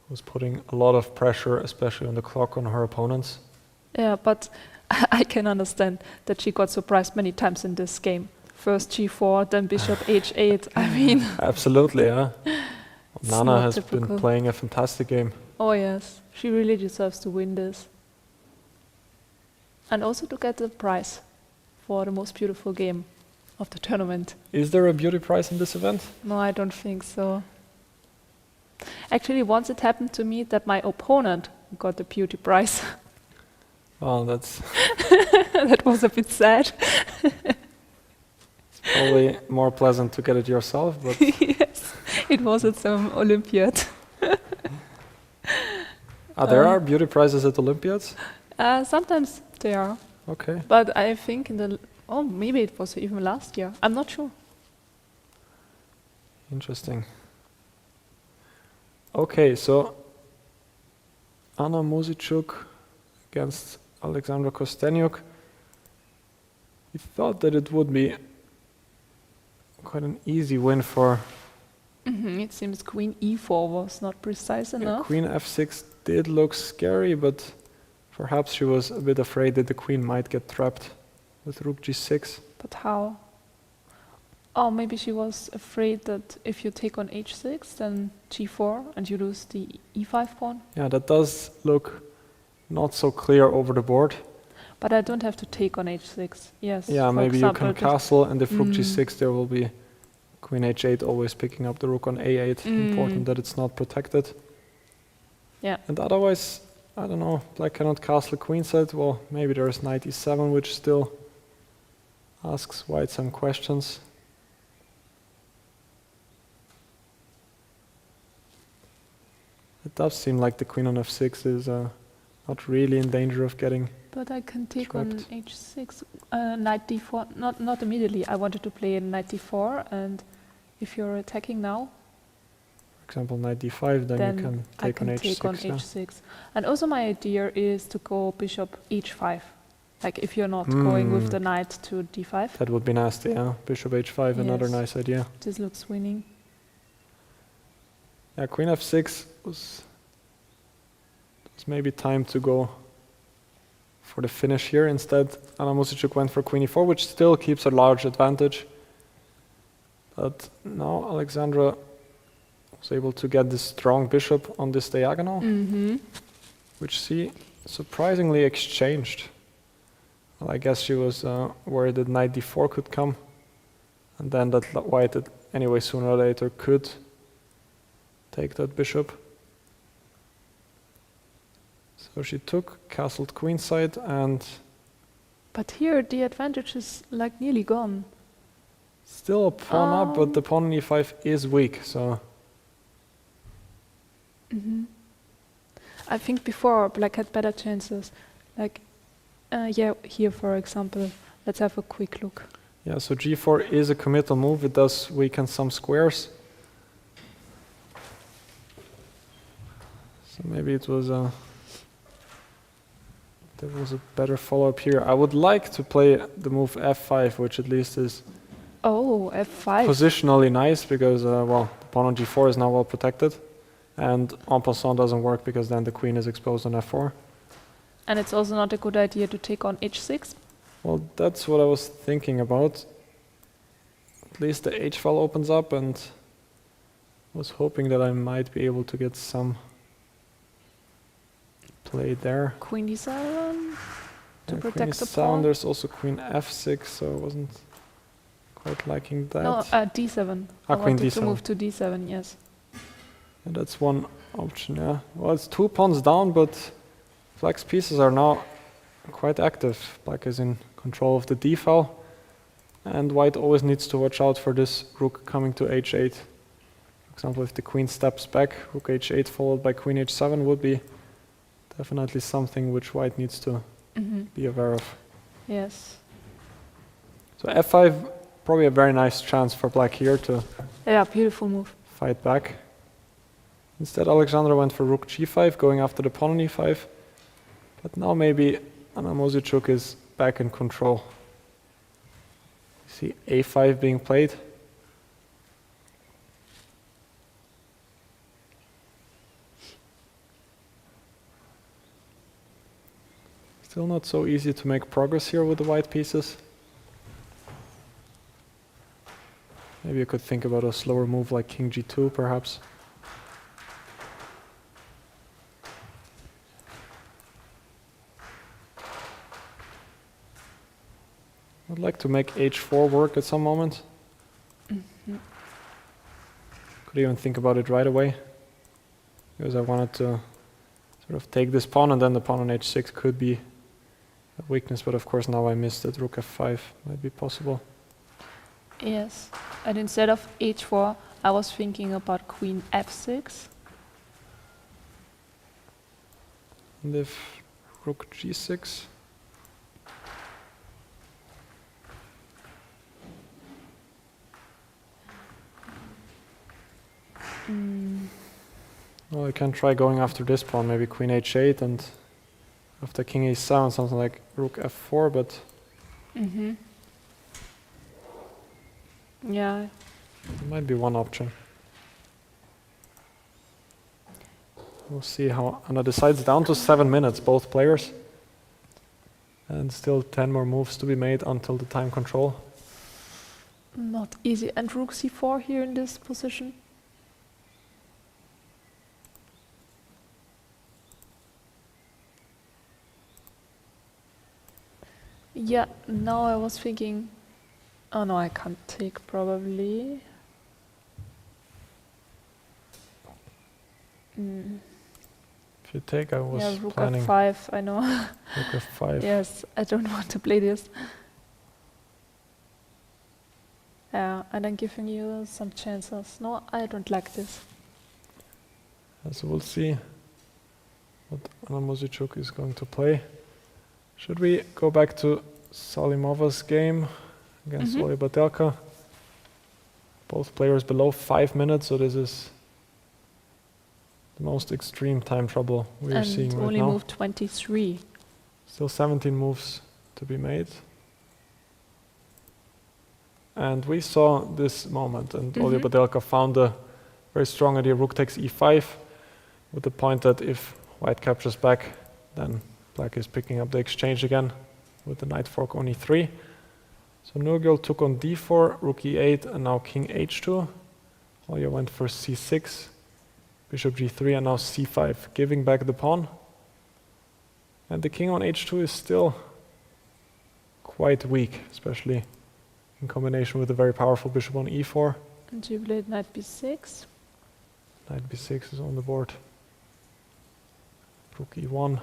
who's putting a lot of pressure, especially on the clock, on her opponents. Yeah, but I can understand that she got surprised many times in this game. First g4, then bishop h8. I mean, Absolutely, yeah. It's Nana not has typical. been playing a fantastic game. oh yes, she really deserves to win this. And also to get the prize for the most beautiful game of the tournament. Is there a beauty prize in this event? No, I don't think so. Actually, once it happened to me that my opponent got the beauty prize. Well, that's That was a bit sad. probably more pleasant to get it yourself, but Yes, it was at some Olympiad. there are beauty prizes at Olympiads? Sometimes they are, Okay. but I think maybe it was even last year. I'm not sure. Interesting. Okay, so Anna Muzychuk against Alexandra Kosteniuk. We thought that it would be quite an easy win for It seems queen e4 was not precise enough. Queen f6 did look scary, but perhaps she was a bit afraid that the queen might get trapped with rook g6. But how? Oh, maybe she was afraid that if you take on h6, then g4, and you lose the e5 pawn. Yeah, that does look not so clear over the board. But I don't have to take on h6. Yes. Yeah, for maybe you example, can this- castle, and if rook g6, there will be queen h8 always picking up the rook on a8. Important that it's not protected. Yeah. And otherwise, I don't know, black cannot castle queenside. Well, maybe there is knight e7, which still asks white some questions. It does seem like the queen on f6 is not really in danger of getting... But I can take on trapped. h6, knight d4. Not immediately. I wanted to play knight d4, and if you're attacking now, For example, knight d5, then you can I take can on h6. take on yeah. h6. And also my idea is to go bishop h5. Like if you're not going with the knight to d5. That would be nasty, yeah. Bishop h5, another Yes. nice idea. This looks winning. Yeah, queen f6 was maybe time to go for the finish here. Instead, Muzychuk went for queen e4, which still keeps a large advantage. But now Alexandra was able to get this strong bishop on this diagonal, which she surprisingly exchanged. Well, I guess she was worried that knight d4 could come, and then that white anyway sooner or later could take that bishop. So she took, castled queenside, and But here the advantage is like nearly gone. still a pawn up, but the pawn on e5 is weak, so I think before black had better chances. Like, yeah, here for example, let's have a quick look. yeah, so g4 is a committal move. It does weaken some squares. So maybe it was there was a better follow-up here. I would like to play the move f5, which at least is Oh, f5. positionally nice because, well, the pawn on g4 is now well protected, and en passant doesn't work because then the queen is exposed on f4. And it's also not a good idea to take on h6. Well, that's what I was thinking about. At least the h file opens up, and was hoping that I might be able to get some play there. Queen d7 to Yeah, queen protect the is pawn. sound. There's also queen f6, so I wasn't quite liking that. No, d7. Ah, I queen wanted to d7. move to d7, yes. And that's one option, yeah. Well, it's 2 pawns down, but black's pieces are now quite active. Black is in control of the d file, and white always needs to watch out for this rook coming to h8. For example, if the queen steps back, rook h8 followed by queen h7 would be definitely something which white needs to be aware of. Yes. So f5, probably a very nice chance for black here to Yeah, beautiful move. fight back. Instead, Alexandra went for rook g5, going after the pawn on e5. But now maybe Muzychuk is back in control. You see a5 being played. Still not so easy to make progress here with the white pieces. Maybe you could think about a slower move like king g2 perhaps. I'd like to make h4 work at some moment. Could even think about it right away, because I wanted to sort of take this pawn, and then the pawn on h6 could be a weakness, but of course now I missed that rook f5 might be possible. Yes. And instead of h4, I was thinking about queen f6. And if rook g6, well, I can try going after this pawn, maybe queen h8, and after king a7, something like rook f4, but Yeah. it might be one option. We'll see how Anna decides. Down to 7 minutes, both players. And still 10 more moves to be made until the time control. Not easy. And rook c4 here in this position. Yeah, now I was thinking, oh no, I can't take probably. If you take, I was Yeah, rook planning f5, I know. rook f5. Yes, I don't want to play this. Yeah, and I'm giving you some chances. No, I don't like this. So we'll see what Anna Muzychuk is going to play. Should we go back to Salimova's game against Olga Badelka? Both players below 5 minutes, so this is the most extreme time trouble we're seeing right now. And only move 23. Still 17 moves to be made. And we saw this moment, and Olga Badelka found a very strong idea, rook takes e5, with the point that if white captures back, then black is picking up the exchange again with the knight fork on e3. So Nurgyul took on d4, rook e8, and now king h2. Olga went for c6, bishop g3, and now c5, giving back the pawn. And the king on h2 is still quite weak, especially in combination with a very powerful bishop on e4. And you played knight b6. Knight b6 is on the board. Rook e1.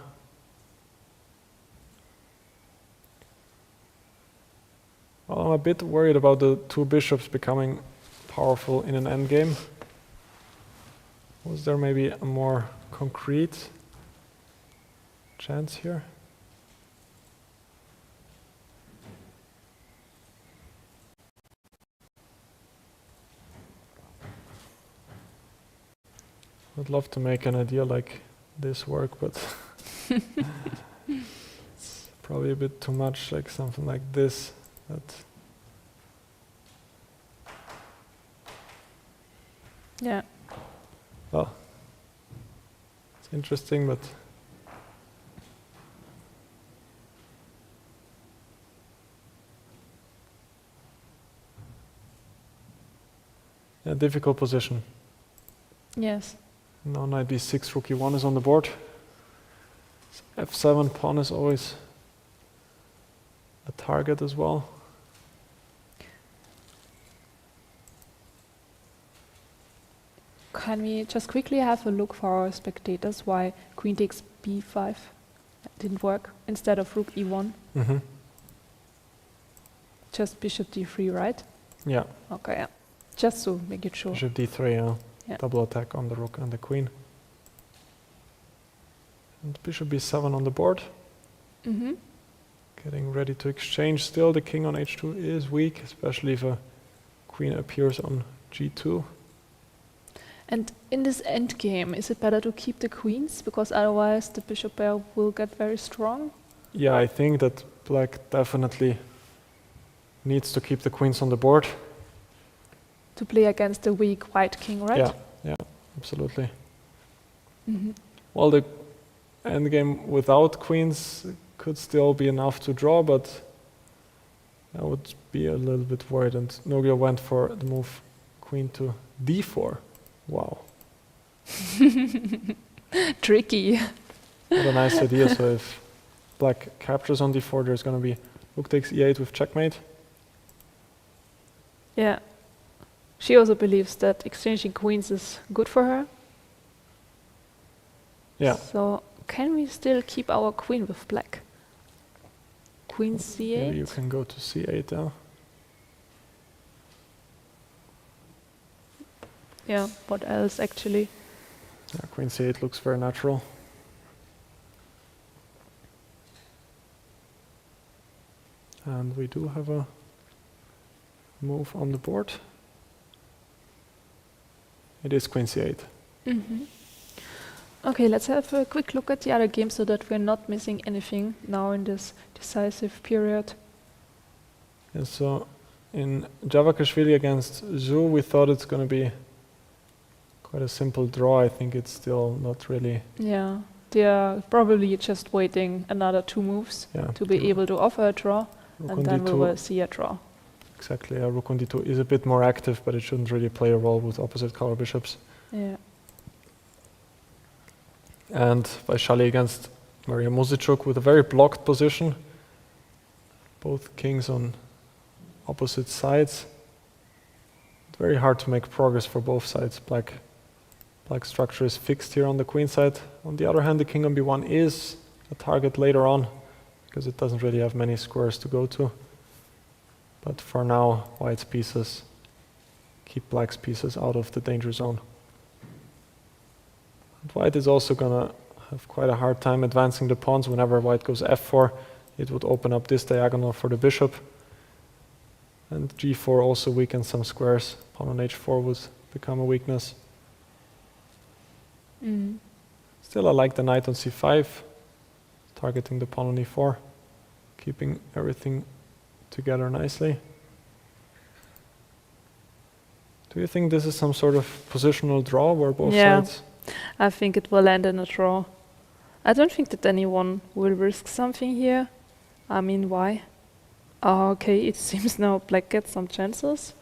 Well, I'm a bit worried about the two bishops becoming powerful in an endgame. Was there maybe a more concrete chance here? I'd love to make an idea like this work, but it's probably a bit too much, like something like this. Yeah. Well, it's interesting, but a difficult position. Yes. Now knight b6, rook e1 is on the board. F7 pawn is always a target as well. Can we just quickly have a look for our spectators why queen takes b5 didn't work instead of rook e1? Just bishop d3, right? Yeah. Okay, yeah. Just to make it sure. Bishop d3, Yeah. double attack on the rook and the queen. And bishop b7 on the board. Getting ready to exchange still. The king on h2 is weak, especially if a queen appears on g2. And in this endgame, is it better to keep the queens? Because otherwise the bishop pair will get very strong? Yeah, I think that black definitely needs to keep the queens on the board. To play against the weak white king, right? Yeah, absolutely. Well, the endgame without queens could still be enough to draw, but I would be a little bit worried. And Nurgyul went for the move queen to d4. Wow. Tricky. What a nice idea. So if black captures on d4, there's going to be rook takes e8 with checkmate. Yeah. She also believes that exchanging queens is good for her. Yeah. So can we still keep our queen with black? Queen c8? Maybe you can go to c8 now. Yeah, what else actually? Yeah, queen c8 looks very natural. And we do have a move on the board. It is queen c8. Okay, let's have a quick look at the other games so that we're not missing anything now in this decisive period. And so in Javakhishvili against Zhu, we thought it's going to be quite a simple draw. I think it's still not really They are probably just waiting another 2 moves Yeah, to be able to offer a draw, rook and on then we d2. will see a draw. Exactly, rook on d2 is a bit more active, but it shouldn't really play a role with opposite color bishops. Yeah. And Vaishali against Mariya Muzychuk with a very blocked position. Both kings on opposite sides. Very hard to make progress for both sides. Black structure is fixed here on the queen side. On the other hand, the king on b1 is a target later on, because it doesn't really have many squares to go to. But for now, white's pieces keep black's pieces out of the danger zone. And white is also gonna have quite a hard time advancing the pawns. Whenever white goes f4, it would open up this diagonal for the bishop. And g4 also weakens some squares. Pawn on h4 would become a weakness. Still, I like the knight on c5, targeting the pawn on e4, keeping everything together nicely. Do you think this is some sort of positional draw where both sides? I think it will end in a draw. I don't think that anyone will risk something here. I mean, why? Okay, it seems now black gets some chances.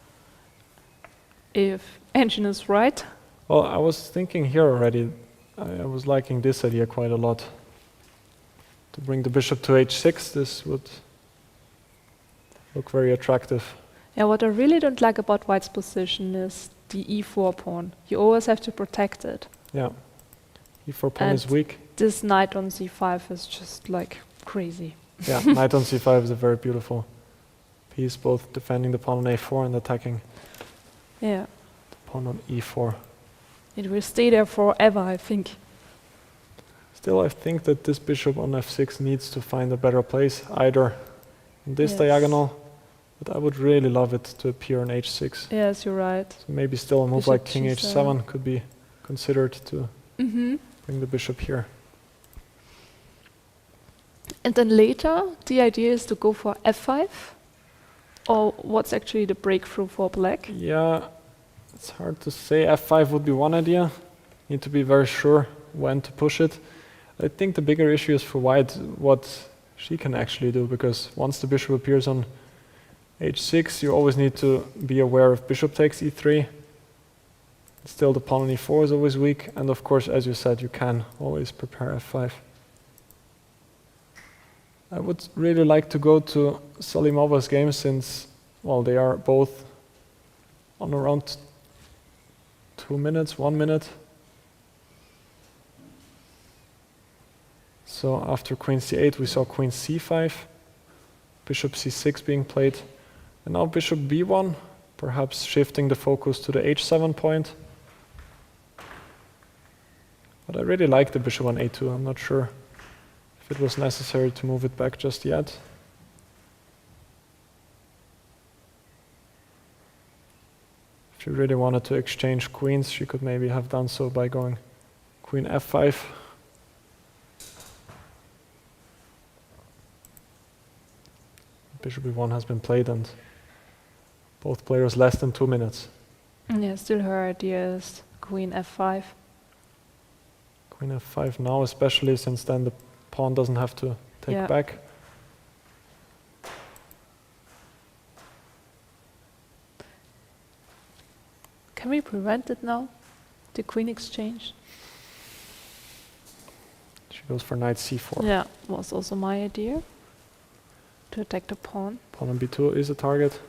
If engine is right. Well, I was thinking here already, I was liking this idea quite a lot. To bring the bishop to h6, this would look very attractive. Yeah, what I really don't like about white's position is the e4 pawn. You always have to protect it. Yeah, e4 pawn is weak. This knight on c5 is just like crazy. Yeah, knight on c5 is a very beautiful piece, both defending the pawn on a4 and attacking Yeah, the pawn on e4. it will stay there forever, I think. Still, I think that this bishop on f6 needs to find a better place, either in this Yes. diagonal, but I would really love it to appear on h6. Yes, you're right. So maybe still a move Bishop like king g7. h7 could be considered to bring the bishop here. And then later, the idea is to go for f5, or what's actually the breakthrough for black? Yeah, it's hard to say. f5 would be one idea. Need to be very sure when to push it. I think the bigger issue is for white what she can actually do, because once the bishop appears on h6, you always need to be aware if bishop takes e3. Still, the pawn on e4 is always weak, and of course, as you said, you can always prepare f5. I would really like to go to Salimova's game, since, well, they are both on around 2 minutes, 1 minute. So after queen c8, we saw queen c5, bishop c6 being played, and now bishop b1, perhaps shifting the focus to the h7 point. But I really like the bishop on a2. I'm not sure if it was necessary to move it back just yet. If she really wanted to exchange queens, she could maybe have done so by going queen f5. Bishop e1 has been played, and both players less than 2 minutes. Yeah, still her idea is queen f5. Queen f5 now, especially since then the pawn doesn't have to take back. Can we prevent it now? The queen exchange? She goes for knight c4. Yeah, was also my idea. To attack the pawn. Pawn on b2 is a target.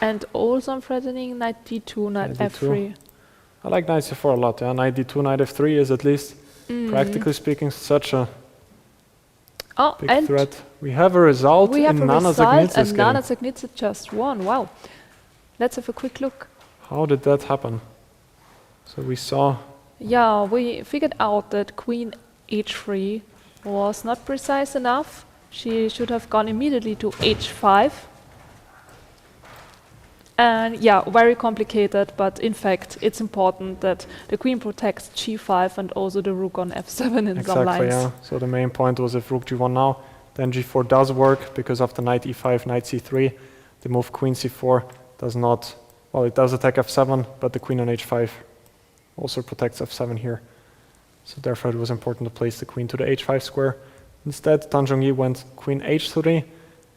And also I'm threatening knight d2, knight f3. I like knight c4 a lot. Yeah, knight d2, knight f3 is at least, practically speaking, such a big threat. We have a result in Nana Dzagnidze's and game. Nana Dzagnidze just won. Wow. Let's have a quick look. How did that happen? So we saw... Yeah, we figured out that queen h3 was not precise enough. She should have gone immediately to h5. And yeah, very complicated, but in fact, it's important that the queen protects g5 and also the rook on f7 in some lines. Exactly, yeah. So the main point was if rook g1 now, then g4 does work, because after knight e5, knight c3, the move queen c4 does not, well, it does attack f7, but the queen on h5 also protects f7 here. So therefore it was important to place the queen to the h5 square. Instead, Zhongyi went queen h3,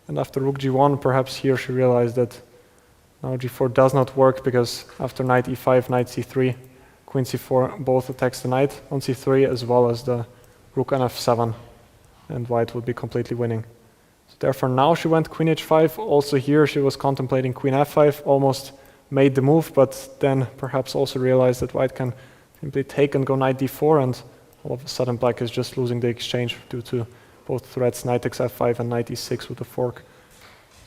and after rook g1, perhaps here she realized that now g4 does not work, because after knight e5, knight c3, queen c4 both attacks the knight on c3 as well as the rook on f7, and white would be completely winning. So therefore now she went queen h5. Also here she was contemplating queen f5, almost made the move, but then perhaps also realized that white can simply take and go knight d4, and all of a sudden black is just losing the exchange due to both threats, knight takes f5 and knight e6 with a fork.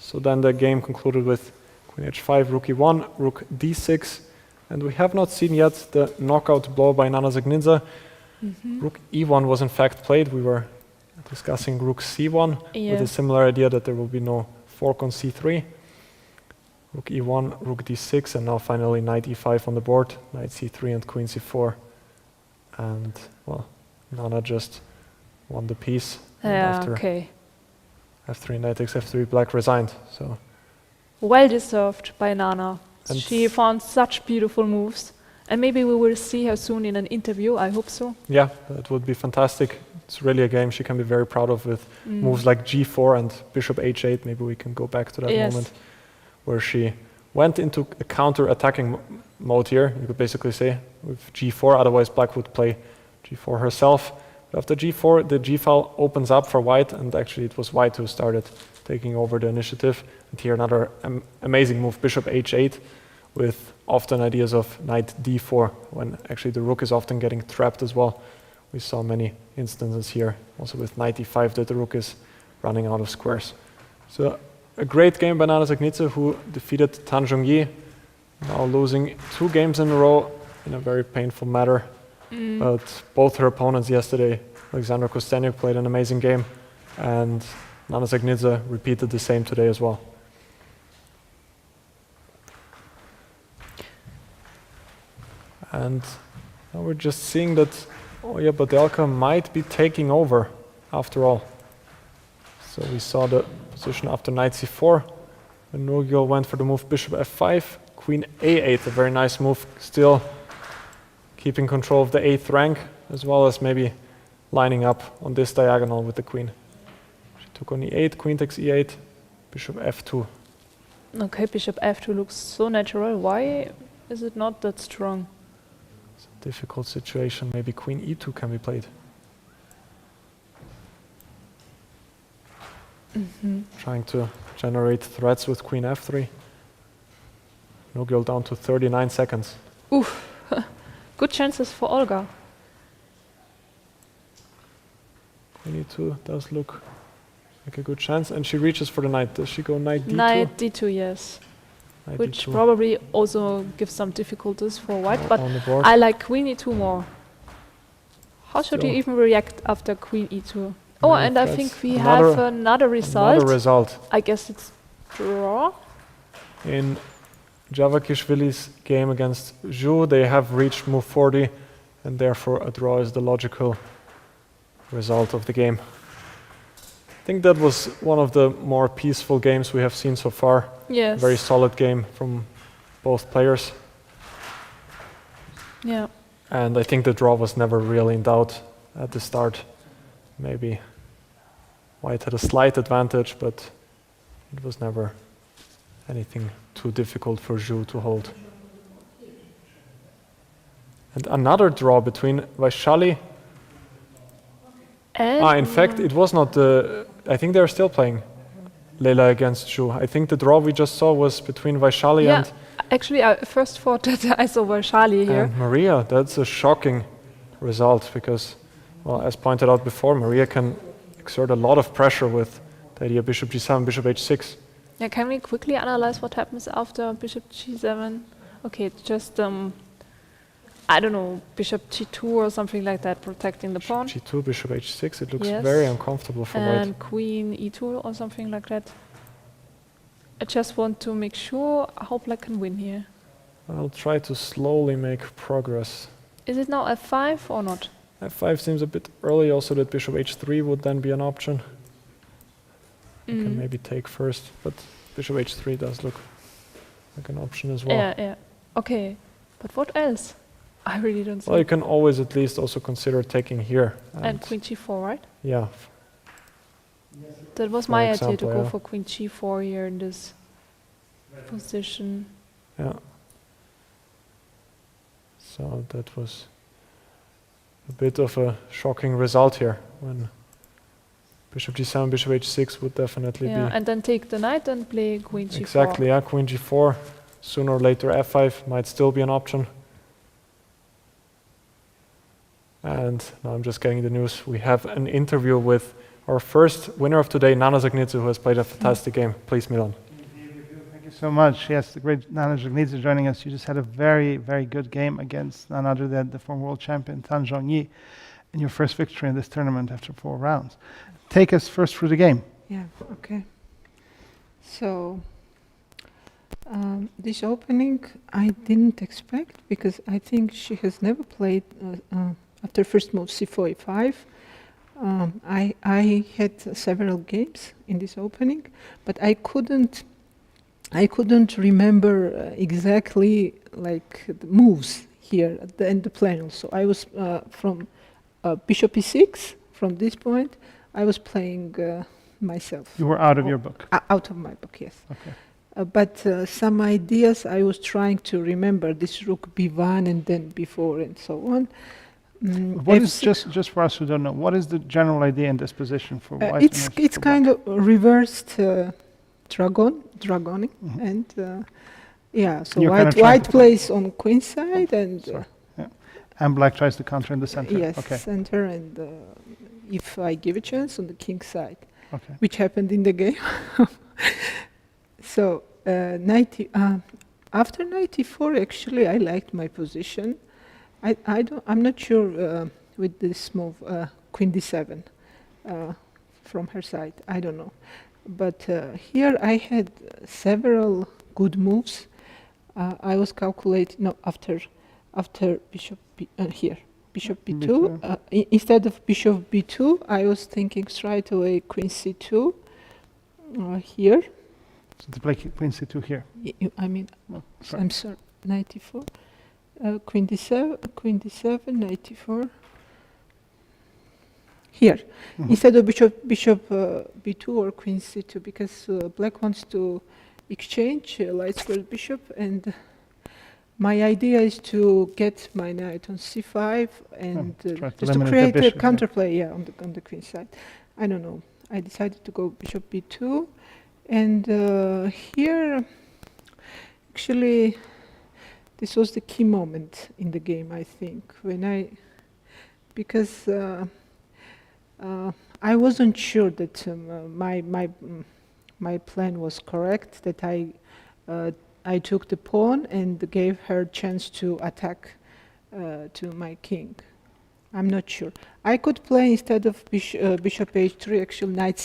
So then the game concluded with queen h5, rook e1, rook d6, and we have not seen yet the knockout blow by Nana Dzagnidze. Rook e1 was in fact played. We were discussing rook c1 with a similar idea that there will be no fork on c3. Rook e1, rook d6, and now finally knight e5 on the board, knight c3 and queen c4. And, well, Nana just won the piece. After f3, knight takes f3, black resigned. So well deserved by Nana. And She found such beautiful moves. And maybe we will see her soon in an interview, I hope so. yeah, that would be fantastic. It's really a game she can be very proud of, with moves like g4 and bishop h8. Maybe we can go back to that moment where she went into a counter-attacking mode here, you could basically say, with g4. Otherwise black would play g4 herself. But after g4, the g-file opens up for white, and actually it was white who started taking over the initiative. And here another amazing move, bishop h8, with often ideas of knight d4, when actually the rook is often getting trapped as well. We saw many instances here, also with knight e5, that the rook is running out of squares. So a great game by Nana Dzagnidze, who defeated Zhongyi, now losing 2 games in a row in a very painful manner. But both her opponents yesterday, Alexandra, Kosteniuk, played an amazing game, and Nana Dzagnidze repeated the same today as well. And now we're just seeing that Badelka might be taking over after all. So we saw the position after knight c4, and Nurgyul went for the move bishop f5, queen a8, a very nice move, still keeping control of the 8th rank, as well as maybe lining up on this diagonal with the queen. She took on e8, queen takes e8, bishop f2. Okay, bishop f2 looks so natural. Why is it not that strong? It's a difficult situation. Maybe queen e2 can be played. Trying to generate threats with queen f3. Nurgyul down to 39 seconds. Oof. Good chances for Olga. Queen e2 does look like a good chance, and she reaches for the knight. Does she go knight d2? Knight d2, yes. Knight Which d2 probably also gives some difficulties for white, but on the board. I like queen e2 more. How should you Still. even react after queen e2? Oh, Many and I threats. think we have another result. Another result. I guess it's draw. In Javakhishvili's game against Zhu, they have reached move 40, and therefore a draw is the logical result of the game. I think that was one of the more peaceful games we have seen so far. Yes. Very solid game from both players. Yeah. And I think the draw was never really in doubt at the start. Maybe white had a slight advantage, but it was never anything too difficult for Zhu to hold. And another draw between Vaishali. And In fact, it was not the... I think they're still playing Lela against Zhu. I think the draw we just saw was between Vaishali yeah, actually, I first thought that I saw Vaishali here. and Mariya. That's a shocking result because, well, as pointed out before, Mariya can exert a lot of pressure with the idea bishop g7, bishop h6. Yeah, can we quickly analyze what happens after bishop g7? Okay, it's just I don't know, bishop g2 or something like that, protecting the pawn. G2, bishop h6. It looks Yes. very uncomfortable for And white. queen e2 or something like that. I just want to make sure how black can win here. I'll try to slowly make progress. Is it now f5 or not? f5 seems a bit early, also that bishop h3 would then be an option. You can maybe take first, but bishop h3 does look like an option as well. Yeah, yeah. Okay, but what else? I really don't see. Well, you can always at least also consider taking here. And queen g4, right? Yeah. That was For my idea, to example, go yeah. for queen g4 here in this position. Yeah. So that was a bit of a shocking result here when bishop g7, bishop h6 would definitely Yeah, be. and then take the knight and play queen g4. Exactly, yeah, queen g4. Sooner or later f5 might still be an option. And now I'm just getting the news. We have an interview with our first winner of today, Nana Dzagnidze, who has played a fantastic game. Please, Milan. Thank you so much. Yes, the great Nana Dzagnidze joining us. You just had a very, very good game against none other than the former world champion Zhongyi in your first victory in this tournament after 4 rounds. Take us first through the game. Yeah, okay. So, this opening I didn't expect because I think she has never played after first move c4, e5. I had several games in this opening, but I couldn't remember exactly like the moves here at the end of the plan. So I was from bishop e6. From this point, I was playing myself. You were out of your book. Out of my book, yes. Okay. But some ideas I was trying to remember. This rook b1 and then b4 and so on. What is just for us who don't know? What is the general idea in this position for white? It's kind of reversed dragoning, and yeah. So white plays on queen side, and and black tries to counter in the center. Yes, okay. Center, and if I give a chance on the king side, okay. Which happened in the game. So after 94, actually, I liked my position. I'm not sure with this move, queen d7 from her side. I don't know, but here I had several good moves. I was calculating after bishop here, bishop b2. Instead of bishop b2, I was thinking straight away queen c2 here. So to play queen c2 here. I mean, I'm sorry, 94. Queen d7, 94. Here, instead of bishop b2 or queen c2, because black wants to exchange light square bishop, and my idea is to get my knight on c5 and just to create a counterplay, on the queen side. I don't know. I decided to go bishop b2, and here, actually. This was the key moment in the game, I think, because I wasn't sure that my plan was correct. That I took the pawn and gave her a chance to attack to my king. I'm not sure. I could play instead of bishop h3, actually knight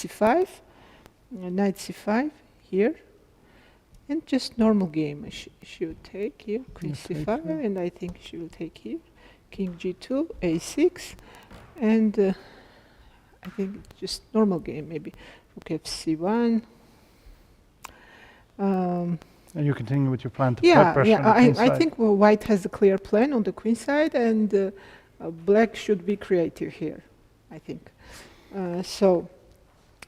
c5 here. And just normal game. She would take here, queen c5, and I think she will take here, king g2, a6, and I think just normal game, maybe rook f c1. And you continue with your plan to yeah, put pressure on the queen side. I think white has a clear plan on the queen side, and black should be creative here, I think. So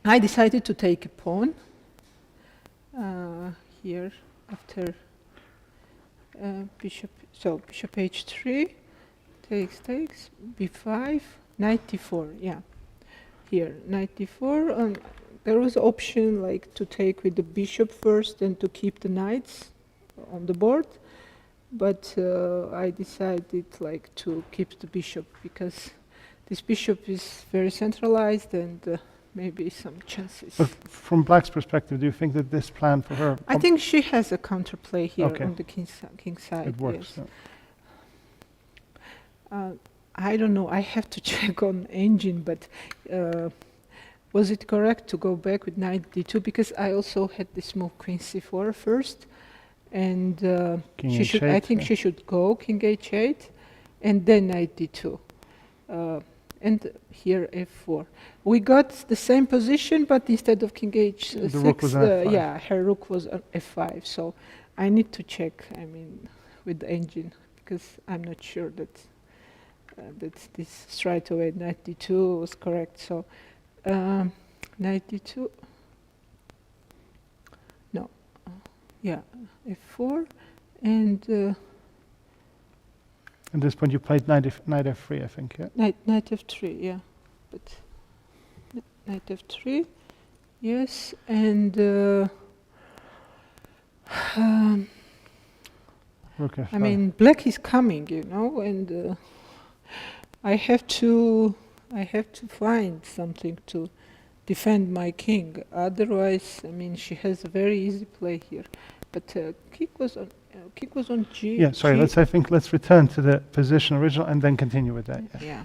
I decided to take a pawn. Here after bishop h3 takes b5, knight d4. Yeah, here knight d4. There was option like to take with the bishop first and to keep the knights on the board, but I decided like to keep the bishop because this bishop is very centralized and. Maybe some chances. But from black's perspective, do you think that this plan for her... I think she has a counterplay here on the king side. It works. Yes. Yeah. I don't know. I have to check on engine, but was it correct to go back with knight d2? Because I also had this move queen c4 first, and she should. I think she should go king h8, and then knight d2. And here f4. We got the same position, but instead of king h6, her rook was on f5. So I need to check, I mean, with the engine, because I'm not sure that that this straight away knight d2 was correct. So knight d2. No, yeah, f4, and At this point, you played knight f3, I think. Yeah. knight f3. Yeah, but knight f3. Yes, and Rook f5. I mean, black is coming, you know, and I have to find something to defend my king. Otherwise, I mean, she has a very easy play here. But king was on G. Yeah, sorry. G. Let's return to the position original and then continue with that. Yeah. Yeah.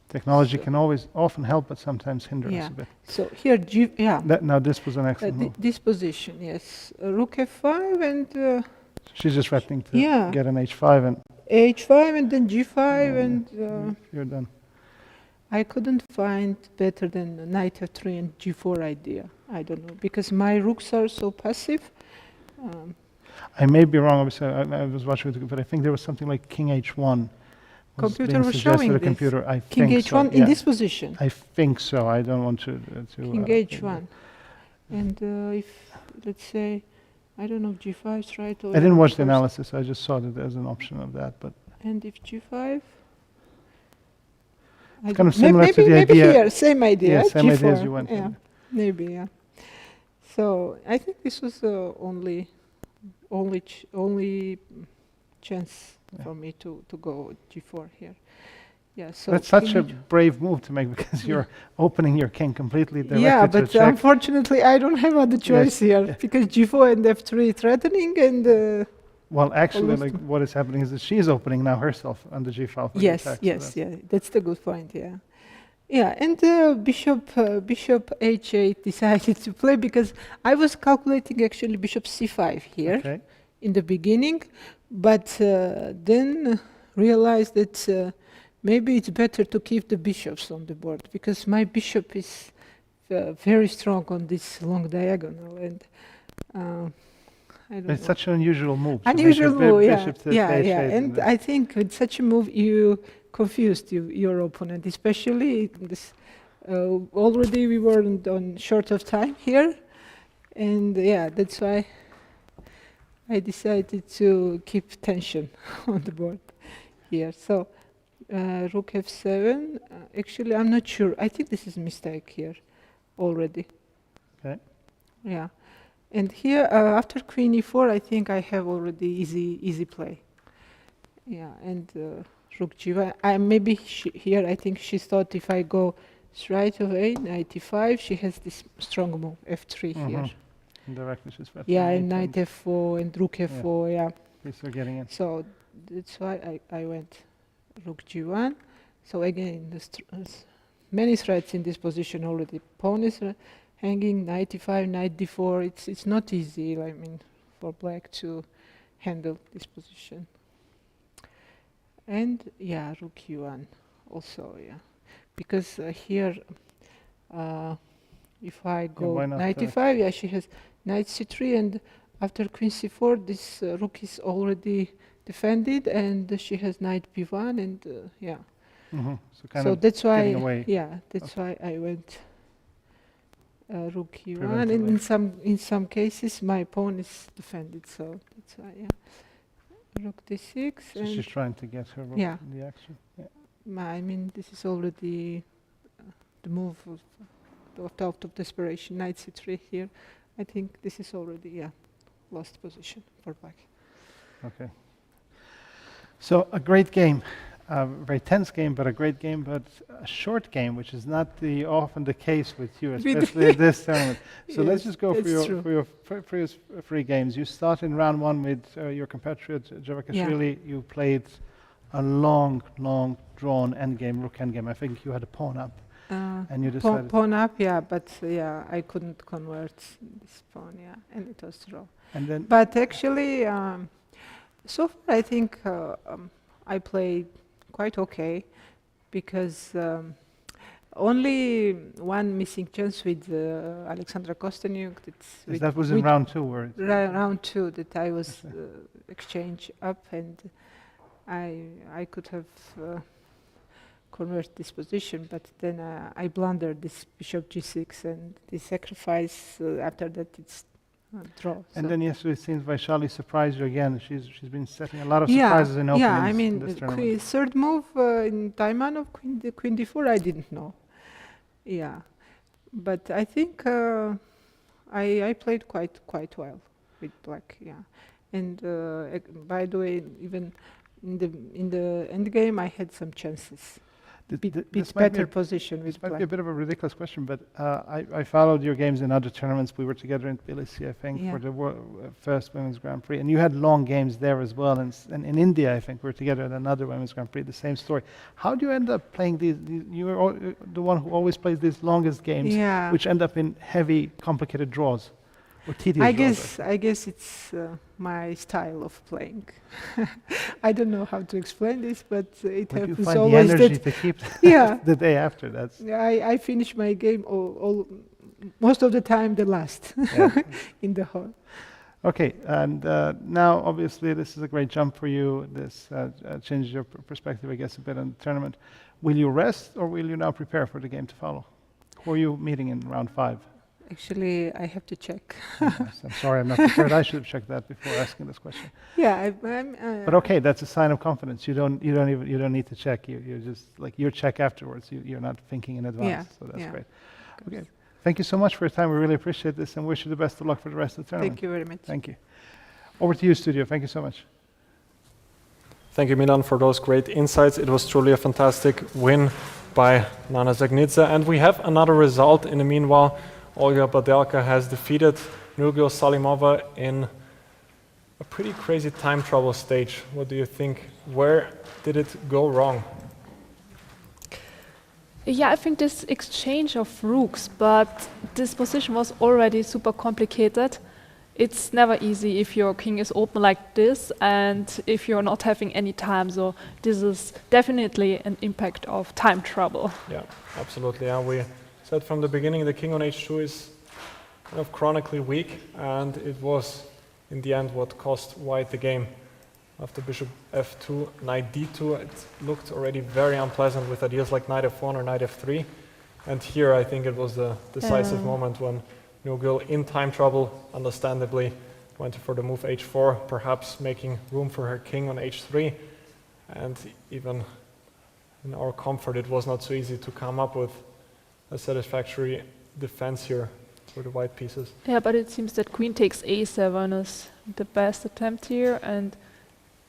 Technology can often help, but sometimes hinder us a bit. So here G. Yeah. Now this was an excellent move. This position, yes. Rook f5 and. She's just threatening to Yeah. get an h5 and. h5 and then g5 and. You're done. I couldn't find better than knight f3 and g4 idea. I don't know, because my rooks are so passive. I may be wrong. Obviously, I was watching it, but I think there was something like king h1. Computer was showing the this. computer. I King think h1 so, in this position. I think so. I don't want to. King h1. And if, let's say, I don't know, g5 right? Or I didn't watch the first. analysis. I just saw that there's an option of that. But And if g5? It's kind of similar to the maybe idea. here, same idea. Yeah, same g4. idea as you went. Yeah, maybe, yeah. So I think this was the only chance for me to go g4 here. Yeah, so that's such a king h- brave move to make because you're opening your king completely directly Yeah, to but check. unfortunately I don't have other choice here yeah. because g4 and f3 threatening and Well, actually, almost- like what is happening is that she's opening now herself on the g file. For the yes, attack, so yes, that's- yeah, that's the good point. Yeah, yeah, and bishop h8 decided to play because I was calculating actually bishop c5 here Okay. in the beginning, but then realized that maybe it's better to keep the bishops on the board because my bishop is very strong on this long diagonal, and I don't It's know. such an unusual move. to make a Unusual move, yeah, bishop to yeah, h8 yeah. And I think with such a move, you confused your opponent, especially in this. Already we were on short of time here, and yeah, that's why I decided to keep tension on the board here. So rook f7. Actually, I'm not sure. I think this is a mistake here already. Okay. Yeah. And here, after queen e4, I think I have already easy play. Yeah, and rook g1. Maybe here, I think she thought if I go straight away, knight e5, she has this strong move, f3 here. Directly she's threatening. Yeah, and knight f4 and rook f4, yeah. Please are getting in. So that's why I went rook g1. So again, many threats in this position already. Pawn is hanging, knight e5, knight d4. It's not easy, I mean, for black to handle this position. And yeah, rook e1 also, yeah. Because here, if I go why not, knight e5, yeah, she has knight c3, and after queen c4, this rook is already defended, and she has knight b1, and yeah. So kind So of that's why, getting away. yeah, that's why I went rook e1, Prevent and away. in some cases my pawn is defended, so that's why, yeah. Rook d6, So and she's trying to get her rook Yeah. in the action. Yeah. I mean, this is already the move of out of desperation. Knight c3 here. I think this is already, yeah, lost position for black. Okay. So a great game, a very tense game, but a great game, but a short game, which is not often the case with you, especially at this tournament. So let's Yes, just go that's true. for your previous three games. You start in round one with your compatriot Javakhishvili. You played a long, drawn endgame, rook endgame. I think you had a pawn up, and you decided. Pawn up, yeah, but yeah, I couldn't convert this pawn, yeah, and it was draw. And then But actually, so far I think I played quite okay, because only one missing chance with Alexandra Kosteniuk. that was in round two, where round two that I was exchange up, and I could have converted this position, but then I blundered this bishop g6 and the sacrifice. After that, it's draw. And so. then yesterday it seems Vaishali surprised you again. She's been setting a lot of surprises in openings. Yeah, I mean, in this tournament. third move in Taimanov, queen d4, I didn't know. Yeah, but I think I played quite well with black. Yeah, and by the way, even in the end game, I had some chances. Bit better position with This might black. be a bit of a ridiculous question, but I followed your games in other tournaments. We were together in Tbilisi, I think, Yeah. for the first Women's Grand Prix. And you had long games there as well. And in India, I think, we were together at another Women's Grand Prix, the same story. How do you end up playing these? You were the one who always plays these longest games, Yeah. which end up in heavy, complicated draws. Or tedious draws. I guess it's my style of playing. I don't know how to explain this, but it But you happens find the always energy that to keep yeah, the day after. That's I finish my game most of the time the last yeah. in the hall. Okay, and now obviously this is a great jump for you. This changes your perspective, I guess, a bit on the tournament. Will you rest or will you now prepare for the game to follow? Who are you meeting in round 5? Actually, I have to check. Yes, I'm sorry, I'm not prepared. I should have checked that before asking this question. Yeah, I'm. But okay, that's a sign of confidence. You don't need to check. You just like your check afterwards. You're not thinking in advance. Yeah, So that's yeah. great. Okay, thank you so much for your time. We really appreciate this and wish you the best of luck for the rest of the tournament. Thank you very much. Thank you. Over to you, studio. Thank you so much. Thank you, Milan, for those great insights. It was truly a fantastic win by Nana Dzagnidze. And we have another result in the meanwhile. Olga Badelka has defeated Nurgyul Salimova in a pretty crazy time trouble stage. What do you think? Where did it go wrong? Yeah, I think this exchange of rooks, but this position was already super complicated. It's never easy if your king is open like this and if you're not having any time. So this is definitely an impact of time trouble. Yeah, absolutely. Yeah, we said from the beginning the king on h2 is kind of chronically weak, and it was in the end what cost white the game. After bishop f2, knight d2, it looked already very unpleasant with ideas like knight f1 or knight f3. And here I think it was the decisive moment when Nurgyul, in time trouble, understandably, went for the move h4, perhaps making room for her king on h3. And even in our comfort, it was not so easy to come up with a satisfactory defense here for the white pieces. Yeah, but it seems that queen takes a7 is the best attempt here, and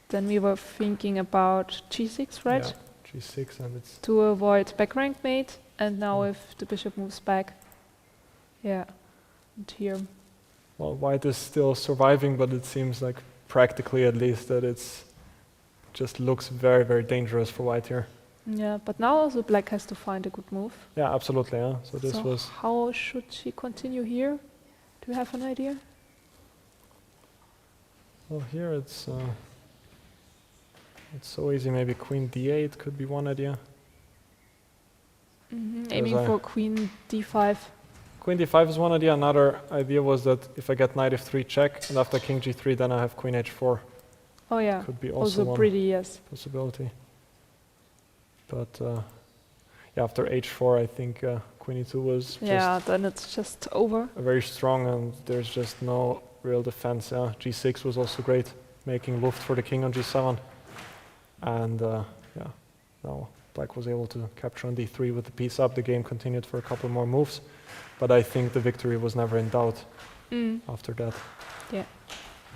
then we were thinking about g6, right? Yeah, g6, and it's To avoid back rank mate, and now if the bishop moves back, yeah, and here. well, white is still surviving, but it seems like practically at least that it's just looks very, very dangerous for white here. Yeah, but now also black has to find a good move. Yeah, absolutely. Yeah. So this So was how should she continue here? Do you have an idea? well here. It's so easy. Maybe queen d8 could be one idea. Aiming I- for queen d5. Queen d5 is one idea. Another idea was that if I get knight f3 check and after king g3, then I have queen h4. Oh yeah, Could be also also one pretty, yes. possibility. But yeah, after h4, I think queen e2 was Yeah, then it's just over. very strong, and there's just no real defense. Yeah, g6 was also great, making luft for the king on g7, and yeah, now black was able to capture on d3 with the piece up. The game continued for a couple more moves, but I think the victory was never in doubt after that. Yeah.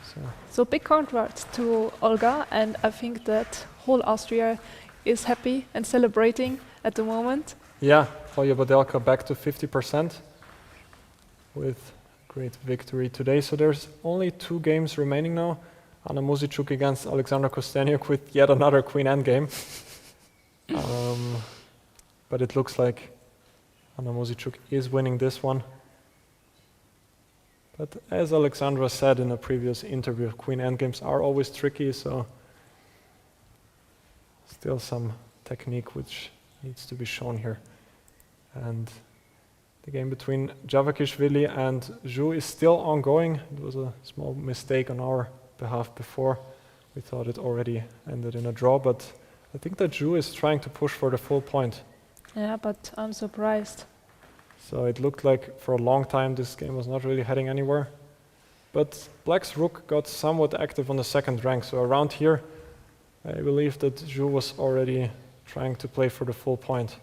So So big congrats to Olga, and I think that whole Austria is happy and celebrating at the moment. yeah, Olga Badelka back to 50% with great victory today. So there's only 2 games remaining now. Anna Muzychuk against Alexandra Kosteniuk with yet another queen endgame. But it looks like Anna Muzychuk is winning this one. But as Alexandra said in a previous interview, queen endgames are always tricky, so still some technique which needs to be shown here. And the game between Javakhishvili and Zhu is still ongoing. It was a small mistake on our behalf before We thought it already ended in a draw, but I think that Zhu is trying to push for the full point. Yeah, but I'm surprised. So it looked like for a long time this game was not really heading anywhere. But Black's rook got somewhat active on the second rank, so around here I believe that Zhu was already trying to play for the full point.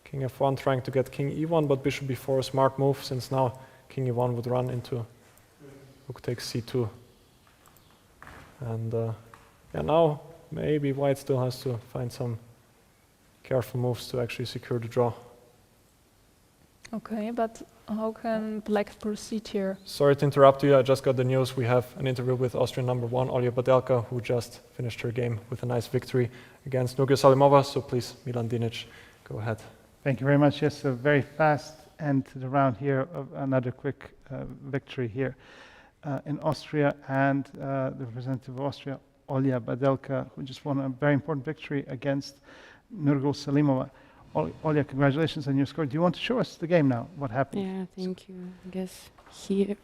King f1 trying to get king e1, but bishop b4 a smart move, since now king e1 would run into rook takes c2. And yeah, now maybe white still has to find some careful moves to actually secure the draw. Okay, but how can Black proceed here? Sorry to interrupt you, I just got the news. We have an interview with Austrian #1, Olga Badelka, who just finished her game with a nice victory against Nurgyul Salimova. So please, Milan Dinic, go ahead. Thank you very much. Yes, a very fast end to the round here. Another quick victory here in Austria, and the representative of Austria, Olga Badelka, who just won a very important victory against Nurgyul Salimova. Olga, congratulations on your score. Do you want to show us the game now? What happened? Yeah, thank you. I guess here.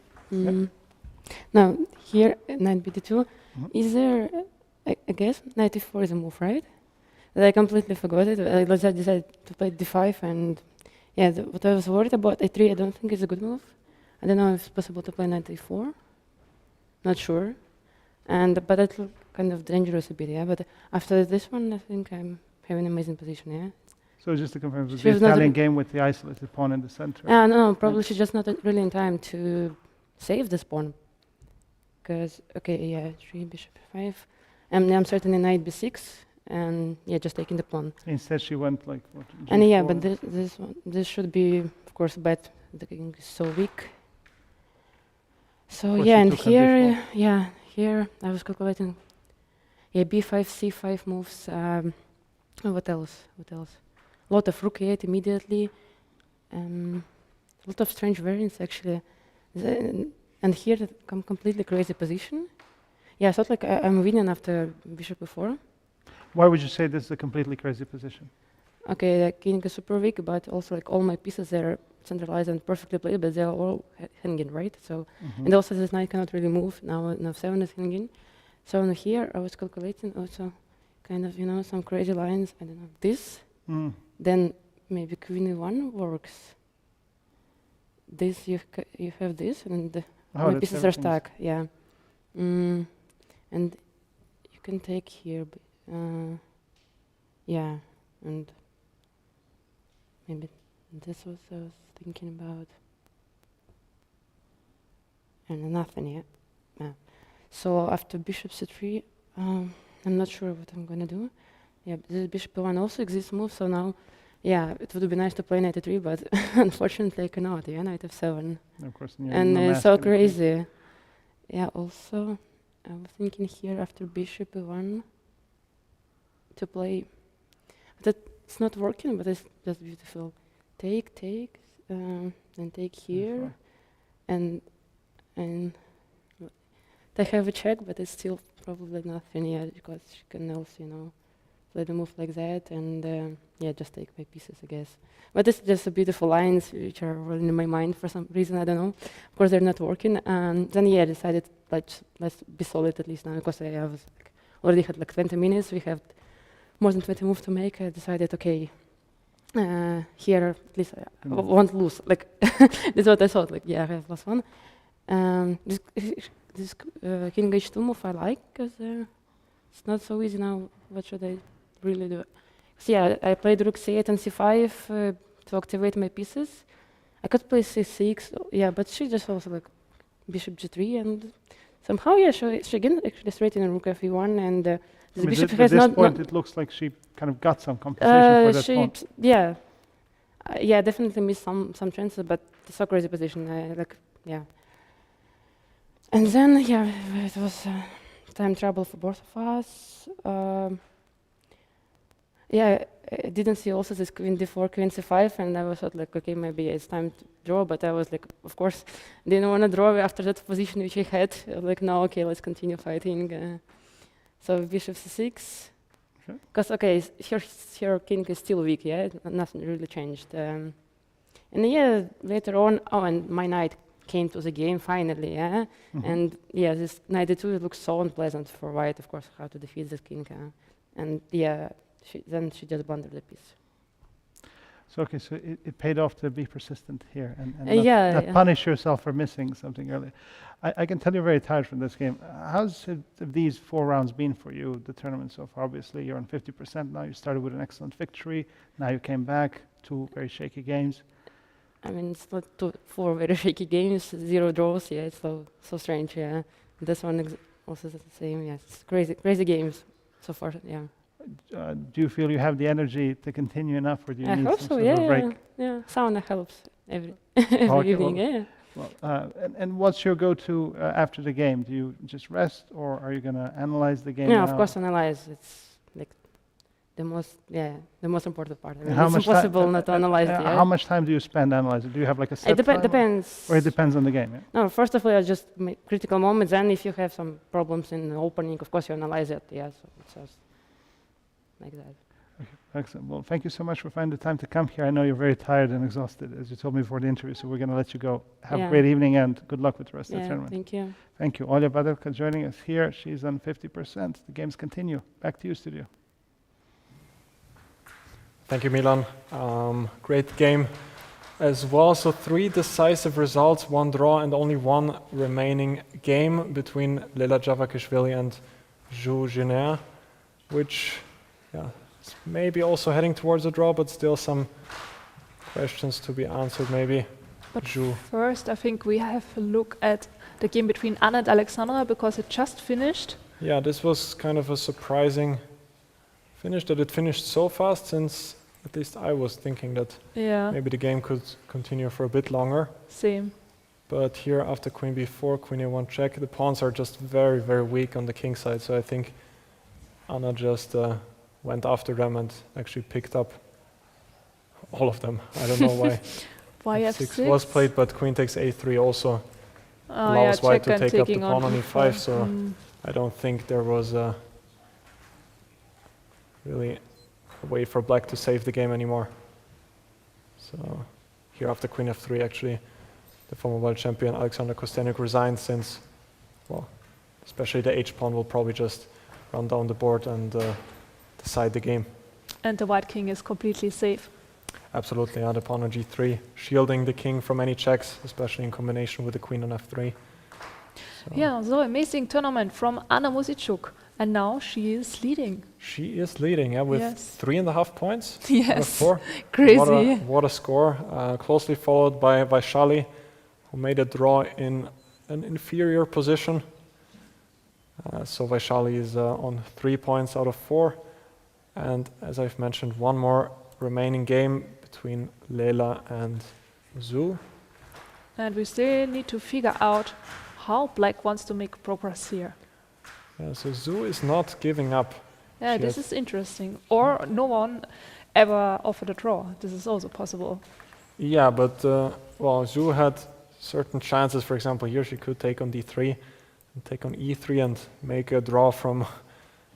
Now, here, knight bd2. Is there, I guess, knight e4 is a move, right? I completely forgot it. I just decided to play d5, and yeah, what I was worried about, a3, I don't think is a good move. I don't know if it's possible to play knight e4. Not sure. But it looked kind of dangerous a bit, yeah. But after this one, I think I'm having an amazing position, yeah. So just to confirm, it was the Italian game with the isolated pawn in the center. No, probably she's just not really in time to save this pawn. Because, okay, yeah, 3, bishop 5. And I'm certainly knight b6, and yeah, just taking the pawn. Instead she went like, what? And yeah, but this should be, of course, bad. The king is so weak. So yeah, and here, here I was calculating, yeah, b5, c5 moves. What else? A lot of rook e8 immediately. A lot of strange variants actually. And here come completely crazy position. Yeah, I thought like I'm winning after bishop e4. Why would you say this is a completely crazy position? Okay, the king is super weak, but also like all my pieces are centralized and perfectly played, but they're all hanging, right? So, and also this knight cannot really move. Now f7 is hanging. So here I was calculating also kind of, you know, some crazy lines. I don't know, this. Then maybe queen e1 works. This you have this, and my pieces are stuck. Yeah, and you can take here. Yeah, and maybe this was I was thinking about, and nothing yet. Yeah. So after bishop c3, I'm not sure what I'm gonna do. Yeah, this bishop e1 also exists move, so now, yeah, it would be nice to play knight e3, but unfortunately I cannot, yeah, knight f7. Of course, and it's so crazy. Yeah, also, I was thinking here after bishop e1 to play, but it's not working, but it's just beautiful. Take, then take here, and they have a check, but it's still probably nothing yet, because she can also, you know, play the move like that, and yeah, just take my pieces, I guess. But it's just a beautiful lines which are rolling in my mind for some reason, I don't know. Of course, they're not working. Then yeah, I decided let's be solid at least now, because I was like, already had like 20 minutes. We have more than 20 moves to make. I decided, okay, here at least I won't lose. Like this is what I thought. Like yeah, I have +1. This king h2 move I like, because it's not so easy now. What should I really do? So yeah, I played rook c8 and c5 to activate my pieces. I could play c6, yeah, but she just also like bishop g3, and somehow yeah, she again actually straightened rook f1, and this bishop has at this point it looks like she kind of got some compensation for that pawn. Yeah, yeah, definitely missed some chances, but it's a crazy position. Like yeah, and then yeah, it was time trouble for both of us. Yeah, I didn't see also this queen d4, queen c5, and I was thought like, okay, maybe it's time to draw, but I was like, of course, didn't want to draw after that position which I had. I was like, no, okay, let's continue fighting. So bishop c6, because okay, here king is still weak, yeah, nothing really changed. And yeah, later on, and my knight came to the game finally, yeah. And yeah, this knight d2 looks so unpleasant for white, of course, how to defeat the king, and yeah, then she just blundered the piece. So okay, so it paid off to be persistent here and not punish yourself for missing something earlier. I can tell you're very tired from this game. How's these 4 rounds been for you, the tournament so far? Obviously, you're on 50% now. You started with an excellent victory. Now you came back, 2 very shaky games. I mean, it's not 4 very shaky games, 0 draws. Yeah, it's so strange. Yeah, this one also the same. Yeah, it's crazy games so far. Yeah. Do you feel you have the energy to continue enough, or do you I need hope some so. sort of a break? Yeah. Sauna helps every Okay, evening. well, Yeah. Well, and what's your go-to after the game? Do you just rest, or are you going to analyze the game? Yeah, now? of course, analyze. It's like the most important part. I mean, how it's much impossible not to analyze it. How much time do you spend analyzing? Do you have like a set time? Depends. Or it depends on the game. Yeah? No, first of all, I just make critical moments. Then, if you have some problems in the opening, of course, you analyze it. Yeah, so it's just like that. Okay, excellent. Well, thank you so much for finding the time to come here. I know you're very tired and exhausted, as you told me before the interview, so we're going to let you go. Have a great evening and good luck with the rest of the tournament. Thank you. Thank you. Olga Badelka joining us here. She's on 50%. The games continue. Back to you, studio. Thank you, Milan. Great game as well. So 3 decisive results, 1 draw, and only 1 remaining game between Lela Javakhishvili and Jiner, which, is maybe also heading towards a draw, but still some questions to be answered, maybe. But first, I think we have a look at the game between Anna and Alexandra, because it just finished. Yeah, this was kind of a surprising finish, that it finished so fast, since at least I was thinking that maybe the game could continue for a bit longer. Same. But here, after queen b4, queen a1 check, the pawns are just very, very weak on the king side, so I think Anna just went after them and actually picked up all of them. I don't know why. Why f6 was played, but queen takes a3 also allows white to take up the pawn on e5, so I don't think there was really a way for black to save the game anymore. So here, after queen f3, actually, the former world champion Alexandra Kosteniuk resigned, since, well, especially the h-pawn will probably just run down the board and decide the game. And the white king is completely safe. Absolutely, the pawn on g3, shielding the king from any checks, especially in combination with the queen on f3. So amazing tournament from Anna Muzychuk. And now she is leading. She is leading, with 3.5 points. Yes, out of 4. crazy. What a score. Closely followed by Vaishali, who made a draw in an inferior position. So Vaishali is on 3 points out of 4. And as I've mentioned, 1 more remaining game between Lela and Zhu. And we still need to figure out how black wants to make progress here. Yeah, so Zhu is not giving up. Yeah, this is interesting. Or no one ever offered a draw. This is also possible. Yeah, but Zhu had certain chances. For example, here she could take on d3 and take on e3 and make a draw from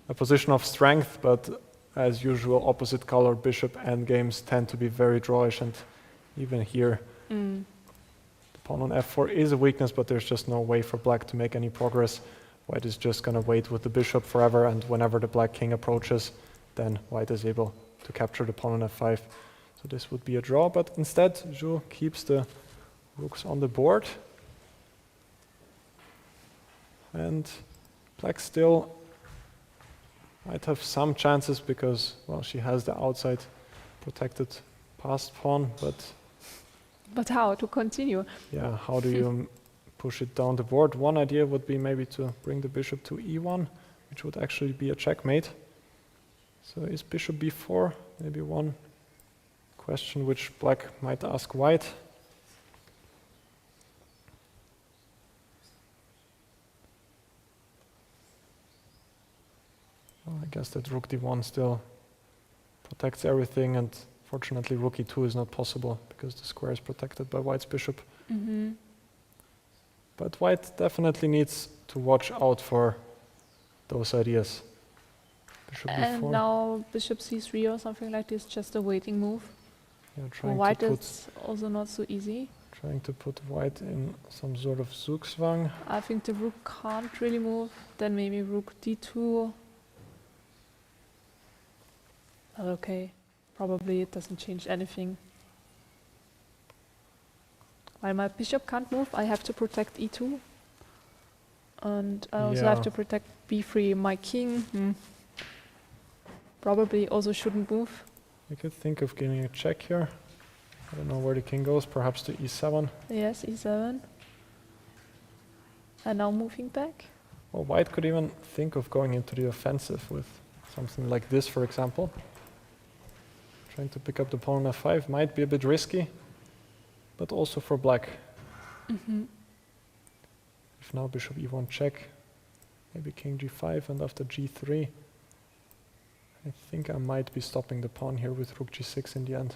a position of strength, but as usual, opposite color bishop endgames tend to be very drawish, and even here the pawn on f4 is a weakness, but there's just no way for black to make any progress. White is just going to wait with the bishop forever, and whenever the black king approaches, then white is able to capture the pawn on f5. So this would be a draw, but instead Zhu keeps the rooks on the board. And black still might have some chances because, well, she has the outside protected passed pawn, but... But how to continue? Yeah, how do you push it down the board? One idea would be maybe to bring the bishop to e1, which would actually be a checkmate. So is bishop b4 maybe one question which black might ask white? Well, I guess that rook d1 still protects everything, and fortunately rook e2 is not possible because the square is protected by white's bishop. But white definitely needs to watch out for those ideas. Bishop and b4. now bishop c3 or something like this, just a waiting move. Yeah, For white it's also not so easy. Trying to put white in some sort of zugzwang. I think the rook can't really move. Then maybe rook d2. Okay, probably it doesn't change anything. While my bishop can't move, I have to protect e2. And I also have to protect b3. My king probably also shouldn't move. I could think of giving a check here. I don't know where the king goes, perhaps to e7. Yes, e7. And now moving back. Well, white could even think of going into the offensive with something like this, for example. Trying to pick up the pawn on f5 might be a bit risky, but also for black. If now bishop e1 check, maybe king g5, and after g3, I think I might be stopping the pawn here with rook g6 in the end.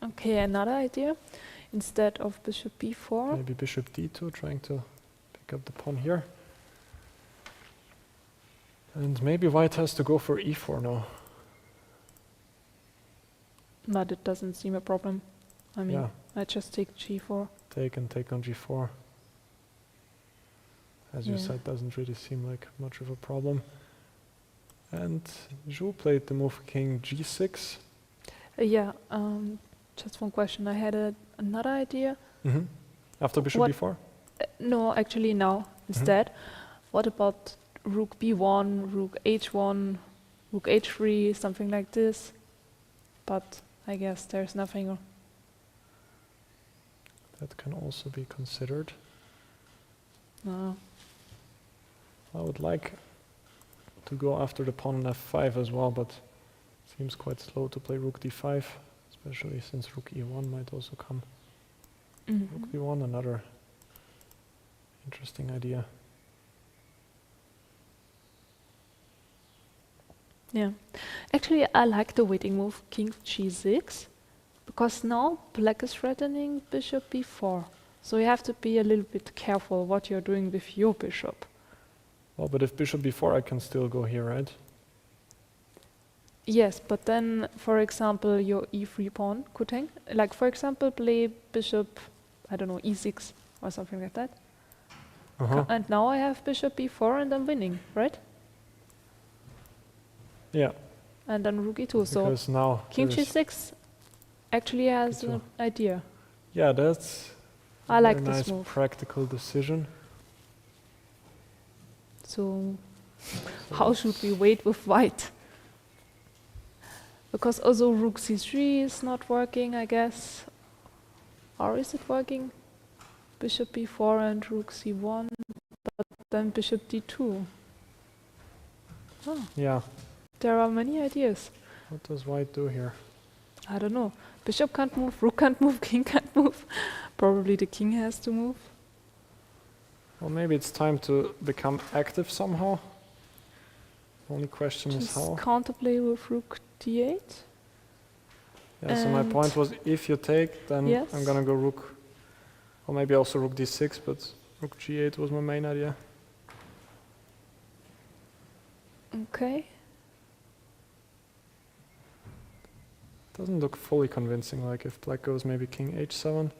Okay, another idea. Instead of bishop b4, Maybe bishop d2, trying to pick up the pawn here. And maybe white has to go for e4 now. but it doesn't seem a problem. I mean, Yeah, I just take g4. take and take on g4. As you Yeah. said, doesn't really seem like much of a problem. And Zhu played the move king g6. Yeah, just one question. I had another idea. After bishop What- b4? No, actually now instead. What about rook b1, rook h1, rook h3, something like this? But I guess there's nothing. That can also be considered. No. I would like to go after the pawn on f5 as well, but it seems quite slow to play rook d5, especially since rook e1 might also come. Rook b1, another interesting idea. Yeah. Actually, I like the waiting move king g6 because now black is threatening bishop b4. So you have to be a little bit careful what you're doing with your bishop. Well, but if bishop b4, I can still go here, right? Yes, but then, for example, your e3 pawn could hang. Like, for example, play bishop, I don't know, e6 or something like that. And now I have bishop b4 and I'm winning, right? Yeah, And then rook e2. So because now king there's- g6 actually has G2. an idea. Yeah, that's I a like very this nice move. practical decision. So how should we wait with white? Because also rook c3 is not working, I guess. Or is it working? Bishop b4 and rook c1, but then bishop d2. Oh, Yeah, there are many ideas. what does white do here? I don't know. Bishop can't move, rook can't move, king can't move. Probably the king has to move. Well, maybe it's time to become active somehow. Only question is Just how. counterplay with rook d8. Yeah, so my and- point was if you take, then Yes. I'm gonna go rook, or maybe also rook d6, but rook g8 was my main idea. Okay. Doesn't look fully convincing, like if black goes maybe king h7.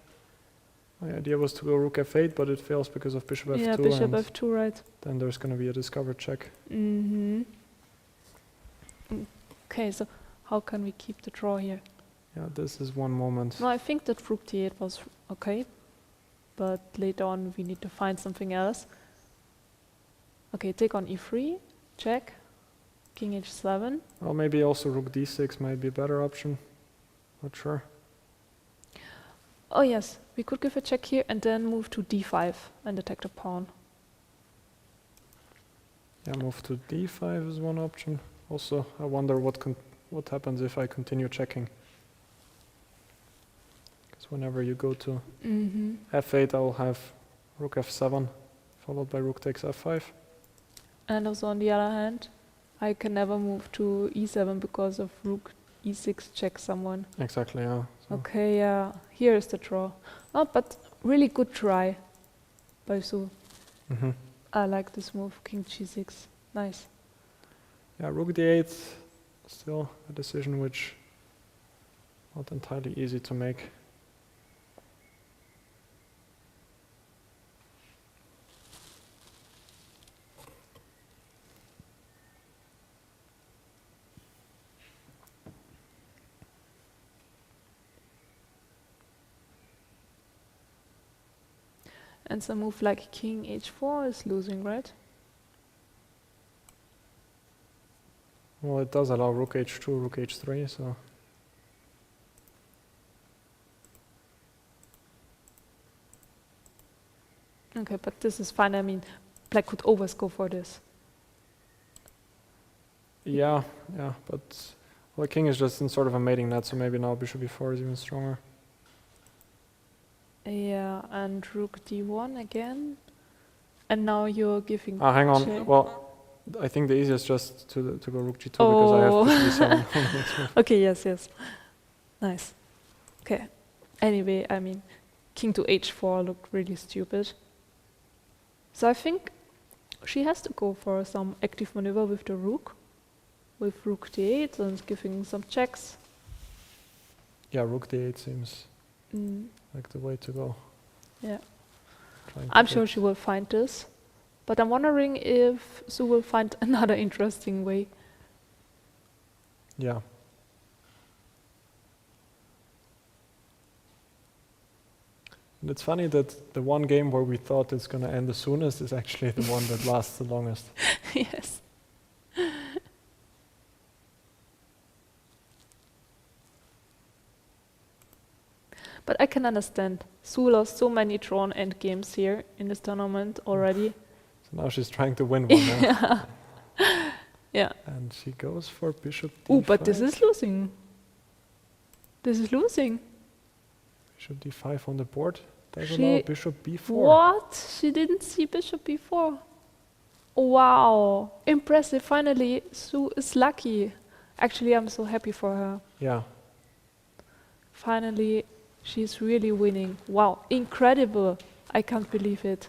My idea was to go rook f8, but it fails because of bishop f2, Yeah, bishop and f2, right. then there's gonna be a discovered check. Okay, so how can we keep the draw here? Yeah, this is one moment. No, I think that rook d8 was okay, but later on we need to find something else. Okay, take on e3, check, king h7. Well, maybe also rook d6 might be a better option. Not sure. Oh yes, we could give a check here and then move to d5 and attack the pawn. Yeah, move to d5 is one option. Also, I wonder what happens if I continue checking. Because whenever you go to f8, I will have rook f7, followed by rook takes f5. And also on the other hand, I can never move to e7 because of rook e6 check someone. Exactly, yeah. So Okay, yeah, here is the draw. Oh, but really good try by Su. I like this move, king g6. Nice. yeah, rook d8 still a decision which not entirely easy to make. And some move like king h4 is losing, right? Well, it does allow rook h2, rook h3, so... Okay, but this is fine. I mean, black could always go for this. Yeah, but well, the king is just in sort of a mating net, so maybe now bishop b4 is even stronger. Yeah, and rook d1 again. And now you're giving Hang on. check. Well, I think the easiest just to go rook g2 because I have bishop d7 on the next move. Okay, yes. Nice. Okay. Anyway, I mean, king to h4 looked really stupid. So I think she has to go for some active maneuver with the rook. With rook d8 and giving some checks. Yeah, rook d8 seems like the way to go. Yeah. Trying to I'm sure get- she will find this. But I'm wondering if Sue will find another interesting way. Yeah. And it's funny that the one game where we thought it's going to end the soonest is actually the one that lasts the longest. Yes. But I can understand. Sue lost so many drawn endgames here in this tournament already. So now she's trying to win one now. Yeah. And she goes for bishop d5. Oh, but this is losing. This is losing. Bishop d5 on the board. Does She- allow bishop b4. What? She didn't see bishop b4. Wow. Impressive. Finally, Sue is lucky. Actually, I'm so happy for her. Yeah. Finally, she's really winning. Wow, incredible. I can't believe it.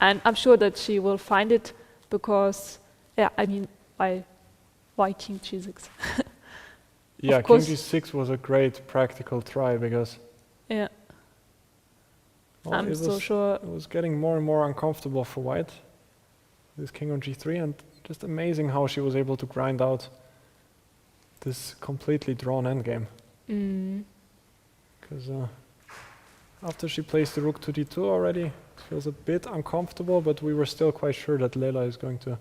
And I'm sure that she will find it because, yeah, I mean, why king g6? Yeah, king course. d6 was a great practical try because Yeah, well, I'm so sure. it was getting more and more uncomfortable for white. This king on g3, and just amazing how she was able to grind out this completely drawn endgame. Because after she placed the rook to d2 already, it feels a bit uncomfortable, but we were still quite sure that Lela is going to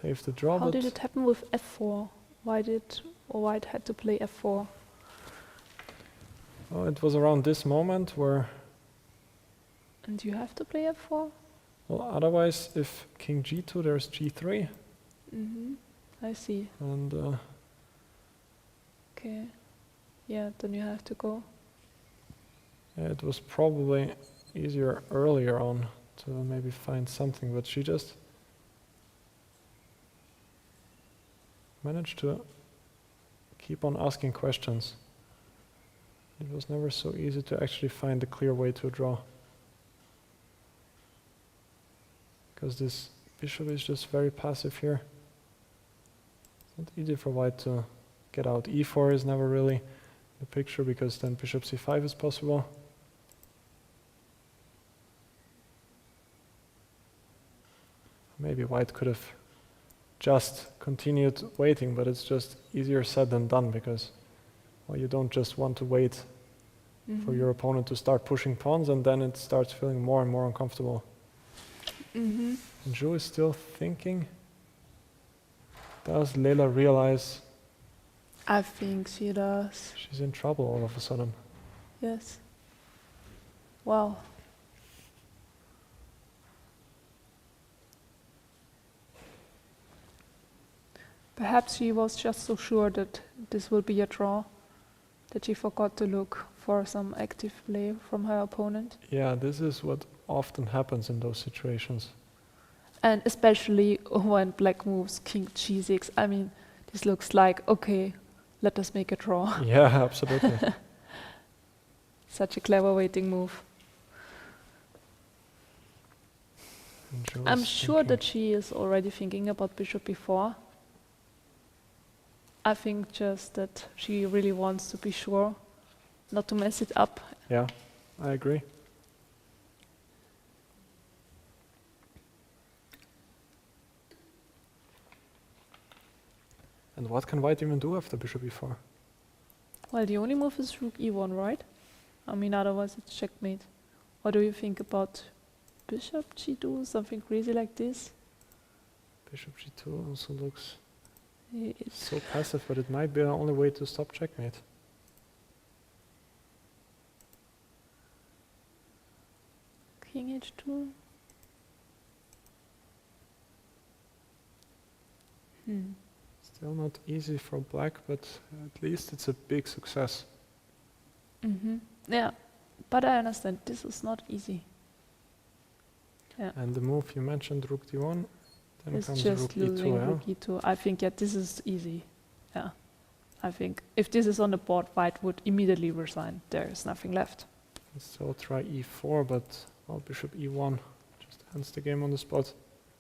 save the draw. How but did it happen with f4? Why did white had to play f4? well, it was around this moment where, And you have to play f4? well, otherwise, if king g2, there's g3, I see. and Okay. Yeah, then you have to go. yeah, it was probably easier earlier on to maybe find something, but she just managed to keep on asking questions. It was never so easy to actually find a clear way to draw. Because this bishop is just very passive here. It's not easy for white to get out. e4 is never really the picture because then bishop c5 is possible. Maybe white could have just continued waiting, but it's just easier said than done because, well, you don't just want to wait for your opponent to start pushing pawns and then it starts feeling more and more uncomfortable. And Zhu is still thinking. Does Lela realize I think she does. she's in trouble all of a sudden? Yes. Wow. Perhaps she was just so sure that this will be a draw that she forgot to look for some active play from her opponent. Yeah, this is what often happens in those situations. And especially when black moves king g6. I mean, this looks like, okay, let us make a draw. Yeah, absolutely. Such a clever waiting move. And Zhu I'm is sure thinking. that she is already thinking about bishop b4. I think just that she really wants to be sure not to mess it up. Yeah, I agree. And what can white even do after bishop e4? Well, the only move is rook e1, right? I mean, otherwise it's checkmate. What do you think about bishop g2, something crazy like this? Bishop g2 also looks It's so passive, but it might be the only way to stop checkmate. king h2. Still not easy for black, but at least it's a big success. Yeah, but I understand this is not easy. And the move you mentioned, rook d1, then It's comes just rook e2, losing yeah? rook e2. I think, yeah, this is easy. Yeah, I think if this is on the board, white would immediately resign. There is nothing left. So try e4, but well, bishop e1 just ends the game on the spot.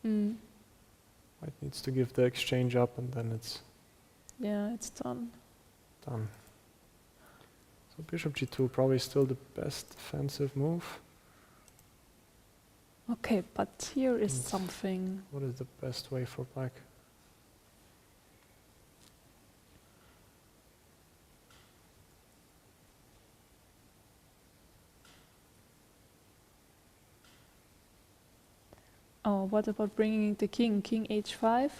White needs to give the exchange up, and then it's Yeah, it's done. done. So bishop g2 probably still the best defensive move. Okay, but here is And something. What is the best way for black? Oh, what about bringing the king? King h5?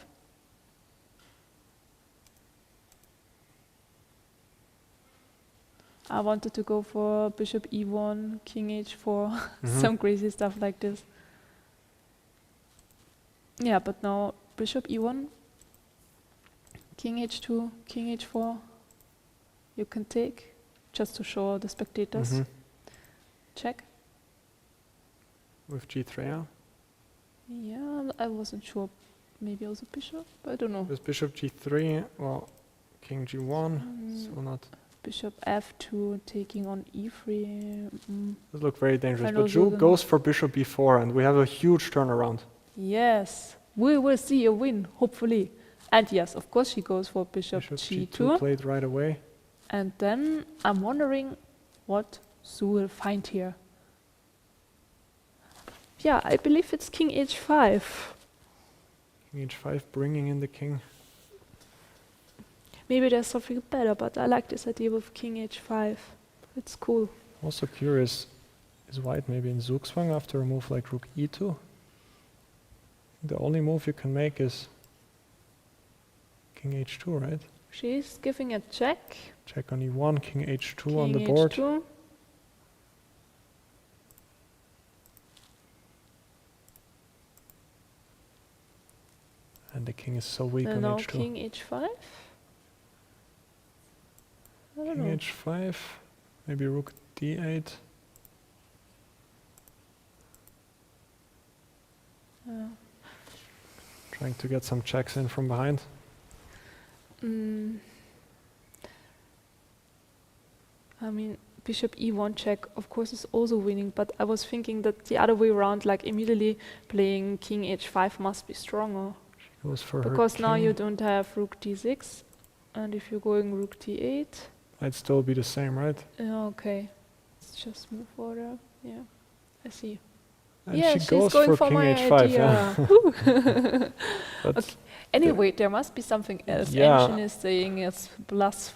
I wanted to go for bishop e1, king h4, some crazy stuff like this. Yeah, but now bishop e1, king h2, king h4, you can take, just to show the spectators. Check. With g3, yeah? Yeah, I wasn't sure. Maybe also bishop? I don't know. With bishop g3, well, king g1, so not... Bishop f2 taking on e3. Does look very dangerous, I but know Zhu Zhu goes for bishop b4, and we have a huge turnaround. Yes, we will see a win, hopefully. And yes, of course she goes for bishop g2. played right away. And then I'm wondering what Zhu will find here. Yeah, I believe it's king h5. King h5 bringing in the king. Maybe there's something better, but I like this idea with king h5. It's cool. Also curious, is white maybe in Zugzwang after a move like rook e2? The only move you can make is king h2, right? She's giving a check. Check on e1, king h2 King on the board. h2. And the king is so weak And on now h2. king h5. I don't King know. h5, maybe rook d8. Trying to get some checks in from behind. I mean, bishop e1 check, of course, is also winning, but I was thinking that the other way around, like immediately playing king h5 must be stronger. She goes for her Because now king. you don't have rook d6, and if you're going rook d8, Might still be the same, right? okay, it's just move order. Yeah, I see. And yeah, she she's goes going for for king my h5, idea. yeah. But Okay. Anyway, there must be something else. Yeah. Engine is saying it's plus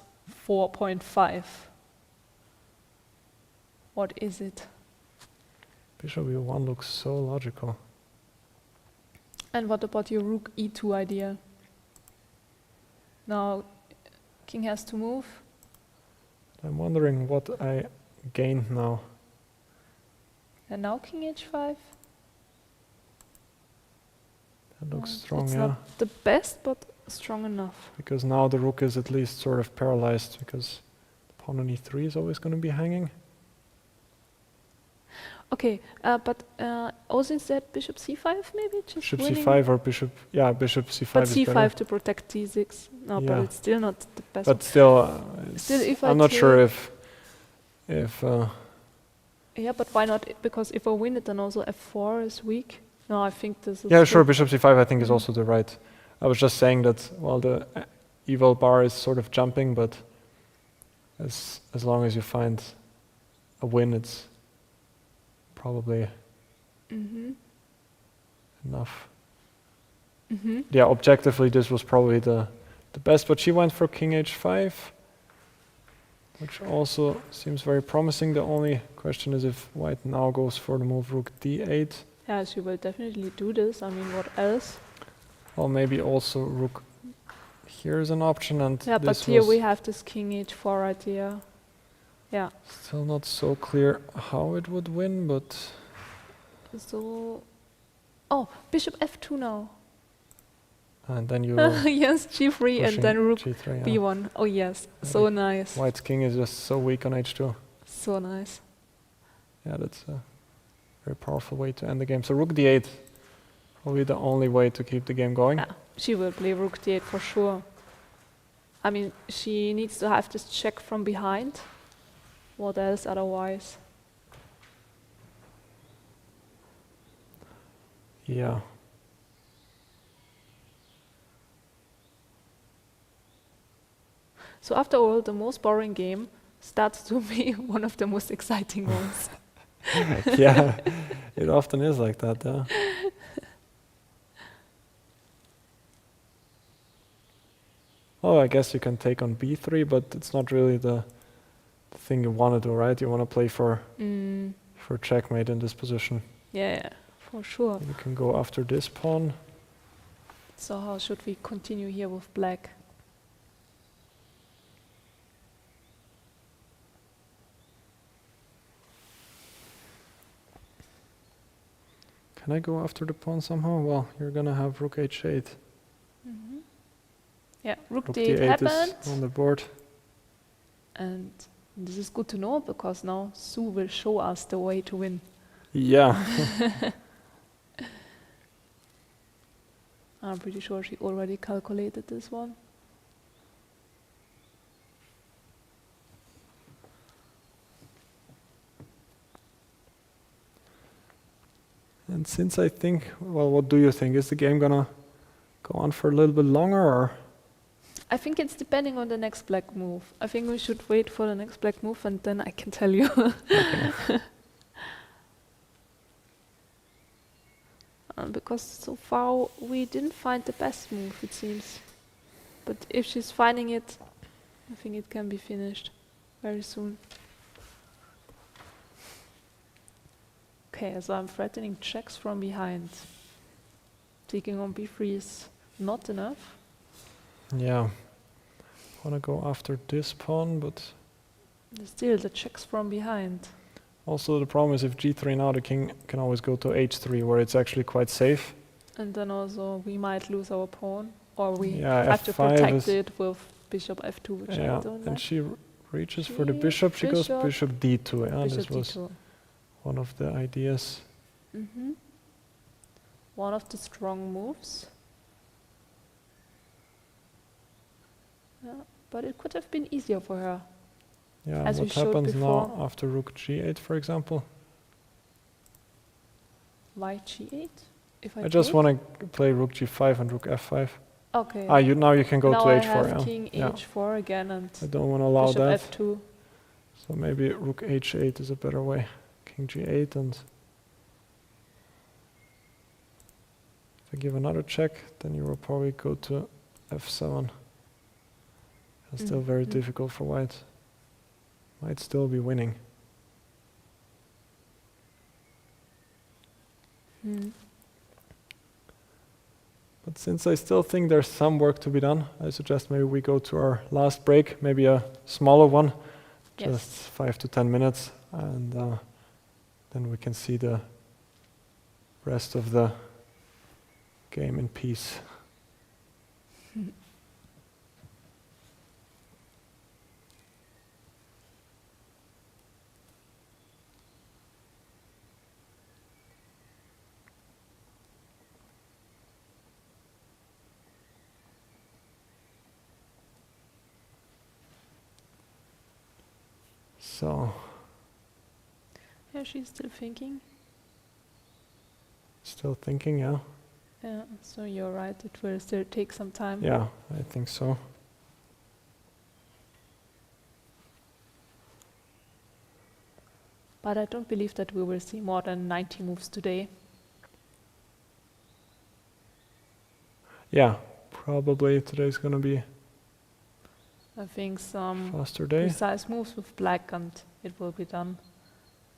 4.5. What is it? bishop e1 looks so logical. And what about your rook e2 idea? Now, king has to move. I'm wondering what I gained now. And now king h5. That looks strong, It's yeah. not the best, but strong enough. Because now the rook is at least sort of paralyzed, because the pawn on e3 is always going to be hanging. Okay, but also instead bishop c5 maybe? Just Bishop winning? c5 or bishop... Yeah, bishop c5 But is c5 better. to protect t6. No, Yeah. but it's still not the best. But still, Still, if I I'm not sure take- if Yeah, but why not? Because if I win it, then also f4 is weak. No, I think this is... yeah, good. sure, bishop c5 I think is also the right. I was just saying that, well, the evil bar is sort of jumping, but as long as you find a win, it's probably enough. Yeah, objectively this was probably the best, but she went for king h5, which also seems very promising. The only question is if white now goes for the move rook d8. Yeah, she will definitely do this. I mean, what else? Or maybe also rook here is an option, and Yeah, but this here was we have this king h4 idea. Yeah. still not so clear how it would win, but So, oh, bishop f2 now. and then you Yes, g3 and then rook g3, yeah. b1. Oh yes, so nice. White's king is just so weak on h2. So nice. Yeah, that's a very powerful way to end the game. So rook d8, probably the only way to keep the game going. Yeah, she will play rook d8 for sure. I mean, she needs to have this check from behind. What else otherwise? Yeah. So after all, the most boring game starts to be one of the most exciting ones. Yeah, it often is like that, yeah. Oh, I guess you can take on b3, but it's not really the thing you want to do, right? You want to play for checkmate in this position. Yeah, for sure. You can go after this pawn. So how should we continue here with black? Can I go after the pawn somehow? Well, you're gonna have rook h8. Yeah, rook Rook d8 d8 happened. is on the board. And this is good to know because now Sue will show us the way to win. Yeah. I'm pretty sure she already calculated this one. And since I think, well, what do you think? Is the game gonna go on for a little bit longer, or? I think it's depending on the next black move. I think we should wait for the next black move and then I can tell you. Because so far we didn't find the best move, it seems. But if she's finding it, I think it can be finished very soon. Okay, so I'm threatening checks from behind. Taking on b3 is not enough. Yeah. Wanna go after this pawn, but Still the checks from behind. also the problem is if g3 now, the king can always go to h3, where it's actually quite safe. And then also we might lose our pawn, or we Yeah, have to f5 protect is- it with bishop f2, which I Yeah, don't and like. she reaches for the bishop. She goes bishop d2. Yeah, Bishop this was d2. one of the ideas. One of the strong moves. Yeah, but it could have been easier for her. Yeah, As we what showed happens now before. after rook g8, for example? Why g8? If I just take? want to play rook g5 and rook f5. Okay. Ah, now you can go now to I h4. have Yeah. king Yeah. h4 again and I don't want to allow bishop that. f2. So maybe rook h8 is a better way. King g8, and if I give another check, then you will probably go to f7. It's still very difficult for white. Might still be winning. But since I still think there's some work to be done, I suggest maybe we go to our last break, maybe a smaller one, just 5 to 10 minutes, and then we can see the rest of the game in peace. So, Yeah, she's still thinking. still thinking, yeah? Yeah, so you're right, it will still take some time. Yeah, I think so. But I don't believe that we will see more than 90 moves today. Yeah, probably today's gonna be I think some faster day. precise moves with black and it will be done.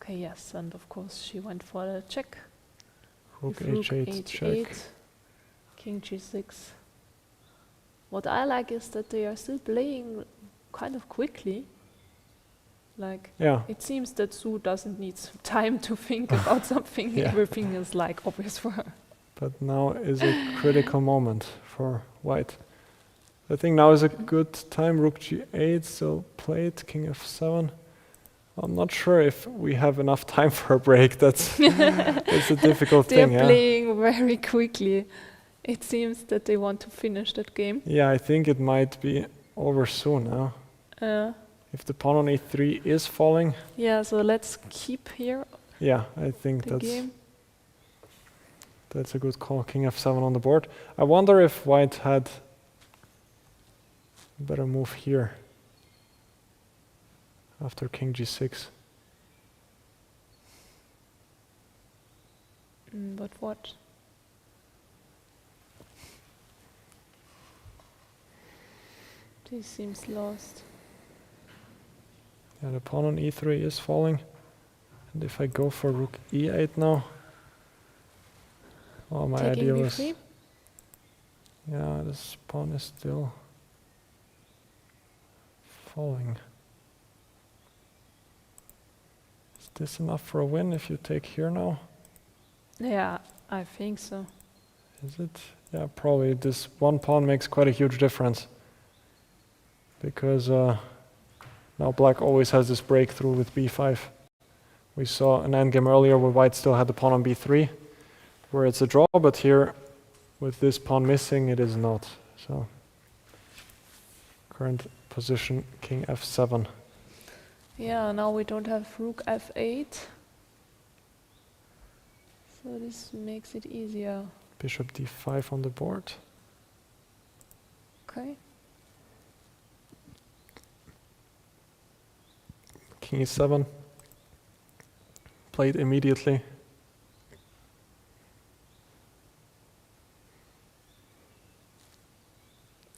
Okay, yes, and of course she went for the check. Rook With rook h8 check. King g6. What I like is that they are still playing kind of quickly. Like, Yeah, it seems that Sue doesn't need some time to think about something. Yeah. Everything is like obvious for her. but now is a critical moment for white. I think now is a good time. Rook g8, still played. King f7. I'm not sure if we have enough time for a break. That's a difficult They're thing. Yeah. playing very quickly. It seems that they want to finish that game. Yeah, I think it might be over soon now. If the pawn on e3 is falling, Yeah, so let's keep here yeah, I think the game. that's a good call. King f7 on the board. I wonder if white had a better move here after king g6. But what? This seems lost. Yeah, the pawn on e3 is falling. And if I go for rook e8 now, well, my Taking idea was, b3? yeah, this pawn is still falling. Is this enough for a win if you take here now? Yeah, I think so. Is it? Yeah, probably. This one pawn makes quite a huge difference. Because now black always has this breakthrough with b5. We saw an endgame earlier where white still had the pawn on b3, where it's a draw, but here, with this pawn missing, it is not. So, current position, king f7. Yeah, now we don't have rook f8. So this makes it easier. Bishop d5 on the board. Okay. King e7. Played immediately.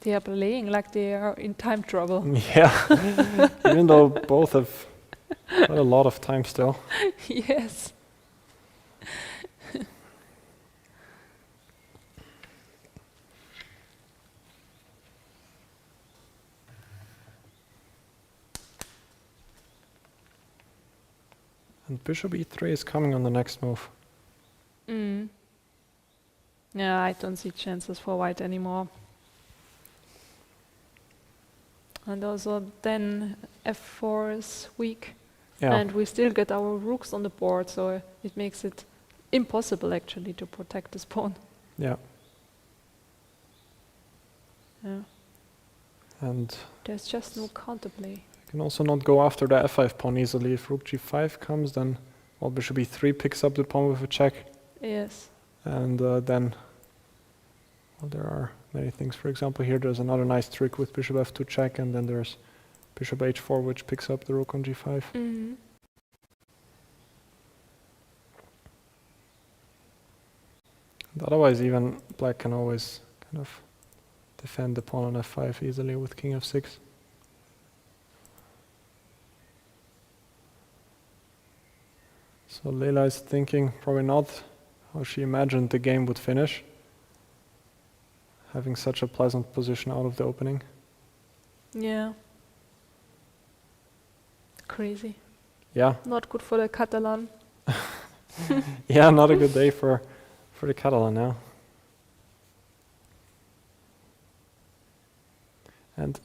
They are playing like they are in time trouble. Yeah, even though both have quite a lot of time still. Yes. And bishop e3 is coming on the next move. Yeah, I don't see chances for white anymore. And also then f4 is weak. Yeah, And we still get our rooks on the board, so it makes it impossible actually to protect this pawn. yeah. Yeah. And There's just no counterplay. you can also not go after the f5 pawn easily. If rook g5 comes, then well, bishop e3 picks up the pawn with a check. Yes. And then well, there are many things. For example, here there's another nice trick with bishop f2 check, and then there's bishop h4, which picks up the rook on g5. Mm-hmm. And otherwise, even black can always kind of defend the pawn on f5 easily with king f6. So Lela is thinking probably not how she imagined the game would finish, having such a pleasant position out of the opening. Yeah. Crazy. Yeah, Not good for the Catalan. yeah, not a good day for the Catalan now. And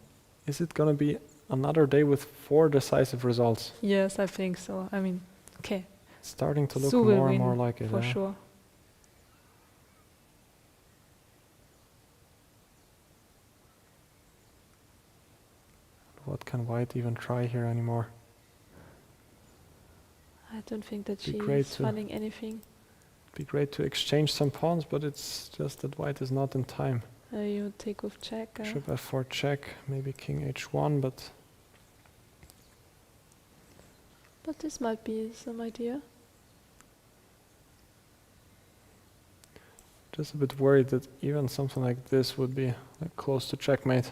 is it gonna be another day with 4 decisive results? Yes, I think so. I mean, okay, It's starting to look Sue will more and win more like it. for yeah. sure. What can white even try here anymore? I don't think that Be she great is to- finding anything. It'd be great to exchange some pawns, but it's just that white is not in time. You take with check. Bishop f4 check, maybe king h1, but But this might be some idea. Just a bit worried that even something like this would be like close to checkmate.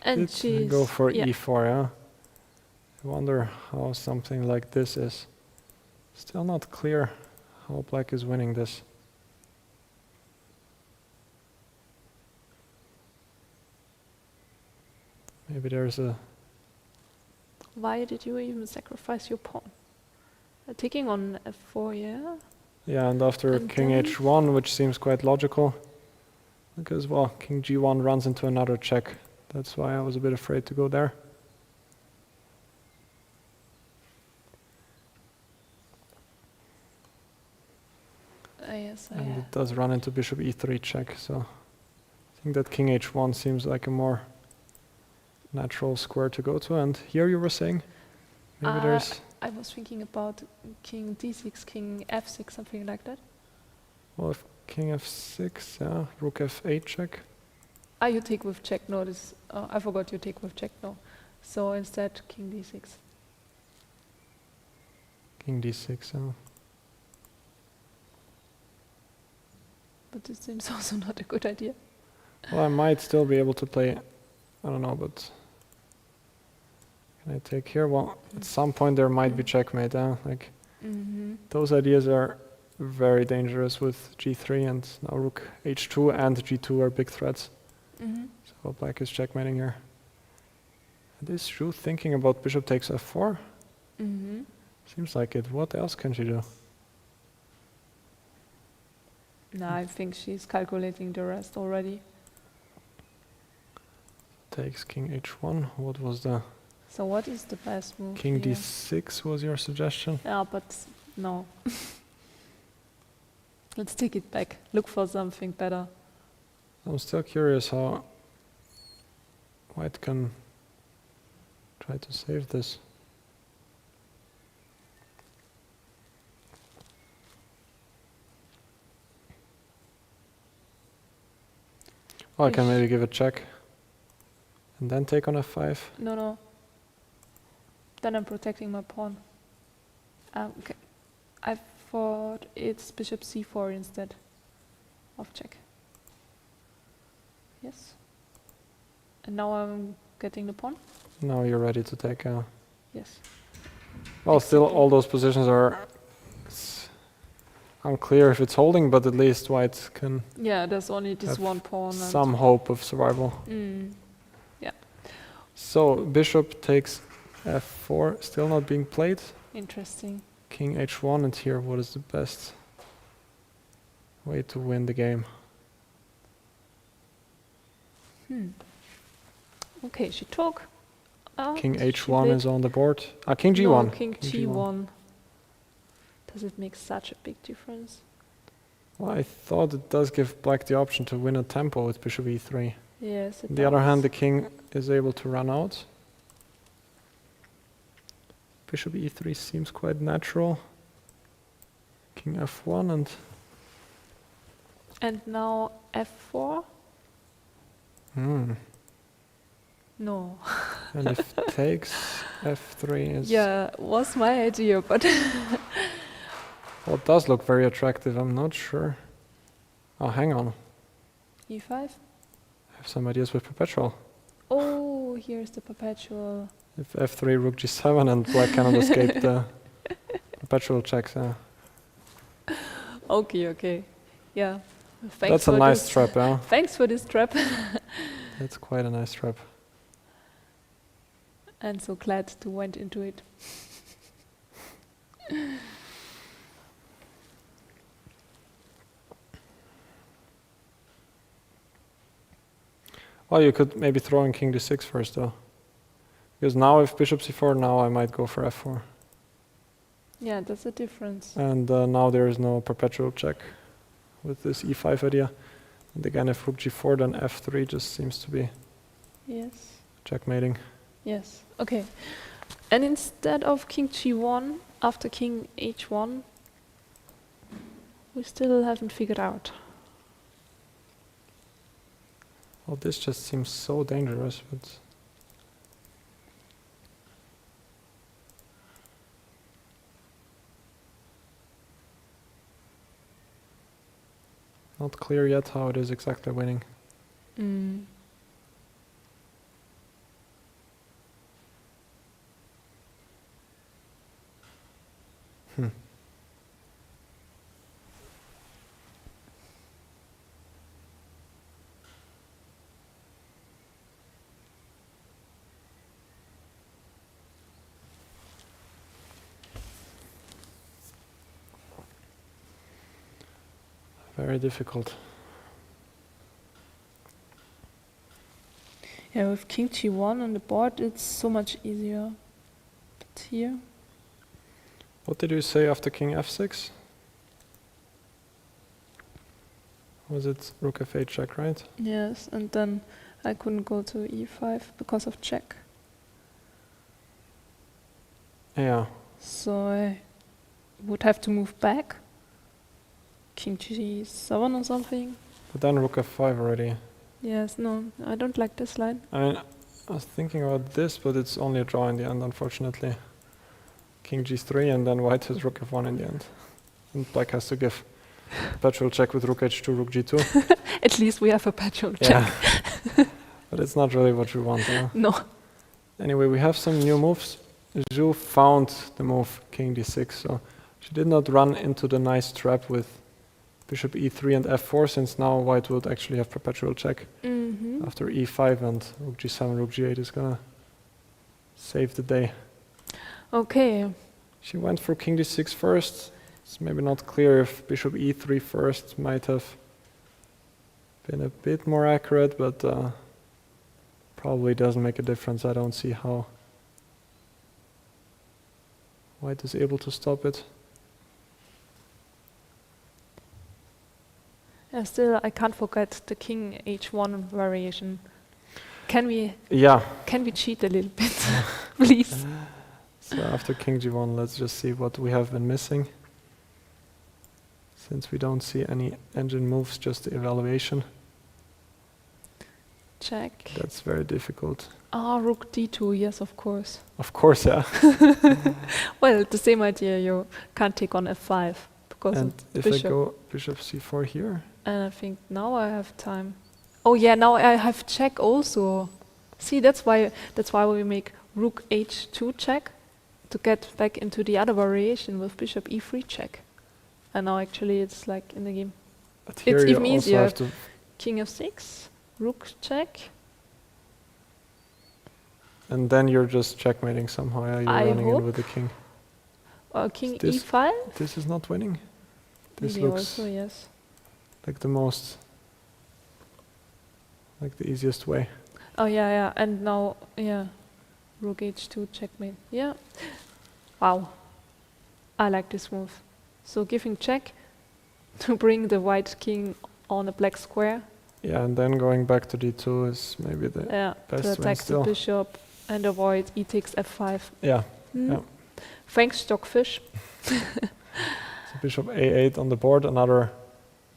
And Did she's go for yeah. e4, yeah. I wonder how something like this is. Still not clear how black is winning this. Maybe there's a... Why did you even sacrifice your pawn? Taking on f4, yeah. Yeah, and after And king then- h1, which seems quite logical, because, well, king g1 runs into another check. That's why I was a bit afraid to go there. Yes, And it does run into bishop e3 check, so I think that king h1 seems like a more natural square to go to. And here you were saying, maybe there's... I was thinking about king d6, king f6, something like that. Well, if king f6, yeah, rook f8 check. Ah, you take with check. No, this. I forgot you take with check. No, so instead king d6. King d6, yeah. But this seems also not a good idea. Well, I might still be able to play, I don't know, but... Can I take here? Well, at some point there might be checkmate, like... Those ideas are very dangerous with g3, and now rook h2 and g2 are big threats. So black is checkmating here. And is Zhu thinking about bishop takes f4? Seems like it. What else can she do? No, I think she's calculating the rest already. Takes king h1. What was the... So what is the best move King here? d6 was your suggestion? Yeah, but no. Let's take it back. Look for something better. I'm still curious how white can try to save this. Oh, I can maybe give a check and then take on f5. No. Then I'm protecting my pawn. Okay. I thought it's bishop c4 instead of check. Yes. And now I'm getting the pawn? Now you're ready to take a... Yes. Well, still all those positions are unclear if it's holding, but at least white can Yeah, there's only this have one pawn. And some hope of survival. yeah, So bishop takes f4, still not being played. interesting. King h1, and here what is the best way to win the game? Okay, she took. King she h1 played- is on the board. King g1. No, king King g1. Does it make such a big difference? Well, I thought it does give black the option to win a tempo with bishop e3. Yes, it On the other does. hand, the king is able to run out. Bishop e3 seems quite natural. King f1 and... And now f4? No. And if takes, f3 is... Yeah, was my idea, but Well, it does look very attractive, I'm not sure. Oh, hang on. e5? I have some ideas with perpetual. Oh, here's the perpetual. If f3, rook g7, and black cannot escape the perpetual checks. Okay. Yeah. Thanks That's a for nice this. trap, yeah? Thanks for this trap. That's quite a nice trap. And so glad to went into it. Well, you could maybe throw in king d6 first, though. Because now if bishop c4, now I might go for f4. Yeah, that's a difference. And now there is no perpetual check with this e5 idea. And again, if rook g4, then f3 just seems to be Yes. checkmating. Yes. Okay. And instead of king g1, after king h1, we still haven't figured out. Well, this just seems so dangerous, but... Not clear yet how it is exactly winning. Very difficult. Yeah, with king g1 on the board, it's so much easier. But here, What did you say after king f6? Was it rook f8 check, right? yes, and then I couldn't go to e5 because of check. Yeah. So I would have to move back. King g7 or something. But then rook f5 already. Yes, no, I don't like this line. I mean, I was thinking about this, but it's only a draw in the end, unfortunately. King g3, and then white has rook f1 in the end. And black has to give perpetual check with rook h2, rook g2. At least we have a perpetual check. Yeah. But it's not really what we want. Huh? No. Anyway, we have some new moves. Zhu found the move king d6, so she did not run into the nice trap with bishop e3 and f4, since now white would actually have perpetual check after e5, and rook g7, rook g8 is gonna save the day. Okay. She went for king d6 first. It's maybe not clear if bishop e3 first might have been a bit more accurate, but probably doesn't make a difference. I don't see how white is able to stop it. Yeah, still, I can't forget the king h1 variation. Can we cheat a little bit, please? So after king g1, let's just see what we have been missing. Since we don't see any engine moves, just the evaluation. Check. That's very difficult. Ah, rook d2, yes, of course. Of course, yeah. Well, the same idea, you can't take on f5 because And of the if bishop. I go bishop c4 here, And I think now I have time. Oh yeah, now I have check also. See, that's why we make rook h2 check to get back into the other variation with bishop e3 check. And now actually it's like in the game. but here It's you even also easier. have to. King f6, rook check. And then you're just checkmating somehow. Yeah, you're I running hope. in with the king. King This- e5. This is not winning. This Maybe looks also, yes. like the most, like the easiest way. Oh yeah, yeah. And now, yeah, rook h2 checkmate. Yeah. Wow. I like this move. So giving check to bring the white king on a black square. Yeah, and then going back to d2 is maybe the Yeah, best to win attack the still. bishop and avoid e takes f5. Yeah, Mm. yeah. Thanks, Stockfish. So bishop a8 on the board, another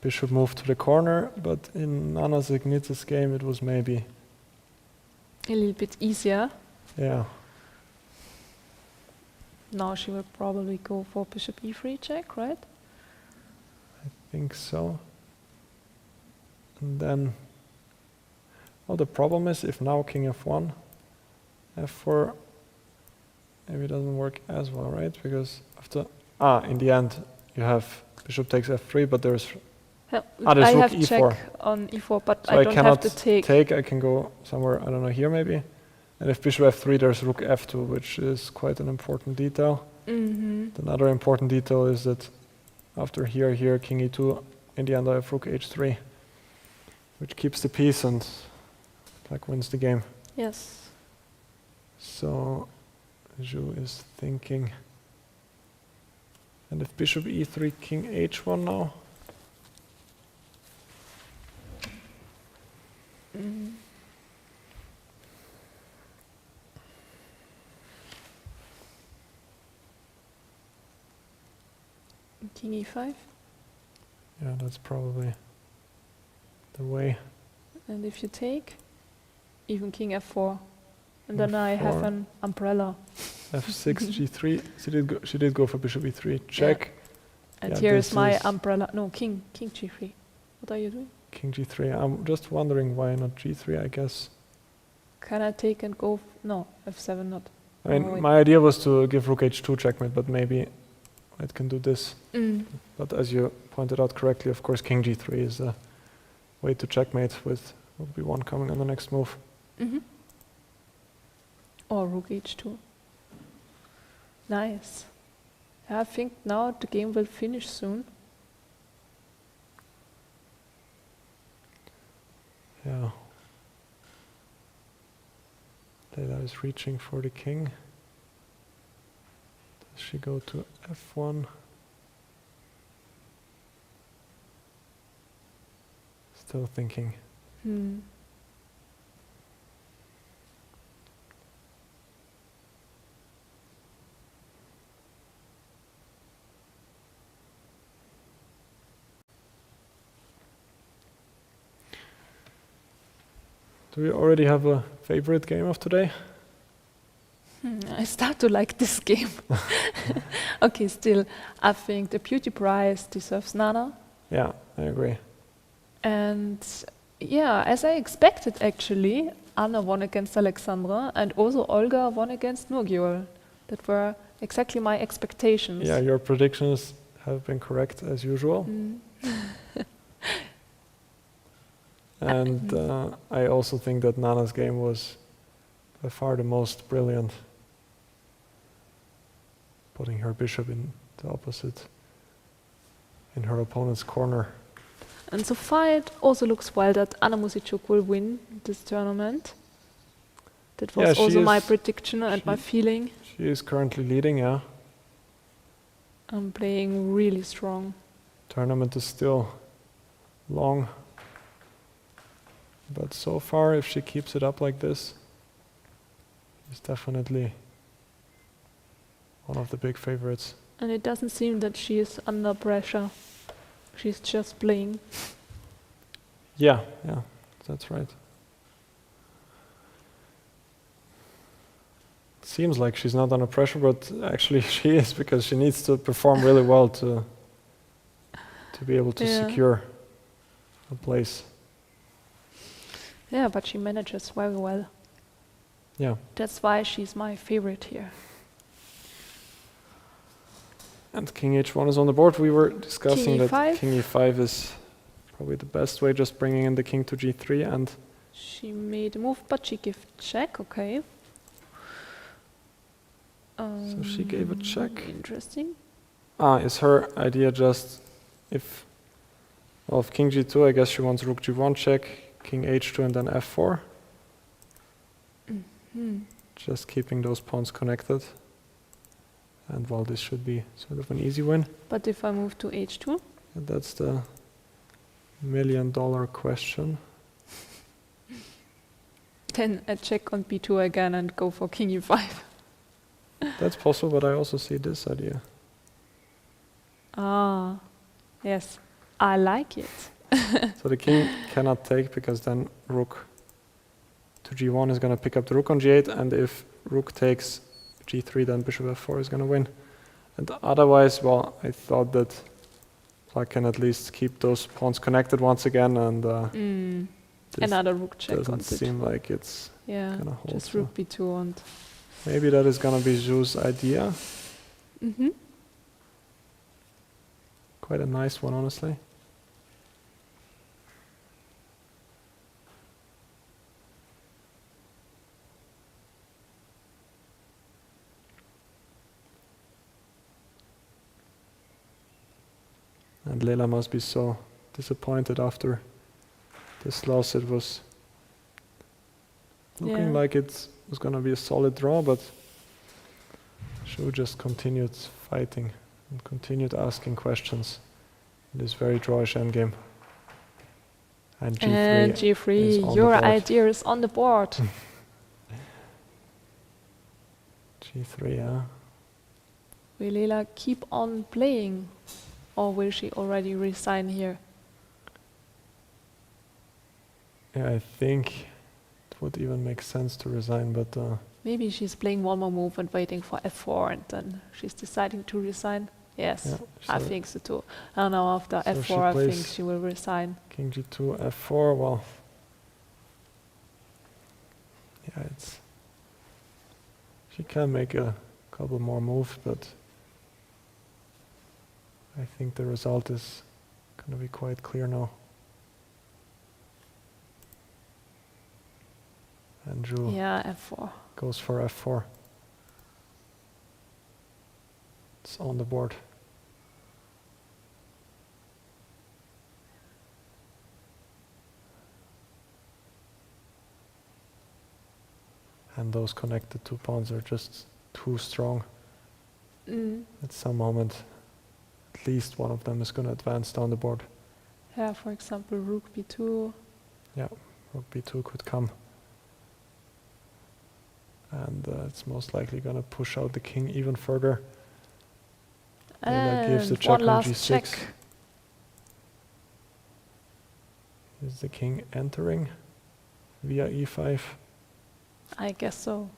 bishop move to the corner, but in Nana Dzagnidze's game it was maybe, A little bit easier. yeah. Now she will probably go for bishop e3 check, right? I think so. And then, well, the problem is if now king f1, f4, maybe it doesn't work as well, right? Because after, in the end you have bishop takes f3, but there's, Yeah, there's I rook have e4. check on e4, but So I I don't cannot have to take. I can go somewhere, I don't know, here maybe. And if bishop f3, there's rook f2, which is quite an important detail. Another important detail is that after here, king e2, in the end I have rook h3, which keeps the piece and like wins the game. Yes. So Zhu is thinking. And if bishop e3, king h1 now. King e5. Yeah, that's probably the way. And if you take, even king f4. And then I have F4. an umbrella. f6, g3. She did go for bishop e3. Check. And Yeah, here this is my is- umbrella. No, king g3. What are you doing? King g3. I'm just wondering why not g3, I guess. Can I take and go? No, f7 not. I mean, Oh, wait. my idea was to give rook h2 checkmate, but maybe it can do this. Mm. But as you pointed out correctly, of course, king g3 is a way to checkmate with rook b1 coming on the next move. Mm-hmm. Or rook h2. Nice. I think now the game will finish soon. Yeah. Lela is reaching for the king. Does she go to f1? Still thinking. Hmm. Do we already have a favorite game of today? I start to like this game. Okay, still, I think the beauty prize deserves Nana. Yeah, I agree. And yeah, as I expected actually, Anna won against Alexandra and also Olga won against Nurgyul. That were exactly my expectations. Yeah, your predictions have been correct as usual. Mm. And I also think that Nana's game was by far the most brilliant. Putting her bishop in the opposite, in her opponent's corner. And so far it also looks well that Anna Muzychuk will win this tournament. That was Yeah, also my prediction and my feeling. She is currently leading, yeah. I'm playing really strong. Tournament is still long. But so far, if she keeps it up like this, she's definitely one of the big favorites. And it doesn't seem that she is under pressure. She's just playing. Yeah, that's right. Seems like she's not under pressure, but actually she is, because she needs to perform really well to be able to secure a place. Yeah, but she manages very well. Yeah. That's why she's my favorite here. And king h1 is on the board. We were discussing King that e5. king e5 is probably the best way, just bringing in the king to g3, and She made a move, but she gave check, okay. so she gave a check. Interesting. Is her idea just if king g2, I guess she wants rook g1 check, king h2 and then f4. Mm-hmm. Just keeping those pawns connected. And well, this should be sort of an easy win. But if I move to h2? And that's the $1,000,000 question. Then I check on b2 again and go for king e5. That's possible, but I also see this idea. Ah, yes, I like it. So the king cannot take, because then rook to g1 is going to pick up the rook on g8, and if rook takes g3, then bishop f4 is going to win. And otherwise, well, I thought that I can at least keep those pawns connected once again, and this Another rook check on doesn't it. seem like it's Yeah, gonna hold. just So rook b2 and... maybe that is going to be Zhu's idea. Mm-hmm. Quite a nice one, honestly. And Lela must be so disappointed after this loss. It was looking like it was going to be a solid draw, but Zhu just continued fighting and continued asking questions in this very drawish endgame. And g3. And is g3, on your the board. idea is on the board. g3, yeah. Will Lela keep on playing? Or will she already resign here? Yeah, I think it would even make sense to resign, but Maybe she's playing one more move and waiting for f4 and then she's deciding to resign. Yes, Yeah, I so- think so too. And now after So she f4, I think plays- she will resign. King g2, f4. Well, yeah, it's. She can make a couple more moves, but I think the result is going to be quite clear now. And Zhu Yeah, f4. goes for f4. It's on the board. And those connected 2 pawns are just too strong. At some moment, at least one of them is going to advance down the board. Yeah, for example, rook b2. Rook b2 could come. And it's most likely going to push out the king even further. Lela gives the And check one on last g6. check. Is the king entering via e5? I guess so.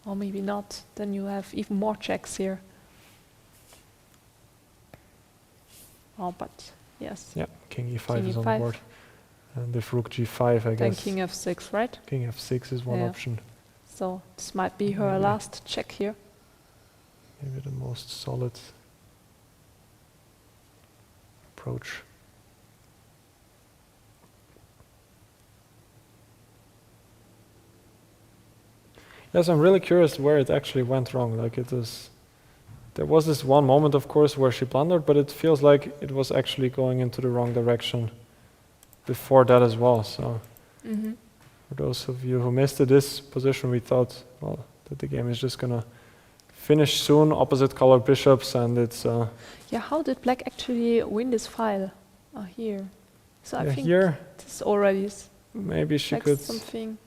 Or maybe not. Then you have even more checks here. Oh, but yes. Yeah, king e5 King is on the e5. board. And if rook g5, I Then guess king f6, right? king f6 is one Yeah. option. So this might be her Maybe. last check here. Maybe the most solid approach. Yes, I'm really curious where it actually went wrong. Like there was this one moment, of course, where she blundered, but it feels like it was actually going into the wrong direction before that as well. So for those of you who missed it, this position, we thought, well, that the game is just gonna finish soon, opposite color bishops, and it's Yeah, how did black actually win this file? Oh, here. So I yeah, think here this already maybe she checks could. something.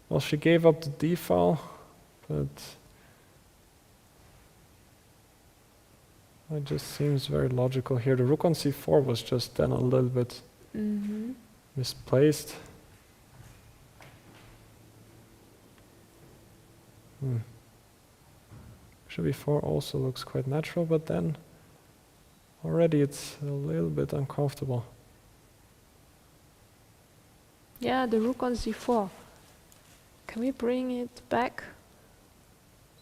Well, she gave up the d file, but it just seems very logical here. The rook on c4 was just then a little bit misplaced. Bishop e4 also looks quite natural, but then already it's a little bit uncomfortable. Yeah, the rook on c4. Can we bring it back?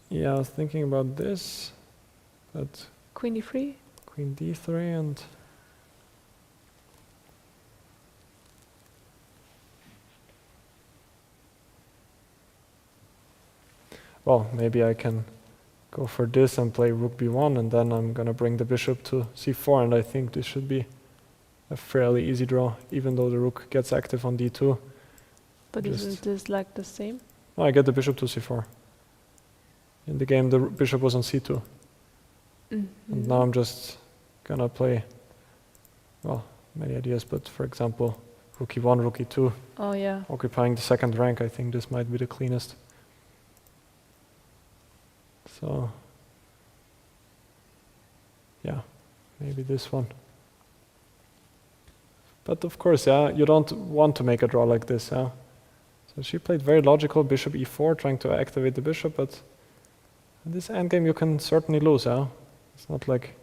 Yeah, I was thinking about this, but Queen d3? queen d3 and well, maybe I can go for this and play rook b1, and then I'm gonna bring the bishop to c4, and I think this should be a fairly easy draw, even though the rook gets active on d2. But Just- isn't this like the same? No, I get the bishop to c4. In the game, the bishop was on c2. And now I'm just gonna play, well, many ideas, but for example, rook e1, rook e2, Oh yeah. occupying the second rank. I think this might be the cleanest. So, yeah, maybe this one. But of course, yeah, you don't want to make a draw like this, yeah. So she played very logical, bishop e4, trying to activate the bishop, but in this endgame you can certainly lose, yeah. It's not like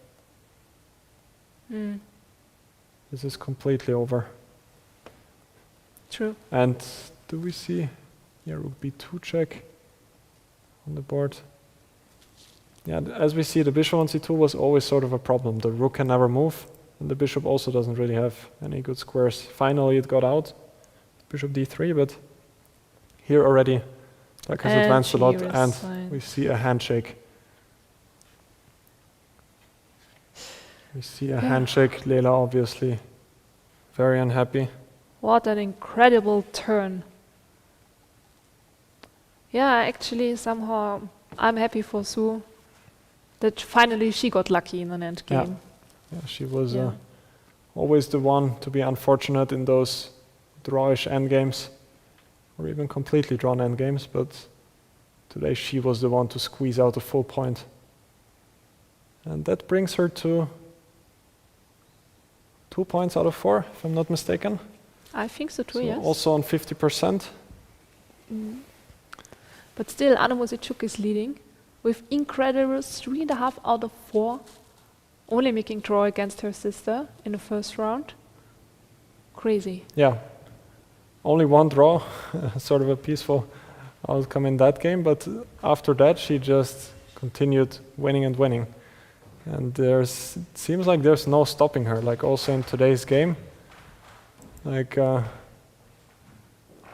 this is completely over. True. And do we see, yeah, rook b2 check on the board? Yeah, as we see, the bishop on c2 was always sort of a problem. The rook can never move, and the bishop also doesn't really have any good squares. Finally, it got out, bishop d3, but here already, black has And advanced a lot, she and resigned. we see a handshake. We see a handshake. Lela obviously very unhappy. What an incredible turn. Yeah, actually, somehow I'm happy for Sue that finally she got lucky in an end Yeah. game. Yeah, she was Yeah. always the one to be unfortunate in those drawish endgames, or even completely drawn endgames, but today she was the one to squeeze out a full point. And that brings her to 2 points out of 4, if I'm not mistaken. I think so too, So yes. also on 50%. But still, Muzychuk is leading. with incredible 3.5 out of 4, only making draw against her sister in the first round. Crazy. Yeah, only one draw, sort of a peaceful outcome in that game, but after that she just continued winning and winning. And it seems like there's no stopping her, like also in today's game. Like, it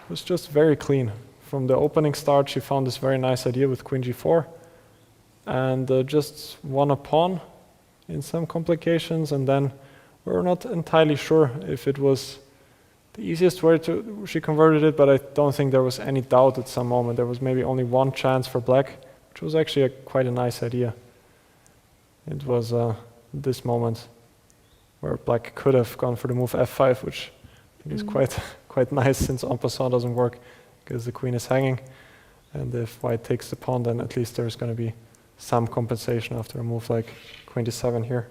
was just very clean. From the opening start, she found this very nice idea with Queen G4, and just won a pawn in some complications, and then we're not entirely sure if it was the easiest way she converted it, but I don't think there was any doubt at some moment. There was maybe only one chance for black, which was actually quite a nice idea. It was this moment where black could have gone for the move f5, which I think is quite nice, since en passant doesn't work because the queen is hanging, and if white takes the pawn, then at least there's going to be some compensation after a move like queen d7 here.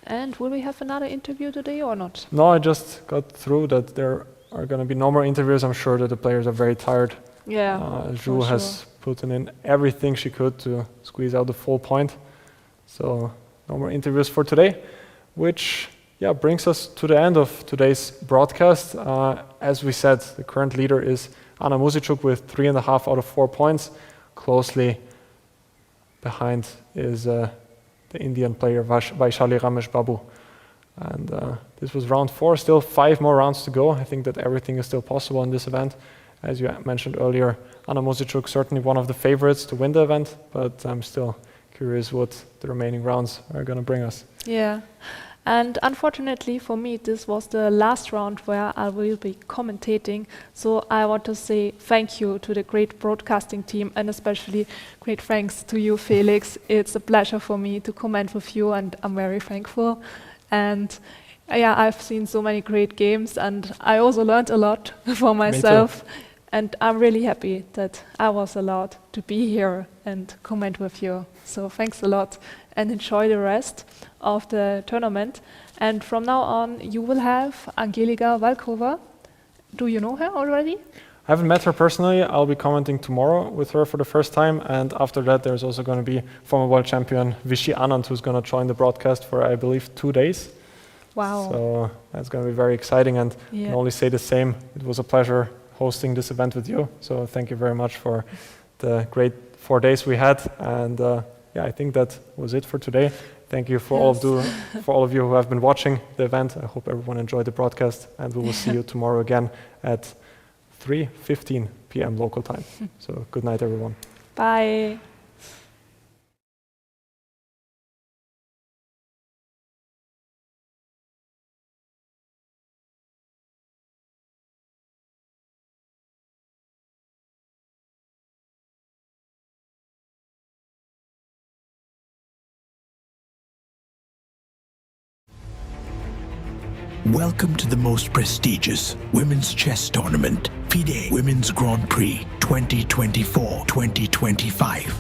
And will we have another interview today or not? No, I just got through that there are going to be no more interviews. I'm sure that the players are very tired. Yeah, Zhu has put in everything she could to squeeze out the full point. So no more interviews for today, which brings us to the end of today's broadcast. As we said, the current leader is Anna Muzychuk with 3.5 out of 4 points. Closely behind is the Indian player Vaishali Rameshbabu. And this was round 4, still 5 more rounds to go. I think that everything is still possible in this event. As you mentioned earlier, Anna Muzychuk certainly one of the favorites to win the event, but I'm still curious what the remaining rounds are going to bring us. Yeah. And unfortunately for me, this was the last round where I will be commentating. So I want to say thank you to the great broadcasting team, and especially great thanks to you, Felix. It's a pleasure for me to comment with you, and I'm very thankful. And I've seen so many great games, and I also learned a lot for myself. And I'm really happy that I was allowed to be here and comment with you. So thanks a lot, and enjoy the rest of the tournament. And from now on, you will have Angelika Valkova. Do you know her already? I haven't met her personally. I'll be commenting tomorrow with her for the first time. And after that, there's also going to be former world champion Vishy Anand, who's going to join the broadcast for, I believe, 2 days. Wow. So that's going to be very exciting. And I can only say the same. It was a pleasure hosting this event with you. So thank you very much for the great 4 days we had. And I think that was it for today. Thank you for all of you who have been watching the event. I hope everyone enjoyed the broadcast, and we will see you tomorrow again at 3:15 p.m. local time. So good night, everyone. Bye. Welcome to the most prestigious women's chess tournament, FIDE Women's Grand Prix 2024-2025.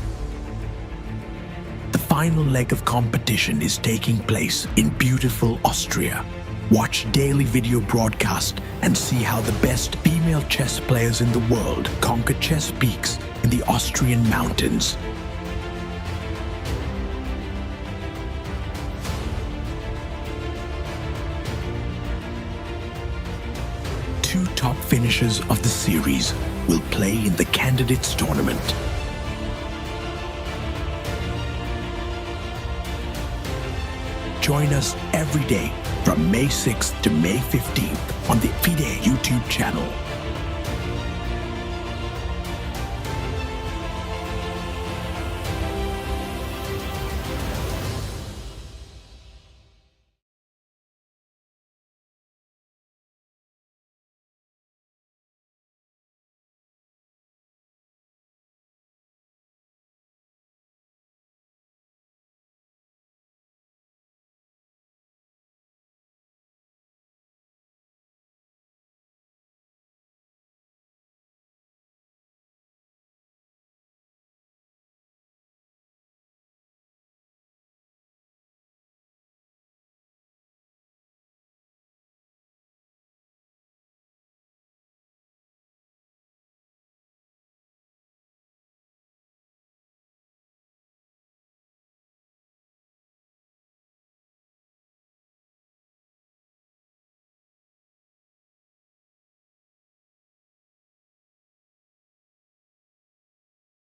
The final leg of competition is taking place in beautiful Austria. Watch daily video broadcast and see how the best female chess players in the world conquer chess peaks in the Austrian mountains. Two top finishers of the series will play in the Candidates Tournament. Join us every day from May 6th to May 15th on the FIDE YouTube channel.